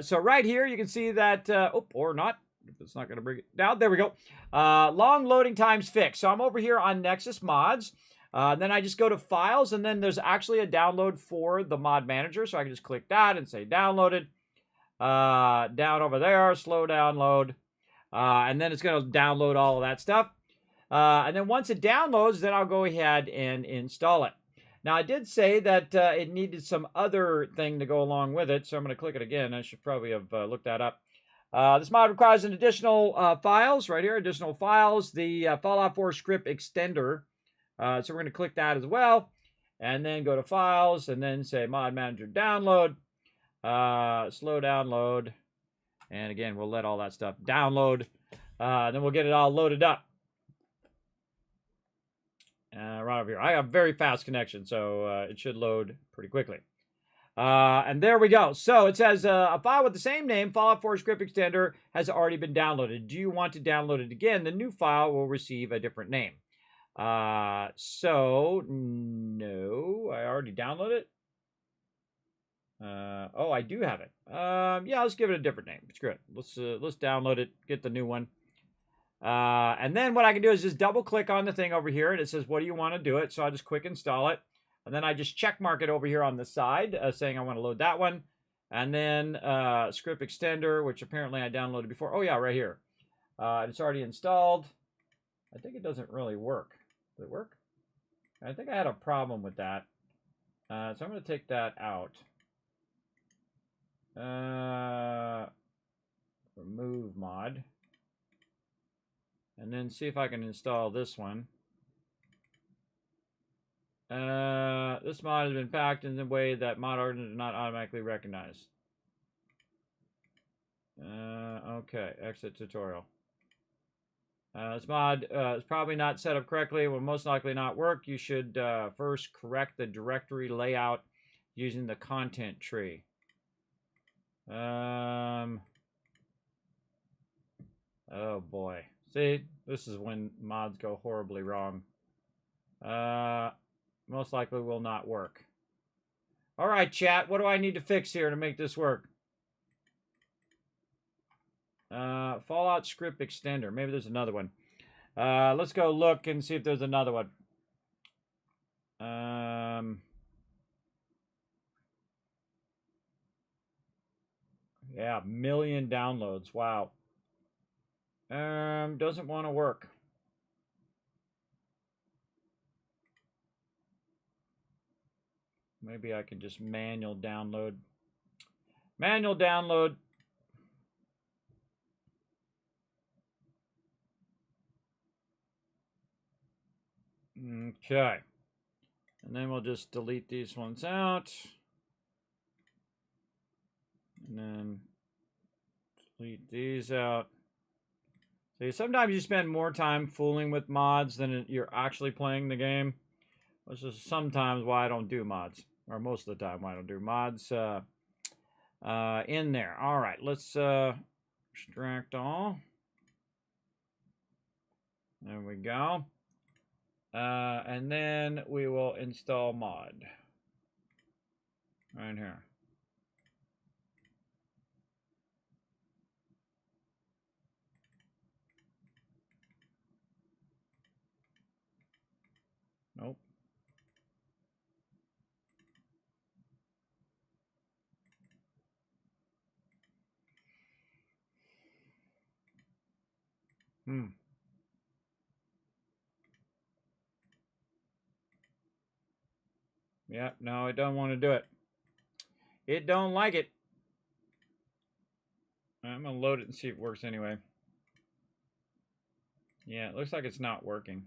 So right here you can see that, or not. It's not going to bring it down. There we go. Long loading times fix. So I'm over here on Nexus Mods. Then I just go to Files, and then there's actually a download for the mod manager. So I can just click that and say downloaded. Down over there, slow download. And then it's going to download all of that stuff. And then once it downloads, then I'll go ahead and install it. Now, I did say that it needed some other thing to go along with it, so I'm going to click it again. I should probably have looked that up. This mod requires an additional files, right here, additional files, the Fallout 4 script extender. So we're going to click that as well, and then go to Files, and then say Mod Manager Download, slow download, and again, we'll let all that stuff download, then we'll get it all loaded up. Right over here. I have very fast connection, so it should load pretty quickly. And there we go. So it says a file with the same name, Fallout 4 script extender, has already been downloaded. Do you want to download it again? The new file will receive a different name. So no, I already downloaded it. Oh, I do have it. Yeah, let's give it a different name. Screw it. Let's download it. Get the new one. And then what I can do is just double click on the thing over here, and it says, what do you want to do it? So I'll just quick install it. And then I just check mark it over here on the side, saying I want to load that one. And then script extender, which apparently I downloaded before. Oh yeah, right here. It's already installed. I think it doesn't really work. Does it work? I think I had a problem with that. So I'm going to take that out. Remove mod. And then see if I can install this one. This mod has been packed in a way that mod orders do not automatically recognize. Okay, exit tutorial. This mod is probably not set up correctly. It will most likely not work. You should first correct the directory layout using the content tree. Oh boy. See, this is when mods go horribly wrong. Most likely will not work. All right, chat. What do I need to fix here to make this work? Fallout script extender. Maybe there's another one. Let's go look and see if there's another one. Yeah, 1 million downloads. Wow. Doesn't want to work. Maybe I can just manual download. Manual download. Okay. And then we'll just delete these ones out. And then delete these out. See, sometimes you spend more time fooling with mods than you're actually playing the game. Which is sometimes why I don't do mods. Or most of the time why I don't do mods in there. All right, let's extract all. There we go. And then we will install mod. Right here. Nope. Yeah, no, it don't want to do it. It don't like it. I'm going to load it and see if it works anyway. Yeah, it looks like it's not working.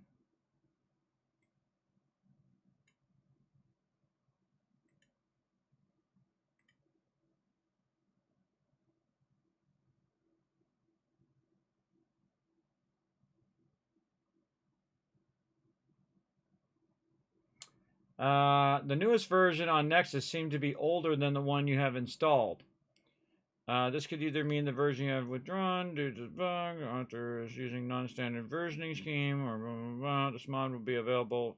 The newest version on Nexus seemed to be older than the one you have installed. This could either mean the version you have withdrawn due to the bug, author is using non-standard versioning scheme, or blah, blah, blah. This mod will be available.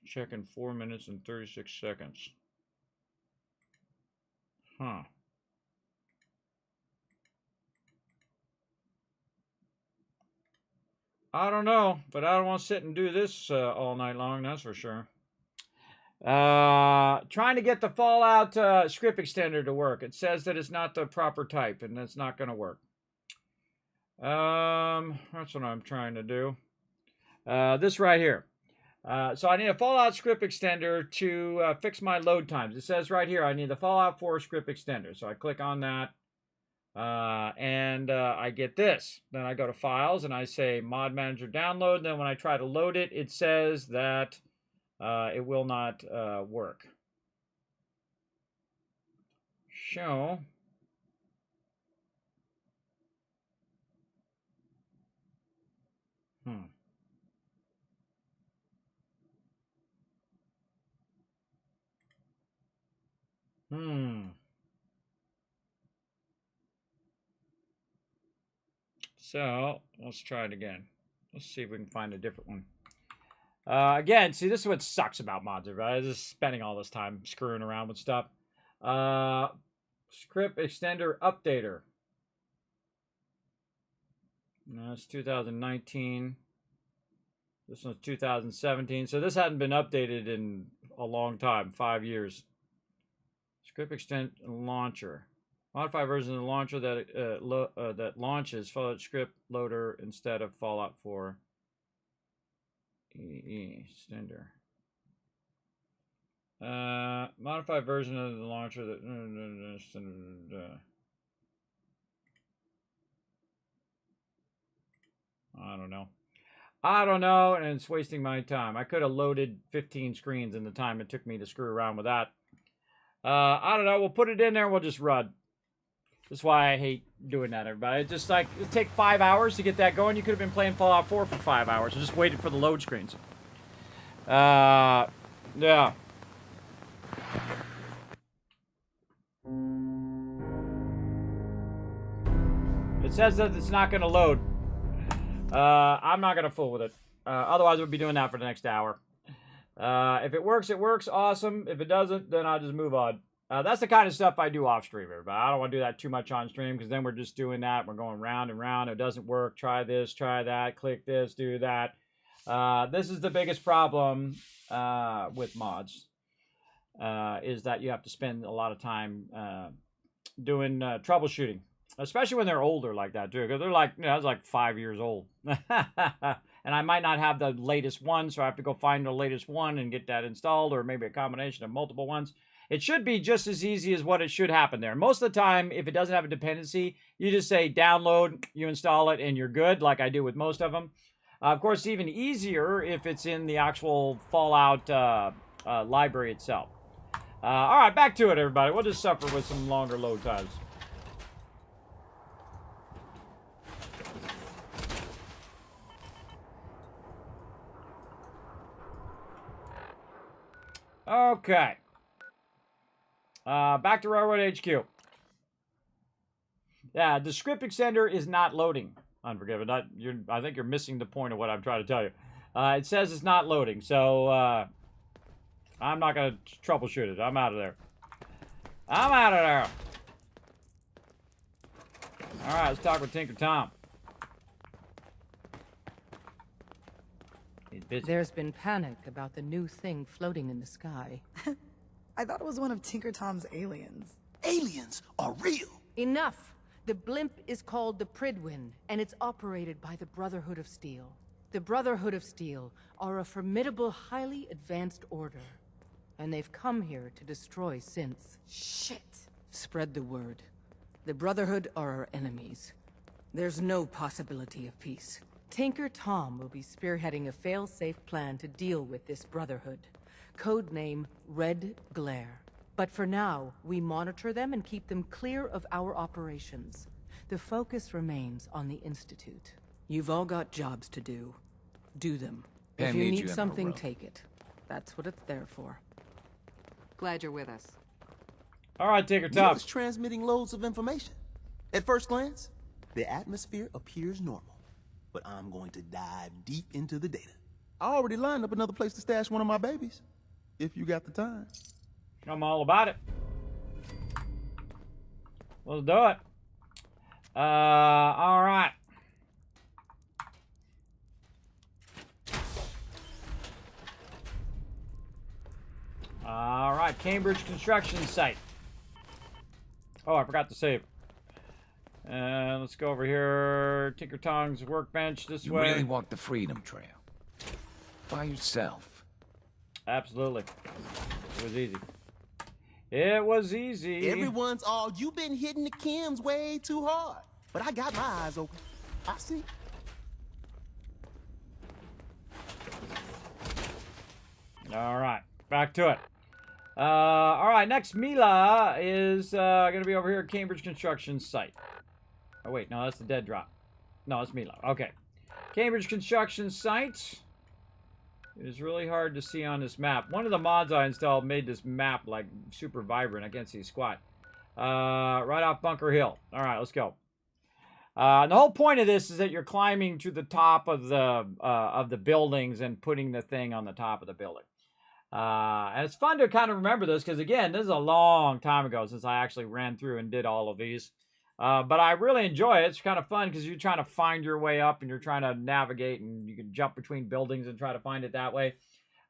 Check in 4 minutes and 36 seconds. Huh. I don't know, but I don't want to sit and do this all night long, that's for sure. Trying to get the Fallout script extender to work. It says that it's not the proper type, and that's not going to work. That's what I'm trying to do. This right here. So I need a Fallout script extender to fix my load times. It says right here, I need the Fallout 4 script extender. So I click on that, and I get this. Then I go to Files, and I say Mod Manager Download. Then when I try to load it, it says that it will not work. Show. So, let's try it again. Let's see if we can find a different one. Again, see, this is what sucks about mods, right? Just spending all this time screwing around with stuff. Script Extender Updater. That's 2019. This one's 2017. So this hadn't been updated in a long time, 5 years. Script Extend Launcher. Modify version of the launcher that launches Fallout script loader instead of Fallout 4. Extender. Modify version of the launcher that. I don't know, and it's wasting my time. I could have loaded 15 screens in the time it took me to screw around with that. I don't know. We'll put it in there and we'll just run. That's why I hate doing that, everybody. It's just like, it'll take 5 hours to get that going. You could have been playing Fallout 4 for 5 hours. Just waited for the load screens. Yeah. It says that it's not going to load. I'm not going to fool with it. Otherwise, we'll be doing that for the next hour. If it works, awesome. If it doesn't, then I'll just move on. That's the kind of stuff I do off stream, everybody. I don't want to do that too much on stream because then we're just doing that. We're going round and round. It doesn't work. Try this, try that, click this, do that. This is the biggest problem with mods, is that you have to spend a lot of time doing troubleshooting, especially when they're older like that, too, because they're like, I was like 5 years old. And I might not have the latest one, so I have to go find the latest one and get that installed, or maybe a combination of multiple ones. It should be just as easy as what it should happen there. Most of the time, if it doesn't have a dependency, you just say download, you install it, and you're good, like I do with most of them. Of course, it's even easier if it's in the actual Fallout library itself. All right, back to it, everybody. We'll just suffer with some longer load times. Okay. Back to Railroad HQ. Yeah, the script extender is not loading. Unforgiven. I think you're missing the point of what I'm trying to tell you. It says it's not loading, so I'm not going to troubleshoot it. I'm out of there. I'm out of there. All right, let's talk with Tinker Tom. He's busy. There's been panic about the new thing floating in the sky. I thought it was one of Tinker Tom's aliens. Aliens are real. Enough! The blimp is called the Pridwin, and it's operated by the Brotherhood of Steel. The Brotherhood of Steel are a formidable, highly advanced order. And they've come here to destroy synths. Shit. Spread the word. The Brotherhood are our enemies. There's no possibility of peace. Tinker Tom will be spearheading a fail-safe plan to deal with this Brotherhood. Codename Red Glare. But for now, we monitor them and keep them clear of our operations. The focus remains on the Institute. You've all got jobs to do. Do them. If you need something, take it. That's what it's there for. Glad you're with us. All right, Tinker Tom. It's transmitting loads of information. At first glance, the atmosphere appears normal. But I'm going to dive deep into the data. I already lined up another place to stash one of my babies. If you got the time. I'm all about it. Let's do it. All right. All right, Cambridge construction site. Oh, I forgot to save. Let's go over here. Tinker Tom's workbench this way. You really walked the Freedom Trail. By yourself. Absolutely. It was easy. It was easy. Everyone's all, you've been hitting the chems way too hard. But I got my eyes open. I see. All right, back to it. All right, next Mila is going to be over here at Cambridge construction site. Oh, wait, no, that's the dead drop. No, it's Mila. Okay. Cambridge construction site. It is really hard to see on this map. One of the mods I installed made this map like super vibrant. I can't see squat. Right off Bunker Hill. All right, let's go. The whole point of this is that you're climbing to the top of the buildings and putting the thing on the top of the building. And it's fun to kind of remember this because, again, this is a long time ago since I actually ran through and did all of these. But I really enjoy it. It's kind of fun because you're trying to find your way up and you're trying to navigate and you can jump between buildings and try to find it that way.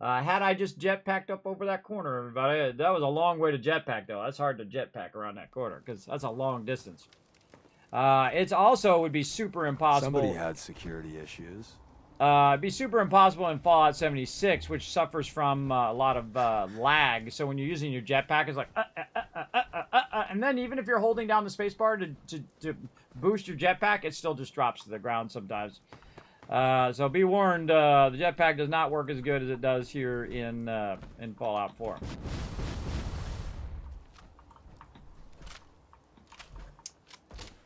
Had I just jetpacked up over that corner, everybody, that was a long way to jetpack, though. That's hard to jetpack around that corner because that's a long distance. It's also would be super impossible. Somebody had security issues. It'd be super impossible in Fallout 76, which suffers from a lot of lag. So when you're using your jetpack, it's like, and then even if you're holding down the spacebar to boost your jetpack, it still just drops to the ground sometimes. So be warned, the jetpack does not work as good as it does here in Fallout 4.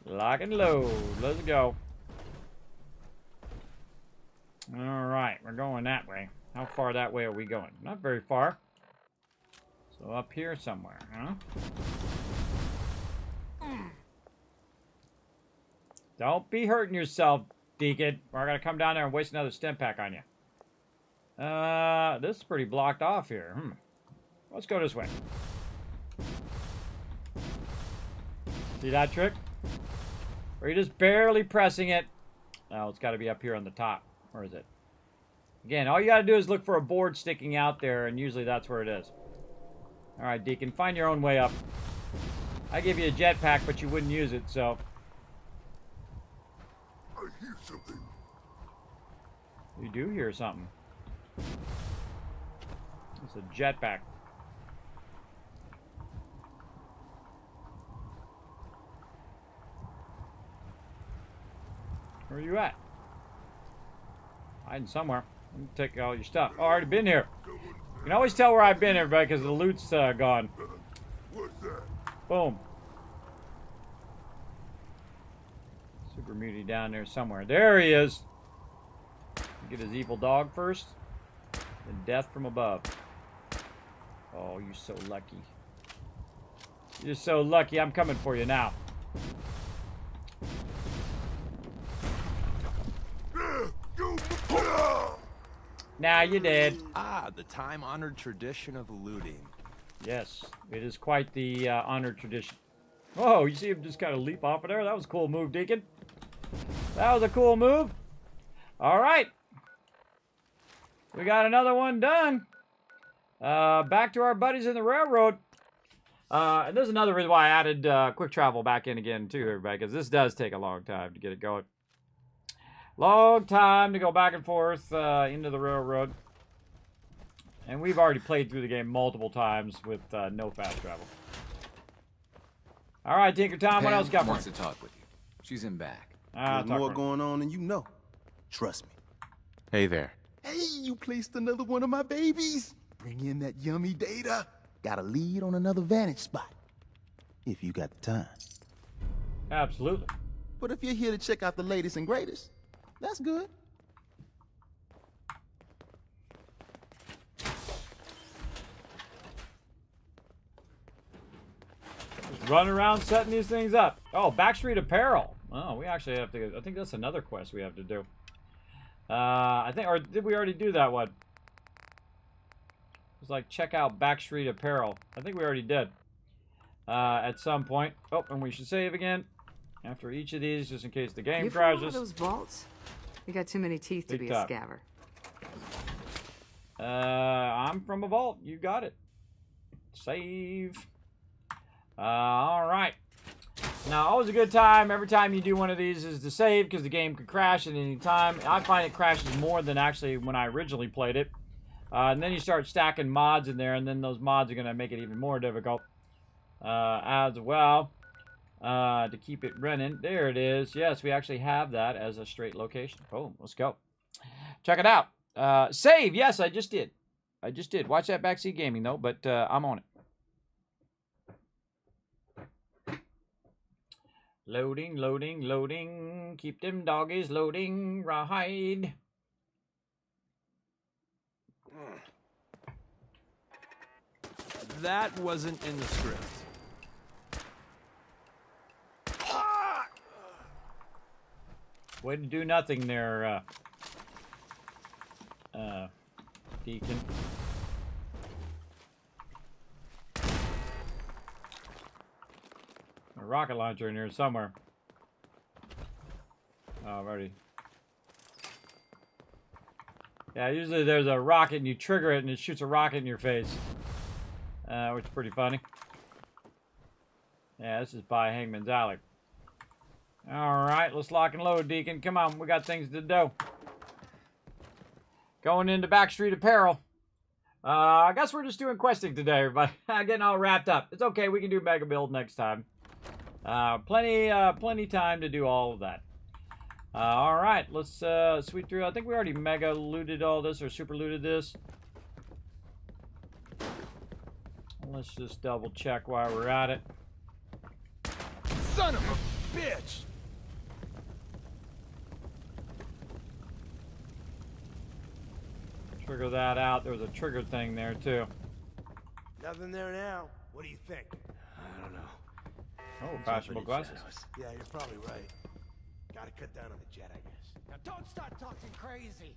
Lock and load. Let's go. All right, we're going that way. How far that way are we going? Not very far. So up here somewhere, huh? Don't be hurting yourself, Deacon. Or I gotta come down there and waste another stim pack on you. This is pretty blocked off here. Let's go this way. See that trick? Or you're just barely pressing it. Oh, it's got to be up here on the top. Where is it? Again, all you got to do is look for a board sticking out there, and usually that's where it is. All right, Deacon, find your own way up. I give you a jetpack, but you wouldn't use it, so. I hear something. You do hear something. It's a jetpack. Where are you at? Hiding somewhere. Let me take all your stuff. Oh, I already been here. You can always tell where I've been, everybody, because the loot's gone. Boom. Super Muty down there somewhere. There he is. Get his evil dog first. Then death from above. Oh, you're so lucky. You're so lucky. I'm coming for you now. Now you're dead. Ah, the time-honored tradition of looting. Yes, it is quite the honored tradition. Whoa, you see him just kind of leap off of there? That was a cool move, Deacon. That was a cool move. All right. We got another one done. Back to our buddies in the railroad. And there's another reason why I added quick travel back in again, too, everybody, because this does take a long time to get it going. Long time to go back and forth into the railroad. And we've already played through the game multiple times with no fast travel. All right, Tinker Tom, what else you got for me? Wants to talk with you. She's in back. There's more going on than you know. Trust me. Hey there. Hey, you placed another one of my babies. Bring in that yummy data. Got a lead on another vantage spot. If you got the time. Absolutely. But if you're here to check out the latest and greatest, that's good. Just run around setting these things up. Oh, Backstreet Apparel. Oh, we actually have to. I think that's another quest we have to do. I think, or did we already do that one? It's like check out Backstreet Apparel. I think we already did. At some point. Oh, and we should save again after each of these, just in case the game crashes. You from one of those vaults? You got too many teeth to be a scabber. I'm from a vault. You got it. Save. All right. Now, always a good time every time you do one of these is to save, because the game could crash at any time. I find it crashes more than actually when I originally played it. And then you start stacking mods in there, and then those mods are going to make it even more difficult as well to keep it running. There it is. Yes, we actually have that as a straight location. Boom. Let's go. Check it out. Save. Yes, I just did. I just did. Watch that Backseat Gaming, though, but I'm on it. Loading, loading, loading. Keep them doggies loading. Ride. That wasn't in the script. Way to do nothing there, Deacon. A rocket launcher in here somewhere. Oh, already. Yeah, usually there's a rocket and you trigger it and it shoots a rocket in your face. Which is pretty funny. Yeah, this is by Hangman's Alley. Alright, let's lock and load, Deacon. Come on, we got things to do. Going into Backstreet Apparel. I guess we're just doing questing today, everybody. Getting all wrapped up. It's okay, we can do Mega Build next time. Plenty time to do all of that. Alright, let's sweep through. I think we already mega looted all this, or super looted this. Let's just double check while we're at it. Son of a bitch! Trigger that out. There was a trigger thing there, too. Nothing there now. What do you think? I don't know. Oh, fashionable glasses. Yeah, you're probably right. Gotta cut down on the jet, I guess. Now don't start talking crazy.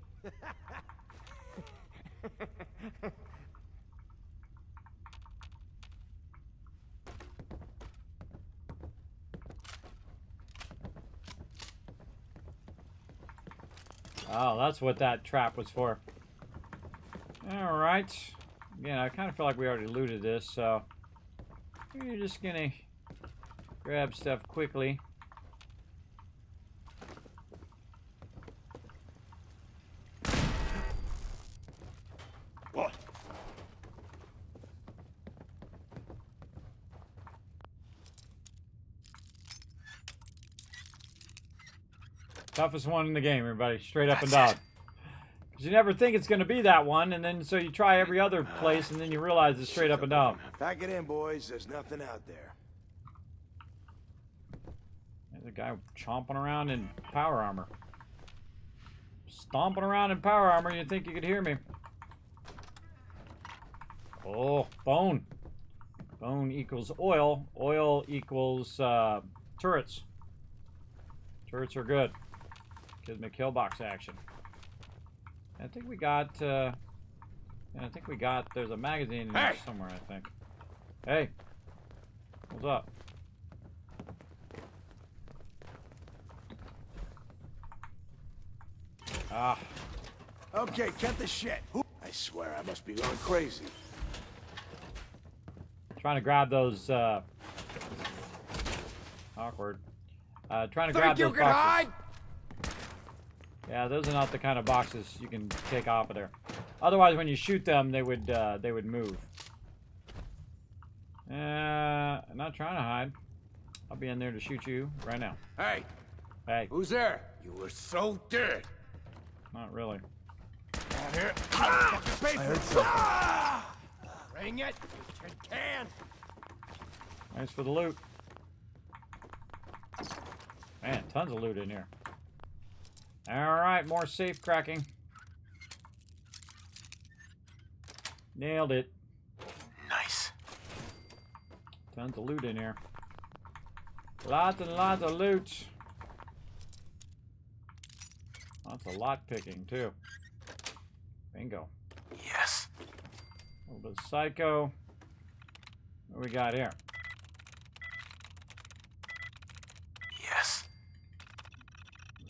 Oh, that's what that trap was for. Alright. Again, I kind of feel like we already looted this, so we're just gonna grab stuff quickly. What? Toughest one in the game, everybody. Straight up and down. Because you never think it's going to be that one, and then so you try every other place, and then you realize it's straight up and down. Pack it in, boys. There's nothing out there. There's a guy chomping around in power armor. Stomping around in power armor, you'd think you could hear me. Oh, bone. Bone equals oil. Oil equals turrets. Turrets are good. Gives me kill box action. I think we got, there's a magazine in there somewhere, I think. Hey. What's up? Ah. Okay, cut the shit. I swear I must be going crazy. Trying to grab those, awkward. Trying to grab those boxes. Hide? Yeah, those are not the kind of boxes you can take off of there. Otherwise, when you shoot them, they would move. I'm not trying to hide. I'll be in there to shoot you right now. Hey. Hey. Who's there? You were so dead. Not really. Down here. I heard something. Bring it. You can. Thanks for the loot. Man, tons of loot in here. Alright, more safe cracking. Nailed it. Nice. Tons of loot in here. Lots and lots of loot. Lots of lot picking, too. Bingo. Yes. A little bit of psycho. What we got here? Yes.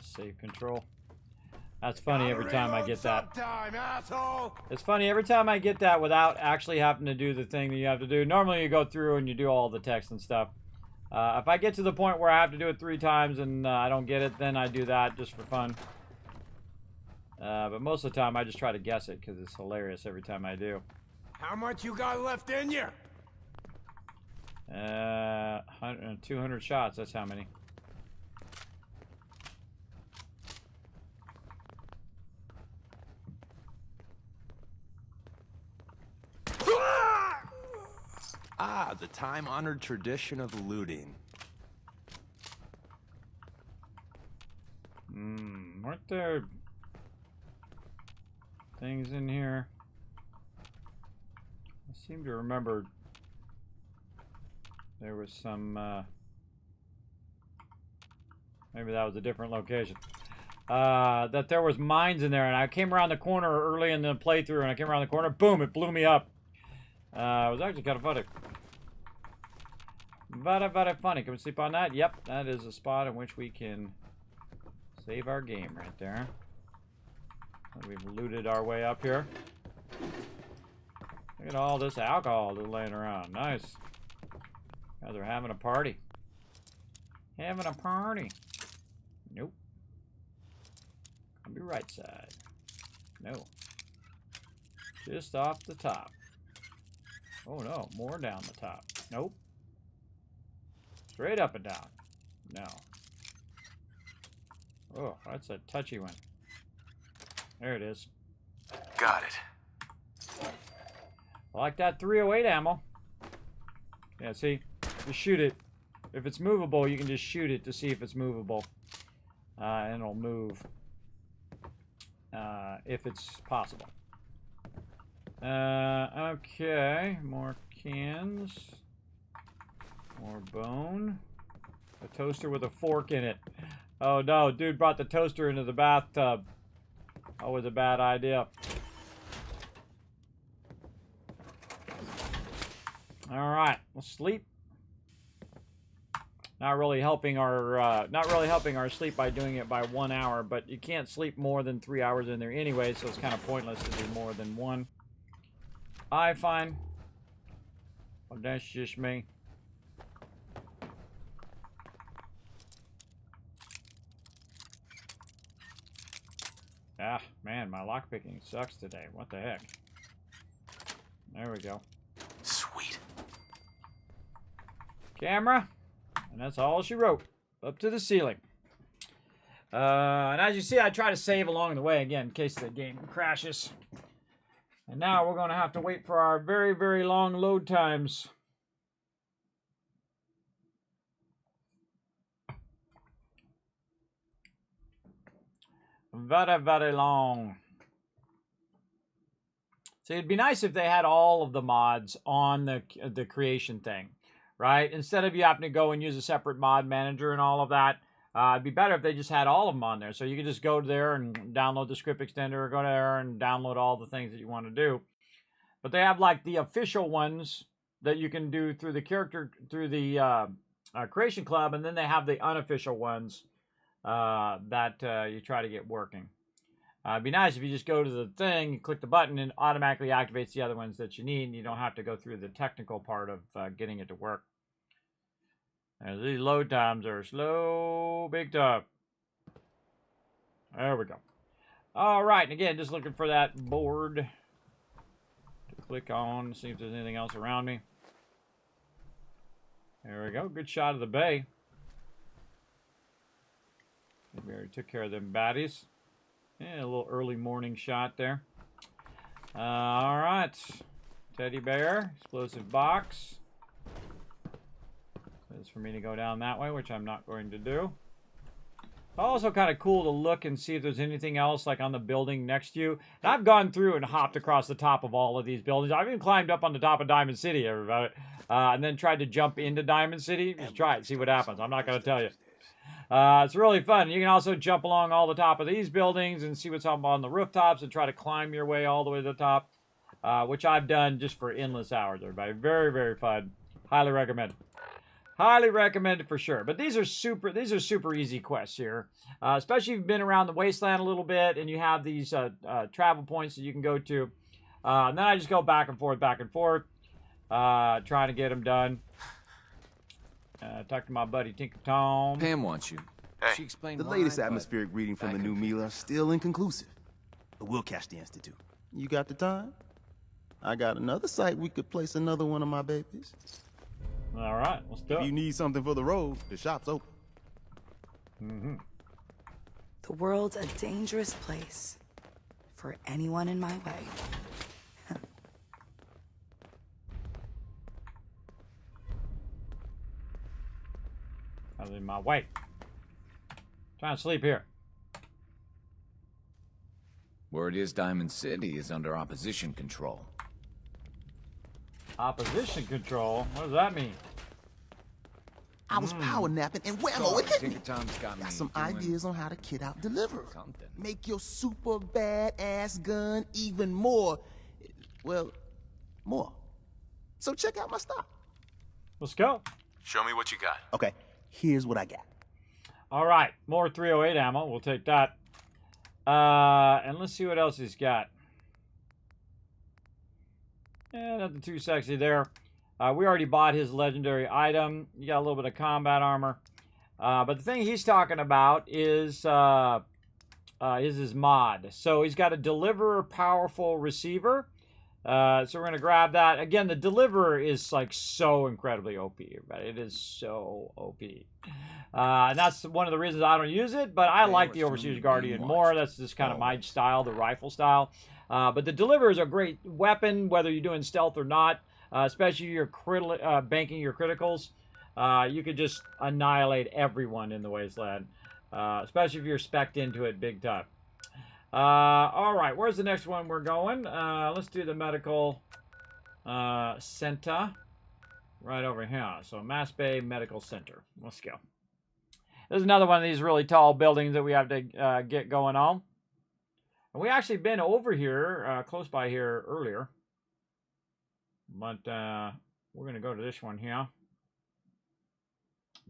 Safe control. That's funny every time I get that. Sometime, asshole. It's funny every time I get that without actually having to do the thing that you have to do. Normally you go through and you do all the text and stuff. If I get to the point where I have to do it 3 times and I don't get it, then I do that just for fun. But most of the time I just try to guess it because it's hilarious every time I do. How much you got left in you? 200 shots, that's how many. Ah, the time-honored tradition of looting. Weren't there things in here? I seem to remember there was some, maybe that was a different location. That there was mines in there, and I came around the corner early in the playthrough, and I came around the corner, boom, it blew me up. It was actually kind of funny. Very funny. Can we sleep on that? Yep, that is a spot in which we can save our game right there. We've looted our way up here. Look at all this alcohol that's laying around. Nice. Guys are having a party. Having a party. Nope. On the right side. No. Just off the top. Oh no, more down the top. Nope. Straight up and down. No. Oh, that's a touchy one. There it is. Got it. I like that 308 ammo. Yeah, see? Just shoot it. If it's movable, you can just shoot it to see if it's movable. And it'll move. If it's possible. Okay. More cans. More bone. A toaster with a fork in it. Oh no, dude brought the toaster into the bathtub. Always a bad idea. Alright, we'll sleep. Not really helping our sleep by doing it by 1 hour, but you can't sleep more than 3 hours in there anyway, so it's kind of pointless to do more than 1. I find. Well, that's just me. Ah, man, my lockpicking sucks today. What the heck? There we go. Sweet. Camera. And that's all she wrote. Up to the ceiling. And as you see, I try to save along the way, again, in case the game crashes. And now we're going to have to wait for our very, very long load times. Very, very long. So it'd be nice if they had all of the mods on the creation thing, right? Instead of you having to go and use a separate mod manager and all of that, it'd be better if they just had all of them on there. So you could just go there and download the script extender, or go there and download all the things that you want to do. But they have like the official ones that you can do through the Creation Club, and then they have the unofficial ones that you try to get working. It'd be nice if you just go to the thing, you click the button, and it automatically activates the other ones that you need, and you don't have to go through the technical part of getting it to work. And these load times are slow, big time. There we go. All right, and again, just looking for that board to click on, see if there's anything else around me. There we go. Good shot of the bay. We already took care of them baddies. Yeah, a little early morning shot there. All right. Teddy bear, explosive box. It's for me to go down that way, which I'm not going to do. Also kind of cool to look and see if there's anything else like on the building next to you. And I've gone through and hopped across the top of all of these buildings. I've even climbed up on the top of Diamond City, everybody. And then tried to jump into Diamond City. Just try it, see what happens. I'm not going to tell you. It's really fun. You can also jump along all the top of these buildings and see what's up on the rooftops and try to climb your way all the way to the top, which I've done just for endless hours, everybody. Very, very fun. Highly recommend. Highly recommended for sure. But these are super easy quests here, especially if you've been around the wasteland a little bit and you have these travel points that you can go to. And then I just go back and forth, trying to get them done. Talk to my buddy Tinker Tom. Pam wants you. Hey, She explained the why, latest but atmospheric reading from the back new and Mila still inconclusive. But we'll catch the Institute. You got the time? I got another site we could place another one of my babies. All right, let's do it. If you need something for the road, the shop's open. Mm-hmm. The world's a dangerous place for anyone in my way. I was in my way. Trying to sleep here. Word is Diamond City is under opposition control. Opposition control? What does that mean? I was power napping and whammo, it hit me. Tinker Tom's got me Some doing ideas on how to kit out deliver. something. Make your super badass gun even more, well, more. So check out my stock. Let's go. Show me what you got. Okay, here's what I got. All right, more 308 ammo. We'll take that. And let's see what else he's got. Yeah, nothing too sexy there. We already bought his legendary item. You got a little bit of combat armor. But the thing he's talking about is his mod. So he's got a deliverer powerful receiver. So we're going to grab that. Again, the deliverer is like so incredibly OP, everybody. It is so OP. And that's one of the reasons I don't use it, but I like the Overseer's Guardian more. That's just kind of my style, the rifle style. But the deliverer is a great weapon, whether you're doing stealth or not, especially if you're banking your criticals. You could just annihilate everyone in the wasteland, especially if you're spec'd into it big time. All right, where's the next one we're going? Let's do the medical center right over here. So Mass Bay Medical Center. Let's go. There's another one of these really tall buildings that we have to get going on. And we actually been over here, close by here earlier. But we're going to go to this one here.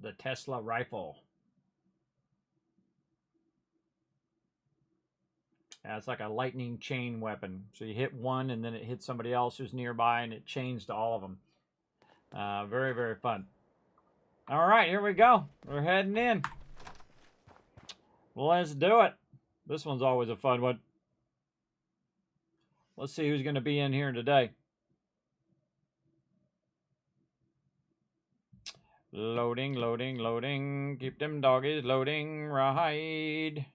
The Tesla rifle. It's like a lightning chain weapon. So you hit one and then it hits somebody else who's nearby and it chains to all of them. Very, very fun. All right, here we go. We're heading in. Well, let's do it. This one's always a fun one. Let's see who's going to be in here today. Loading, loading, loading. Keep them doggies loading. Right.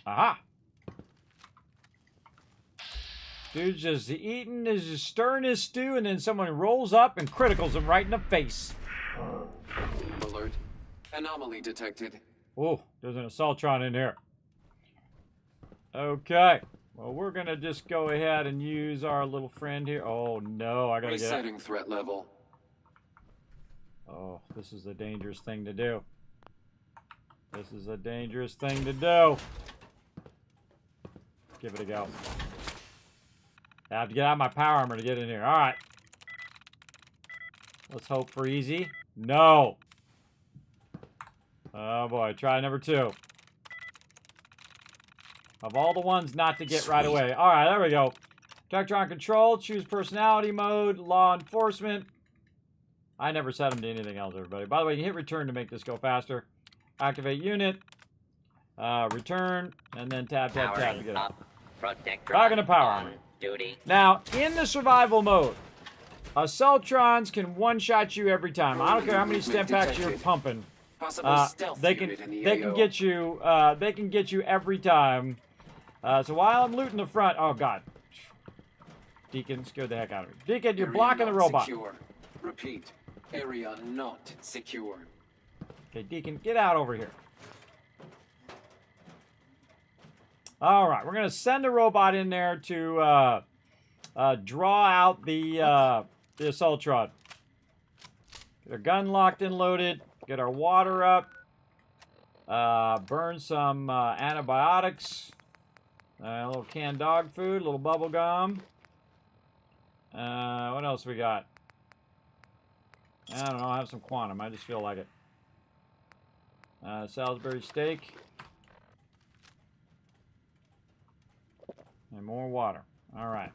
Aha. Dude's just eating, is just stirring his stew, and then someone rolls up and criticals him right in the face. Alert. Anomaly detected. Oh, there's an Assaultron in here. Okay. Well, we're going to just go ahead and use our little friend here. Oh, no. I got to get up. Resetting threat level. Oh, this is a dangerous thing to do. This is a dangerous thing to do. Give it a go. I have to get out of my power armor to get in here. All right. Let's hope for easy. No. Oh, boy. Try number 2. Of all the ones not to get right away. All right, there we go. Tectron control. Choose personality mode. Law enforcement. I never set them to anything else, everybody. By the way, you can hit return to make this go faster. Activate unit. Return. And then tab, tab, tab to get it. Back in the power armor. Duty. Now, in the survival mode, Assaultrons can one-shot you every time. I don't care how many stem packs you're pumping. They can get you every time. So while I'm looting the front, oh god, Deacon scared the heck out of me. Deacon, you're blocking the robot. Secure. Repeat. Area not secure. Okay, Deacon, get out over here. All right, we're gonna send a robot in there to draw out the Assaultron. Get our gun locked and loaded. Get our water up. Burn some antibiotics. A little canned dog food. A little bubble gum. What else we got? I don't know. I have some quantum. I just feel like it. Salisbury steak. And more water. All right.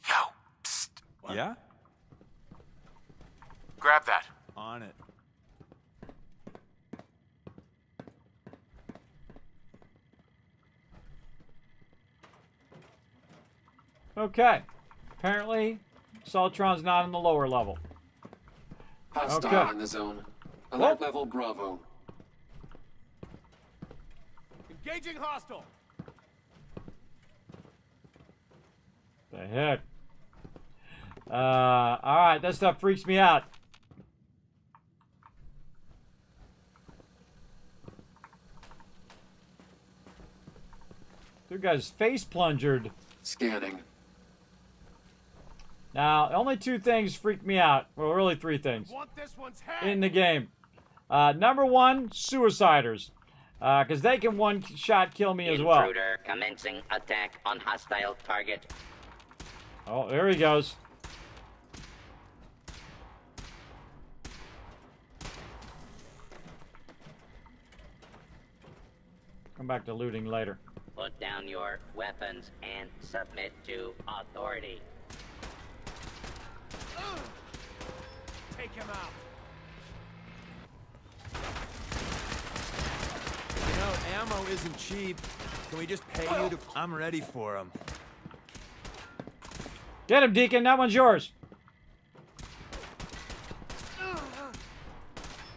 Yo, psst. Yeah? Grab that. On it. Okay. Apparently, Assaultron's not in the lower level. Hostile in the zone. Alert level Bravo. Engaging hostile. The heck? Alright, that stuff freaks me out. Two guys face plungered. Scanning. Now, only 2 things freak me out. Well, really 3 things. In the game. Number 1, suiciders. Because they can one-shot kill me as well. Intruder commencing attack on hostile target. Oh, there he goes. Come back to looting later. Put down your weapons and submit to authority. Take him out. You know, ammo isn't cheap. Can we just pay you to... I'm ready for him. Get him, Deacon. That one's yours.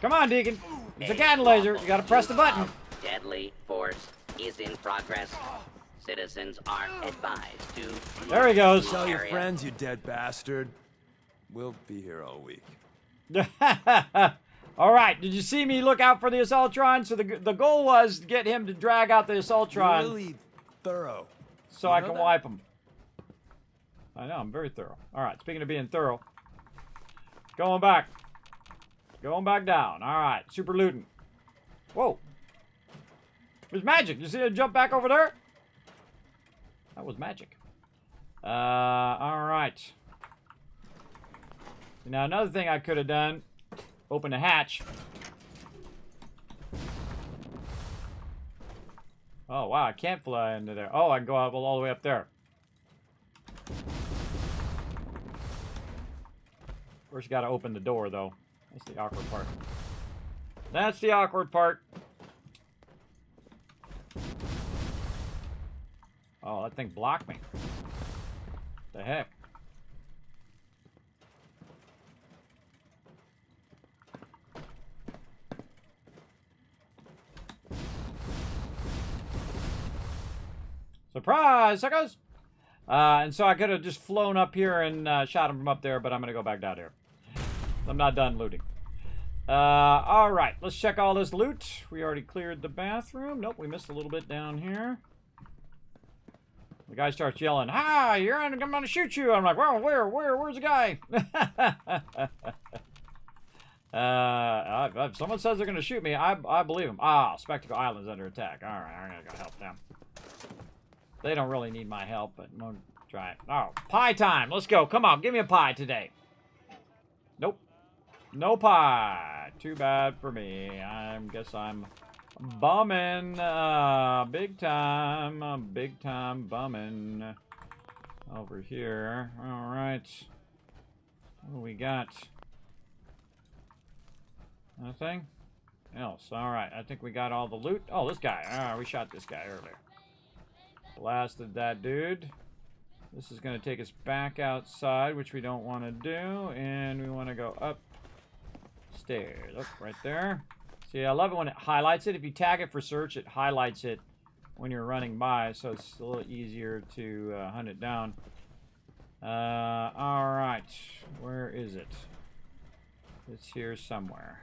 Come on, Deacon. It's a cannon laser. You gotta press the button. Deadly force is in progress. Citizens are advised to... There he goes. Tell your friends, you dead bastard. We'll be here all week. All right. Did you see me look out for the Assaultron? So the goal was to get him to drag out the Assaultron. You're really thorough. So I can wipe him. I know. I'm very thorough. All right. Speaking of being thorough. Going back. Going back down. All right. Super looting. Whoa. There's magic. You see it jump back over there? That was magic. All right. Now, another thing I could have done, open a hatch. Oh, wow, I can't fly into there. Oh, I can go up all the way up there. First, you got to open the door, though. That's the awkward part. That's the awkward part. Oh, that thing blocked me. The heck? Surprise, suckers! And so I could have just flown up here and shot him from up there, but I'm going to go back down here. I'm not done looting. Alright, let's check all this loot. We already cleared the bathroom. Nope, we missed a little bit down here. The guy starts yelling, "Hi, I'm going to shoot you." I'm like, "Well, where's the guy?" If someone says they're going to shoot me, I believe them. Ah, Spectacle Island's under attack. Alright, I'm going to go help them. They don't really need my help, but we'll try it. Oh, pie time. Let's go. Come on, give me a pie today. Nope. No pie. Too bad for me. I guess I'm bumming. Big time bumming. Over here. Alright. What do we got? Nothing else. Alright, I think we got all the loot. Oh, this guy. Alright, we shot this guy earlier. Blasted that dude. This is going to take us back outside, which we don't want to do. And we want to go up stairs. Oh, right there. See, I love it when it highlights it. If you tag it for search, it highlights it when you're running by, so it's a little easier to hunt it down. Alright. Where is it? It's here somewhere.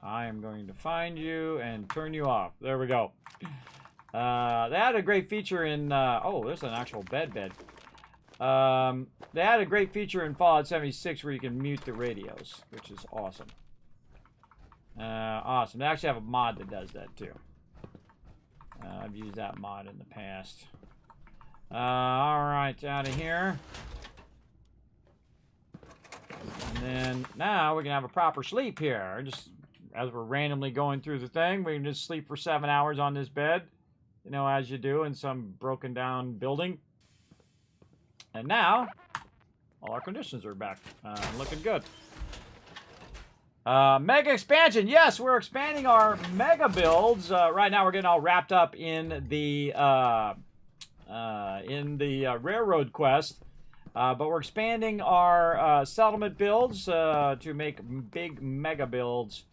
I am going to find you and turn you off. There we go. They had a great feature in, oh, there's an actual bed. They had a great feature in Fallout 76 where you can mute the radios, which is awesome. Awesome. They actually have a mod that does that, too. I've used that mod in the past. Alright, out of here. And then, now we can have a proper sleep here. Just, as we're randomly going through the thing, we can just sleep for 7 hours on this bed. You know, as you do in some broken down building. And now, all our conditions are back. Looking good. Mega expansion. Yes, we're expanding our mega builds. Right now we're getting all wrapped up in the railroad quest. But we're expanding our settlement builds to make big mega builds.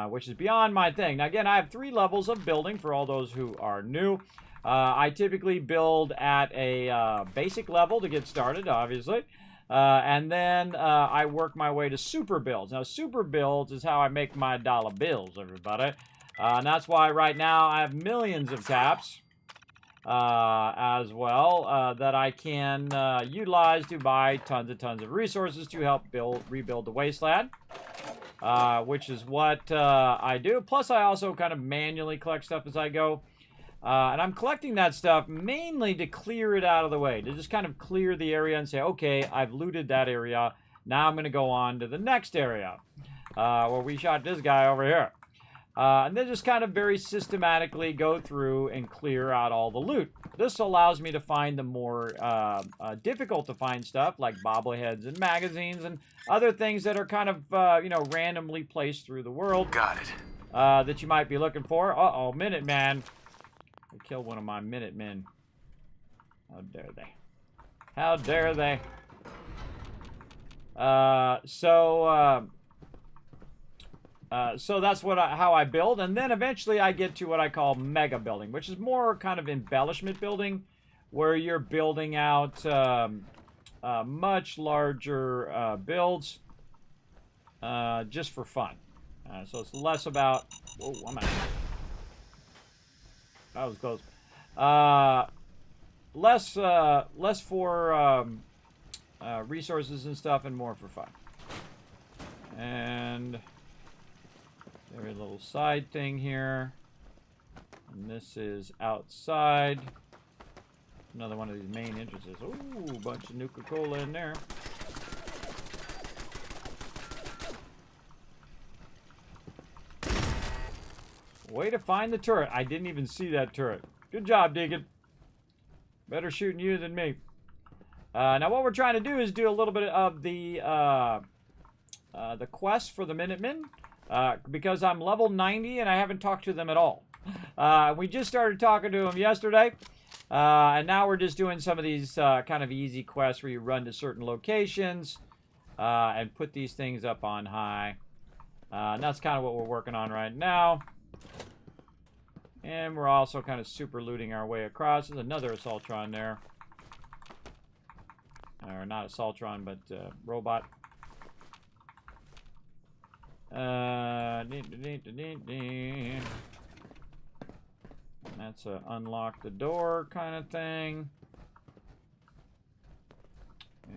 Which is beyond my thing. Now, again, I have 3 levels of building for all those who are new. I typically build at a basic level to get started, obviously. And then I work my way to super builds. Now, super builds is how I make my dollar bills, everybody. And that's why right now I have millions of taps as well that I can utilize to buy tons of resources to help rebuild the wasteland. Which is what I do. Plus, I also kind of manually collect stuff as I go. And I'm collecting that stuff mainly to clear it out of the way. To just kind of clear the area and say, okay, I've looted that area. Now I'm going to go on to the next area. Where we shot this guy over here. And then just kind of very systematically go through and clear out all the loot. This allows me to find the more difficult to find stuff, like bobbleheads and magazines and other things that are kind of, you know, randomly placed through the world. Got it. That you might be looking for. Uh-oh, Minuteman. I killed one of my Minutemen. How dare they? How dare they? So that's what how I build, and then eventually I get to what I call mega building, which is more kind of embellishment building, where you're building out much larger builds just for fun. So it's less about... Whoa, I'm out. That was close. Less for resources and stuff, and more for fun. And... Every little side thing here. And this is outside. Another one of these main entrances. Ooh, a bunch of Nuka-Cola in there. Way to find the turret. I didn't even see that turret. Good job, Deacon. Better shooting you than me. Now what we're trying to do is do a little bit of the quest for the Minutemen. Because I'm level 90 and I haven't talked to them at all. We just started talking to them yesterday. And now we're just doing some of these kind of easy quests where you run to certain locations and put these things up on high. And that's kind of what we're working on right now. And we're also kind of super looting our way across. There's another Assaultron there. Or not Assaultron, but robot. That's a unlock the door kind of thing.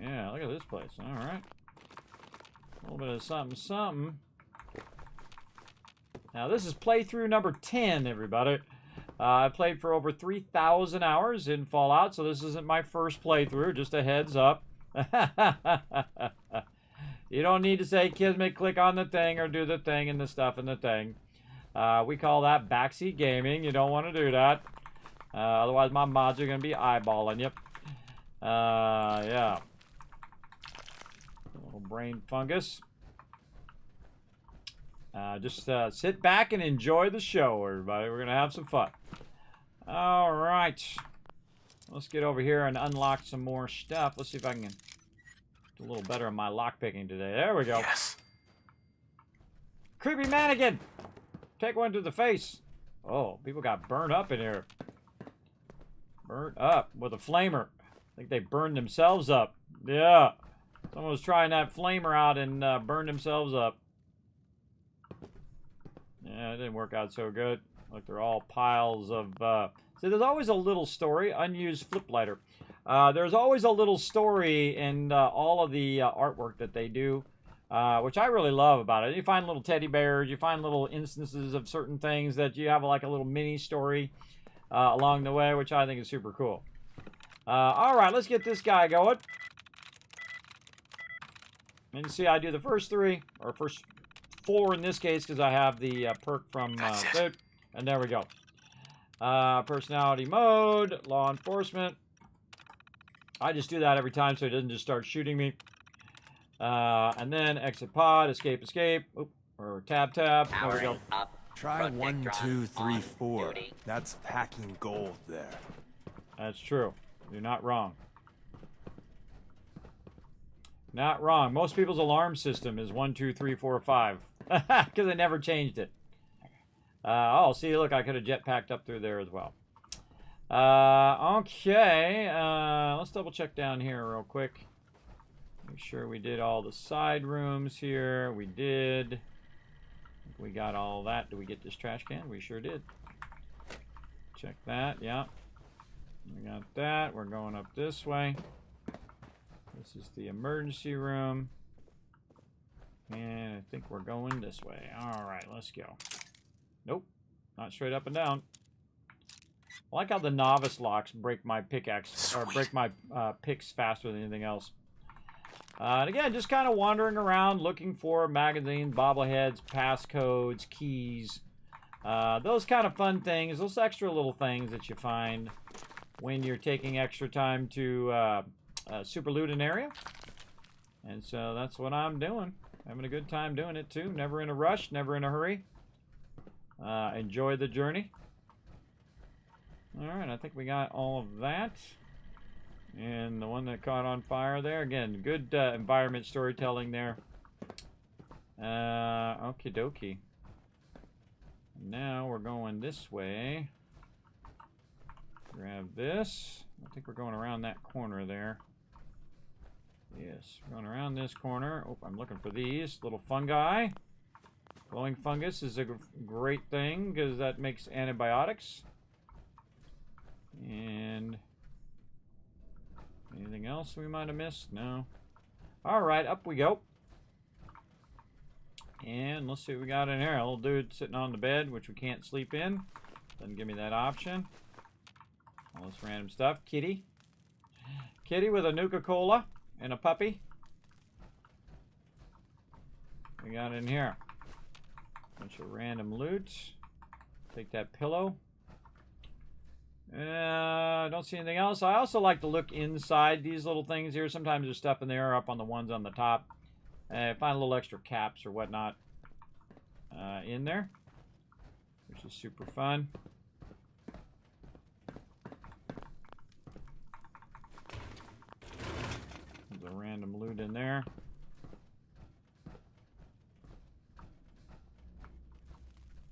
Yeah, look at this place. All right. A little bit of something, something. Now, this is playthrough number 10, everybody. I played for over 3,000 hours in Fallout, so this isn't my first playthrough. Just a heads up. You don't need to say, Kismet, click on the thing or do the thing and the stuff and the thing. We call that backseat gaming. You don't want to do that. Otherwise, my mods are going to be eyeballing you. Yeah. A little brain fungus. Just sit back and enjoy the show, everybody. We're going to have some fun. All right. Let's get over here and unlock some more stuff. Let's see if I can do a little better on my lockpicking today. There we go. Yes. Creepy mannequin. Take one to the face. Oh, people got burned up in here. Burnt up with a flamer. I think they burned themselves up. Yeah. Someone was trying that flamer out and burned themselves up. Yeah, it didn't work out so good. Like they're all piles of... See, there's always a little story. Unused flip lighter. There's always a little story in all of the artwork that they do, which I really love about it. You find little teddy bears. You find little instances of certain things that you have like a little mini story along the way, which I think is super cool. All right, let's get this guy going. And you see, I do the first 3, or first 4 in this case, because I have the perk from food. And there we go. Personality mode, law enforcement. I just do that every time so he doesn't just start shooting me. And then exit pod, escape, escape. Oop, or tab, tab. There we go. Try 1, 2, 3, 4. That's packing gold there. That's true. You're not wrong. Not wrong. Most people's alarm system is 1, 2, 3, 4, 5. Because they never changed it. Oh, see, look, I could have jetpacked up through there as well. Okay. Let's double check down here real quick. Make sure we did all the side rooms here. We did. We got all that. Did we get this trash can? We sure did. Check that. Yeah. We got that. We're going up this way. This is the emergency room. And I think we're going this way. All right, let's go. Nope. Not straight up and down. I like how the novice locks break my pickaxe, or break my picks faster than anything else. And again, just kind of wandering around looking for magazines, bobbleheads, passcodes, keys. Those kind of fun things, those extra little things that you find when you're taking extra time to super loot an area. And so that's what I'm doing. Having a good time doing it too. Never in a rush, never in a hurry. Enjoy the journey. Alright, I think we got all of that. And the one that caught on fire there. Again, good environment storytelling there. Okie dokie. Now we're going this way. Grab this. I think we're going around that corner there. Yes, going around this corner. Oh, I'm looking for these little fungi. Glowing fungus is a great thing because that makes antibiotics. And anything else we might have missed? No. All right, up we go. And let's see what we got in here. A little dude sitting on the bed, which we can't sleep in. Doesn't give me that option. All this random stuff. Kitty. Kitty with a Nuka-Cola and a puppy. We got in here. Bunch of random loot. Take that pillow. I don't see anything else. I also like to look inside these little things here. Sometimes there's stuff in there up on the ones on the top. Find a little extra caps or whatnot in there, which is super fun. of random loot in there.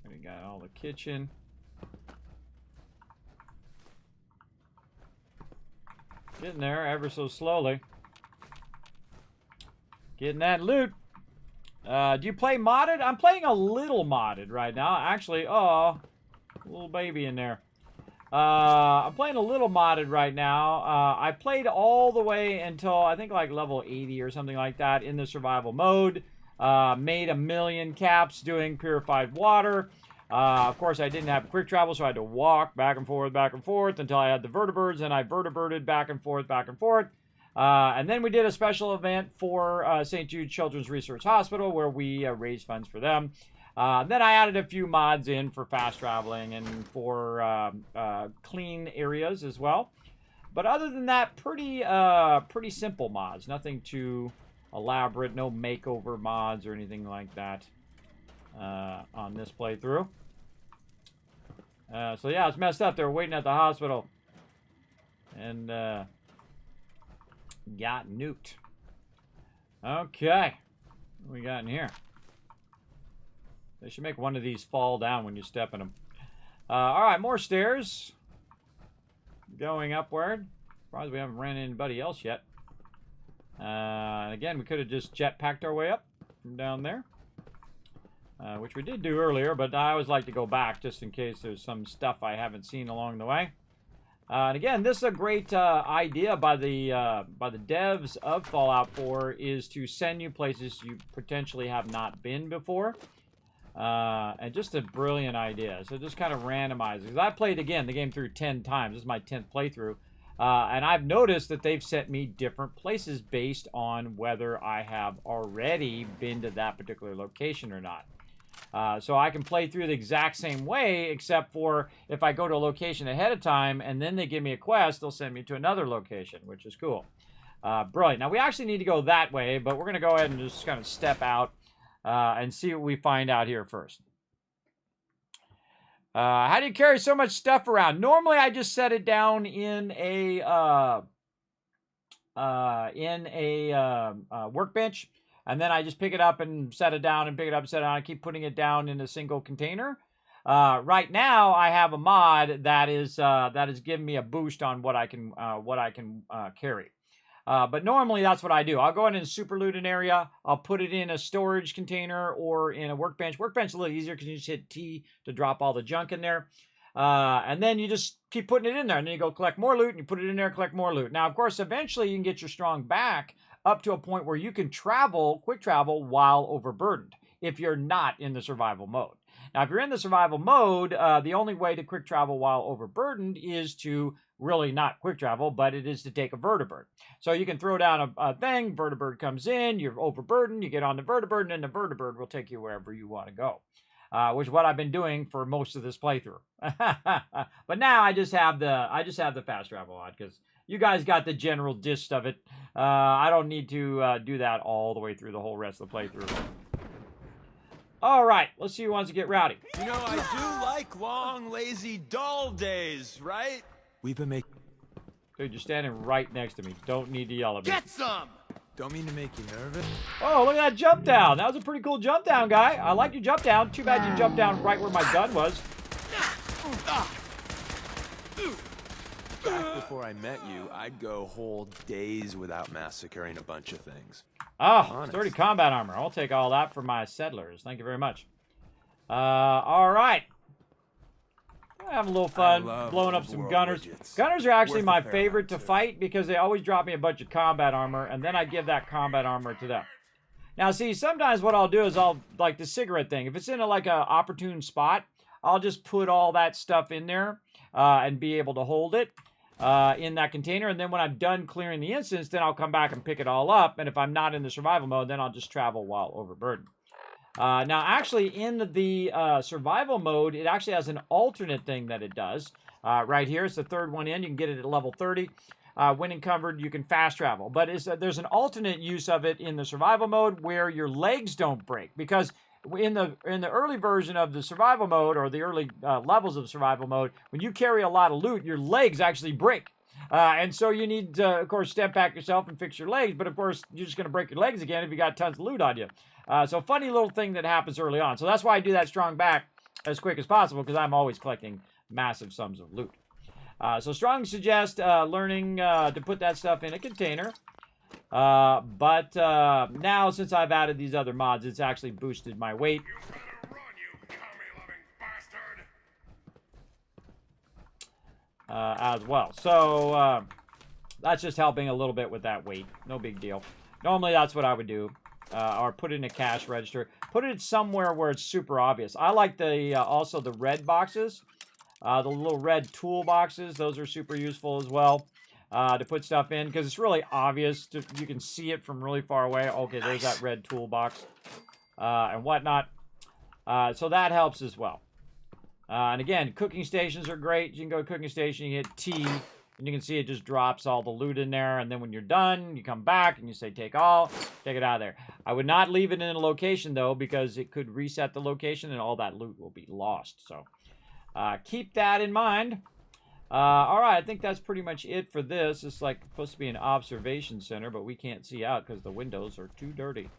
We got all the kitchen. Getting there ever so slowly. Getting that loot. Do you play modded? I'm playing a little modded right now. Actually, oh, little baby in there. I'm playing a little modded right now. I played all the way until I think like level 80 or something like that in the survival mode. Made 1,000,000 caps doing purified water. Of course, I didn't have quick travel, so I had to walk back and forth until I had the vertibirds, and I vertibirded back and forth. And then we did a special event for St. Jude Children's Research Hospital where we raised funds for them. Then I added a few mods in for fast traveling and for clean areas as well. But other than that, pretty simple mods. Nothing too elaborate, no makeover mods or anything like that on this playthrough. So yeah, it's messed up. They were waiting at the hospital. And got nuked. Okay. What we got in here? They should make one of these fall down when you step in them. Alright, more stairs. Going upward. Surprised we haven't ran into anybody else yet. And again, we could have just jetpacked our way up from down there. Which we did do earlier, but I always like to go back just in case there's some stuff I haven't seen along the way. And again, this is a great idea by the devs of Fallout 4 is to send you places you potentially have not been before. And just a brilliant idea. So just kind of randomizing. Because I played, again, the game through 10 times. This is my 10th playthrough. And I've noticed that they've sent me different places based on whether I have already been to that particular location or not. So I can play through the exact same way, except for if I go to a location ahead of time and then they give me a quest, they'll send me to another location, which is cool. Brilliant. Now, we actually need to go that way, but we're going to go ahead and just kind of step out and see what we find out here first. How do you carry so much stuff around? Normally, I just set it down in a workbench. And then I just pick it up and set it down and pick it up and set it down. I keep putting it down in a single container. Right now, I have a mod that is giving me a boost on what I can carry. But normally, that's what I do. I'll go in and super loot an area. I'll put it in a storage container or in a workbench. Workbench is a little easier because you just hit T to drop all the junk in there. And then you just keep putting it in there. And then you go collect more loot and you put it in there, collect more loot. Now, of course, eventually you can get your strong back up to a point where you can quick travel while overburdened if you're not in the survival mode. Now, if you're in the survival mode, the only way to quick travel while overburdened is to really not quick travel, but it is to take a vertibird. So you can throw down a thing, vertibird comes in, you're overburdened, you get on the vertibird, and the vertibird will take you wherever you want to go. Which is what I've been doing for most of this playthrough. But now I just have the fast travel on because you guys got the general gist of it. I don't need to do that all the way through the whole rest of the playthrough. All right, let's see who wants to get rowdy. You know, I do like long, lazy, dull days, right? We've been making... Dude, you're standing right next to me. Don't need to yell at me. Get some! Don't mean to make you nervous. Oh, look at that jump down. That was a pretty cool jump down, guy. I like your jump down. Too bad you jumped down right where my gun was. Back before I met you, I'd go whole days without massacring a bunch of things. Oh, sturdy combat armor. I'll take all that for my settlers. Thank you very much. All right. Having a little fun blowing up some gunners. Gunners are actually my favorite to fight because they always drop me a bunch of combat armor, and then I give that combat armor to them. Now, see, sometimes what I'll do is like the cigarette thing. If it's in like a opportune spot, I'll just put all that stuff in there and be able to hold it in that container. And then when I'm done clearing the instance, then I'll come back and pick it all up. And if I'm not in the survival mode, then I'll just travel while overburdened. Now, actually, in the survival mode, it actually has an alternate thing that it does. Right here, it's the third one in. You can get it at level 30. When encumbered, you can fast travel. But there's an alternate use of it in the survival mode where your legs don't break. Because in the early version of the survival mode, or the early levels of survival mode, when you carry a lot of loot, your legs actually break. And so you need to, of course, step back yourself and fix your legs. But, of course, you're just going to break your legs again if you got tons of loot on you. So funny little thing that happens early on. So that's why I do that strong back as quick as possible, because I'm always collecting massive sums of loot. So strong suggests learning to put that stuff in a container. But now, since I've added these other mods, it's actually boosted my weight. As well. So, that's just helping a little bit with that weight. No big deal. Normally, that's what I would do. Or put it in a cash register. Put it somewhere where it's super obvious. I like the also the red boxes. The little red tool boxes. Those are super useful as well. To put stuff in, because it's really obvious. You can see it from really far away. Okay, there's that red toolbox and whatnot. So that helps as well. And again, cooking stations are great. You can go to cooking station, you hit T, and you can see it just drops all the loot in there. And then when you're done, you come back and you say take all, take it out of there. I would not leave it in a location though, because it could reset the location and all that loot will be lost. So keep that in mind. All right, I think that's pretty much it for this. It's like supposed to be an observation center, but we can't see out because the windows are too dirty.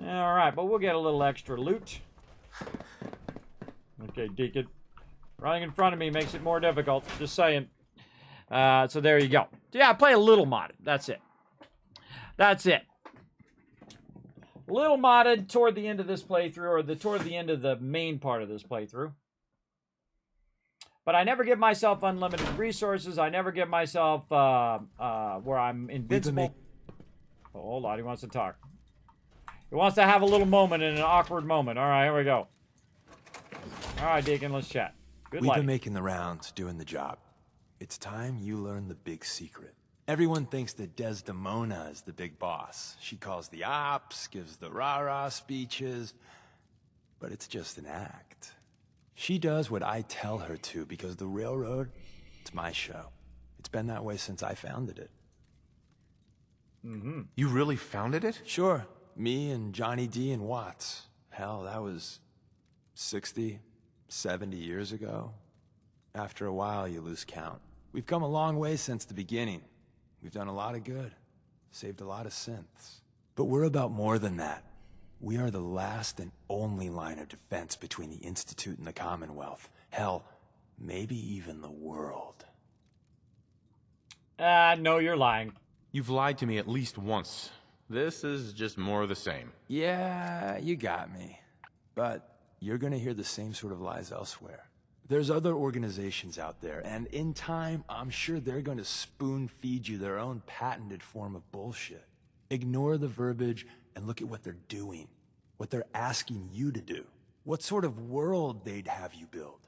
All right, but we'll get a little extra loot. Okay, Deacon. Running in front of me makes it more difficult. Just saying. So there you go. Yeah, play a little modded. That's it. That's it. Little modded toward the end of this playthrough, or toward the end of the main part of this playthrough. But I never give myself unlimited resources. I never give myself where I'm invincible. Oh, hold on, he wants to talk. He wants to have a little moment in an awkward moment. All right, here we go. All right, Deacon, let's chat. Good We've lighting. been making the rounds, doing the job. It's time you learn the big secret. Everyone thinks that Desdemona is the big boss. She calls the ops, gives the rah-rah speeches, but it's just an act. She does what I tell her to, because the railroad, it's my show. It's been that way since I founded it. Mm-hmm. You really founded it? Sure. Me and Johnny D and Watts. Hell, that was 60, 70 years ago. After a while, you lose count. We've come a long way since the beginning. We've done a lot of good. Saved a lot of synths. But we're about more than that. We are the last and only line of defense between the Institute and the Commonwealth. Hell, maybe even the world. No, you're lying. You've lied to me at least once. This is just more of the same. Yeah, you got me. But you're gonna hear the same sort of lies elsewhere. There's other organizations out there, and in time, I'm sure they're gonna spoon-feed you their own patented form of bullshit. Ignore the verbiage and look at what they're doing, what they're asking you to do, what sort of world they'd have you build,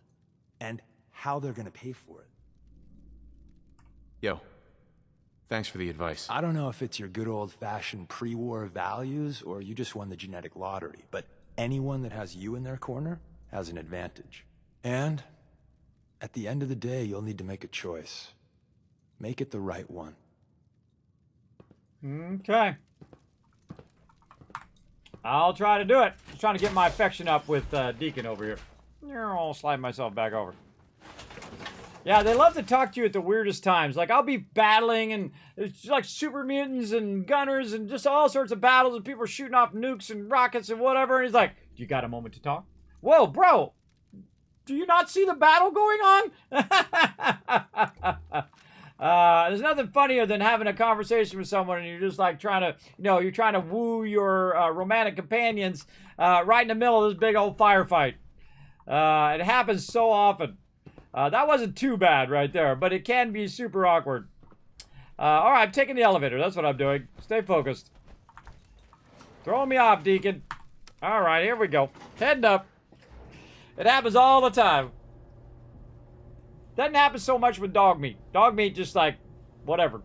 and how they're gonna pay for it. Yo, thanks for the advice. I don't know if it's your good old-fashioned pre-war values or you just won the genetic lottery, but anyone that has you in their corner has an advantage. And at the end of the day, you'll need to make a choice. Make it the right one. Okay. I'll try to do it. Just trying to get my affection up with Deacon over here. I'll slide myself back over. Yeah, they love to talk to you at the weirdest times. Like, I'll be battling, and it's like super mutants and gunners and just all sorts of battles, and people are shooting off nukes and rockets and whatever, and he's like, "Do you got a moment to talk?" Whoa, bro! Do you not see the battle going on? There's nothing funnier than having a conversation with someone and you're just like trying to, you're trying to woo your romantic companions right in the middle of this big old firefight. It happens so often. That wasn't too bad right there, but it can be super awkward. All right, I'm taking the elevator. That's what I'm doing. Stay focused. Throwing me off, Deacon. All right, here we go. Heading up. It happens all the time. Doesn't happen so much with dog meat. Dog meat just like, whatever.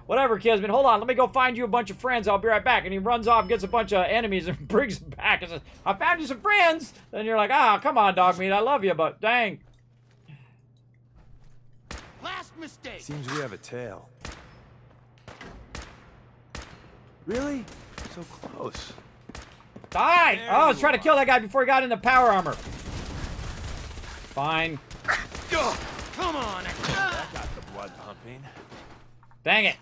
Whatever, Kismet. Hold on, let me go find you a bunch of friends. I'll be right back. And he runs off, gets a bunch of enemies, and brings them back and says, "I found you some friends." Then you're like, "Ah, come on, dog meat. I love you, but dang." Last mistake. Seems we have a tail. Really? So close. Die! Oh, I was trying to kill that guy before he got into power armor. Fine. Come on. That got the blood pumping. Bane. Dang it!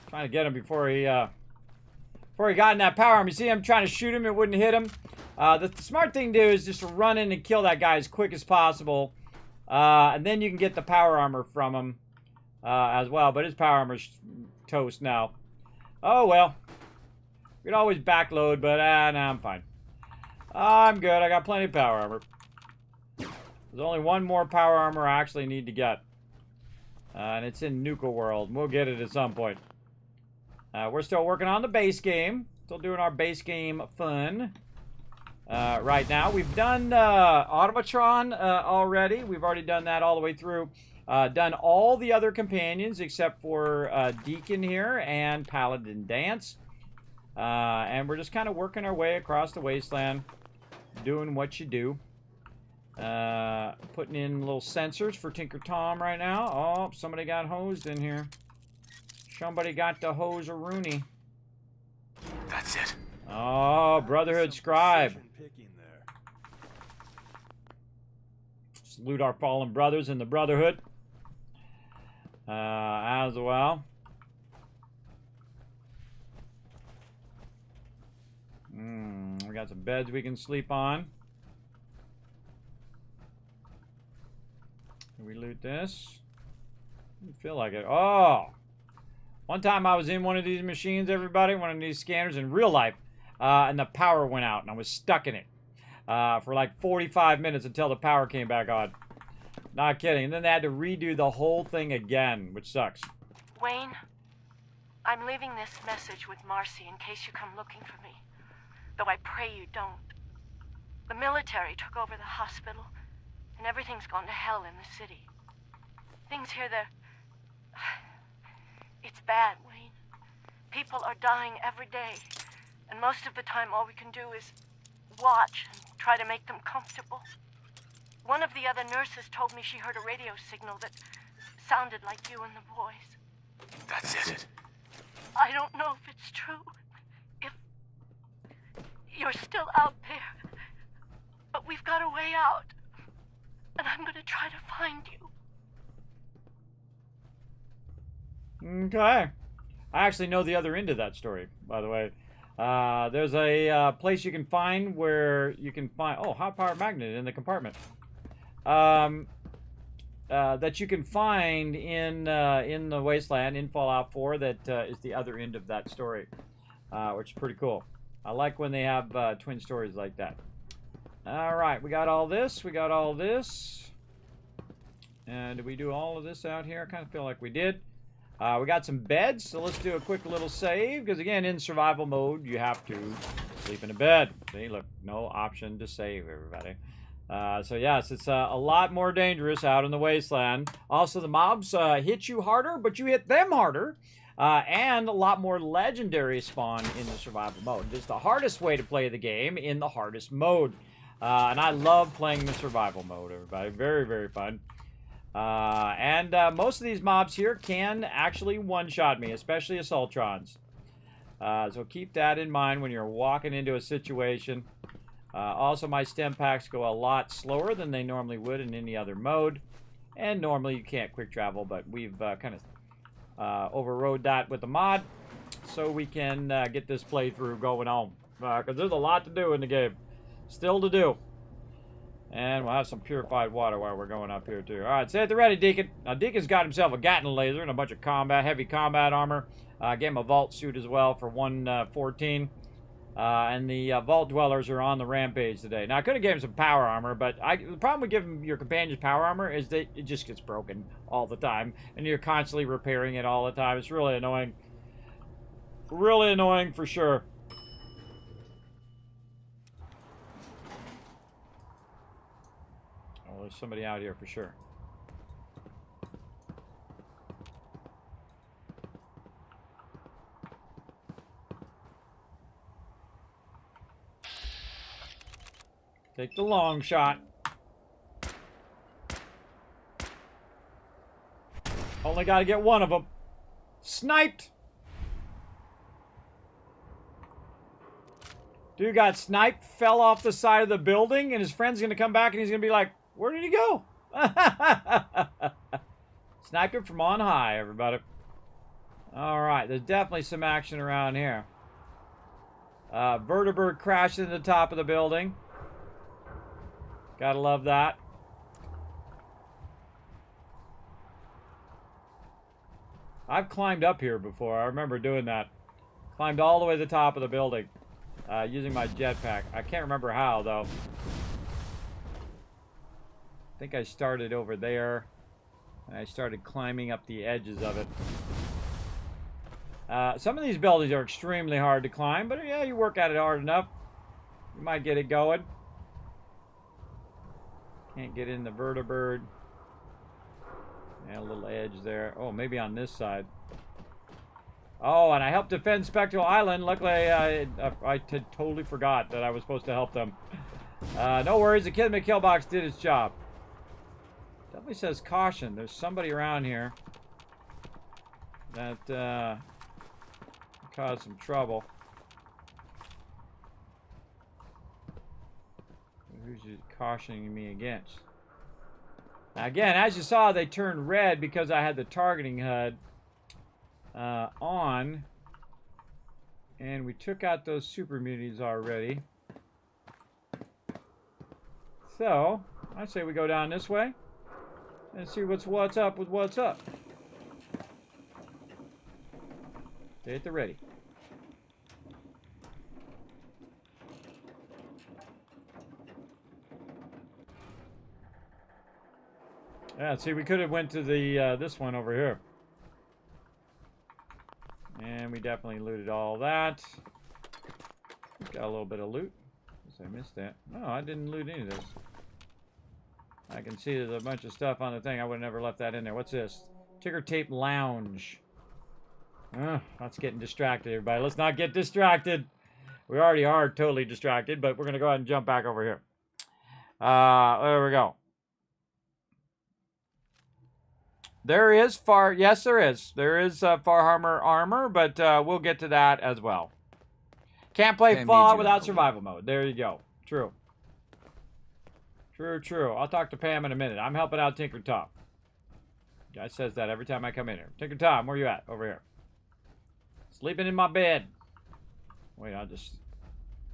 Trying to get him before he got in that power arm. You see him trying to shoot him, it wouldn't hit him. The smart thing to do is just to run in and kill that guy as quick as possible. And then you can get the power armor from him as well. But his power armor's toast now. Oh, well. We could always backload, but no, I'm fine. I'm good. I got plenty of power armor. There's only one more power armor I actually need to get. And it's in Nuka World. We'll get it at some point. We're still working on the base game. Still doing our base game fun. Right now. We've done Automatron already. We've already done that all the way through. Done all the other companions except for Deacon here and Paladin Dance. And we're just kind of working our way across the wasteland. Doing what you do. Putting in little sensors for Tinker Tom right now. Oh, somebody got hosed in here. Somebody got the hose a Rooney. That's it. Oh, Brotherhood Scribe. Salute our fallen brothers in the Brotherhood. As well. We got some beds we can sleep on. Can we loot this? I don't feel like it. Oh! One time I was in one of these machines, everybody, one of these scanners in real life, and the power went out, and I was stuck in it for like 45 minutes until the power came back on. Not kidding. And then they had to redo the whole thing again, which sucks. Wayne, I'm leaving this message with Marcy in case you come looking for me. Though I pray you don't. The military took over the hospital, and everything's gone to hell in the city. Things here, it's bad, Wayne. People are dying every day, and most of the time all we can do is watch and try to make them comfortable. One of the other nurses told me she heard a radio signal that sounded like you and the boys. That's it. I don't know if it's true, if you're still out there, but we've got a way out, and I'm gonna try to find you. Okay. I actually know the other end of that story, by the way. There's a place you can find where you can find... Oh, hot power magnet in the compartment. That you can find in the wasteland, in Fallout 4, that is the other end of that story. Which is pretty cool. I like when they have twin stories like that. Alright, we got all this. We got all this. And did we do all of this out here? I kind of feel like we did. We got some beds, so let's do a quick little save, because again, in survival mode, you have to sleep in a bed. See, look, no option to save, everybody. So yes, it's a lot more dangerous out in the wasteland. Also, the mobs hit you harder, but you hit them harder. And a lot more legendary spawn in the survival mode. It's the hardest way to play the game in the hardest mode. And I love playing the survival mode, everybody. Very, very fun. And most of these mobs here can actually one-shot me, especially Assaultrons. So keep that in mind when you're walking into a situation. Also, my stem packs go a lot slower than they normally would in any other mode. And normally you can't quick travel, but we've kind of overrode that with the mod. So we can get this playthrough going on. Because there's a lot to do in the game. Still to do. And we'll have some purified water while we're going up here, too. Alright, stay at the ready, Deacon. Now, Deacon's got himself a Gatling laser and a bunch of heavy combat armor. Gave him a vault suit as well for 114. And the vault dwellers are on the rampage today. Now, I could have given him some power armor, but the problem with giving your companions power armor is that it just gets broken all the time. And you're constantly repairing it all the time. It's really annoying. Really annoying for sure. Oh, there's somebody out here for sure. Take the long shot. Only got to get one of them. Sniped! Dude got sniped, fell off the side of the building, and his friend's going to come back and he's going to be like, where did he go? Sniped it from on high, everybody. Alright, there's definitely some action around here. Vertibird crashed into the top of the building. Gotta love that. I've climbed up here before. I remember doing that. Climbed all the way to the top of the building. Using my jetpack. I can't remember how, though. I think I started over there. And I started climbing up the edges of it. Some of these buildings are extremely hard to climb, but yeah, you work at it hard enough, you might get it going. Can't get in the vertibird. Yeah, a little edge there. Oh, maybe on this side. Oh, and I helped defend Spectral Island. Luckily, I totally forgot that I was supposed to help them. No worries, the Kismet kill box did its job. Definitely says caution. There's somebody around here that caused some trouble. Who's you cautioning me against? Now again, as you saw, they turned red because I had the targeting HUD on. And we took out those super muties already. So, I say we go down this way and see what's up with what's up. Stay at the ready. Yeah, see, we could have went to the this one over here. And we definitely looted all that. Got a little bit of loot. Guess I missed that. No, I didn't loot any of this. I can see there's a bunch of stuff on the thing. I would have never left that in there. What's this? Ticker tape lounge. That's getting distracted, everybody. Let's not get distracted. We already are totally distracted, but we're going to go ahead and jump back over here. There we go. There is far... Yes, there is. There is Farhammer armor, but we'll get to that as well. Can't play Fallout without survival mode. There you go. True. True, true. I'll talk to Pam in a minute. I'm helping out Tinker Tom. Guy says that every time I come in here. Tinker Tom, where you at? Over here. Sleeping in my bed. Wait, I'll just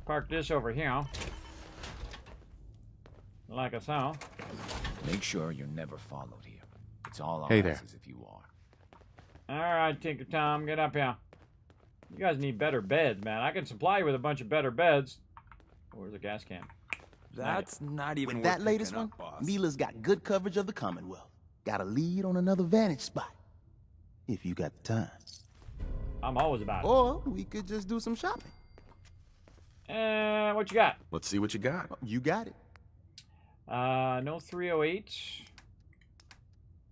park this over here. Like I saw. Make sure you're never followed here. It's all our asses if you are. Alright, Tinker Tom, get up here. You guys need better beds, man. I can supply you with a bunch of better beds. Oh, where's the gas can? That's not even With worth that latest picking one, up, boss. Mila's got good coverage of the Commonwealth. Got a lead on another vantage spot. If you got the time. I'm always about it. Or we could just do some shopping. What you got? Let's see what you got. You got it. No 308.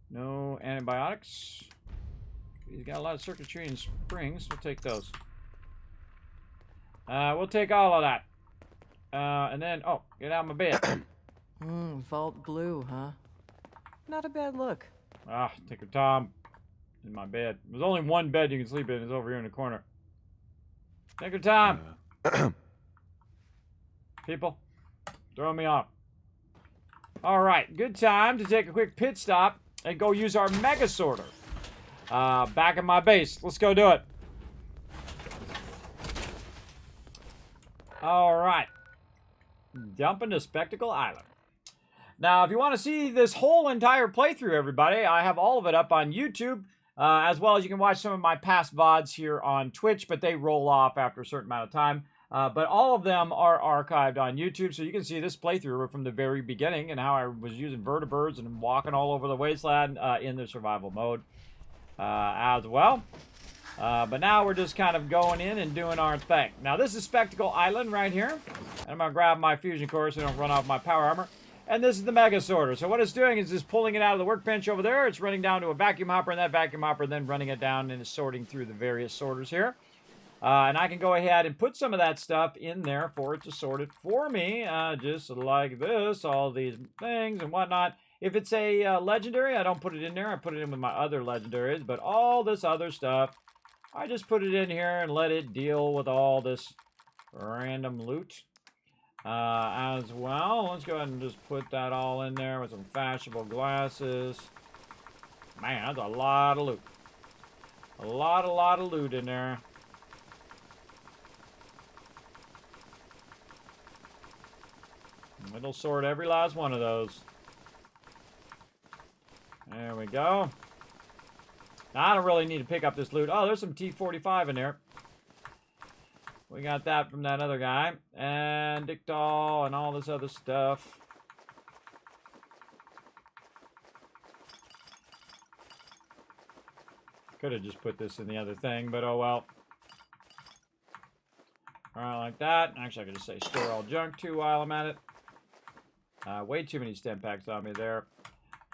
No antibiotics. He's got a lot of circuitry and springs. We'll take those. We'll take all of that. And then, oh, get out of my bed. Vault glue, huh? Not a bad look. Tinker Tom. In my bed. There's only one bed you can sleep in. It's over here in the corner. Tinker Tom. People, throw me off. All right, good time to take a quick pit stop and go use our mega sorter. Back at my base. Let's go do it. All right. Jumping to Spectacle Island. Now, if you want to see this whole entire playthrough, everybody, I have all of it up on YouTube, as well as you can watch some of my past VODs here on Twitch, but they roll off after a certain amount of time. But all of them are archived on YouTube, so you can see this playthrough from the very beginning and how I was using vertibirds and walking all over the wasteland in the survival mode as well. But now we're just kind of going in and doing our thing. Now, this is Spectacle Island right here. And I'm going to grab my fusion core so I don't run off my power armor. And this is the mega sorter. So what it's doing is just pulling it out of the workbench over there. It's running down to a vacuum hopper, and that vacuum hopper then running it down and is sorting through the various sorters here. And I can go ahead and put some of that stuff in there for it to sort it for me, just like this, all these things and whatnot. If it's a legendary, I don't put it in there. I put it in with my other legendaries, but all this other stuff, I just put it in here and let it deal with all this random loot as well. Let's go ahead and just put that all in there with some fashionable glasses. Man, that's a lot of loot. A lot of loot in there. It'll sort every last one of those. There we go. Now, I don't really need to pick up this loot. Oh, there's some T-45 in there. We got that from that other guy. And Dictol and all this other stuff. Could have just put this in the other thing, but oh well. Alright, like that. Actually, I could just say store all junk too while I'm at it. Way too many stem packs on me there.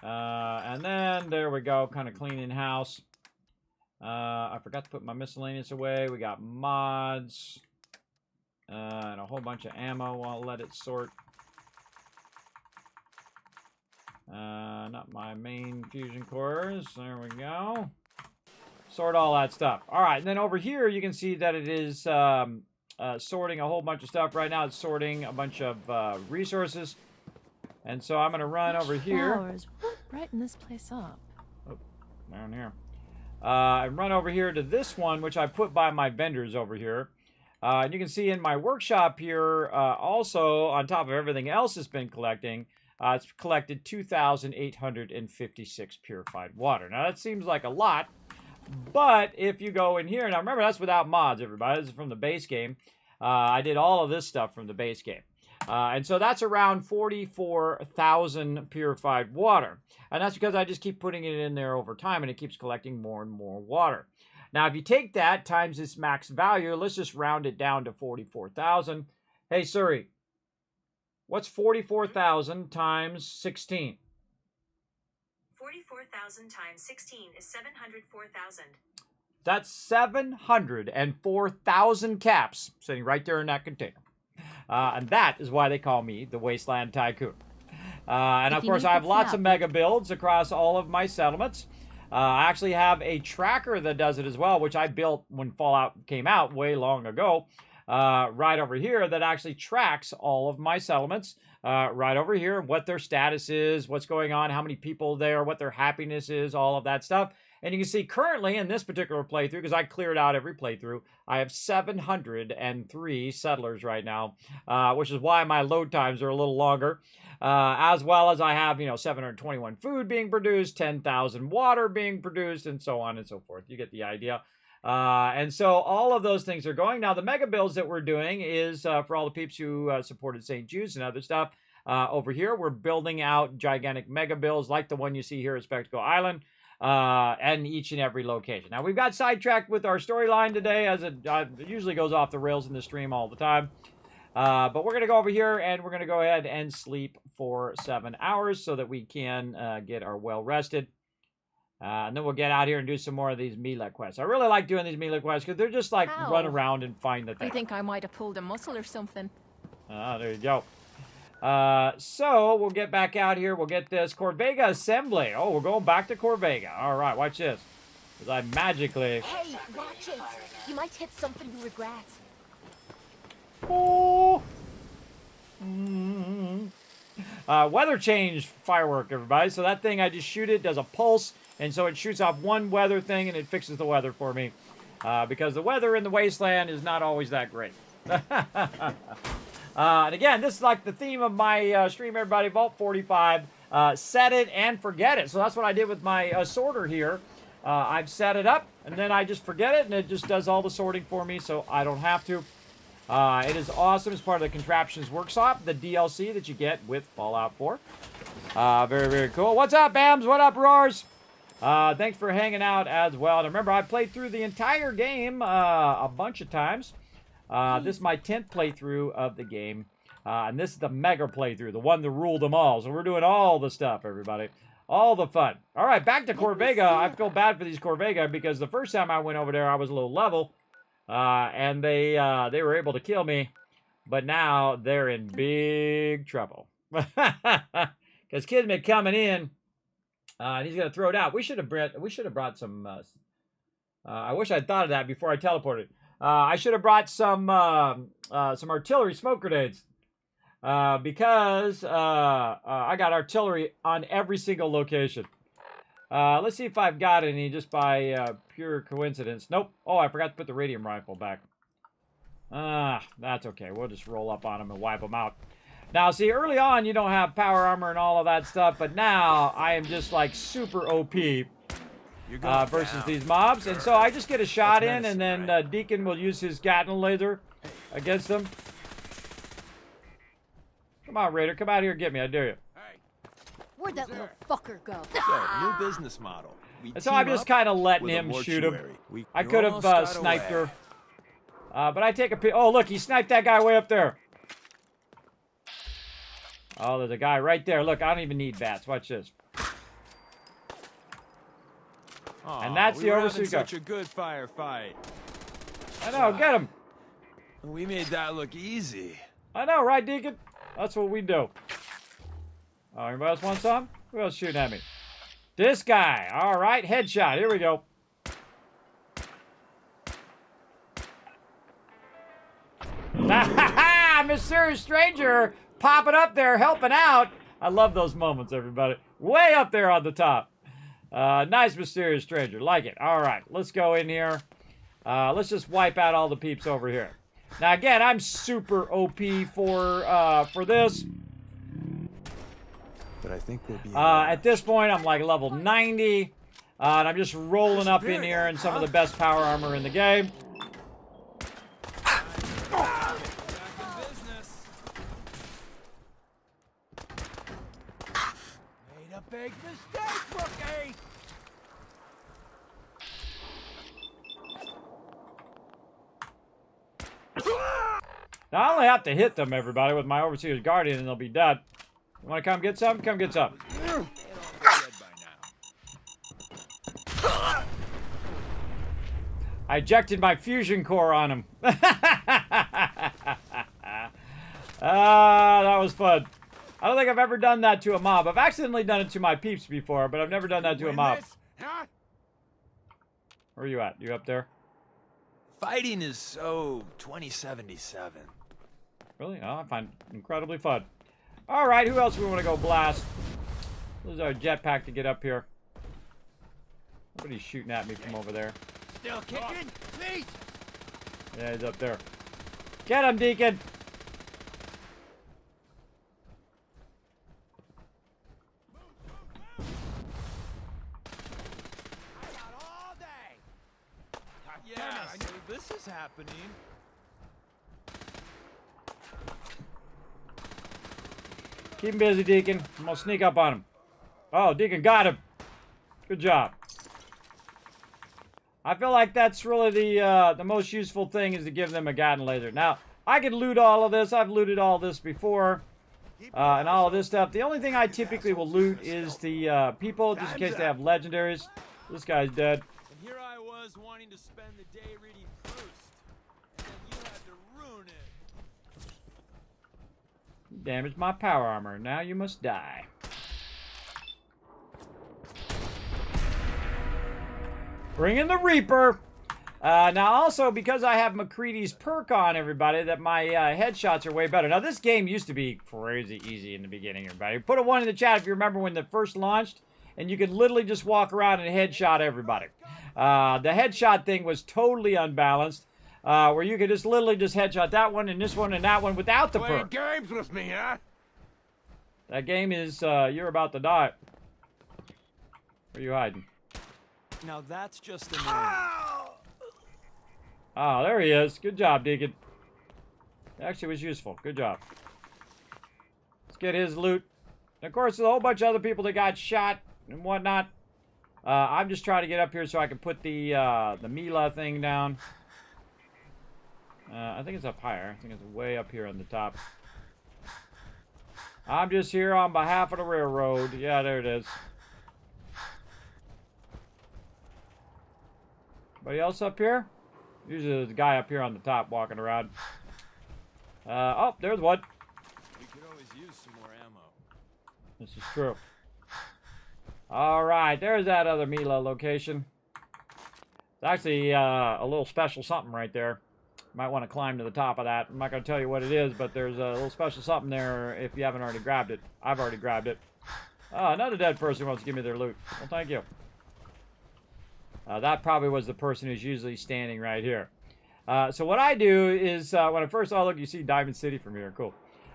And then, there we go, kind of cleaning house. I forgot to put my miscellaneous away. We got mods. And a whole bunch of ammo. I'll let it sort. Not my main fusion cores. There we go. Sort all that stuff. Alright, and then over here you can see that it is sorting a whole bunch of stuff. Right now it's sorting a bunch of resources. And so I'm going to run over here. Flowers. Brighten this place up. Oh, down here. And run over here to this one, which I put by my vendors over here. And you can see in my workshop here, also, on top of everything else it's been collecting, it's collected 2,856 purified water. Now, that seems like a lot, but if you go in here, now remember, that's without mods, everybody. This is from the base game. I did all of this stuff from the base game. And so that's around 44,000 purified water. And that's because I just keep putting it in there over time, and it keeps collecting more and more water. Now, if you take that times its max value, let's just round it down to 44,000. Hey, Suri, what's 44,000 times 16? 44,000 times 16 is 704,000. That's 704,000 caps sitting right there in that container. And that is why they call me the Wasteland Tycoon. And of course, I have lots of mega builds across all of my settlements. I actually have a tracker that does it as well, which I built when Fallout came out way long ago. Right over here, that actually tracks all of my settlements. Right over here, what their status is, what's going on, how many people there, what their happiness is, all of that stuff. And you can see currently in this particular playthrough, because I cleared out every playthrough, I have 703 settlers right now, which is why my load times are a little longer. As well as I have, 721 food being produced, 10,000 water being produced, and so on and so forth. You get the idea. And so all of those things are going. Now, the mega builds that we're doing is for all the peeps who supported St. Jude's and other stuff. Over here, we're building out gigantic mega builds like the one you see here at Spectacle Island. And each and every location. Now, we've got sidetracked with our storyline today, as it usually goes off the rails in the stream all the time. But we're going to go over here, and we're going to go ahead and sleep for 7 hours so that we can get our well rested. And then we'll get out here and do some more of these Mila quests. I really like doing these Mila quests because they're just like run around and find the thing. I think I might have pulled a muscle or something. There you go. So we'll get back out here. We'll get this Corvega assembly. Oh, we're going back to Corvega. All right, watch this. Because I magically... Hey, watch it. You might hit something you regret. Oh. Weather change firework, everybody. So that thing, I just shoot it, does a pulse, and so it shoots off one weather thing, and it fixes the weather for me. Because the weather in the wasteland is not always that great. And again, this is like the theme of my stream, everybody. Vault 45. Set it and forget it. So that's what I did with my sorter here. I've set it up, and then I just forget it, and it just does all the sorting for me, so I don't have to. It is awesome. It's part of the Contraptions Workshop, the DLC that you get with Fallout 4. Very, very cool. What's up, Bams? What up, Roars? Thanks for hanging out as well. And remember, I played through the entire game a bunch of times. This is my 10th playthrough of the game. And this is the mega playthrough, the one that ruled them all. So we're doing all the stuff, everybody. All the fun. All right, back to Corvega. I feel bad for these Corvega because the first time I went over there, I was a little level. And they were able to kill me. But now they're in big trouble. Because Kismet coming in, and he's going to throw it out. We should have brought some... I wish I'd thought of that before I teleported. I should have brought some artillery smoke grenades. Because I got artillery on every single location. Let's see if I've got any just by pure coincidence. Nope. Oh, I forgot to put the radium rifle back. That's okay. We'll just roll up on them and wipe them out. Now, see, early on, you don't have power armor and all of that stuff, but now I am just, like, super OP versus these mobs. And so I just get a shot in, and then Deacon will use his Gatling laser against them. Come on, Raider. Come out here and get me. I dare you. Where'd that little fucker go? New business model. And so I'm just kind of letting him shoot him. I could have sniped her. But I take a peek. Oh, look, he sniped that guy way up there. Oh, there's a guy right there. Look, I don't even need bats. Watch this. And that's the overseer guy. Such a good firefight. I know, get him. We made that look easy. I know, right, Deacon? That's what we do. Oh, anybody else want some? Who else shooting at me? This guy. All right, headshot. Here we go. Mysterious stranger popping up there, helping out. I love those moments, everybody. Way up there on the top. Nice mysterious stranger. Like it. All right, let's go in here. Let's just wipe out all the peeps over here. Now, again, I'm super OP for this. But I think we'll be at this point, I'm like level 90. And I'm just rolling up in here in some of the best power armor in the game. Big mistake, rookie! Now, I only have to hit them, everybody, with my Overseer's Guardian, and they'll be dead. You want to come get some? Come get some. I ejected my fusion core on him. That was fun. I don't think I've ever done that to a mob. I've accidentally done it to my peeps before, but I've never done that to a mob. Where are you at? You up there? Fighting is so 2077. Really? Oh, I find it incredibly fun. All right, who else do we want to go blast? This is our jetpack to get up here. Somebody's shooting at me from over there. Still kicking? Please! Yeah, he's up there. Get him, Deacon! Yeah, I know this is happening. Keep him busy, Deacon. I'm gonna sneak up on him. Oh, Deacon got him. Good job. I feel like that's really the most useful thing is to give them a Gatling laser. Now, I could loot all of this. I've looted all this before. And all of this stuff. The only thing I typically will loot is the people, just in case they have legendaries. This guy's dead. And here I was wanting to spend the day reading Proust, and then you had to ruin it. You damaged my power armor. Now you must die. Bring in the Reaper. Now also, because I have McCready's perk on, everybody, that my headshots are way better. Now, this game used to be crazy easy in the beginning, everybody. Put a 1 in the chat if you remember when it first launched, and you could literally just walk around and headshot everybody. The headshot thing was totally unbalanced, where you could just literally just headshot that one and this one and that one without the perk. Playing games with me, huh? That game is, you're about to die. Where are you hiding? Now that's just annoying. Oh, there he is. Good job, Deacon. Actually was useful. Good job. Let's get his loot. And of course, there's a whole bunch of other people that got shot and whatnot. I'm just trying to get up here so I can put the Mila thing down. I think it's up higher. I think it's way up here on the top. I'm just here on behalf of the railroad. Yeah, there it is. Anybody else up here? Usually there's a guy up here on the top walking around. Oh, there's one. We could always use some more ammo. This is true. Alright, there's that other Mila location. It's actually a little special something right there. Might want to climb to the top of that. I'm not going to tell you what it is, but there's a little special something there if you haven't already grabbed it. I've already grabbed it. Oh, another dead person wants to give me their loot. Well, thank you. That probably was the person who's usually standing right here. So what I do is, when I first, oh look, you see Diamond City from here, cool.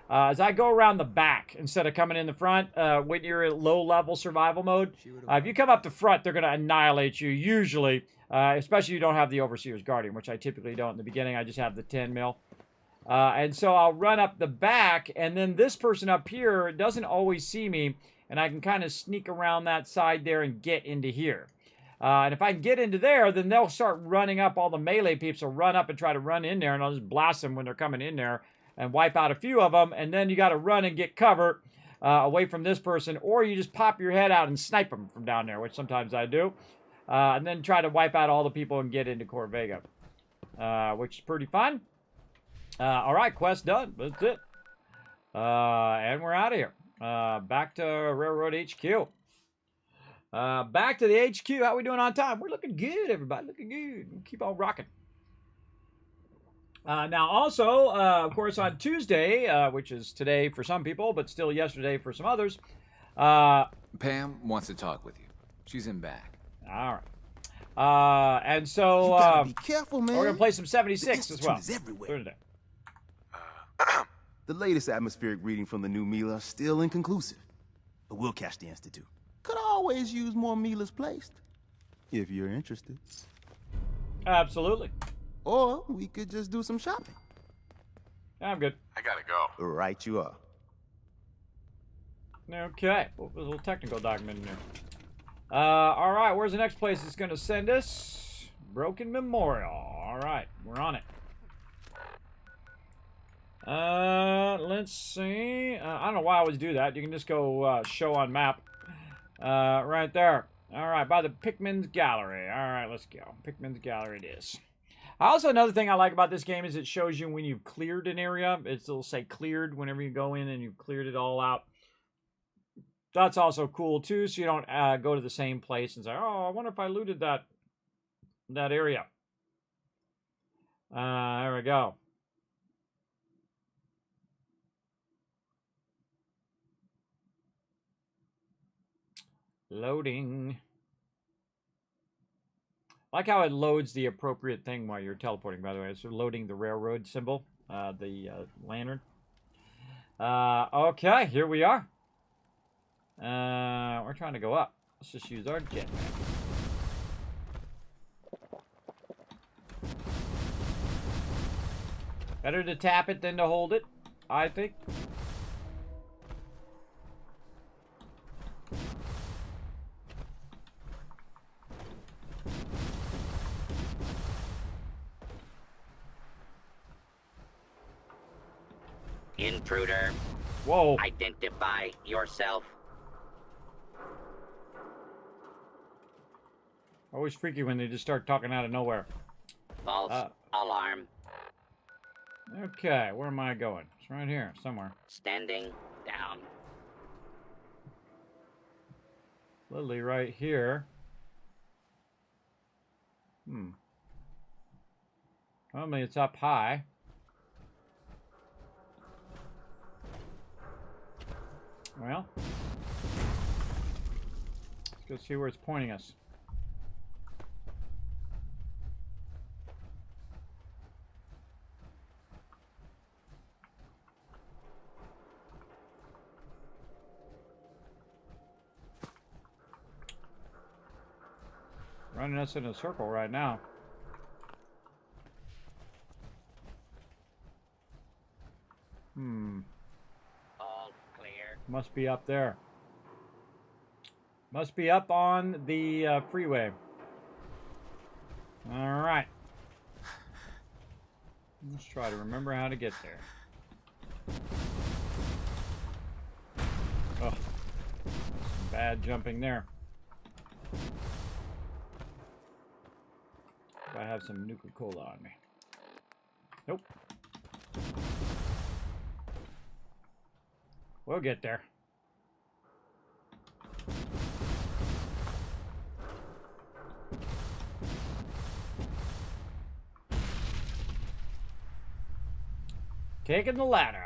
As I go around the back, instead of coming in the front, when you're in low-level survival mode, if you come up the front, they're going to annihilate you, usually, especially if you don't have the Overseer's Guardian, which I typically don't in the beginning. I just have the 10 mil. And so I'll run up the back, and then this person up here doesn't always see me, and I can kind of sneak around that side there and get into here. And if I can get into there, then they'll start running up. All the melee peeps will run up and try to run in there, and I'll just blast them when they're coming in there and wipe out a few of them. And then you got to run and get cover away from this person, or you just pop your head out and snipe them from down there, which sometimes I do. And then try to wipe out all the people and get into Corvega, which is pretty fun. All right, quest done. That's it. And we're out of here. Back to Railroad HQ. Back to the HQ. How we doing on time? We're looking good, everybody. Looking good. Keep on rocking. Now, also, of course, on Tuesday, which is today for some people, but still yesterday for some others. Pam wants to talk with you. She's in back. All right. And so You gotta be careful, man. we're gonna play some 76 The as well. Institute is everywhere. Thursday. The latest atmospheric reading from the new Mila is still inconclusive, but we'll catch the Institute. Could always use more Milas placed, if you're interested. Absolutely. Or we could just do some shopping. I'm good. I gotta go. Right you are. Okay. Well, there's a little technical document in there. All right. Where's the next place it's going to send us? Broken Memorial. All right. We're on it. Let's see. I don't know why I always do that. You can just go show on map. Right there. All right. By the Pickman's Gallery. All right. Let's go. Pickman's Gallery it is. Also, another thing I like about this game is it shows you when you've cleared an area. It'll say cleared whenever you go in and you've cleared it all out. That's also cool, too, so you don't go to the same place and say, oh, I wonder if I looted that area. There we go. Loading. I like how it loads the appropriate thing while you're teleporting, by the way. It's loading the railroad symbol, the lantern. Okay, here we are. We're trying to go up. Let's just use our jetpack. Better to tap it than to hold it, I think. Intruder. Whoa. Identify yourself. Always freaky when they just start talking out of nowhere. False alarm. Okay, where am I going? It's right here, somewhere. Standing down. Literally right here. Normally it's up high. Well, let's go see where it's pointing us. Running us in a circle right now. All clear. Must be up there. Must be up on the freeway. All right. Let's try to remember how to get there. Oh, some bad jumping there. I have some Nuka-Cola on me. Nope. We'll get there. Taking the ladder.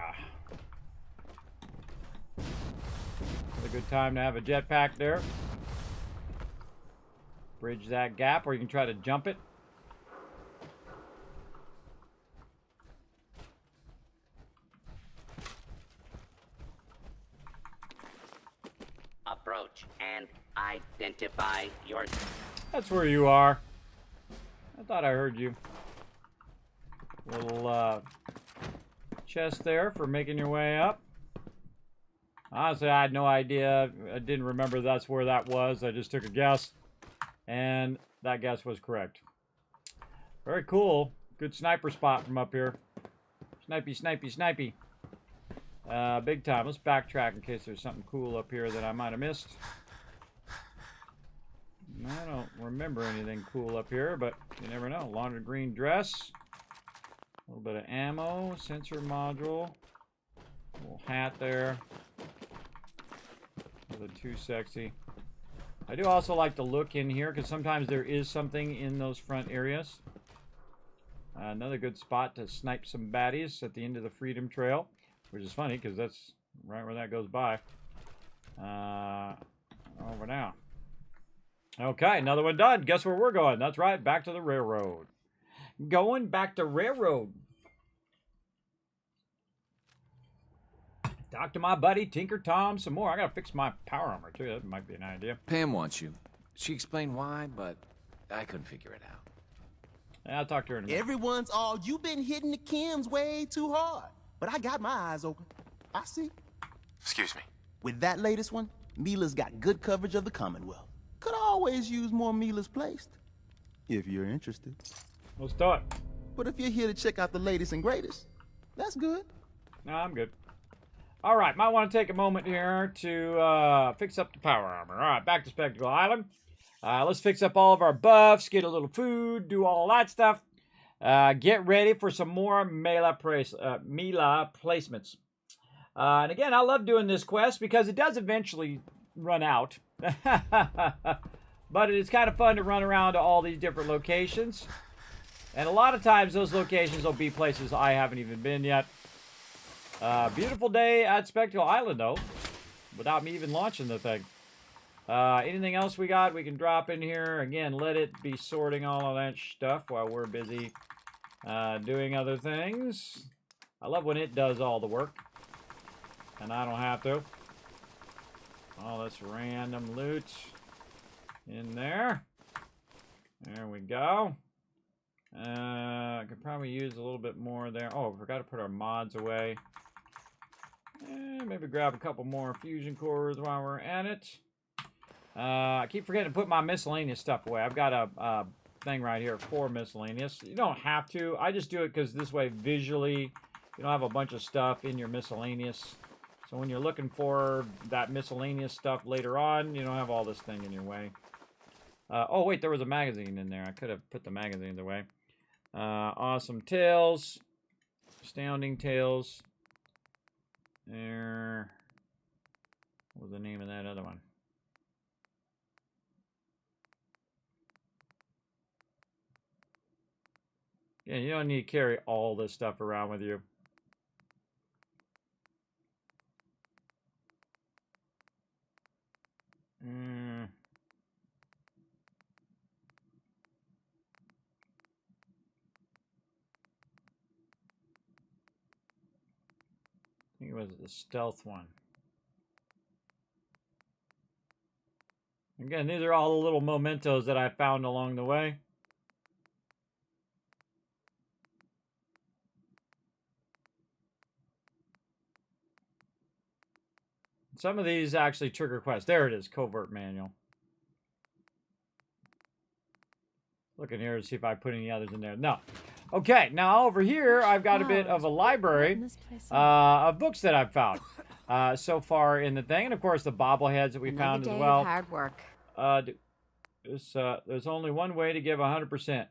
It's a good time to have a jetpack there. Bridge that gap, or you can try to jump it. Approach and identify your... That's where you are. I thought I heard you. Little chest there for making your way up. Honestly, I had no idea. I didn't remember that's where that was. I just took a guess. And that guess was correct. Very cool. Good sniper spot from up here. Snipey, snipey, snipey. Big time. Let's backtrack in case there's something cool up here that I might have missed. I don't remember anything cool up here, but you never know. Laundered green dress. A little bit of ammo. Sensor module. Little hat there. Nothing too sexy. I do also like to look in here because sometimes there is something in those front areas. Another good spot to snipe some baddies at the end of the Freedom Trail, which is funny because that's right where that goes by. Over now. Okay, another one done. Guess where we're going? That's right, back to the railroad. Going back to railroad. Talk to my buddy Tinker Tom some more. I gotta fix my power armor too. That might be an idea. Pam wants you. She explained why, but I couldn't figure it out. Yeah, I'll talk to her in a minute. Everyone's all, you've been hitting the chems way too hard. But I got my eyes open. I see. Excuse me. With that latest one, Mila's got good coverage of the Commonwealth. Could always use more Mila's placed. If you're interested. Let's do it. But if you're here to check out the latest and greatest, that's good. No, I'm good. All right, might want to take a moment here to fix up the power armor. All right, back to Spectacle Island. Let's fix up all of our buffs, get a little food, do all that stuff. Get ready for some more Mila placements. And again, I love doing this quest because it does eventually run out. But it's kind of fun to run around to all these different locations. And a lot of times those locations will be places I haven't even been yet. Beautiful day at Spectacle Island, though, without me even launching the thing. Anything else we got we can drop in here? Again, let it be sorting all of that stuff while we're busy doing other things. I love when it does all the work, and I don't have to. All this random loot in there. There we go. I could probably use a little bit more there. Oh, I forgot to put our mods away. Maybe grab a couple more fusion cores while we're at it. I keep forgetting to put my miscellaneous stuff away. I've got a thing right here for miscellaneous. You don't have to. I just do it because this way visually you don't have a bunch of stuff in your miscellaneous. So when you're looking for that miscellaneous stuff later on, you don't have all this thing in your way. Oh, wait, there was a magazine in there. I could have put the magazines away. Awesome Tales. Astounding Tales. There. What was the name of that other one? Yeah, you don't need to carry all this stuff around with you. I think it was the stealth one. Again, these are all the little mementos that I found along the way. Some of these actually trigger quests. There it is, covert manual. Looking here to see if I put any others in there. No. Okay, now over here, I've got a bit of a library of books that I've found so far in the thing. And of course, the bobbleheads that we found as well. Of hard work. There's only one way to give 100%.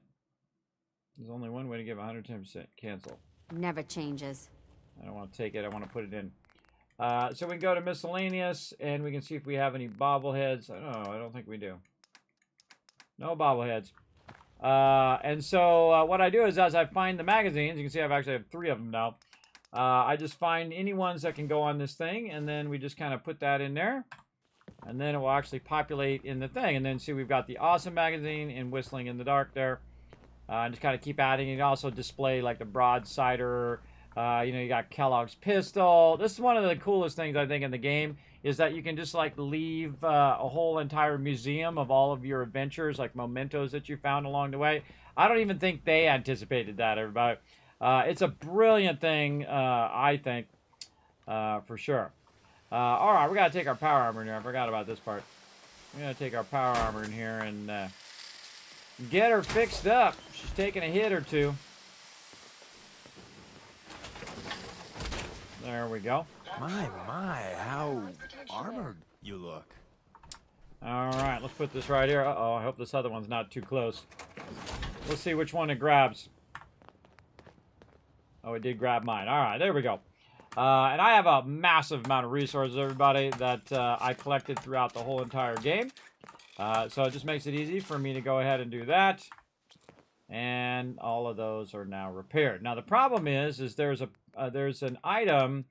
There's only one way to give 110%. Cancel. Never changes. I don't want to take it. I want to put it in. So we can go to miscellaneous, and we can see if we have any bobbleheads. I don't think we do. No bobbleheads. And so what I do is as I find the magazines, you can see I've actually have 3 of them now. I just find any ones that can go on this thing, and then we just kind of put that in there. And then it will actually populate in the thing. And then see, we've got the awesome magazine and whistling in the dark there. Just kind of keep adding. You can also display like the broadsider. You know, you got Kellogg's pistol. This is one of the coolest things I think in the game, is that you can just like leave a whole entire museum of all of your adventures, like mementos that you found along the way. I don't even think they anticipated that, everybody. It's a brilliant thing, I think, for sure. All right, we got to take our power armor in here. I forgot about this part. We got to take our power armor in here and get her fixed up. She's taking a hit or two. There we go. My, how armored you look. All right, let's put this right here. Uh-oh, I hope this other one's not too close. Let's see which one it grabs. Oh, it did grab mine. All right, there we go. And I have a massive amount of resources, everybody, that I collected throughout the whole entire game. So it just makes it easy for me to go ahead and do that. And all of those are now repaired. Now, the problem is there's an item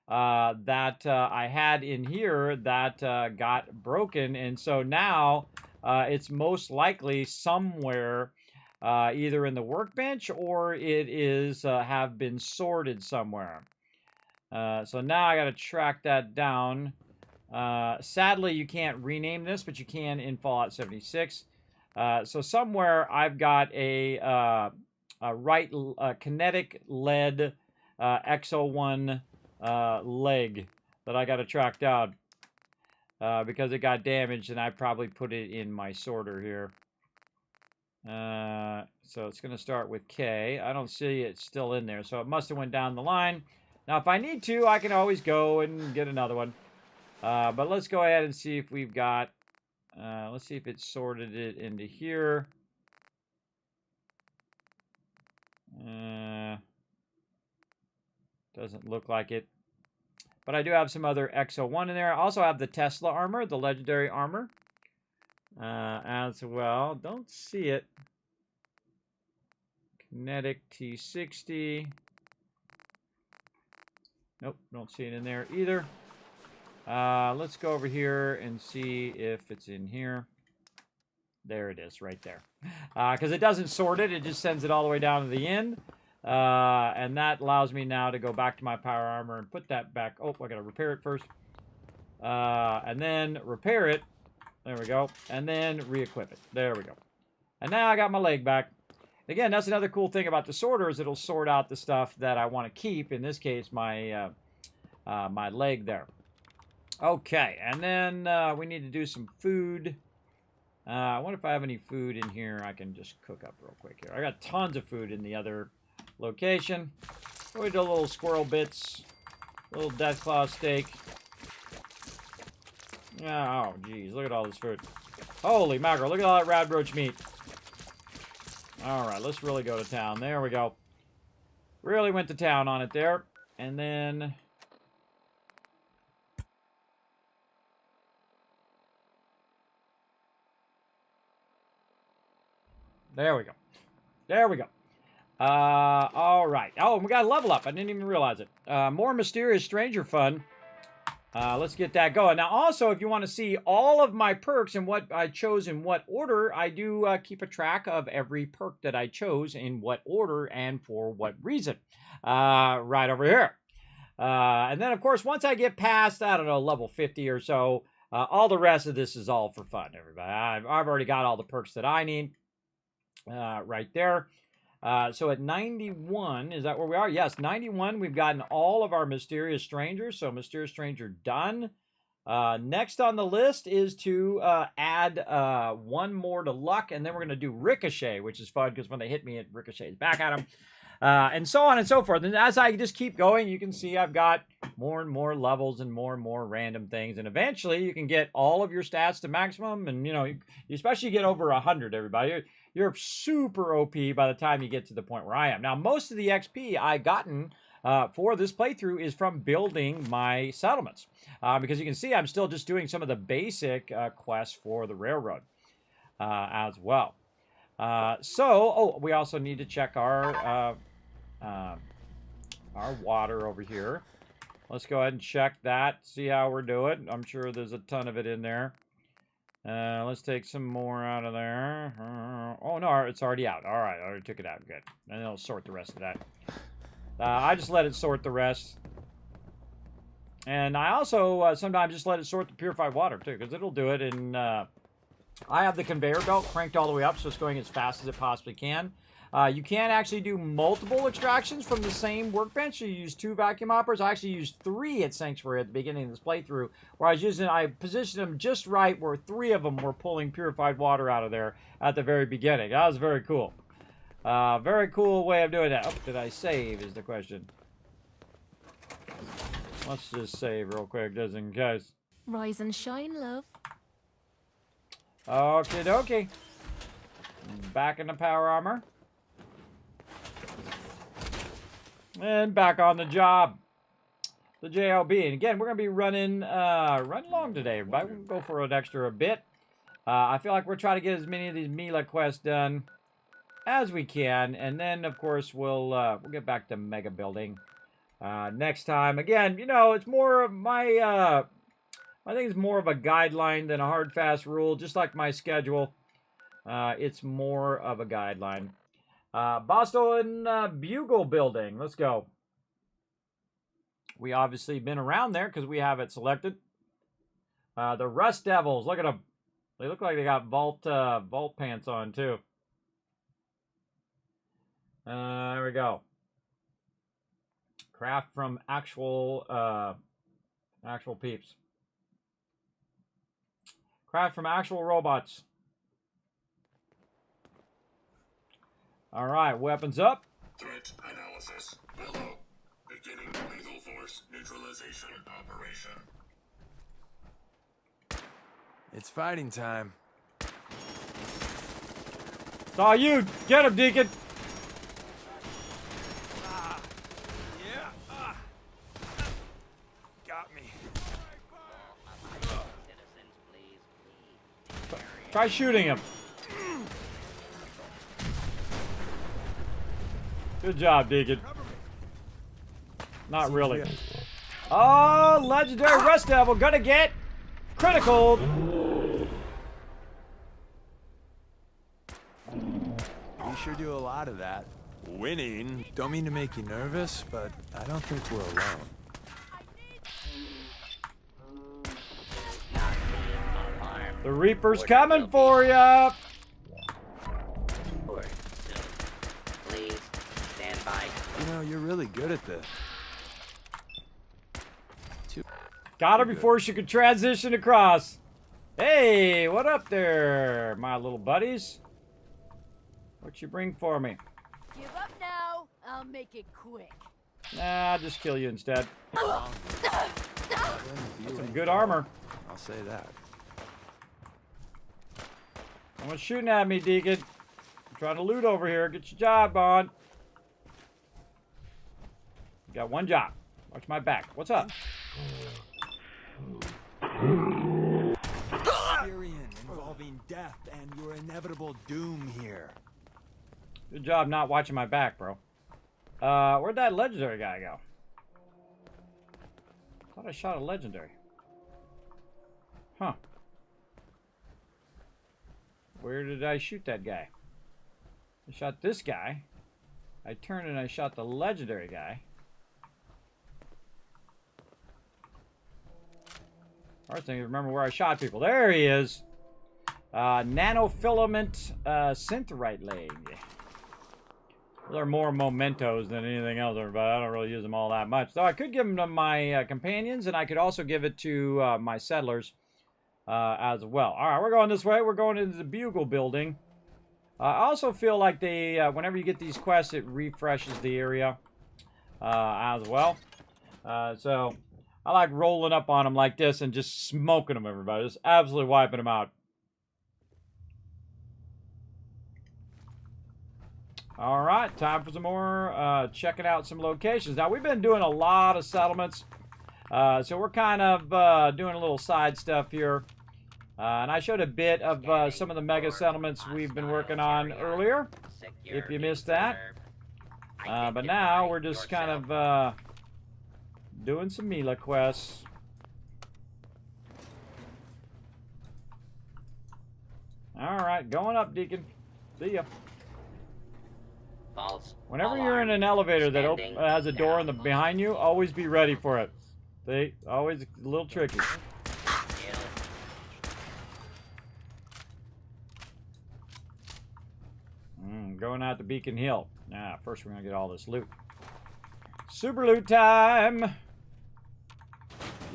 that I had in here that got broken. And so now it's most likely somewhere either in the workbench or it is have been sorted somewhere. So now I got to track that down. Sadly, you can't rename this, but you can in Fallout 76. So somewhere I've got a kinetic lead X01 leg that I got to track down because it got damaged, and I probably put it in my sorter here. So it's going to start with K. I don't see it still in there, so it must have went down the line. Now, if I need to, I can always go and get another one. But let's go ahead and see if we've got... let's see if it sorted it into here. Doesn't look like it. But I do have some other X01 in there. I also have the Tesla armor, the legendary armor, as well. Don't see it. Kinetic T60. Nope, don't see it in there either. Let's go over here and see if it's in here. There it is, right there. Because it doesn't sort it, it just sends it all the way down to the end. And that allows me now to go back to my power armor and put that back. Oh, I gotta repair it first. And then repair it. There we go. And then re-equip it. There we go. And now I got my leg back. Again, that's another cool thing about the sorter, is it'll sort out the stuff that I want to keep. In this case, my my leg there. Okay, and then we need to do some food. I wonder if I have any food in here I can just cook up real quick here. I got tons of food in the other location. We do little squirrel bits, little deathclaw steak. Oh, geez, look at all this food. Holy mackerel, look at all that rad roach meat. All right, let's really go to town. There we go. Really went to town on it there. And then... there we go. There we go. All right. Oh, we got a level up. I didn't even realize it. More mysterious stranger fun. Let's get that going. Now, also, if you want to see all of my perks and what I chose in what order, I do keep a track of every perk that I chose in what order and for what reason. Right over here. And then, of course, once I get past, I don't know, level 50 or so, all the rest of this is all for fun, everybody. I've already got all the perks that I need right there. So at 91, is that where we are? Yes, 91, we've gotten all of our Mysterious Strangers. So Mysterious Stranger done. Next on the list is to add one more to luck, and then we're going to do Ricochet, which is fun because when they hit me, it ricochets back at them. And so on and so forth. And as I just keep going, you can see I've got more and more levels and more random things. And eventually, you can get all of your stats to maximum. And, you know, you especially get over 100, everybody. You're super OP by the time you get to the point where I am. Now, most of the XP I've gotten for this playthrough is from building my settlements. Because you can see I'm still just doing some of the basic quests for the railroad as well. We also need to check our water over here. Let's go ahead and check that. See how we're doing. I'm sure there's a ton of it in there. Let's take some more out of there. Oh, no, it's already out. All right, I already took it out. Good. And it'll sort the rest of that. I just let it sort the rest. And I also sometimes just let it sort the purified water, too, because it'll do it. And I have the conveyor belt cranked all the way up, so it's going as fast as it possibly can. You can actually do multiple extractions from the same workbench. You use 2 vacuum hoppers. I actually used 3 at Sanctuary at the beginning of this playthrough, where I positioned them just right where 3 of them were pulling purified water out of there at the very beginning. That was very cool. Very cool way of doing that. Oh, did I save is the question. Let's just save real quick, just in case. Rise and shine, love. Okie dokie. Back in the power armor. And back on the job. The JLB. And again, we're going to be running long today, everybody. We're going to go for an extra bit. I feel like we're trying to get as many of these Mila quests done as we can. And then, of course, we'll get back to mega building next time. Again, you know, it's more of my... I think it's more of a guideline than a hard, fast rule. Just like my schedule, it's more of a guideline. Boston Bugle Building. Let's go. We obviously been around there because we have it selected. The Rust Devils. Look at them. They look like they got vault pants on too. There we go. Craft from actual peeps. Craft from actual robots. All right, weapons up. Threat analysis. Hello. Beginning lethal force neutralization operation. It's fighting time. Saw you. Get him, Deacon. Got me. Try shooting him. Good job, Deacon. Not really. Oh, legendary Rust Devil. Gonna get critical. We sure do a lot of that. Winning. Don't mean to make you nervous, but I don't think we're alone. The Reaper's coming for ya. Please stand by. You know, you're really good at this. Got her before she could transition across. Hey, what up there, my little buddies? What you bring for me? Give up now. I'll make it quick. Nah, I'll just kill you instead. Some good armor. I'll say that. Someone's shooting at me, Deacon. I'm trying to loot over here. Get your job on. You got one job. Watch my back. What's up? Experience involving death and your inevitable doom here. Good job not watching my back, bro. Where'd that legendary guy go? Thought I shot a legendary. Huh. Where did I shoot that guy? I shot this guy. I turned and I shot the legendary guy. Hard thing to remember where I shot people. There he is. Nanofilament synthorite leg. They're more mementos than anything else, but I don't really use them all that much. Though I could give them to my companions, and I could also give it to my settlers as well. All right, we're going this way. We're going into the Bugle Building. I also feel like they, whenever you get these quests, it refreshes the area as well. So I like rolling up on them like this and just smoking them, everybody. Just absolutely wiping them out. All right, time for some more checking out some locations. Now, we've been doing a lot of settlements, so we're kind of doing a little side stuff here. And I showed a bit of some of the mega settlements we've been working on earlier, if you missed that. But now we're just kind of Doing some Mila quests. Alright, going up, Deacon. See ya. False. Whenever you're in an elevator that has a door in the behind you, always be ready for it. See? Always a little tricky. Going out to Beacon Hill. Now, first we're going to get all this loot. Super loot time!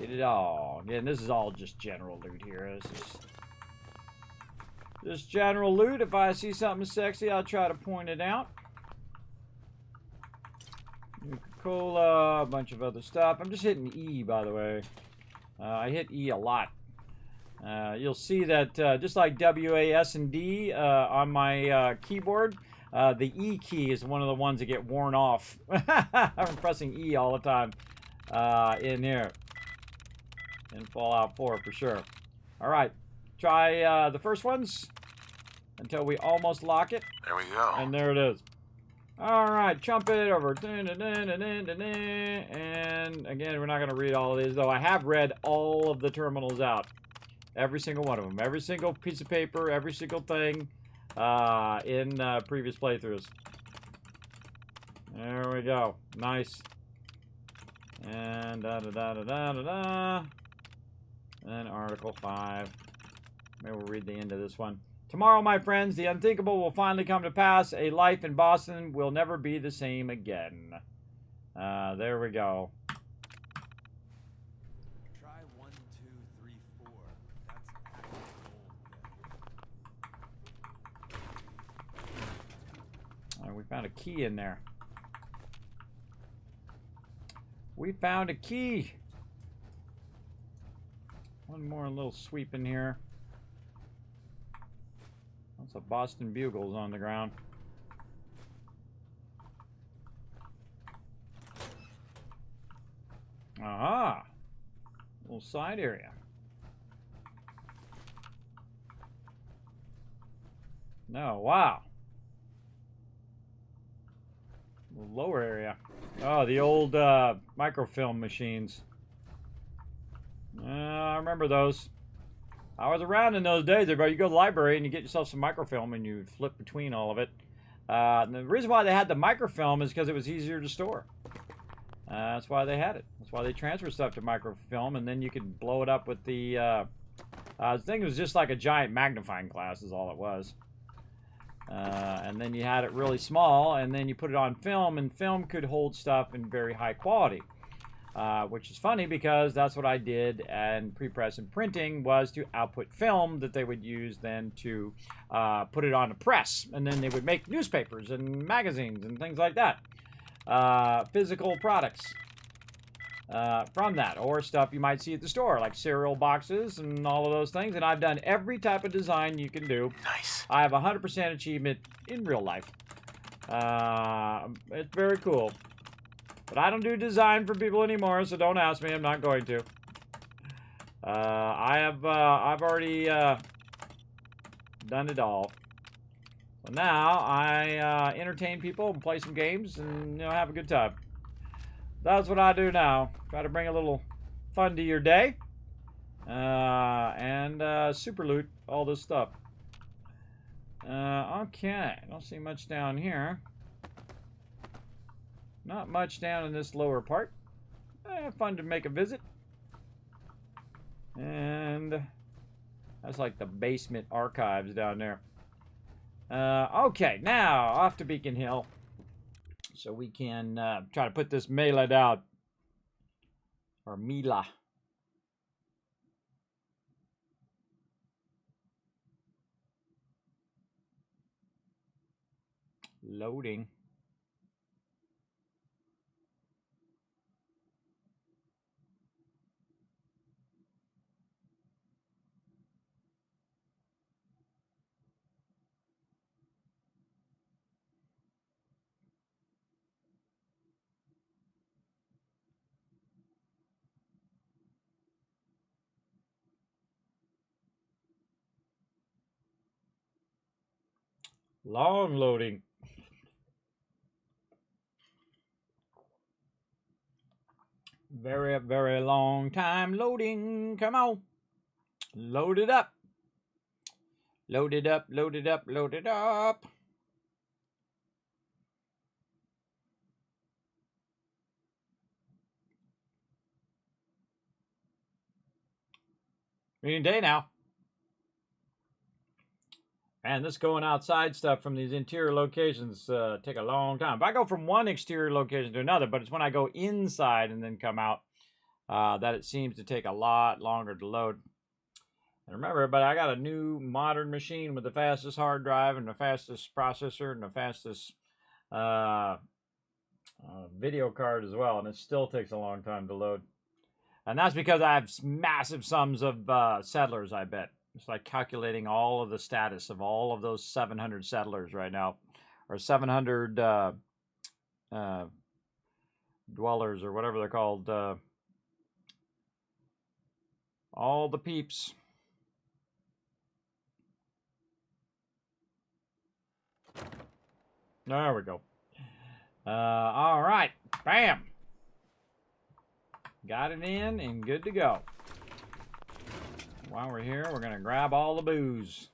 Get it all. Again, this is all just general loot here. This is just general loot. If I see something sexy, I'll try to point it out. Nuka-Cola, a bunch of other stuff. I'm just hitting E, by the way. I hit E a lot. You'll see that just like W, A, S, and D on my keyboard, the E key is one of the ones that get worn off. I'm pressing E all the time in here. In Fallout 4 for sure. Alright, try the first ones until we almost lock it. There we go. And there it is. Alright, trumpet over. And again, we're not going to read all of these, though I have read all of the terminals out. Every single one of them. Every single piece of paper, every single thing in previous playthroughs. There we go. Nice. And da-da-da-da-da-da-da. And Article 5. Maybe we'll read the end of this one. Tomorrow, my friends, the unthinkable will finally come to pass. A life in Boston will never be the same again. There we go. Try 1, 2, 3, 4. That's actual gold. We found a key in there. We found a key. One more little sweep in here. Lots of Boston Bugles on the ground. Aha! Little side area. No, wow. The lower area. Oh, the old microfilm machines. I remember those. I was around in those days. You go to the library and you get yourself some microfilm and you flip between all of it. And the reason why they had the microfilm is because it was easier to store. That's why they had it. That's why they transfer stuff to microfilm, and then you could blow it up with the thing. Was just like a giant magnifying glass is all it was. And then you had it really small, and then you put it on film, and film could hold stuff in very high quality. Which is funny because that's what I did, and pre-press and printing was to output film that they would use then to put it on a press, and then they would make newspapers and magazines and things like that. Physical products from that, or stuff you might see at the store, like cereal boxes and all of those things. And I've done every type of design you can do. Nice. I have 100% achievement in real life. It's very cool. But I don't do design for people anymore, so don't ask me. I'm not going to. I've already done it all. So now I entertain people and play some games and have a good time. That's what I do now. Try to bring a little fun to your day. And super loot all this stuff. Okay, I don't see much down here. Not much down in this lower part. Fun to make a visit. And that's like the basement archives down there. Okay, now off to Beacon Hill. So we can try to put this Mela down. Or Mila. Loading. Long loading. Very, very long time loading. Come on. Load it up. Load it up, load it up, load it up. Meeting day now. And this going outside stuff from these interior locations take a long time. If I go from one exterior location to another, but it's when I go inside and then come out that it seems to take a lot longer to load. And remember, everybody, I got a new modern machine with the fastest hard drive and the fastest processor and the fastest video card as well, and it still takes a long time to load. And that's because I have massive sums of settlers, I bet. It's like calculating all of the status of all of those 700 settlers right now, or 700 dwellers, or whatever they're called. All the peeps. There we go. All right. Bam. Got it in and good to go. While we're here, we're going to grab all the booze.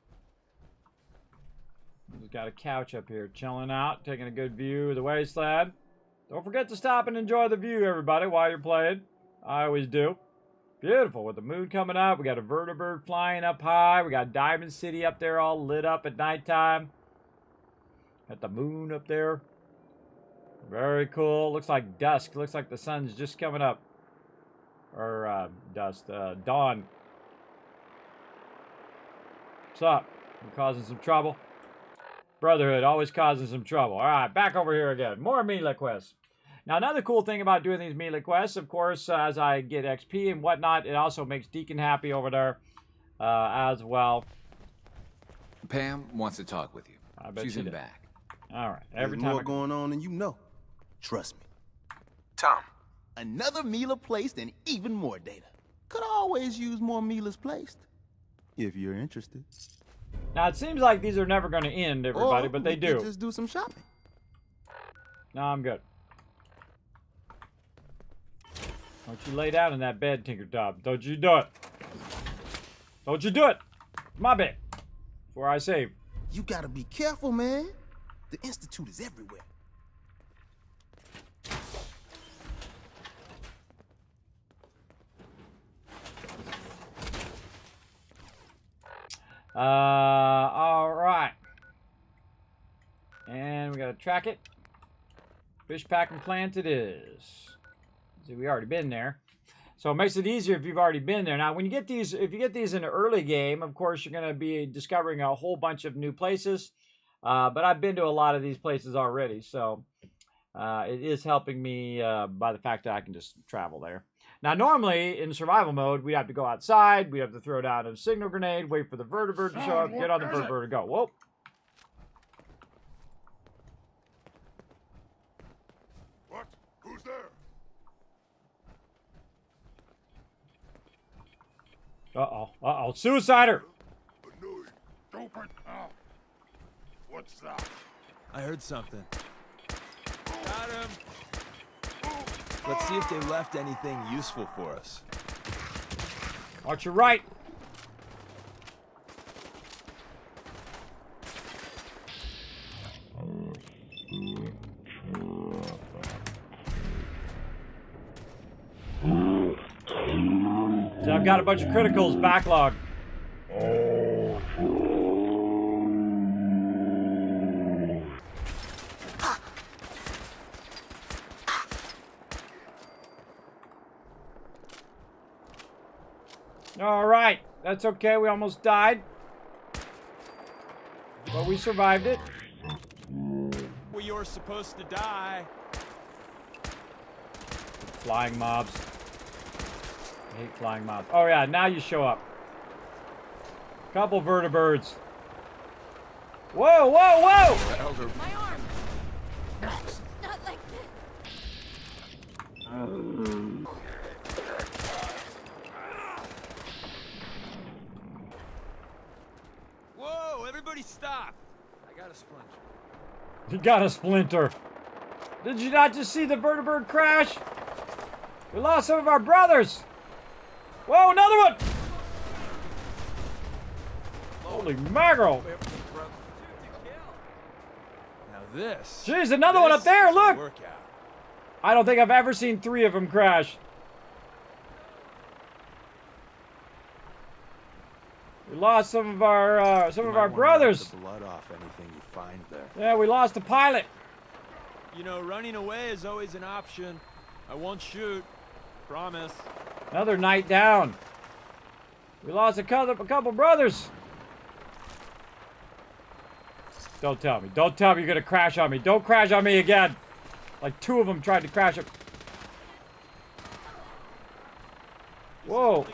We've got a couch up here chilling out, taking a good view of the wasteland. Don't forget to stop and enjoy the view, everybody, while you're playing. I always do. Beautiful. With the moon coming up, we got a vertibird flying up high. We got Diamond City up there all lit up at nighttime. Got the moon up there. Very cool. Looks like dusk. Looks like the sun's just coming up. Or dawn. What's up? You causing some trouble? Brotherhood, always causing some trouble. All right, back over here again. More melee quests. Now, another cool thing about doing these melee quests, of course, as I get XP and whatnot, it also makes Deacon happy over there as well. Pam wants to talk with you. I bet she's she in did. back. All right. Every There's time more going on than you know. Trust me. Tom. Another Mila placed and even more data. Could always use more Milas placed. If you're interested. Now, it seems like these are never going to end, everybody, but they do. Just do some shopping. No, I'm good. Don't you lay down in that bed, Tinkertop. Don't you do it. Don't you do it. My bed. Before I save. You gotta be careful, man. The Institute is everywhere. All right. And we gotta track it. Fish packing plant it is. See, we already been there. So it makes it easier if you've already been there. Now, when you get these, if you get these in the early game, of course, you're gonna be discovering a whole bunch of new places. But I've been to a lot of these places already, so it is helping me by the fact that I can just travel there. Now, normally, in survival mode, we'd have to go outside, we'd have to throw down a signal grenade, wait for the vertibird to show up, get on the vertibird and go. Whoa. What? Who's there? Uh-oh. Uh-oh. Suicider! Open up. What's that? I heard something. Got him! Let's see if they left anything useful for us. Watch your right. So I've got a bunch of criticals backlog. All right, that's okay. We almost died, but we survived it. Well, you're supposed to die. Flying mobs. I hate flying mobs. Oh yeah, now you show up. Couple vertibirds. Whoa, whoa, whoa! My arm! Not like this! Whoa, everybody stop! I got a splinter. You got a splinter. Did you not just see the vertibird crash? We lost some of our brothers. Whoa, another one. Holy mackerel. Now this. Jeez, another one up there. Look. Workout. I don't think I've ever seen 3 of them crash. We lost some of our brothers. The blood off anything you find there. Yeah, we lost the pilot. You know, running away is always an option. I won't shoot. Promise. Another night down. We lost a couple brothers. Don't tell me. Don't tell me you're gonna crash on me. Don't crash on me again. Like 2 of them tried to crash up. Whoa.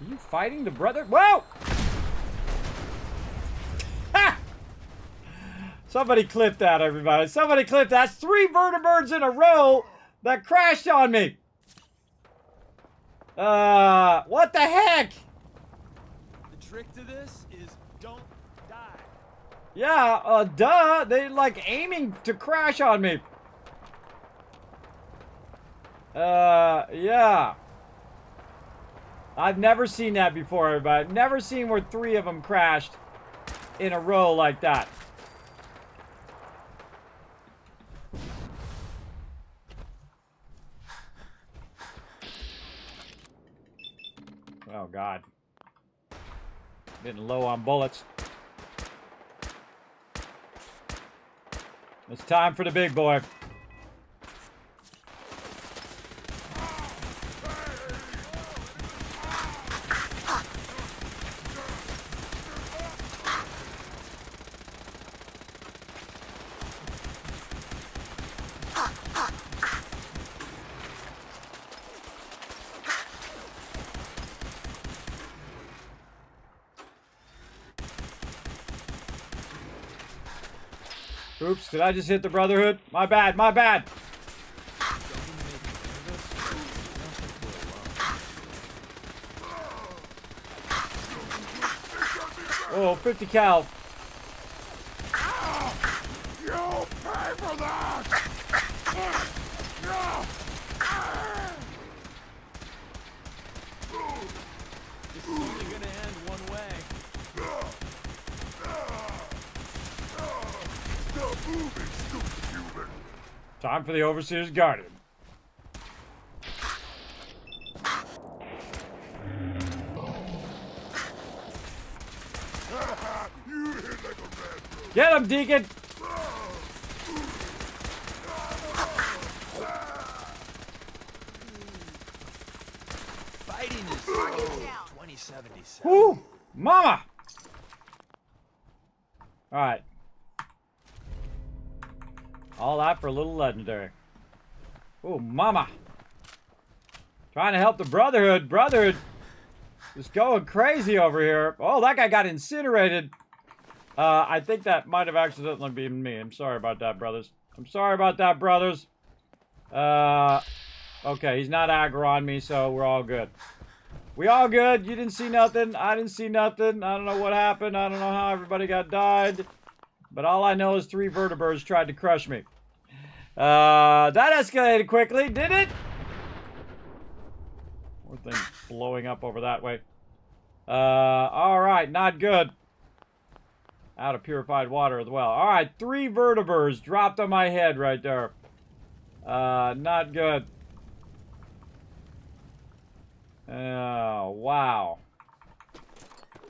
Are you fighting the brother? Whoa! Ha! Somebody clip that, everybody. Somebody clip that. That's 3 vertibirds in a row that crashed on me. What the heck? The trick to this is don't die. Yeah, duh. They like aiming to crash on me. Yeah. I've never seen that before, everybody. Never seen where 3 of them crashed in a row like that. Oh, God. Getting low on bullets. It's time for the big boy. Oops, did I just hit the Brotherhood? My bad, my bad. Oh, 50 cal. You'll pay for that! This is only gonna end one way. Time for the Overseer's Guardian. Get him, Deacon! Fighting is 2077. Woo! Mama! Alright. All that for a little legendary. Oh, mama. Trying to help the Brotherhood. Brotherhood is going crazy over here. Oh, that guy got incinerated. I think that might have accidentally been me. I'm sorry about that, brothers. I'm sorry about that, brothers. Okay, he's not aggro on me, so we're all good. We all good. You didn't see nothing. I didn't see nothing. I don't know what happened. I don't know how everybody got died. But all I know is 3 vertibirds tried to crush me. That escalated quickly, did it? More things blowing up over that way. Alright, not good. Out of purified water as well. Alright, 3 vertibirds dropped on my head right there. Not good. Oh, wow.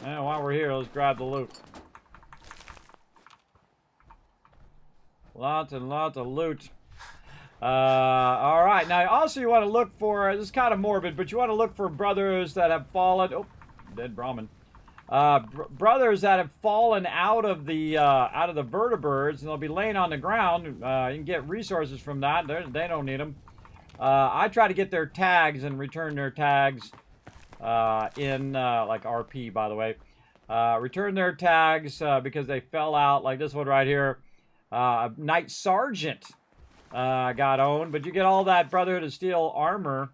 And while we're here, let's grab the loot. Lots and lots of loot. Alright, now also you want to look for, this is kind of morbid, but you want to look for brothers that have fallen, oh, dead Brahmin. Brothers that have fallen out of the vertibirds, and they'll be laying on the ground. You can get resources from that. They don't need them. I try to get their tags and return their tags in, like RP, by the way. Return their tags because they fell out, like this one right here. Knight Sergeant got owned, but you get all that Brotherhood of Steel armor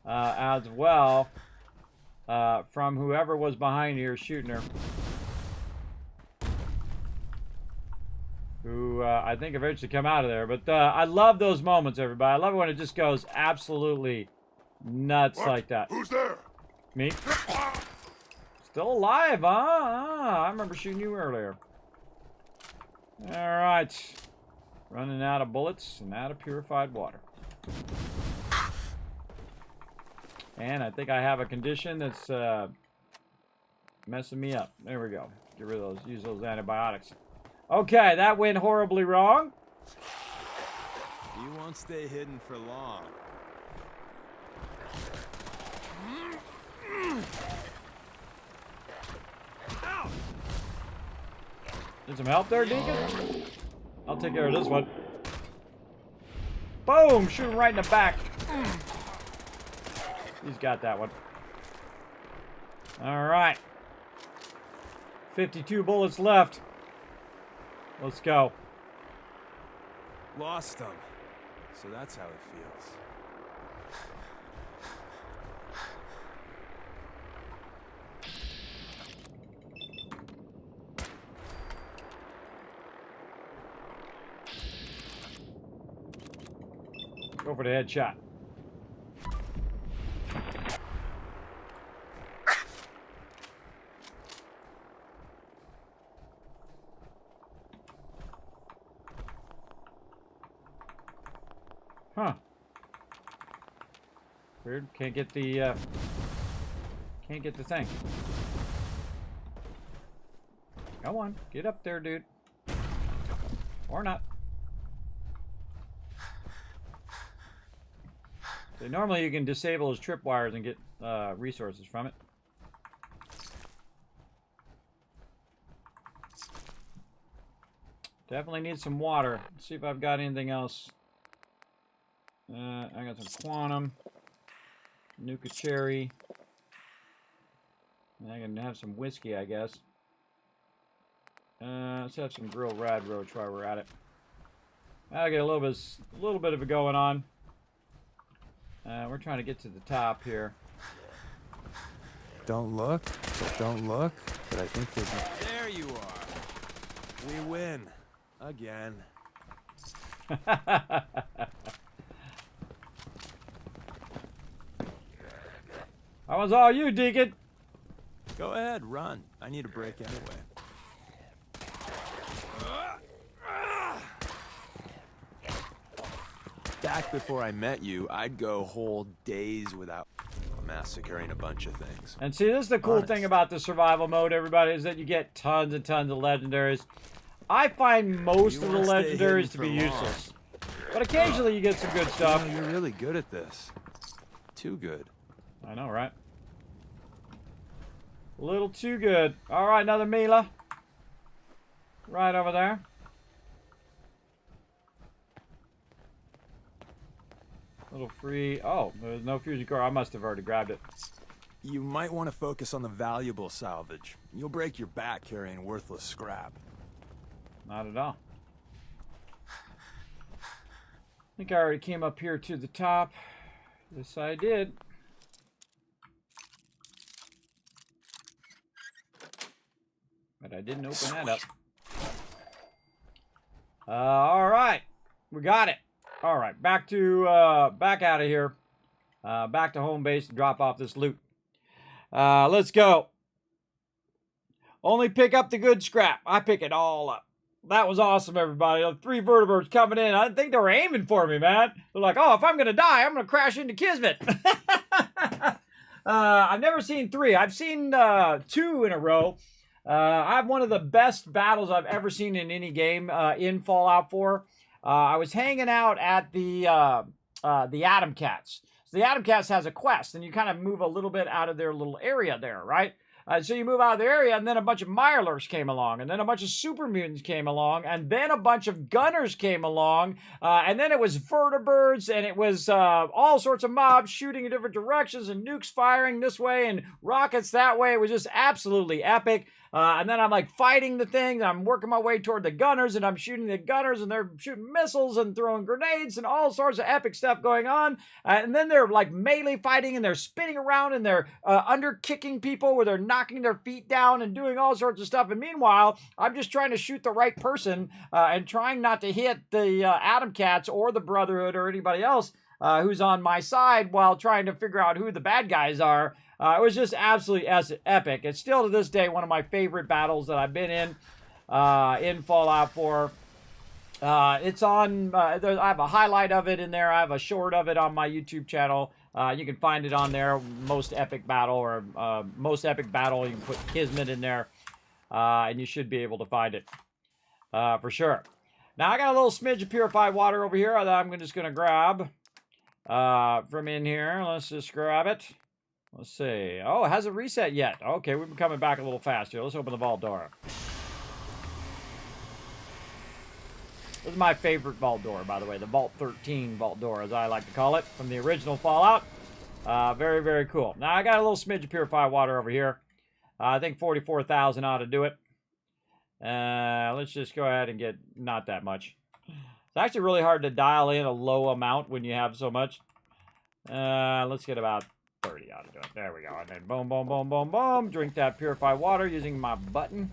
as well from whoever was behind here shooting her. who I think eventually come out of there. But I love those moments, everybody. I love it when it just goes absolutely nuts like that. Who's there? Me. Still alive, huh? I remember shooting you earlier. All right. Running out of bullets and out of purified water. And I think I have a condition that's messing me up. There we go. Get rid of those. Use those antibiotics. Okay, that went horribly wrong. You won't stay hidden for long. Need some help there, Deacon? I'll take care of this one. Boom! Shoot him right in the back. He's got that one. All right. 52 bullets left. Let's go. Lost them. So that's how it feels. Go for the headshot. Huh. Weird. Can't get the thing. Come on. Get up there, dude. Or not. So normally you can disable his tripwires and get resources from it. Definitely need some water. Let's see if I've got anything else. I got some quantum, Nuka cherry. And I can have some whiskey, I guess. Let's have some grilled rad roach while we're at it. I'll get a little bit of it going on. We're trying to get to the top here. Don't look, but I think there's a... There you are. We win. Again. That was all you, Deacon. Go ahead, run. I need a break anyway. Back before I met you, I'd go whole days without massacring a bunch of things. And see, this is the cool thing about the survival mode, everybody, is that you get tons and tons of legendaries. I find most of the legendaries to be useless. But occasionally you get some good stuff. You know, you're really good at this. Too good. I know, right? A little too good. All right, another Mila. Right over there. Little free. Oh, there's no fusion core. I must have already grabbed it. You might want to focus on the valuable salvage. You'll break your back carrying worthless scrap. Not at all. I think I already came up here to the top. Yes, I did. But I didn't open that up. All right. We got it. All right. Back out of here. Back to home base to drop off this loot. Let's go. Only pick up the good scrap. I pick it all up. That was awesome, everybody. 3 vertebrates coming in. I didn't think they were aiming for me, man. They're like, oh, if I'm going to die, I'm going to crash into Kismet. I've never seen 3. I've seen 2 in a row. I have one of the best battles I've ever seen in any game in Fallout 4. I was hanging out at the Atom Cats. So the Atom Cats has a quest, and you kind of move a little bit out of their little area there, right? So you move out of the area, and then a bunch of Mirelurks came along, and then a bunch of super mutants came along, and then a bunch of gunners came along, and then it was vertibirds, and it was all sorts of mobs shooting in different directions, and nukes firing this way, and rockets that way. It was just absolutely epic. And then I'm like fighting the thing. And I'm working my way toward the gunners, and I'm shooting the gunners, and they're shooting missiles and throwing grenades and all sorts of epic stuff going on. And then they're like melee fighting, and they're spinning around, and they're under kicking people where they're knocking their feet down and doing all sorts of stuff. And meanwhile, I'm just trying to shoot the right person and trying not to hit the Atom Cats or the Brotherhood or anybody else who's on my side while trying to figure out who the bad guys are. It was just absolutely epic. It's still to this day one of my favorite battles that I've been in Fallout 4. It's on, I have a highlight of it in there. I have a short of it on my YouTube channel. You can find it on there, most epic battle, or most epic battle. You can put Kismet in there, and you should be able to find it for sure. Now, I got a little smidge of purified water over here that I'm just going to grab from in here. Let's just grab it. Let's see. Oh, it hasn't reset yet. Okay, we've been coming back a little faster. Let's open the vault door. This is my favorite vault door, by the way. The Vault 13 vault door, as I like to call it, from the original Fallout. Very, very cool. Now, I got a little smidge of purified water over here. I think 44,000 ought to do it. Let's just go ahead and get not that much. It's actually really hard to dial in a low amount when you have so much. Let's get about 30 ought to do it. There we go. And then boom, boom, boom, boom, boom. Drink that purified water using my button.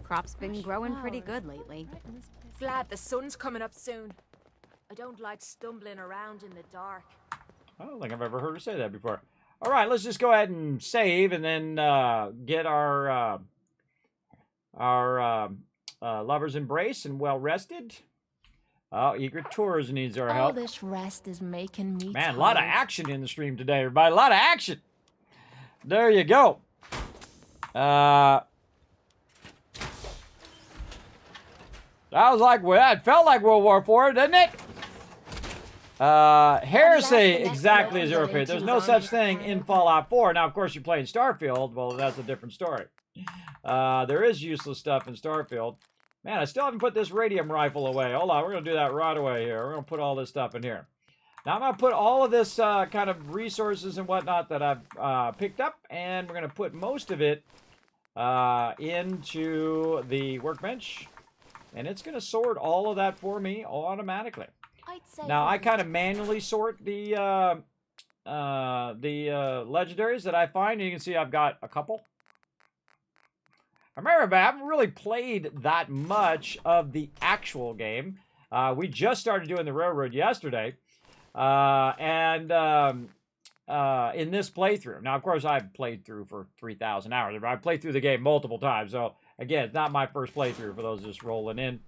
Crop's been growing pretty good lately. Glad the sun's coming up soon. I don't like stumbling around in the dark. I don't think I've ever heard her say that before. All right, let's just go ahead and save and then get our lover's embrace and well rested. Oh, Eager Tours needs our help. All this rest is making me Man, a lot of action in the stream today, everybody. A lot of action. There you go. That was like, well, that felt like World War IV, didn't it? Heresy exactly as European. There's no such thing in Fallout 4. Now, of course, you're playing Starfield. Well, that's a different story. There is useless stuff in Starfield. Man, I still haven't put this radium rifle away. Hold on, we're going to do that right away here. We're going to put all this stuff in here. Now, I'm going to put all of this kind of resources and whatnot that I've picked up, and we're going to put most of it into the workbench. And it's going to sort all of that for me automatically. Now, I kind of manually sort the legendaries that I find. You can see I've got a couple. Remember, I haven't really played that much of the actual game. We just started doing the railroad yesterday. In this playthrough. Now, of course, I've played through for 3,000 hours. I've played through the game multiple times. So, again, it's not my first playthrough for those just rolling in.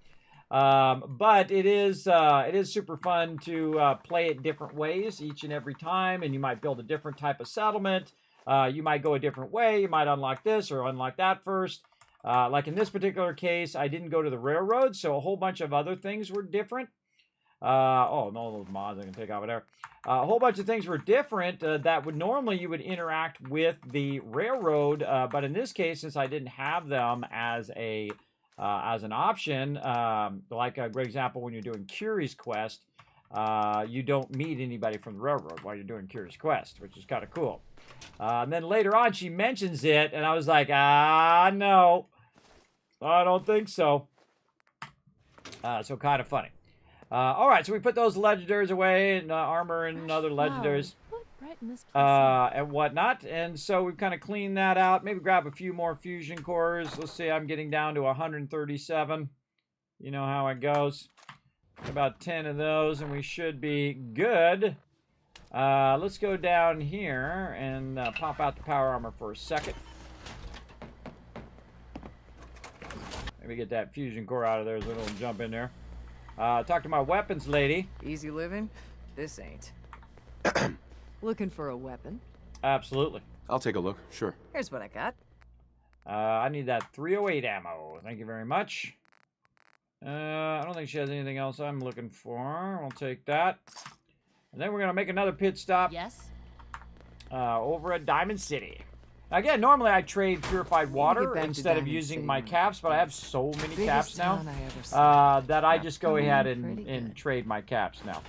But it is super fun to play it different ways each and every time. And you might build a different type of settlement. You might go a different way. You might unlock this or unlock that first. Like in this particular case, I didn't go to the railroad, so a whole bunch of other things were different. Oh, no, those mods I can take out of there. A whole bunch of things were different that would normally you would interact with the railroad, but in this case, since I didn't have them as an option, like a great example when you're doing Curie's Quest, you don't meet anybody from the railroad while you're doing Curie's Quest, which is kind of cool. And then later on, she mentions it, and I was like, no, I don't think so. So kind of funny. All right, so we put those legendaries away, and armor and other legendaries, and whatnot. And so we've kind of cleaned that out. Maybe grab a few more fusion cores. Let's see, I'm getting down to 137. You know how it goes. About 10 of those, and we should be good. Let's go down here and pop out the power armor for a second. Maybe get that fusion core out of there so we don't jump in there. Talk to my weapons lady. Easy living? This ain't. Looking for a weapon? Absolutely. I'll take a look, sure. Here's what I got. I need that 308 ammo. Thank you very much. I don't think she has anything else I'm looking for. We'll take that. And then we're going to make another pit stop. Yes. Over at Diamond City. Again, normally I trade purified water instead of using my caps, but I have so many caps now that I just go ahead and trade my caps now.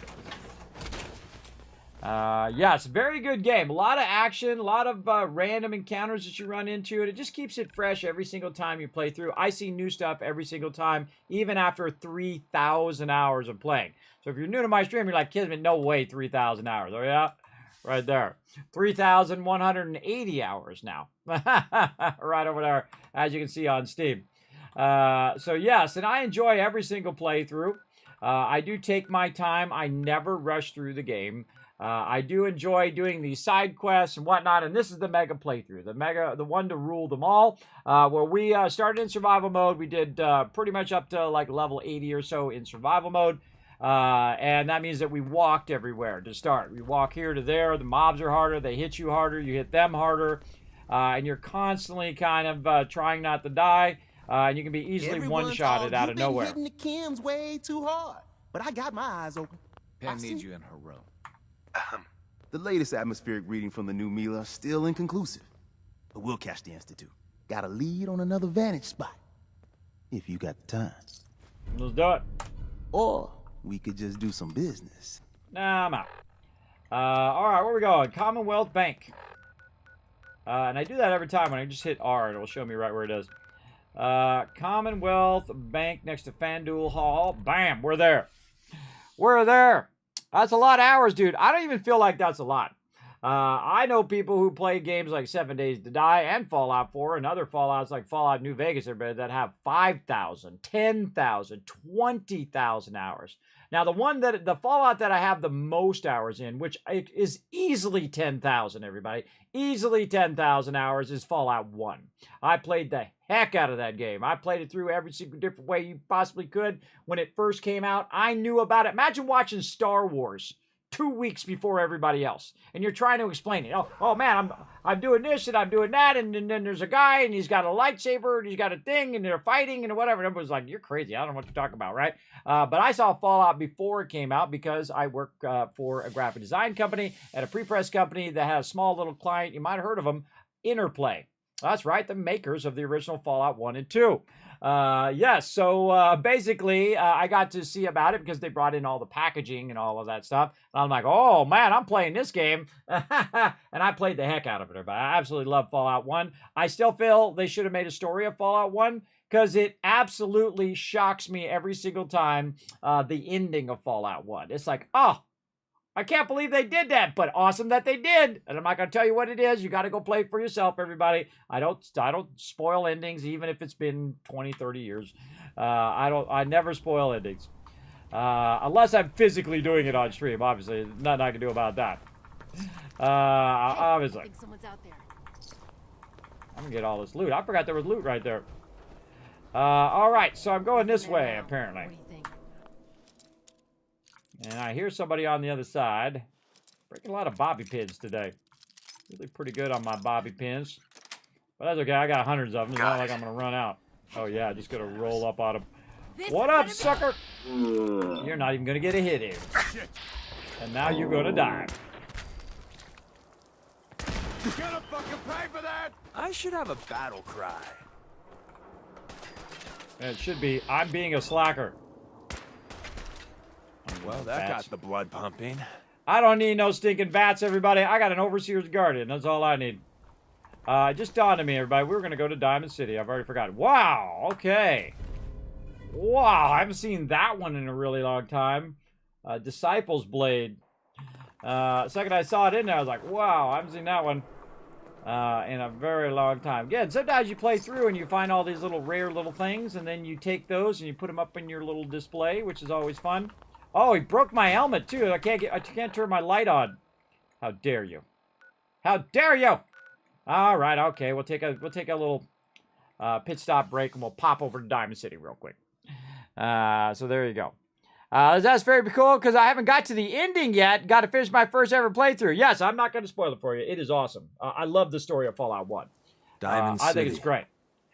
Yes, very good game. A lot of action, a lot of random encounters that you run into, and it just keeps it fresh every single time you play through. I see new stuff every single time, even after 3,000 hours of playing. So if you're new to my stream, you're like, Kismet, no way 3,000 hours. Oh, yeah? Right there. 3,180 hours now. Right over there, as you can see on Steam. So, yes, and I enjoy every single playthrough. I do take my time. I never rush through the game. I do enjoy doing these side quests and whatnot, and this is the mega playthrough, the one to rule them all, where we started in survival mode. We did pretty much up to like level 80 or so in survival mode, and that means that we walked everywhere to start. We walk here to there. The mobs are harder. They hit you harder. You hit them harder, and you're constantly kind of trying not to die, and you can be easily one-shotted out of nowhere. Hitting the chems way too hard, but I got my eyes open. Pen needs you in her room. The latest atmospheric reading from the new Mila still inconclusive, but we'll catch the Institute. Got a lead on another vantage spot, if you got the time. Let's do it. Or we could just do some business. Nah, I'm out. All right, where we going? Commonwealth Bank. And I do that every time when I just hit R, and it will show me right where it is. Commonwealth Bank next to FanDuel Hall. Bam, we're there. We're there. That's a lot of hours, dude. I don't even feel like that's a lot. I know people who play games like 7 Days to Die and Fallout 4 and other Fallouts like Fallout New Vegas that have 5,000, 10,000, 20,000 hours. Now, the Fallout that I have the most hours in, which is easily 10,000, everybody, easily 10,000 hours, is Fallout 1. I played the heck out of that game. I played it through every single different way you possibly could. When it first came out, I knew about it. Imagine watching Star Wars 2 weeks before everybody else, and you're trying to explain it. Oh man, I'm doing this and I'm doing that, and then there's a guy and he's got a lightsaber and he's got a thing and they're fighting and whatever. And everyone's like, "You're crazy. I don't know what you're talking about," right? But I saw Fallout before it came out because I work for a graphic design company at a pre-press company that has a small little client. You might have heard of them, Interplay. That's right, the makers of the original Fallout 1 and 2. Yes, so basically, I got to see about it because they brought in all the packaging and all of that stuff. And I'm like, oh, man, I'm playing this game. And I played the heck out of it. But I absolutely love Fallout 1. I still feel they should have made a story of Fallout 1 because it absolutely shocks me every single time, the ending of Fallout 1. It's like, oh, I can't believe they did that, but awesome that they did. And I'm not going to tell you what it is. You got to go play it for yourself, everybody. I don't spoil endings, even if it's been 20, 30 years. I never spoil endings. Unless I'm physically doing it on stream, obviously. Nothing I can do about that. Obviously. I think someone's out there. I'm going to get all this loot. I forgot there was loot right there. All right, so I'm going this way, apparently. And I hear somebody on the other side. Breaking a lot of bobby pins today. Really pretty good on my bobby pins. But that's okay. I got hundreds of them. It's not like I'm going to run out. Oh, yeah. Just going to roll up on them. What up, sucker? You're not even going to get a hit in. And now you're going to die. You gonna fucking pay for that? I should have a battle cry. And it should be, I'm being a slacker. Well, that got the blood pumping. I don't need no stinking bats, everybody. I got an Overseer's Guardian. That's all I need. It just dawned on me, everybody. We're going to go to Diamond City. I've already forgotten. Wow. Okay. Wow. I haven't seen that one in a really long time. Disciples Blade. Second I saw it in there, I was like, wow. I haven't seen that one in a very long time. Again, sometimes you play through and you find all these little rare little things, and then you take those and you put them up in your little display, which is always fun. Oh, he broke my helmet too. I can't turn my light on. How dare you? How dare you? All right, okay. We'll take a little pit stop break and we'll pop over to Diamond City real quick. So there you go. That's very cool because I haven't got to the ending yet. Got to finish my first ever playthrough. Yes, I'm not going to spoil it for you. It is awesome. I love the story of Fallout 1. Diamond City. I think it's great.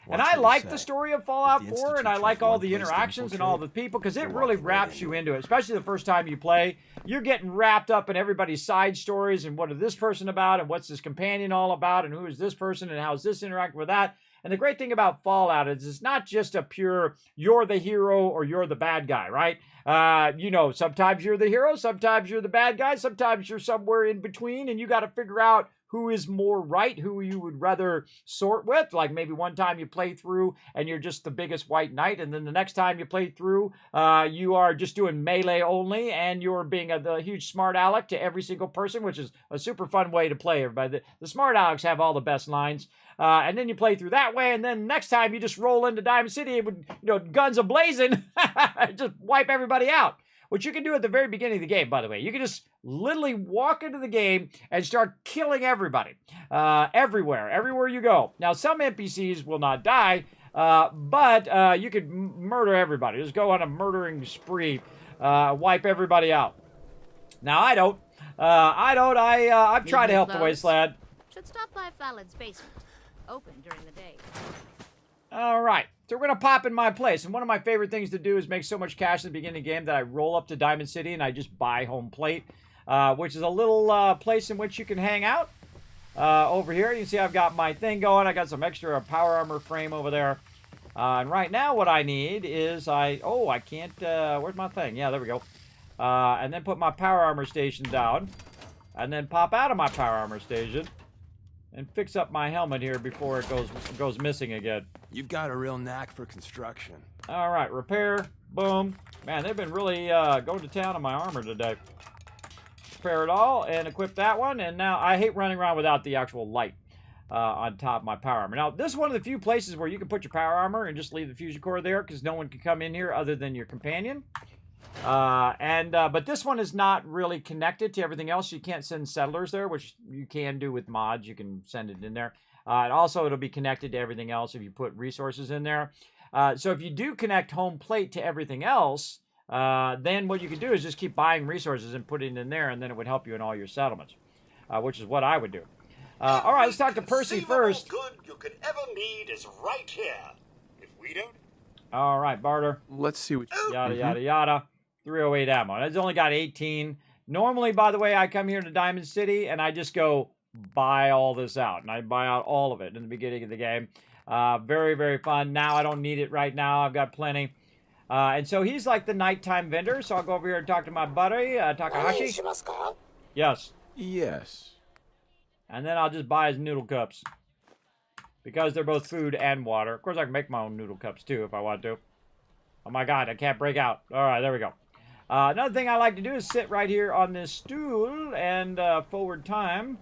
And I like the story of Fallout 4, and I like all the interactions and all the people, because it really wraps you into it, especially the first time you play. You're getting wrapped up in everybody's side stories, and what is this person about, and what's this companion all about, and who is this person, and how is this interacting with that. And the great thing about Fallout is it's not just a pure, you're the hero or you're the bad guy, right? You know, sometimes you're the hero, sometimes you're the bad guy, sometimes you're somewhere in between, and you got to figure out who is more right, who you would rather sort with. Like maybe one time you play through and you're just the biggest white knight, and then the next time you play through, you are just doing melee only, and you're being the huge smart aleck to every single person, which is a super fun way to play everybody. The smart alecks have all the best lines. And then you play through that way, and then next time you just roll into Diamond City with, guns a-blazing, just wipe everybody out. Which you can do at the very beginning of the game, by the way. You can just literally walk into the game and start killing everybody. Everywhere you go. Now, some NPCs will not die, but you could murder everybody. Just go on a murdering spree, wipe everybody out. Now, I don't. I'm trying to help the wasteland. Should stop by Fallon's basement. Open during the day. All right, so we're going to pop in my place. And one of my favorite things to do is make so much cash at the beginning of the game that I roll up to Diamond City and I just buy home plate, which is a little place in which you can hang out. Over here, you can see I've got my thing going. I got some extra power armor frame over there. And right now what I need is I can't, where's my thing? Yeah, there we go. And then put my power armor station down. And then pop out of my power armor station. And fix up my helmet here before it goes missing again. You've got a real knack for construction. All right, repair, boom. Man, they've been really going to town on my armor today. Repair it all and equip that one. And now I hate running around without the actual light on top of my power armor. Now, this is one of the few places where you can put your power armor and just leave the fusion core there because no one can come in here other than your companion. But this one is not really connected to everything else. You can't send settlers there, which you can do with mods. You can send it in there. And also, it'll be connected to everything else if you put resources in there. So if you do connect home plate to everything else, then what you can do is just keep buying resources and put it in there, and then it would help you in all your settlements, which is what I would do. All right, let's talk to Percy first. Good you could ever need is right here. If we don't... All right, barter. Let's see what... Yada, yada, yada. 308 ammo. It's only got 18. Normally, by the way, I come here to Diamond City and I just go buy all this out. And I buy out all of it in the beginning of the game. Very, very fun. Now I don't need it right now. I've got plenty. And so he's like the nighttime vendor. So I'll go over here and talk to my buddy, Takahashi. Yes. Yes. And then I'll just buy his noodle cups. Because they're both food and water. Of course, I can make my own noodle cups too if I want to. Oh my god, I can't break out. All right, there we go. Another thing I like to do is sit right here on this stool and forward time.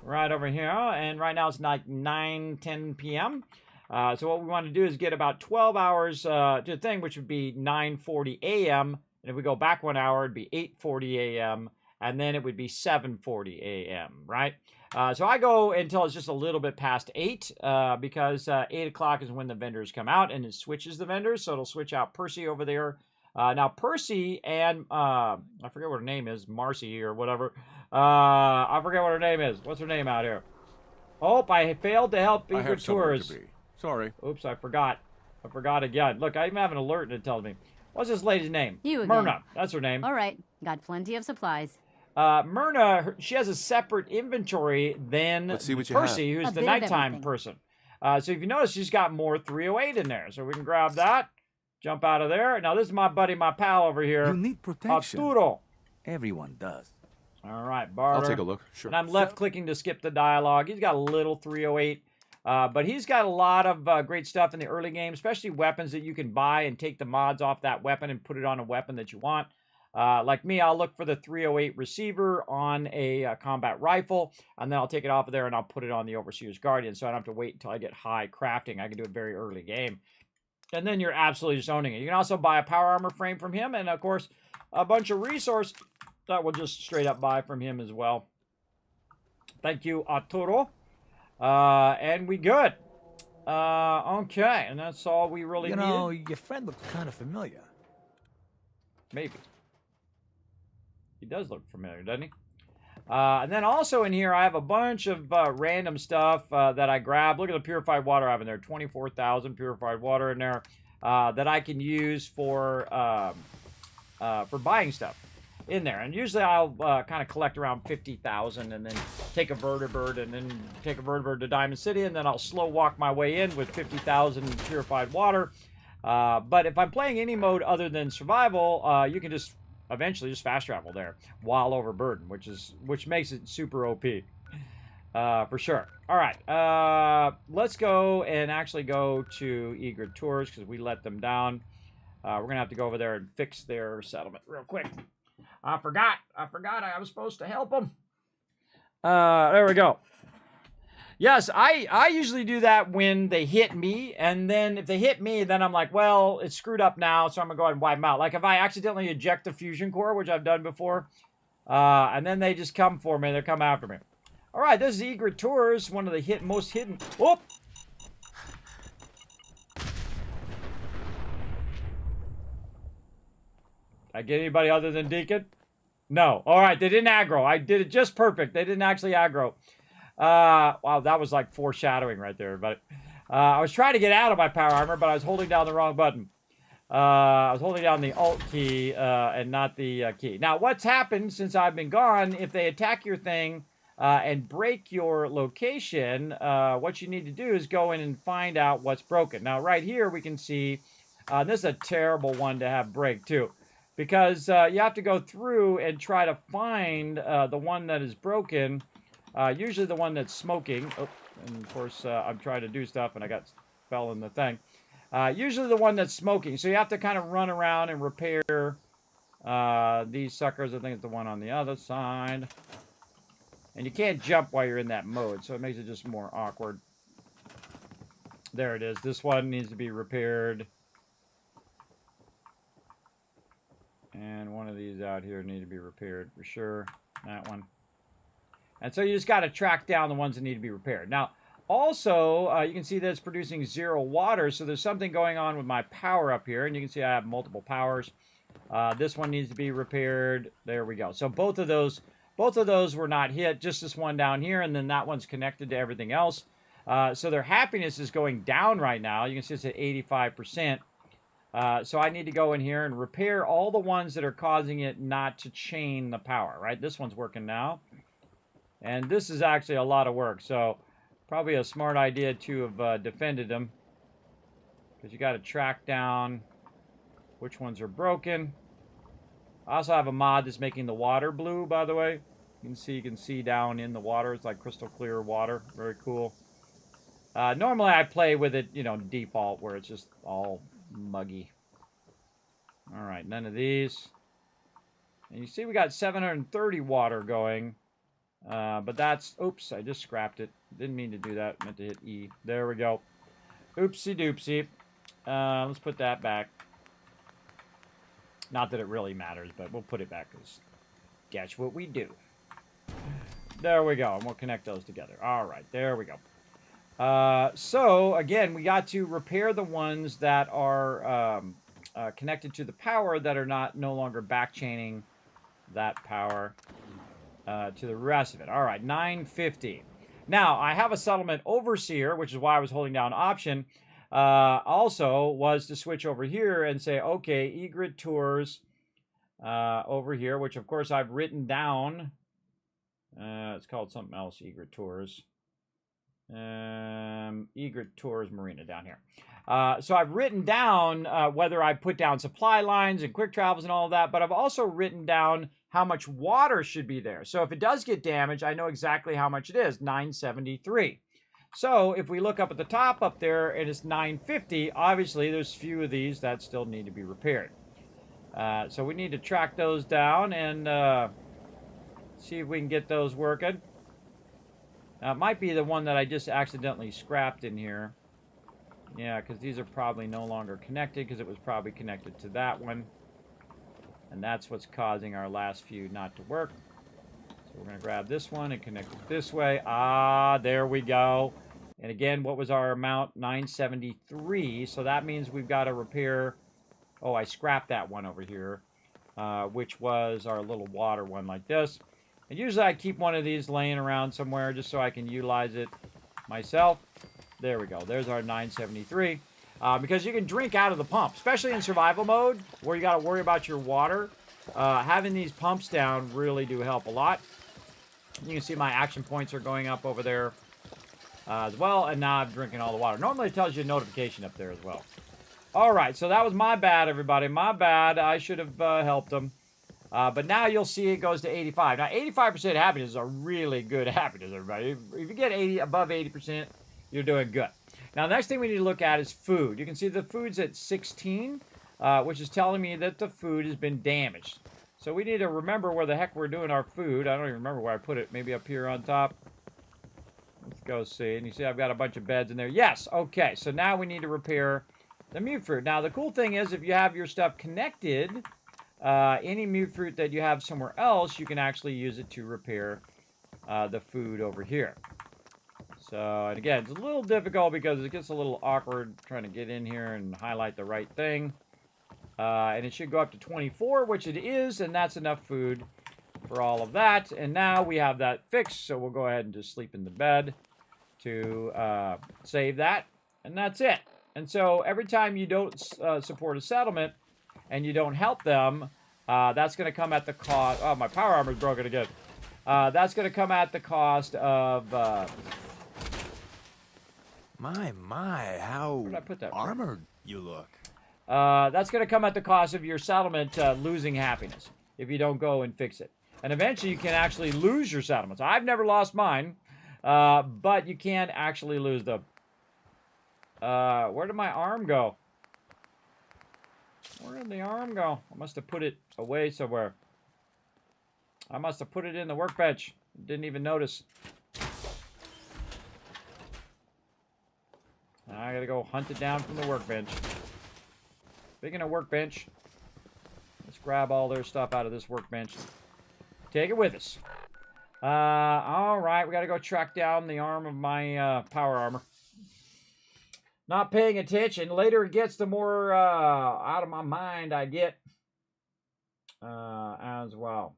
Right over here. And right now it's like 9:10 p.m. So what we want to do is get about 12 hours to the thing, which would be 9:40 a.m. And if we go back 1 hour, it'd be 8:40 a.m. And then it would be 7:40 a.m., right? So I go until it's just a little bit past 8 because 8 o'clock is when the vendors come out and it switches the vendors. So it'll switch out Percy over there. Now, Percy and I forget what her name is, Marcy or whatever. I forget what her name is. What's her name out here? Oh, I failed to help eager tourists. Sorry. Oops, I forgot. I forgot again. Look, I even have an alert and it tells me. What's this lady's name? You again. Myrna. That's her name. All right. Got plenty of supplies. Myrna, she has a separate inventory than Percy, who's the nighttime person. So if you notice, she's got more 308 in there. So we can grab that, jump out of there. Now, this is my buddy, my pal over here. You need protection. Arturo. Everyone does. All right, barter. I'll take a look. Sure. And I'm left-clicking to skip the dialogue. He's got a little 308. But he's got a lot of great stuff in the early game, especially weapons that you can buy and take the mods off that weapon and put it on a weapon that you want. Like me, I'll look for the 308 receiver on a combat rifle, and then I'll take it off of there and I'll put it on the Overseer's Guardian, so I don't have to wait until I get high crafting. I can do it very early game. And then you're absolutely just owning it. You can also buy a power armor frame from him, and of course, a bunch of resource that will just straight up buy from him as well. Thank you, Arturo. And we good. Okay, and that's all we really need. You know, your friend looked kind of familiar. Maybe. He does look familiar, doesn't he? And then also in here, I have a bunch of random stuff that I grabbed. Look at the purified water I have in there. 24,000 purified water in there that I can use for buying stuff in there. And usually I'll kind of collect around 50,000 and then take a vertibird and then take a vertibird to Diamond City, and then I'll slow walk my way in with 50,000 purified water. But if I'm playing any mode other than survival, you can just eventually just fast travel there while overburdened, which makes it super OP. For sure. All right, let's go and actually go to Egret Tours because we let them down. We're gonna have to go over there and fix their settlement real quick. I forgot I was supposed to help them. There we go. Yes, I usually do that when they hit me, and then if they hit me, then I'm like, well, it's screwed up now, so I'm gonna go ahead and wipe them out. Like if I accidentally eject the fusion core, which I've done before, and then they just come for me, they come after me. All right, this is Egret Tours, one of the most hidden. Whoop! I get anybody other than Deacon? No. All right, they didn't aggro. I did it just perfect. They didn't actually aggro. Wow, that was like foreshadowing right there. But I was trying to get out of my power armor, but I was holding down the wrong button. I was holding down the Alt key and not the key. Now, what's happened since I've been gone, if they attack your thing and break your location, what you need to do is go in and find out what's broken. Now, right here, we can see this is a terrible one to have break, too. Because you have to go through and try to find the one that is broken. Usually the one that's smoking. Oh, and of course, I'm trying to do stuff and I fell in the thing. Usually the one that's smoking. So you have to kind of run around and repair these suckers. I think it's the one on the other side. And you can't jump while you're in that mode, so it makes it just more awkward. There it is. This one needs to be repaired. And one of these out here need to be repaired for sure. That one. And so you just got to track down the ones that need to be repaired. Now, also, you can see that it's producing 0 water. So there's something going on with my power up here. And you can see I have multiple powers. This one needs to be repaired. There we go. So both of those were not hit. Just this one down here. And then that one's connected to everything else. So their happiness is going down right now. You can see it's at 85%. So I need to go in here and repair all the ones that are causing it not to chain the power, right? This one's working now. And this is actually a lot of work. So probably a smart idea to have defended them. Because you got to track down which ones are broken. I also have a mod that's making the water blue, by the way. You can see down in the water. It's like crystal clear water. Very cool. Normally I play with it, default, where it's just all muggy. All right, none of these. And you see we got 730 water going. But that's, oops, I just scrapped it. Didn't mean to do that. Meant to hit E. There we go. Oopsie doopsie. Let's put that back. Not that it really matters, but we'll put it back because that's what we do. There we go. And we'll connect those together. All right, there we go. So, again, we got to repair the ones that are connected to the power that are no longer back-chaining that power to the rest of it. All right, 950. Now, I have a settlement overseer, which is why I was holding down option. Also was to switch over here and say, okay, Egret Tours over here, which, of course, I've written down. It's called something else, Egret Tours. Egret Tours Marina down here. So I've written down whether I put down supply lines and quick travels and all of that, but I've also written down how much water should be there. So if it does get damaged, I know exactly how much it is, 973. So if we look up at the top up there and it's 950, obviously there's a few of these that still need to be repaired. So we need to track those down and see if we can get those working. It might be the one that I just accidentally scrapped in here. Yeah, because these are probably no longer connected because it was probably connected to that one. And that's what's causing our last few not to work. So we're going to grab this one and connect it this way. Ah, there we go. And again, what was our amount? 973. So that means we've got to repair... Oh, I scrapped that one over here, which was our little water one like this. And usually I keep one of these laying around somewhere just so I can utilize it myself. There we go. There's our 973. Because you can drink out of the pump, especially in survival mode where you got to worry about your water. Having these pumps down really do help a lot. You can see my action points are going up over there as well. And now I'm drinking all the water. Normally it tells you a notification up there as well. All right, so that was my bad, everybody. My bad. I should have helped them. But now you'll see it goes to 85. Now, 85% happiness is a really good happiness, everybody. If you get above 80%, you're doing good. Now, the next thing we need to look at is food. You can see the food's at 16, which is telling me that the food has been damaged. So we need to remember where the heck we're doing our food. I don't even remember where I put it. Maybe up here on top. Let's go see. And you see I've got a bunch of beds in there. Yes, okay. So now we need to repair the mute fruit. Now, the cool thing is if you have your stuff connected, any mute fruit that you have somewhere else, you can actually use it to repair the food over here. So, and again, it's a little difficult because it gets a little awkward trying to get in here and highlight the right thing. And it should go up to 24, which it is, and that's enough food for all of that. And now we have that fixed, so we'll go ahead and just sleep in the bed to save that. And that's it. And so every time you don't support a settlement and you don't help them, that's going to come at the cost... Oh, my power armor's broken again. That's going to come at the cost of... My, how where did I put that armored you look. That's going to come at the cost of your settlement losing happiness if you don't go and fix it. And eventually you can actually lose your settlements. I've never lost mine, but you can actually lose them. Where did my arm go? Where did the arm go? I must have put it away somewhere. I must have put it in the workbench. Didn't even notice. I gotta go hunt it down from the workbench. Speaking of workbench, let's grab all their stuff out of this workbench. Take it with us. Alright, we gotta go track down the arm of my power armor. Not paying attention. Later it gets, the more out of my mind I get as well.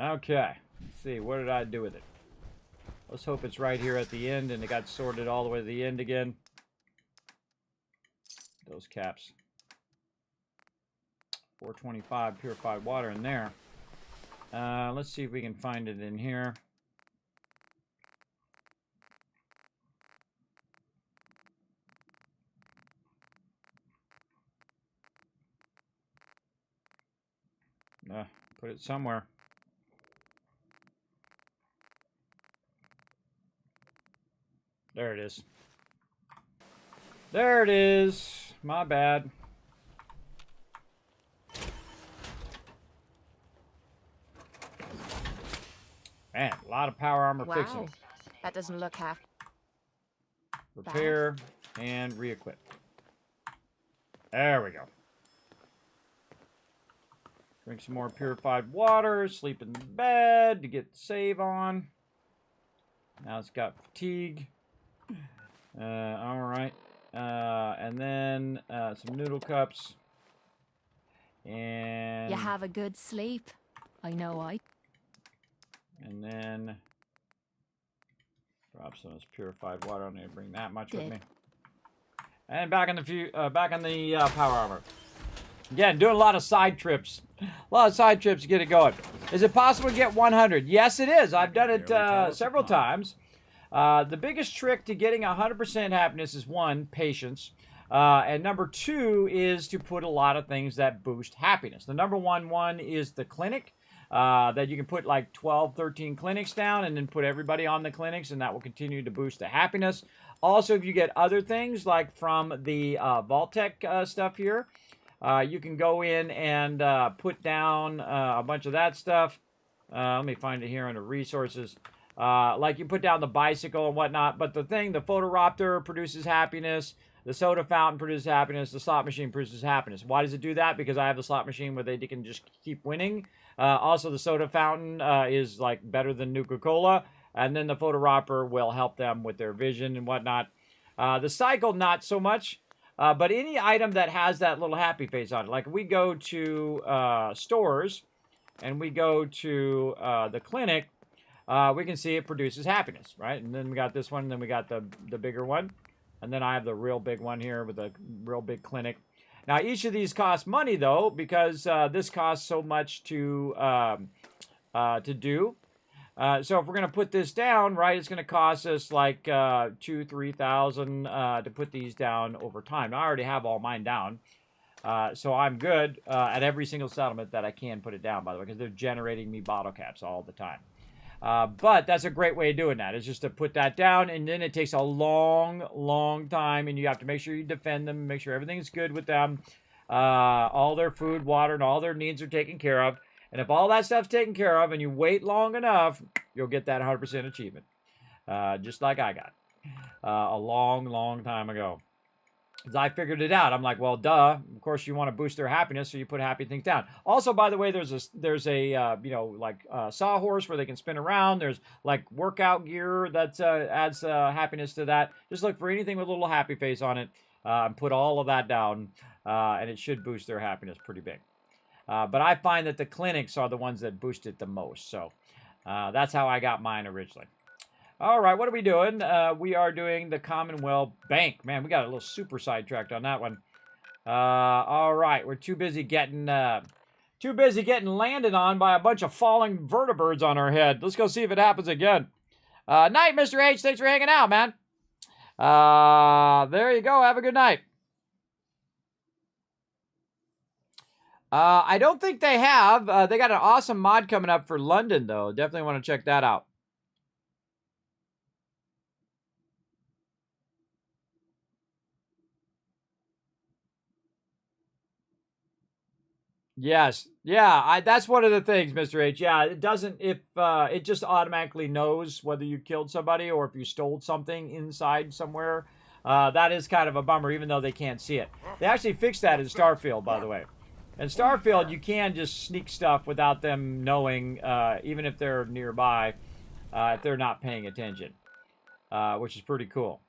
Okay, let's see, what did I do with it? Let's hope it's right here at the end and it got sorted all the way to the end again. Those caps. 425 purified water in there. Let's see if we can find it in here. Put it somewhere. There it is. There it is. My bad. Man, a lot of power armor fixing. Wow, that doesn't look half. Repair and re-equip. There we go. Drink some more purified water. Sleep in bed to get the save on. Now it's got fatigue. All right. And then some noodle cups. And You have a good sleep. I know I. And then drop some of this purified water. I don't need to bring that much with me. And back in the power armor. Again, doing a lot of side trips. A lot of side trips to get it going. Is it possible to get 100? Yes, it is. I've done it several times. The biggest trick to getting 100% happiness is, one, patience. And number two is to put a lot of things that boost happiness. The number one is the clinic. That you can put like 12, 13 clinics down and then put everybody on the clinics, and that will continue to boost the happiness. Also, if you get other things like from the vault-tec stuff here, you can go in and put down a bunch of that stuff. Let me find it here under resources. Like you put down the bicycle and whatnot. But the photoraptor produces happiness. The soda fountain produces happiness. The slot machine produces happiness. Why does it do that? Because I have the slot machine where they can just keep winning. Also, the soda fountain is like better than Nuka-Cola. And then the photoraptor will help them with their vision and whatnot. The cycle, not so much. But any item that has that little happy face on it. Like we go to stores and we go to the clinic. we can see it produces happiness, right? And then we got this one, and then we got the bigger one. And then I have the real big one here with a real big clinic. Now, each of these costs money, though, because this costs so much to do. So if we're going to put this down, right, it's going to cost us like $2,000-3,000 to put these down over time. Now, I already have all mine down. So I'm good at every single settlement that I can put it down, by the way, because they're generating me bottle caps all the time. But that's a great way of doing that, is just to put that down, and then it takes a long time, and you have to make sure you defend them, make sure everything's good with them. All their food, water, and all their needs are taken care of. And if all that stuff's taken care of and you wait long enough, you'll get that 100% achievement. Just like I got a long time ago. As I figured it out, I'm like, well, duh. Of course, you want to boost their happiness, so you put happy things down. Also, by the way, there's a you know, like sawhorse where they can spin around. There's like workout gear that adds happiness to that. Just look for anything with a little happy face on it, and put all of that down, and it should boost their happiness pretty big. But I find that the clinics are the ones that boost it the most. So that's how I got mine originally. All right, what are we doing? We are doing the Commonwealth Bank. Man, we got a little super sidetracked on that one. All right, we're too busy getting landed on by a bunch of falling vertebrates on our head. Let's go see if it happens again. Night, Mr. H. Thanks for hanging out, man. There you go. Have a good night. I don't think they have. They got an awesome mod coming up for London, though. Definitely want to check that out. Yes. Yeah, that's one of the things, Mr. H. Yeah, it doesn't, it just automatically knows whether you killed somebody or if you stole something inside somewhere. That is kind of a bummer, even though they can't see it. They actually fixed that in Starfield, by the way. In Starfield, you can just sneak stuff without them knowing, even if they're nearby, if they're not paying attention, which is pretty cool.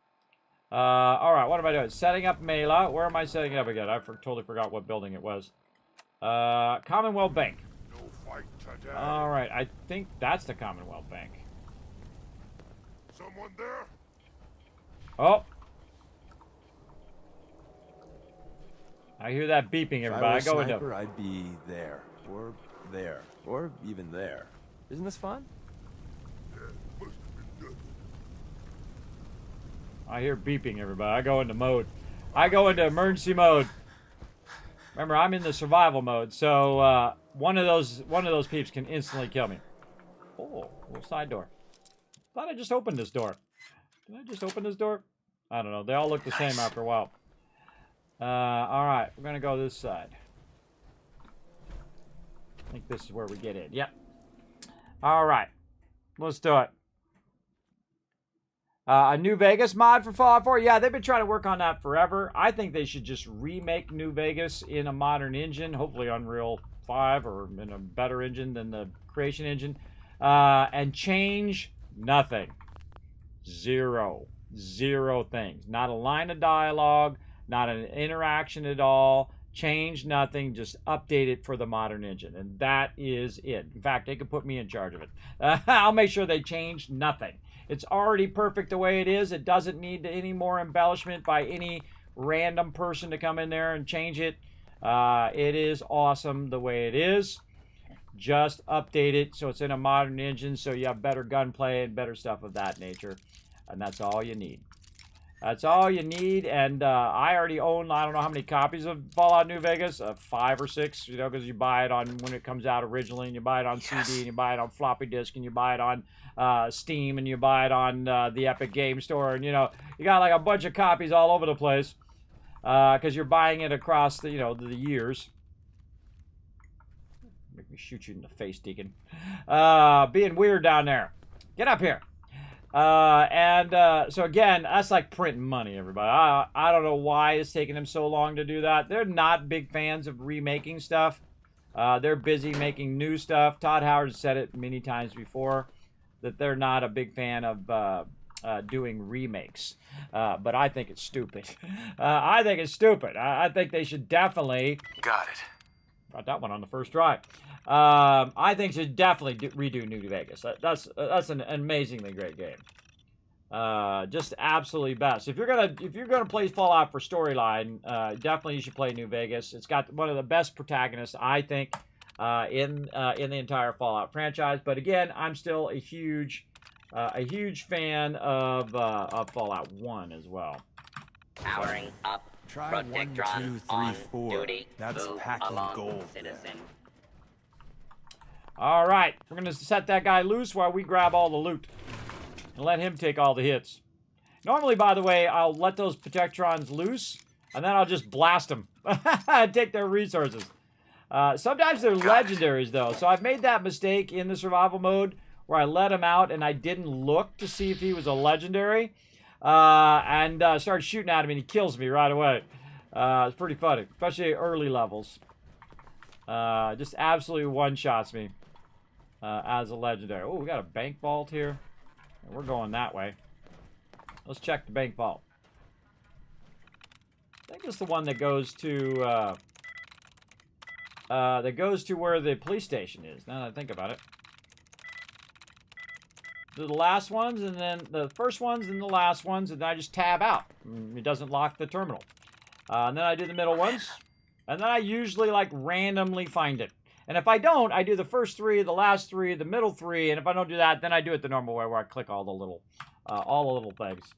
All right, what am I doing? Setting up Mela. Where am I setting it up again? I totally forgot what building it was. Commonwealth Bank. All right, I think that's the Commonwealth Bank. Someone there? Oh. I hear that beeping, everybody. If I were a Go sniper, into. I'd be there, or even there. Isn't this fun? I hear beeping, everybody. I go into mode. I go into emergency mode. Remember, I'm in the survival mode, so one of those peeps can instantly kill me. Oh, little side door. Thought I just opened this door. Did I just open this door? I don't know. They all look the same after a while. All right, we're gonna go this side. I think this is where we get in. Yep. All right, let's do it. A New Vegas mod for Fallout 4? Yeah, they've been trying to work on that forever. I think they should just remake New Vegas in a modern engine, hopefully Unreal 5 or in a better engine than the Creation engine, and change nothing. Zero things. Not a line of dialogue, not an interaction at all. Change nothing, just update it for the modern engine, and that is it. In fact, they could put me in charge of it. I'll make sure they change nothing. It's already perfect the way it is. It doesn't need any more embellishment by any random person to come in there and change it. It is awesome the way it is. Just update it so it's in a modern engine, so you have better gunplay and better stuff of that nature. And that's all you need. That's all you need, and I already own, I don't know how many copies of Fallout New Vegas, 5 or 6, you know, because you buy it on when it comes out originally, and you buy it on CD, and you buy it on floppy disk, and you buy it on Steam, and you buy it on the Epic Game Store, and, you know, you got like a bunch of copies all over the place, because you're buying it across the, you know, the years. Make me shoot you in the face, Deacon. Being weird down there. Get up here. So again, that's like printing money, everybody. I don't know why it's taking them so long to do that. They're not big fans of remaking stuff. They're busy making new stuff. Todd Howard said it many times before, that they're not a big fan of doing remakes. But I think it's stupid. I think it's stupid. I think they should definitely... Got it. Got that one on the first try. I think should definitely redo New Vegas. That's an amazingly great game. Just absolutely best. If you're gonna play Fallout for storyline, definitely you should play New Vegas. It's got one of the best protagonists, I think, in the entire Fallout franchise. But again, I'm still a huge fan of Fallout 1 as well. Powering up. Try 1, 2, 3, 4. Duty. That's Move packing along, gold. citizen. All right, we're gonna set that guy loose while we grab all the loot and let him take all the hits. Normally, by the way, I'll let those Protectrons loose and then I'll just blast them and take their resources. Sometimes they're legendaries though, so I've made that mistake in the survival mode where I let him out and I didn't look to see if he was a legendary, and started shooting at him and he kills me right away. It's pretty funny, especially early levels. Just absolutely one-shots me as a legendary. Oh, we got a bank vault here. We're going that way. Let's check the bank vault. I think it's the one that goes to where the police station is. Now that I think about it. The last ones, and then the first ones, and the last ones, and then I just tab out. It doesn't lock the terminal. And then I do the middle ones, and then I usually like randomly find it. And if I don't, I do the first 3, the last 3, the middle 3, and if I don't do that, then I do it the normal way where I click all the little things.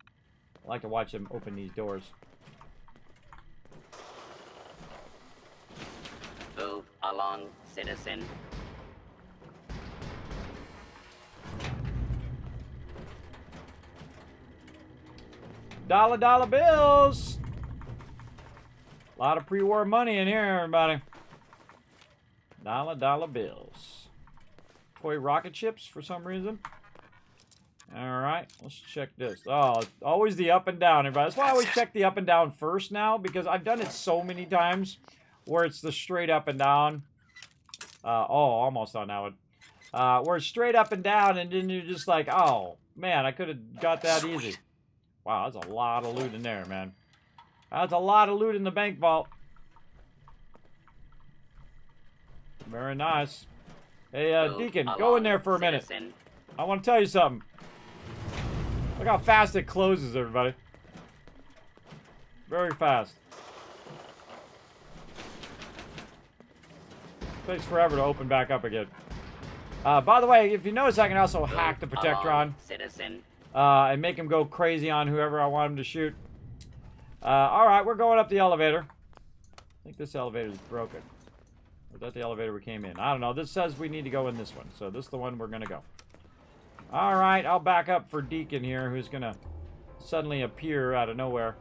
I like to watch them open these doors. Move along, citizen. Dollar bills. A lot of pre-war money in here, everybody. Dollar bills. Toy rocket ships for some reason. Alright, let's check this. Oh, always the up and down, everybody. That's why I always check the up and down first now, because I've done it so many times where it's the straight up and down. Almost on that one. Where it's straight up and down, and then you're just like, oh, man, I could have got that easy. Wow, that's a lot of loot in there, man. That's a lot of loot in the bank vault. Very nice. Hey, Deacon, go in there for a minute. I want to tell you something. Look how fast it closes, everybody. Very fast. Takes forever to open back up again. By the way, if you notice, I can also hack the Protectron. Citizen. And make him go crazy on whoever I want him to shoot. Alright, we're going up the elevator. I think this elevator is broken. Or is that the elevator we came in? I don't know. This says we need to go in this one. So this is the one we're going to go. Alright, I'll back up for Deacon here, who's going to suddenly appear out of nowhere.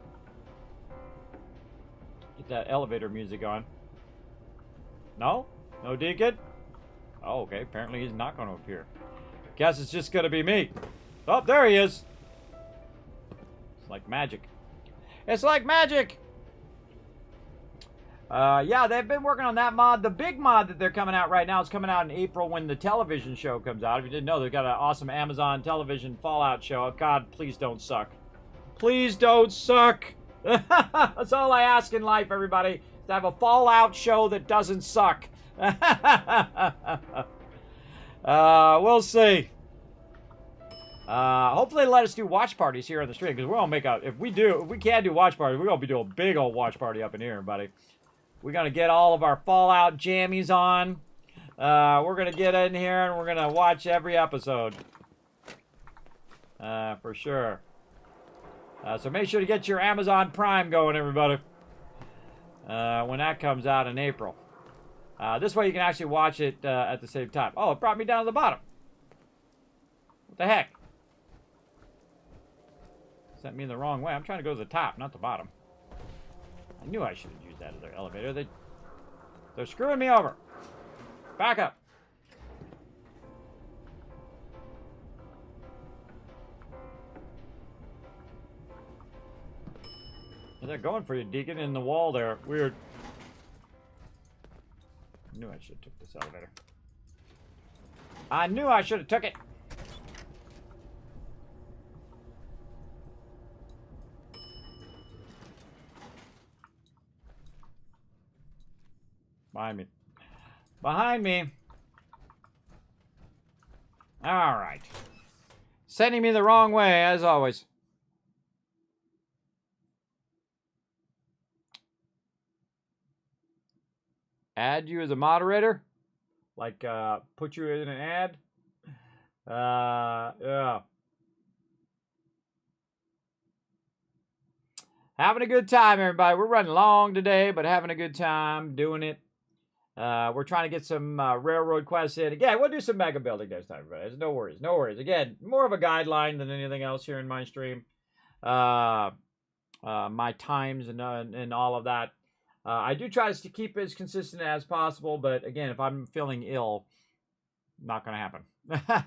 Get that elevator music on. No? No Deacon? Oh, okay. Apparently he's not going to appear. Guess it's just going to be me. Oh, there he is. It's like magic. It's like magic. Yeah, they've been working on that mod. The big mod that they're coming out right now is coming out in April when the television show comes out. If you didn't know, they've got an awesome Amazon television Fallout show. Oh, God, please don't suck. Please don't suck. That's all I ask in life, everybody. To have a Fallout show that doesn't suck. We'll see. Hopefully let us do watch parties here on the stream, because we're gonna make a, if we can do watch parties, we're gonna be doing a big old watch party up in here, buddy. We're gonna get all of our Fallout jammies on. We're gonna get in here and we're gonna watch every episode. For sure. So make sure to get your Amazon Prime going, everybody. When that comes out in April. This way you can actually watch it at the same time. Oh, it brought me down to the bottom. What the heck? Sent me in the wrong way. I'm trying to go to the top, not the bottom. I knew I should have used that other elevator. They're screwing me over. Back up. They're going for you, Deacon, in the wall there. Weird. I knew I should have took this elevator. I knew I should have took it. Behind me. Behind me. All right. Sending me the wrong way, as always. Add you as a moderator? Like, put you in an ad? Yeah. Having a good time, everybody. We're running long today, but having a good time doing it. We're trying to get some railroad quests in. Again, we'll do some mega building next time, everybody. No worries, no worries. Again, more of a guideline than anything else here in my stream. My times and all of that. I do try to keep it as consistent as possible, but again, if I'm feeling ill, not going to happen.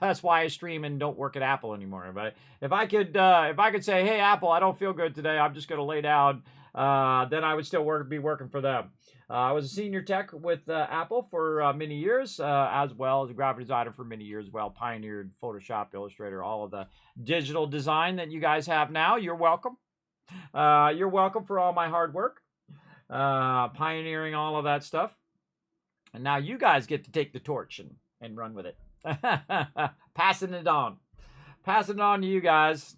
That's why I stream and don't work at Apple anymore. But if I could say, hey, Apple, I don't feel good today, I'm just going to lay down, then I would still be working for them. I was a senior tech with Apple for many years, as well as a graphic designer for many years. Well, pioneered Photoshop, Illustrator, all of the digital design that you guys have now. You're welcome. You're welcome for all my hard work, pioneering all of that stuff. And now you guys get to take the torch and run with it. Passing it on. Passing it on to you guys.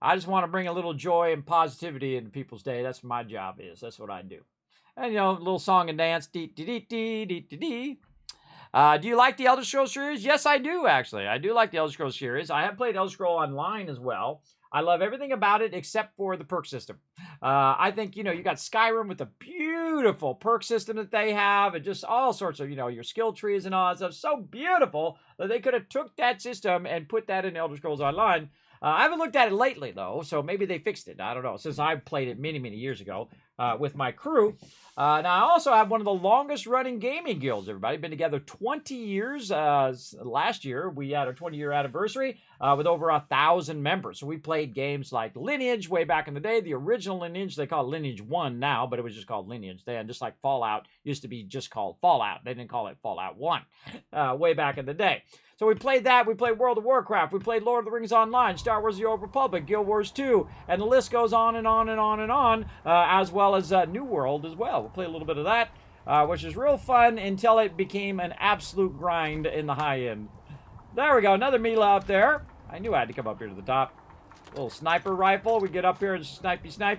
I just want to bring a little joy and positivity into people's day. That's what my job is. That's what I do. And, you know, a little song and dance. Do you like the Elder Scrolls series? Yes, I do, actually. I do like the Elder Scrolls series. I have played Elder Scrolls Online as well. I love everything about it except for the perk system. I think, you know, you got Skyrim with the beautiful perk system that they have and just all sorts of, you know, your skill trees and all that stuff. So beautiful that they could have took that system and put that in Elder Scrolls Online. I haven't looked at it lately, though, so maybe they fixed it. I don't know, since I played it many, many years ago with my crew. Now, I also have one of the longest-running gaming guilds, everybody. Been together 20 years. Last year, we had our 20-year anniversary with over 1,000 members. So we played games like Lineage way back in the day. The original Lineage, they call it Lineage 1 now, but it was just called Lineage then. Just like Fallout used to be just called Fallout. They didn't call it Fallout 1 way back in the day. So we played that. We played World of Warcraft. We played Lord of the Rings Online, Star Wars The Old Republic, Guild Wars 2, and the list goes on and on and on and on, as well as New World as well. We'll play a little bit of that, which is real fun until it became an absolute grind in the high end. There we go. Another Mila up there. I knew I had to come up here to the top. Little sniper rifle. We get up here and snipey.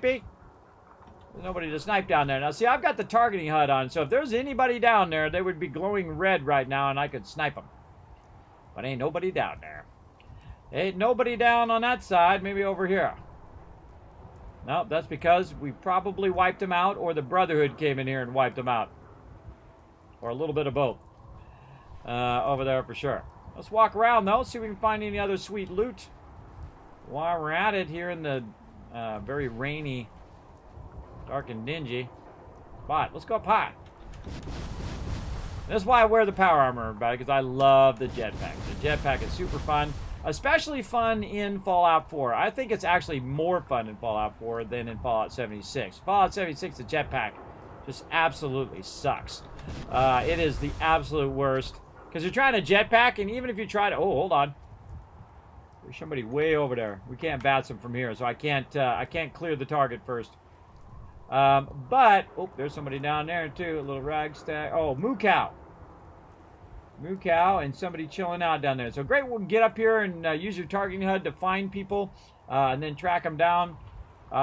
There's nobody to snipe down there. Now, see, I've got the targeting HUD on, so if there's anybody down there, they would be glowing red right now, and I could snipe them. But ain't nobody down there. Ain't nobody down on that side. Maybe over here. Nope, that's because we probably wiped them out, or the Brotherhood came in here and wiped them out. Or a little bit of both. Over there for sure. Let's walk around, though. See if we can find any other sweet loot. While we're at it here in the very rainy, dark and dingy spot. Let's go up high. That's why I wear the power armor, everybody, because I love the jetpack. The jetpack is super fun, especially fun in Fallout 4. I think it's actually more fun in Fallout 4 than in Fallout 76. Fallout 76, the jetpack just absolutely sucks. It is the absolute worst, because you're trying to jetpack, and even if you try to... Oh, hold on. There's somebody way over there. We can't bats him from here, so I can't clear the target first. But, oh, there's somebody down there too, a little rag stack. Oh, Moo Cow and somebody chilling out down there. So great, we'll get up here and use your targeting HUD to find people and then track them down.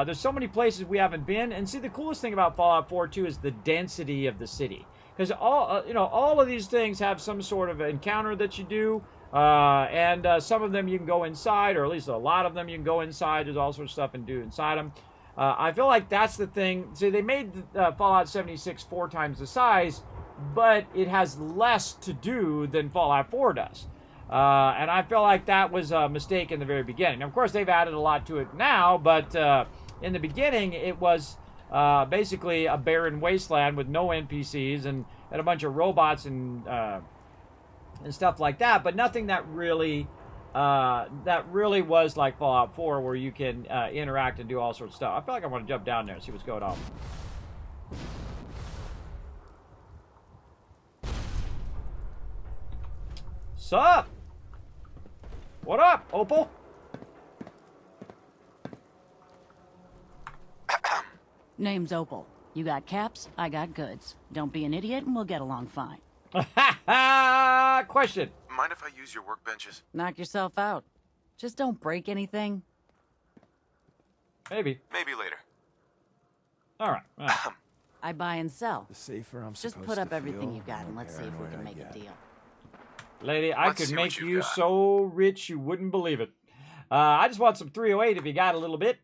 There's so many places we haven't been, and see, the coolest thing about Fallout 4 too is the density of the city, because all of these things have some sort of encounter that you do, and some of them you can go inside, or at least a lot of them you can go inside. There's all sorts of stuff and do inside them. I feel like that's the thing. See, they made Fallout 76 4 times the size, but it has less to do than Fallout 4 does. And I feel like that was a mistake in the very beginning. Now, of course, they've added a lot to it now, but in the beginning, it was basically a barren wasteland with no NPCs and a bunch of robots and stuff like that, but nothing that really was like Fallout 4, where you can interact and do all sorts of stuff. I feel like I want to jump down there and see what's going on. Sup? What up, Opal? Name's Opal. You got caps, I got goods. Don't be an idiot and we'll get along fine. Question. mind if I use your workbenches? Knock yourself out. Just don't break anything. Maybe. Maybe later. All right. I buy and sell. The safer I'm Just supposed put up to everything feel, you got and the let's see if we paranoid can I make get. a deal. Lady, I Let's could see what make you've you got. so rich you wouldn't believe it. I just want some 308 if you got a little bit.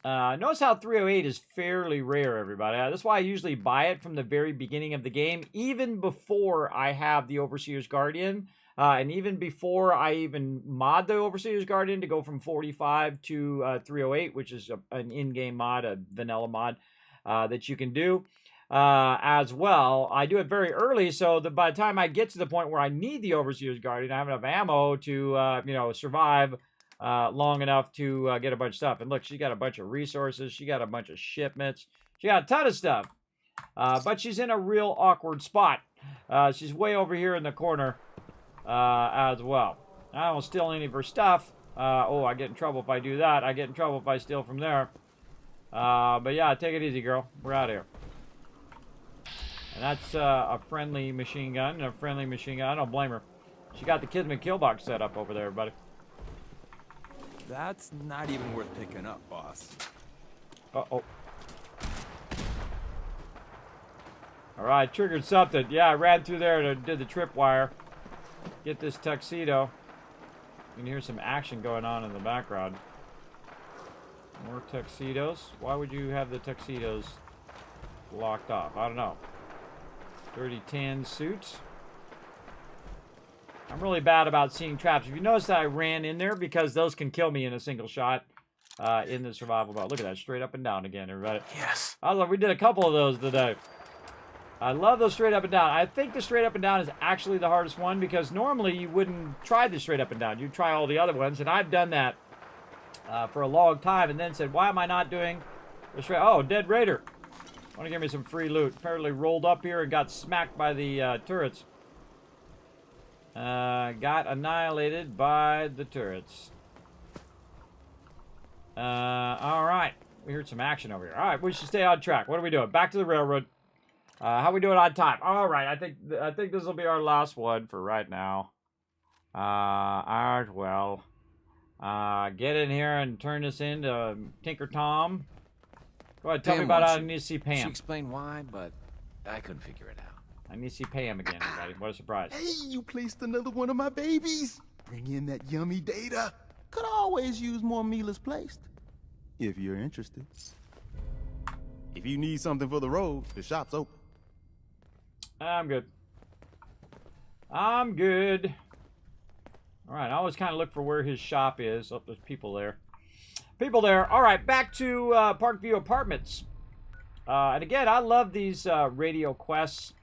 Notice how 308 is fairly rare, everybody. That's why I usually buy it from the very beginning of the game, even before I have the Overseer's Guardian, and even before I even mod the Overseer's Guardian to go from 45 to 308, which is an in-game mod, a vanilla mod that you can do. As well, I do it very early, so that by the time I get to the point where I need the Overseer's Guardian, I have enough ammo to, survive long enough to get a bunch of stuff. And look, she got a bunch of resources. She got a bunch of shipments. She got a ton of stuff. But she's in a real awkward spot. She's way over here in the corner as well. I don't steal any of her stuff. I get in trouble if I do that. I get in trouble if I steal from there. But yeah, take it easy, girl. We're out of here. And that's a friendly machine gun and a friendly machine gun. I don't blame her. She got the Kismet kill box set up over there, everybody. That's not even worth picking up, boss. Uh-oh. Alright, triggered something. Yeah, I ran through there and did the tripwire. Get this tuxedo. You can hear some action going on in the background. More tuxedos. Why would you have the tuxedos locked off? I don't know. Dirty tan suits. I'm really bad about seeing traps. If you notice that I ran in there because those can kill me in a single shot in the survival mode. Look at that, straight up and down again, everybody. Yes. I love. We did a couple of those today. I love those straight up and down. I think the straight up and down is actually the hardest one because normally you wouldn't try the straight up and down. You'd try all the other ones, and I've done that for a long time and then said, why am I not doing the straight? Oh, dead raider. Want to give me some free loot. Apparently rolled up here and got smacked by the turrets. Got annihilated by the turrets. Alright. We heard some action over here. Alright, we should stay on track. What are we doing? Back to the railroad. How we doing on time? Alright, I think this will be our last one for right now. Alright, well. Get in here and turn this into Tinker Tom. Go ahead, tell me about how I need to see Pam. She explained why, but I couldn't figure it out. I need to see Pam again, everybody. What a surprise. Hey, you placed another one of my babies. Bring in that yummy data. Could always use more Mila's placed. If you're interested. If you need something for the road, the shop's open. I'm good. I'm good. Alright, I always kind of look for where his shop is. Oh, there's people there. People there. Alright, back to Parkview Apartments. And again, I love these radio quests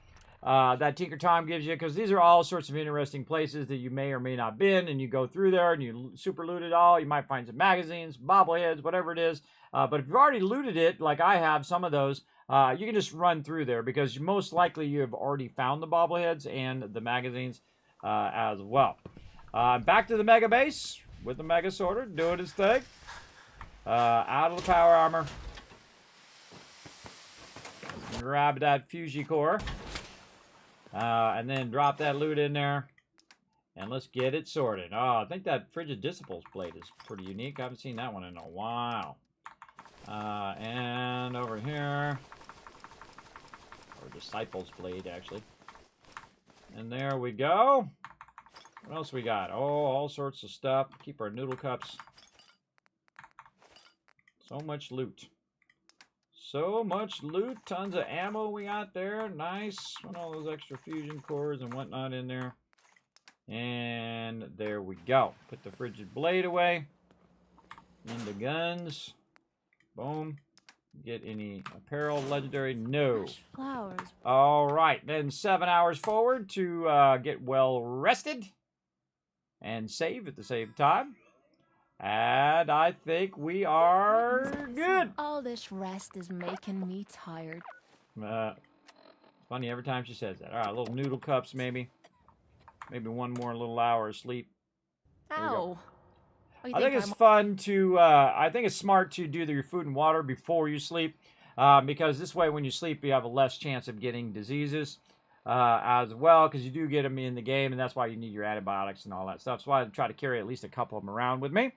that Tinker Tom gives you, because these are all sorts of interesting places that you may or may not been, and you go through there and you super loot it all. You might find some magazines, bobbleheads, whatever it is. But if you've already looted it, like I have some of those, you can just run through there, because most likely you have already found the bobbleheads and the magazines as well. Back to the Mega Base with the Mega Sorter, doing its thing. Out of the power armor. Grab that Fusion core. And then drop that loot in there. And let's get it sorted. Oh, I think that Frigid Disciples blade is pretty unique. I haven't seen that one in a while. And over here. Or Disciples blade, actually. And there we go. What else we got? Oh, all sorts of stuff. Keep our noodle cups. So much loot. So much loot. Tons of ammo we got there. Nice. Put all those extra fusion cores and whatnot in there. And there we go. Put the frigid blade away. Into guns. Boom. Get any apparel, legendary? No. Flowers. All right. Then 7 hours forward to get well rested. And save at the same time. And I think we are good. All this rest is making me tired. Funny every time she says that. All right, little noodle cups maybe. Maybe one more little hour of sleep. Ow. I think it's fun to, I think it's smart to do your food and water before you sleep. Because this way when you sleep you have a less chance of getting diseases. as well, because you do get them in the game, and that's why you need your antibiotics and all that stuff. So I try to carry at least a couple of them around with me.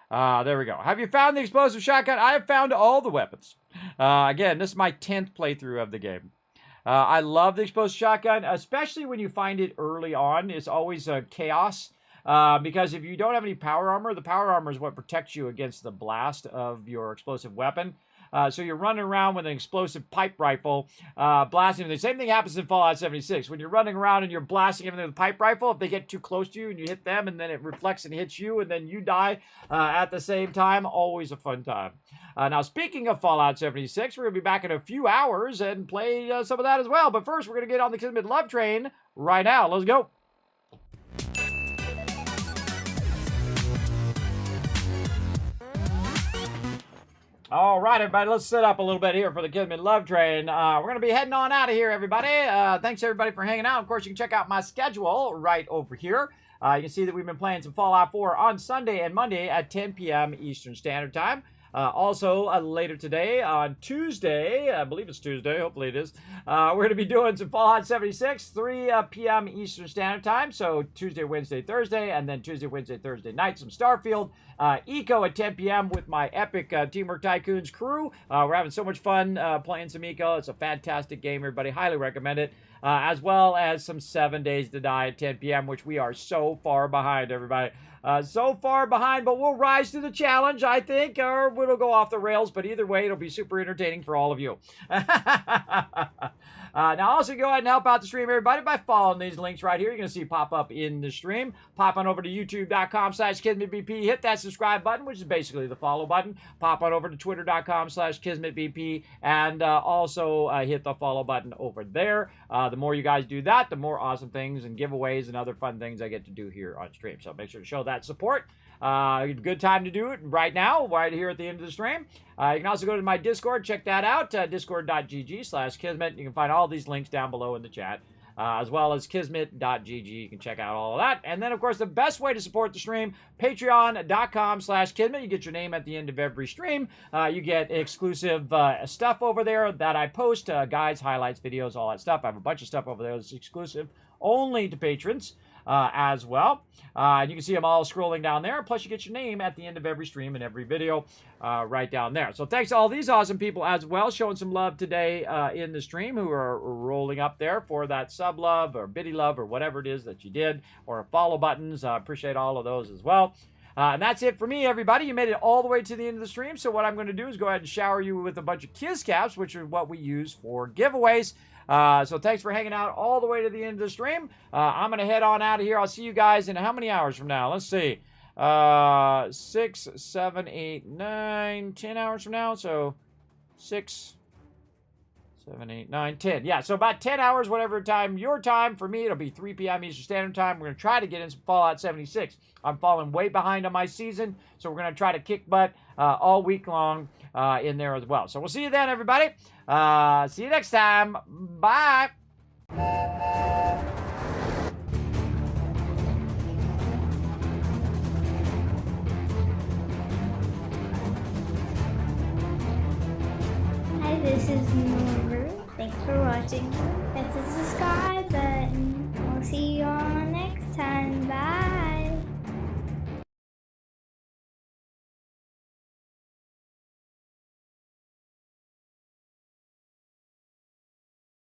There we go. Have you found the explosive shotgun? I have found all the weapons. Again, this is my 10th playthrough of the game. I love the explosive shotgun, especially when you find it early on. It's always chaos. Because if you don't have any power armor, the power armor is what protects you against the blast of your explosive weapon. So you're running around with an explosive pipe rifle, blasting. The same thing happens in Fallout 76. When you're running around and you're blasting everything with a pipe rifle, if they get too close to you and you hit them, and then it reflects and hits you, and then you die at the same time, always a fun time. Now, speaking of Fallout 76, we're going to be back in a few hours and play some of that as well. But first, we're going to get on the Kismet Love Train right now. Let's go. All right, everybody, let's set up a little bit here for the Kismet Love Train. We're going to be heading on out of here, everybody. Thanks, everybody, for hanging out. Of course, you can check out my schedule right over here. You can see that we've been playing some Fallout 4 on Sunday and Monday at 10 p.m. Eastern Standard Time. Also, later today, on Tuesday, I believe it's Tuesday, hopefully it is, we're going to be doing some Fallout 76, 3 p.m. Eastern Standard Time, so Tuesday, Wednesday, Thursday, and then Tuesday, Wednesday, Thursday night, some Starfield, Eco at 10 p.m. with my epic Teamwork Tycoons crew. We're having so much fun playing some Eco. It's a fantastic game, everybody. Highly recommend it. As well as some 7 Days to Die at 10 p.m., which we are so far behind, everybody. So far behind, but we'll rise to the challenge, I think, or it'll go off the rails, but either way, it'll be super entertaining for all of you. Now, also go ahead and help out the stream, everybody, by following these links right here. You're going to see pop up in the stream. Pop on over to youtube.com/KismetBP. Hit that subscribe button, which is basically the follow button. Pop on over to twitter.com/KismetBP. And also hit the follow button over there. The more you guys do that, the more awesome things and giveaways and other fun things I get to do here on stream. So make sure to show that support. Good time to do it right now, right here at the end of the stream. You can also go to my Discord, check that out, discord.gg/Kismet. You can find all these links down below in the chat, as well as kismet.gg. You can check out all of that. And then, of course, the best way to support the stream, patreon.com/Kismet. You get your name at the end of every stream. You get exclusive stuff over there that I post, guides, highlights, videos, all that stuff. I have a bunch of stuff over there that's exclusive only to patrons. As well. You can see them all scrolling down there. Plus, you get your name at the end of every stream and every video right down there. So thanks to all these awesome people as well, showing some love today in the stream, who are rolling up there for that sub love or biddy love or whatever it is that you did, or follow buttons. Appreciate all of those as well. And that's it for me, everybody. You made it all the way to the end of the stream. So what I'm going to do is go ahead and shower you with a bunch of Kiz Caps, which are what we use for giveaways. So thanks for hanging out all the way to the end of the stream. I'm going to head on out of here. I'll see you guys in how many hours from now? Let's see. 6, 7, 8, 9, 10 hours from now. So 6, 7, 8, 9, 10. Yeah, so about 10 hours, whatever time your time. For me, it'll be 3 p.m. Eastern Standard Time. We're going to try to get in some Fallout 76. I'm falling way behind on my season, so we're going to try to kick butt all week long in there as well. So we'll see you then, everybody. See you next time. Bye. Hi, this is Noru. Thanks for watching. This is the sky.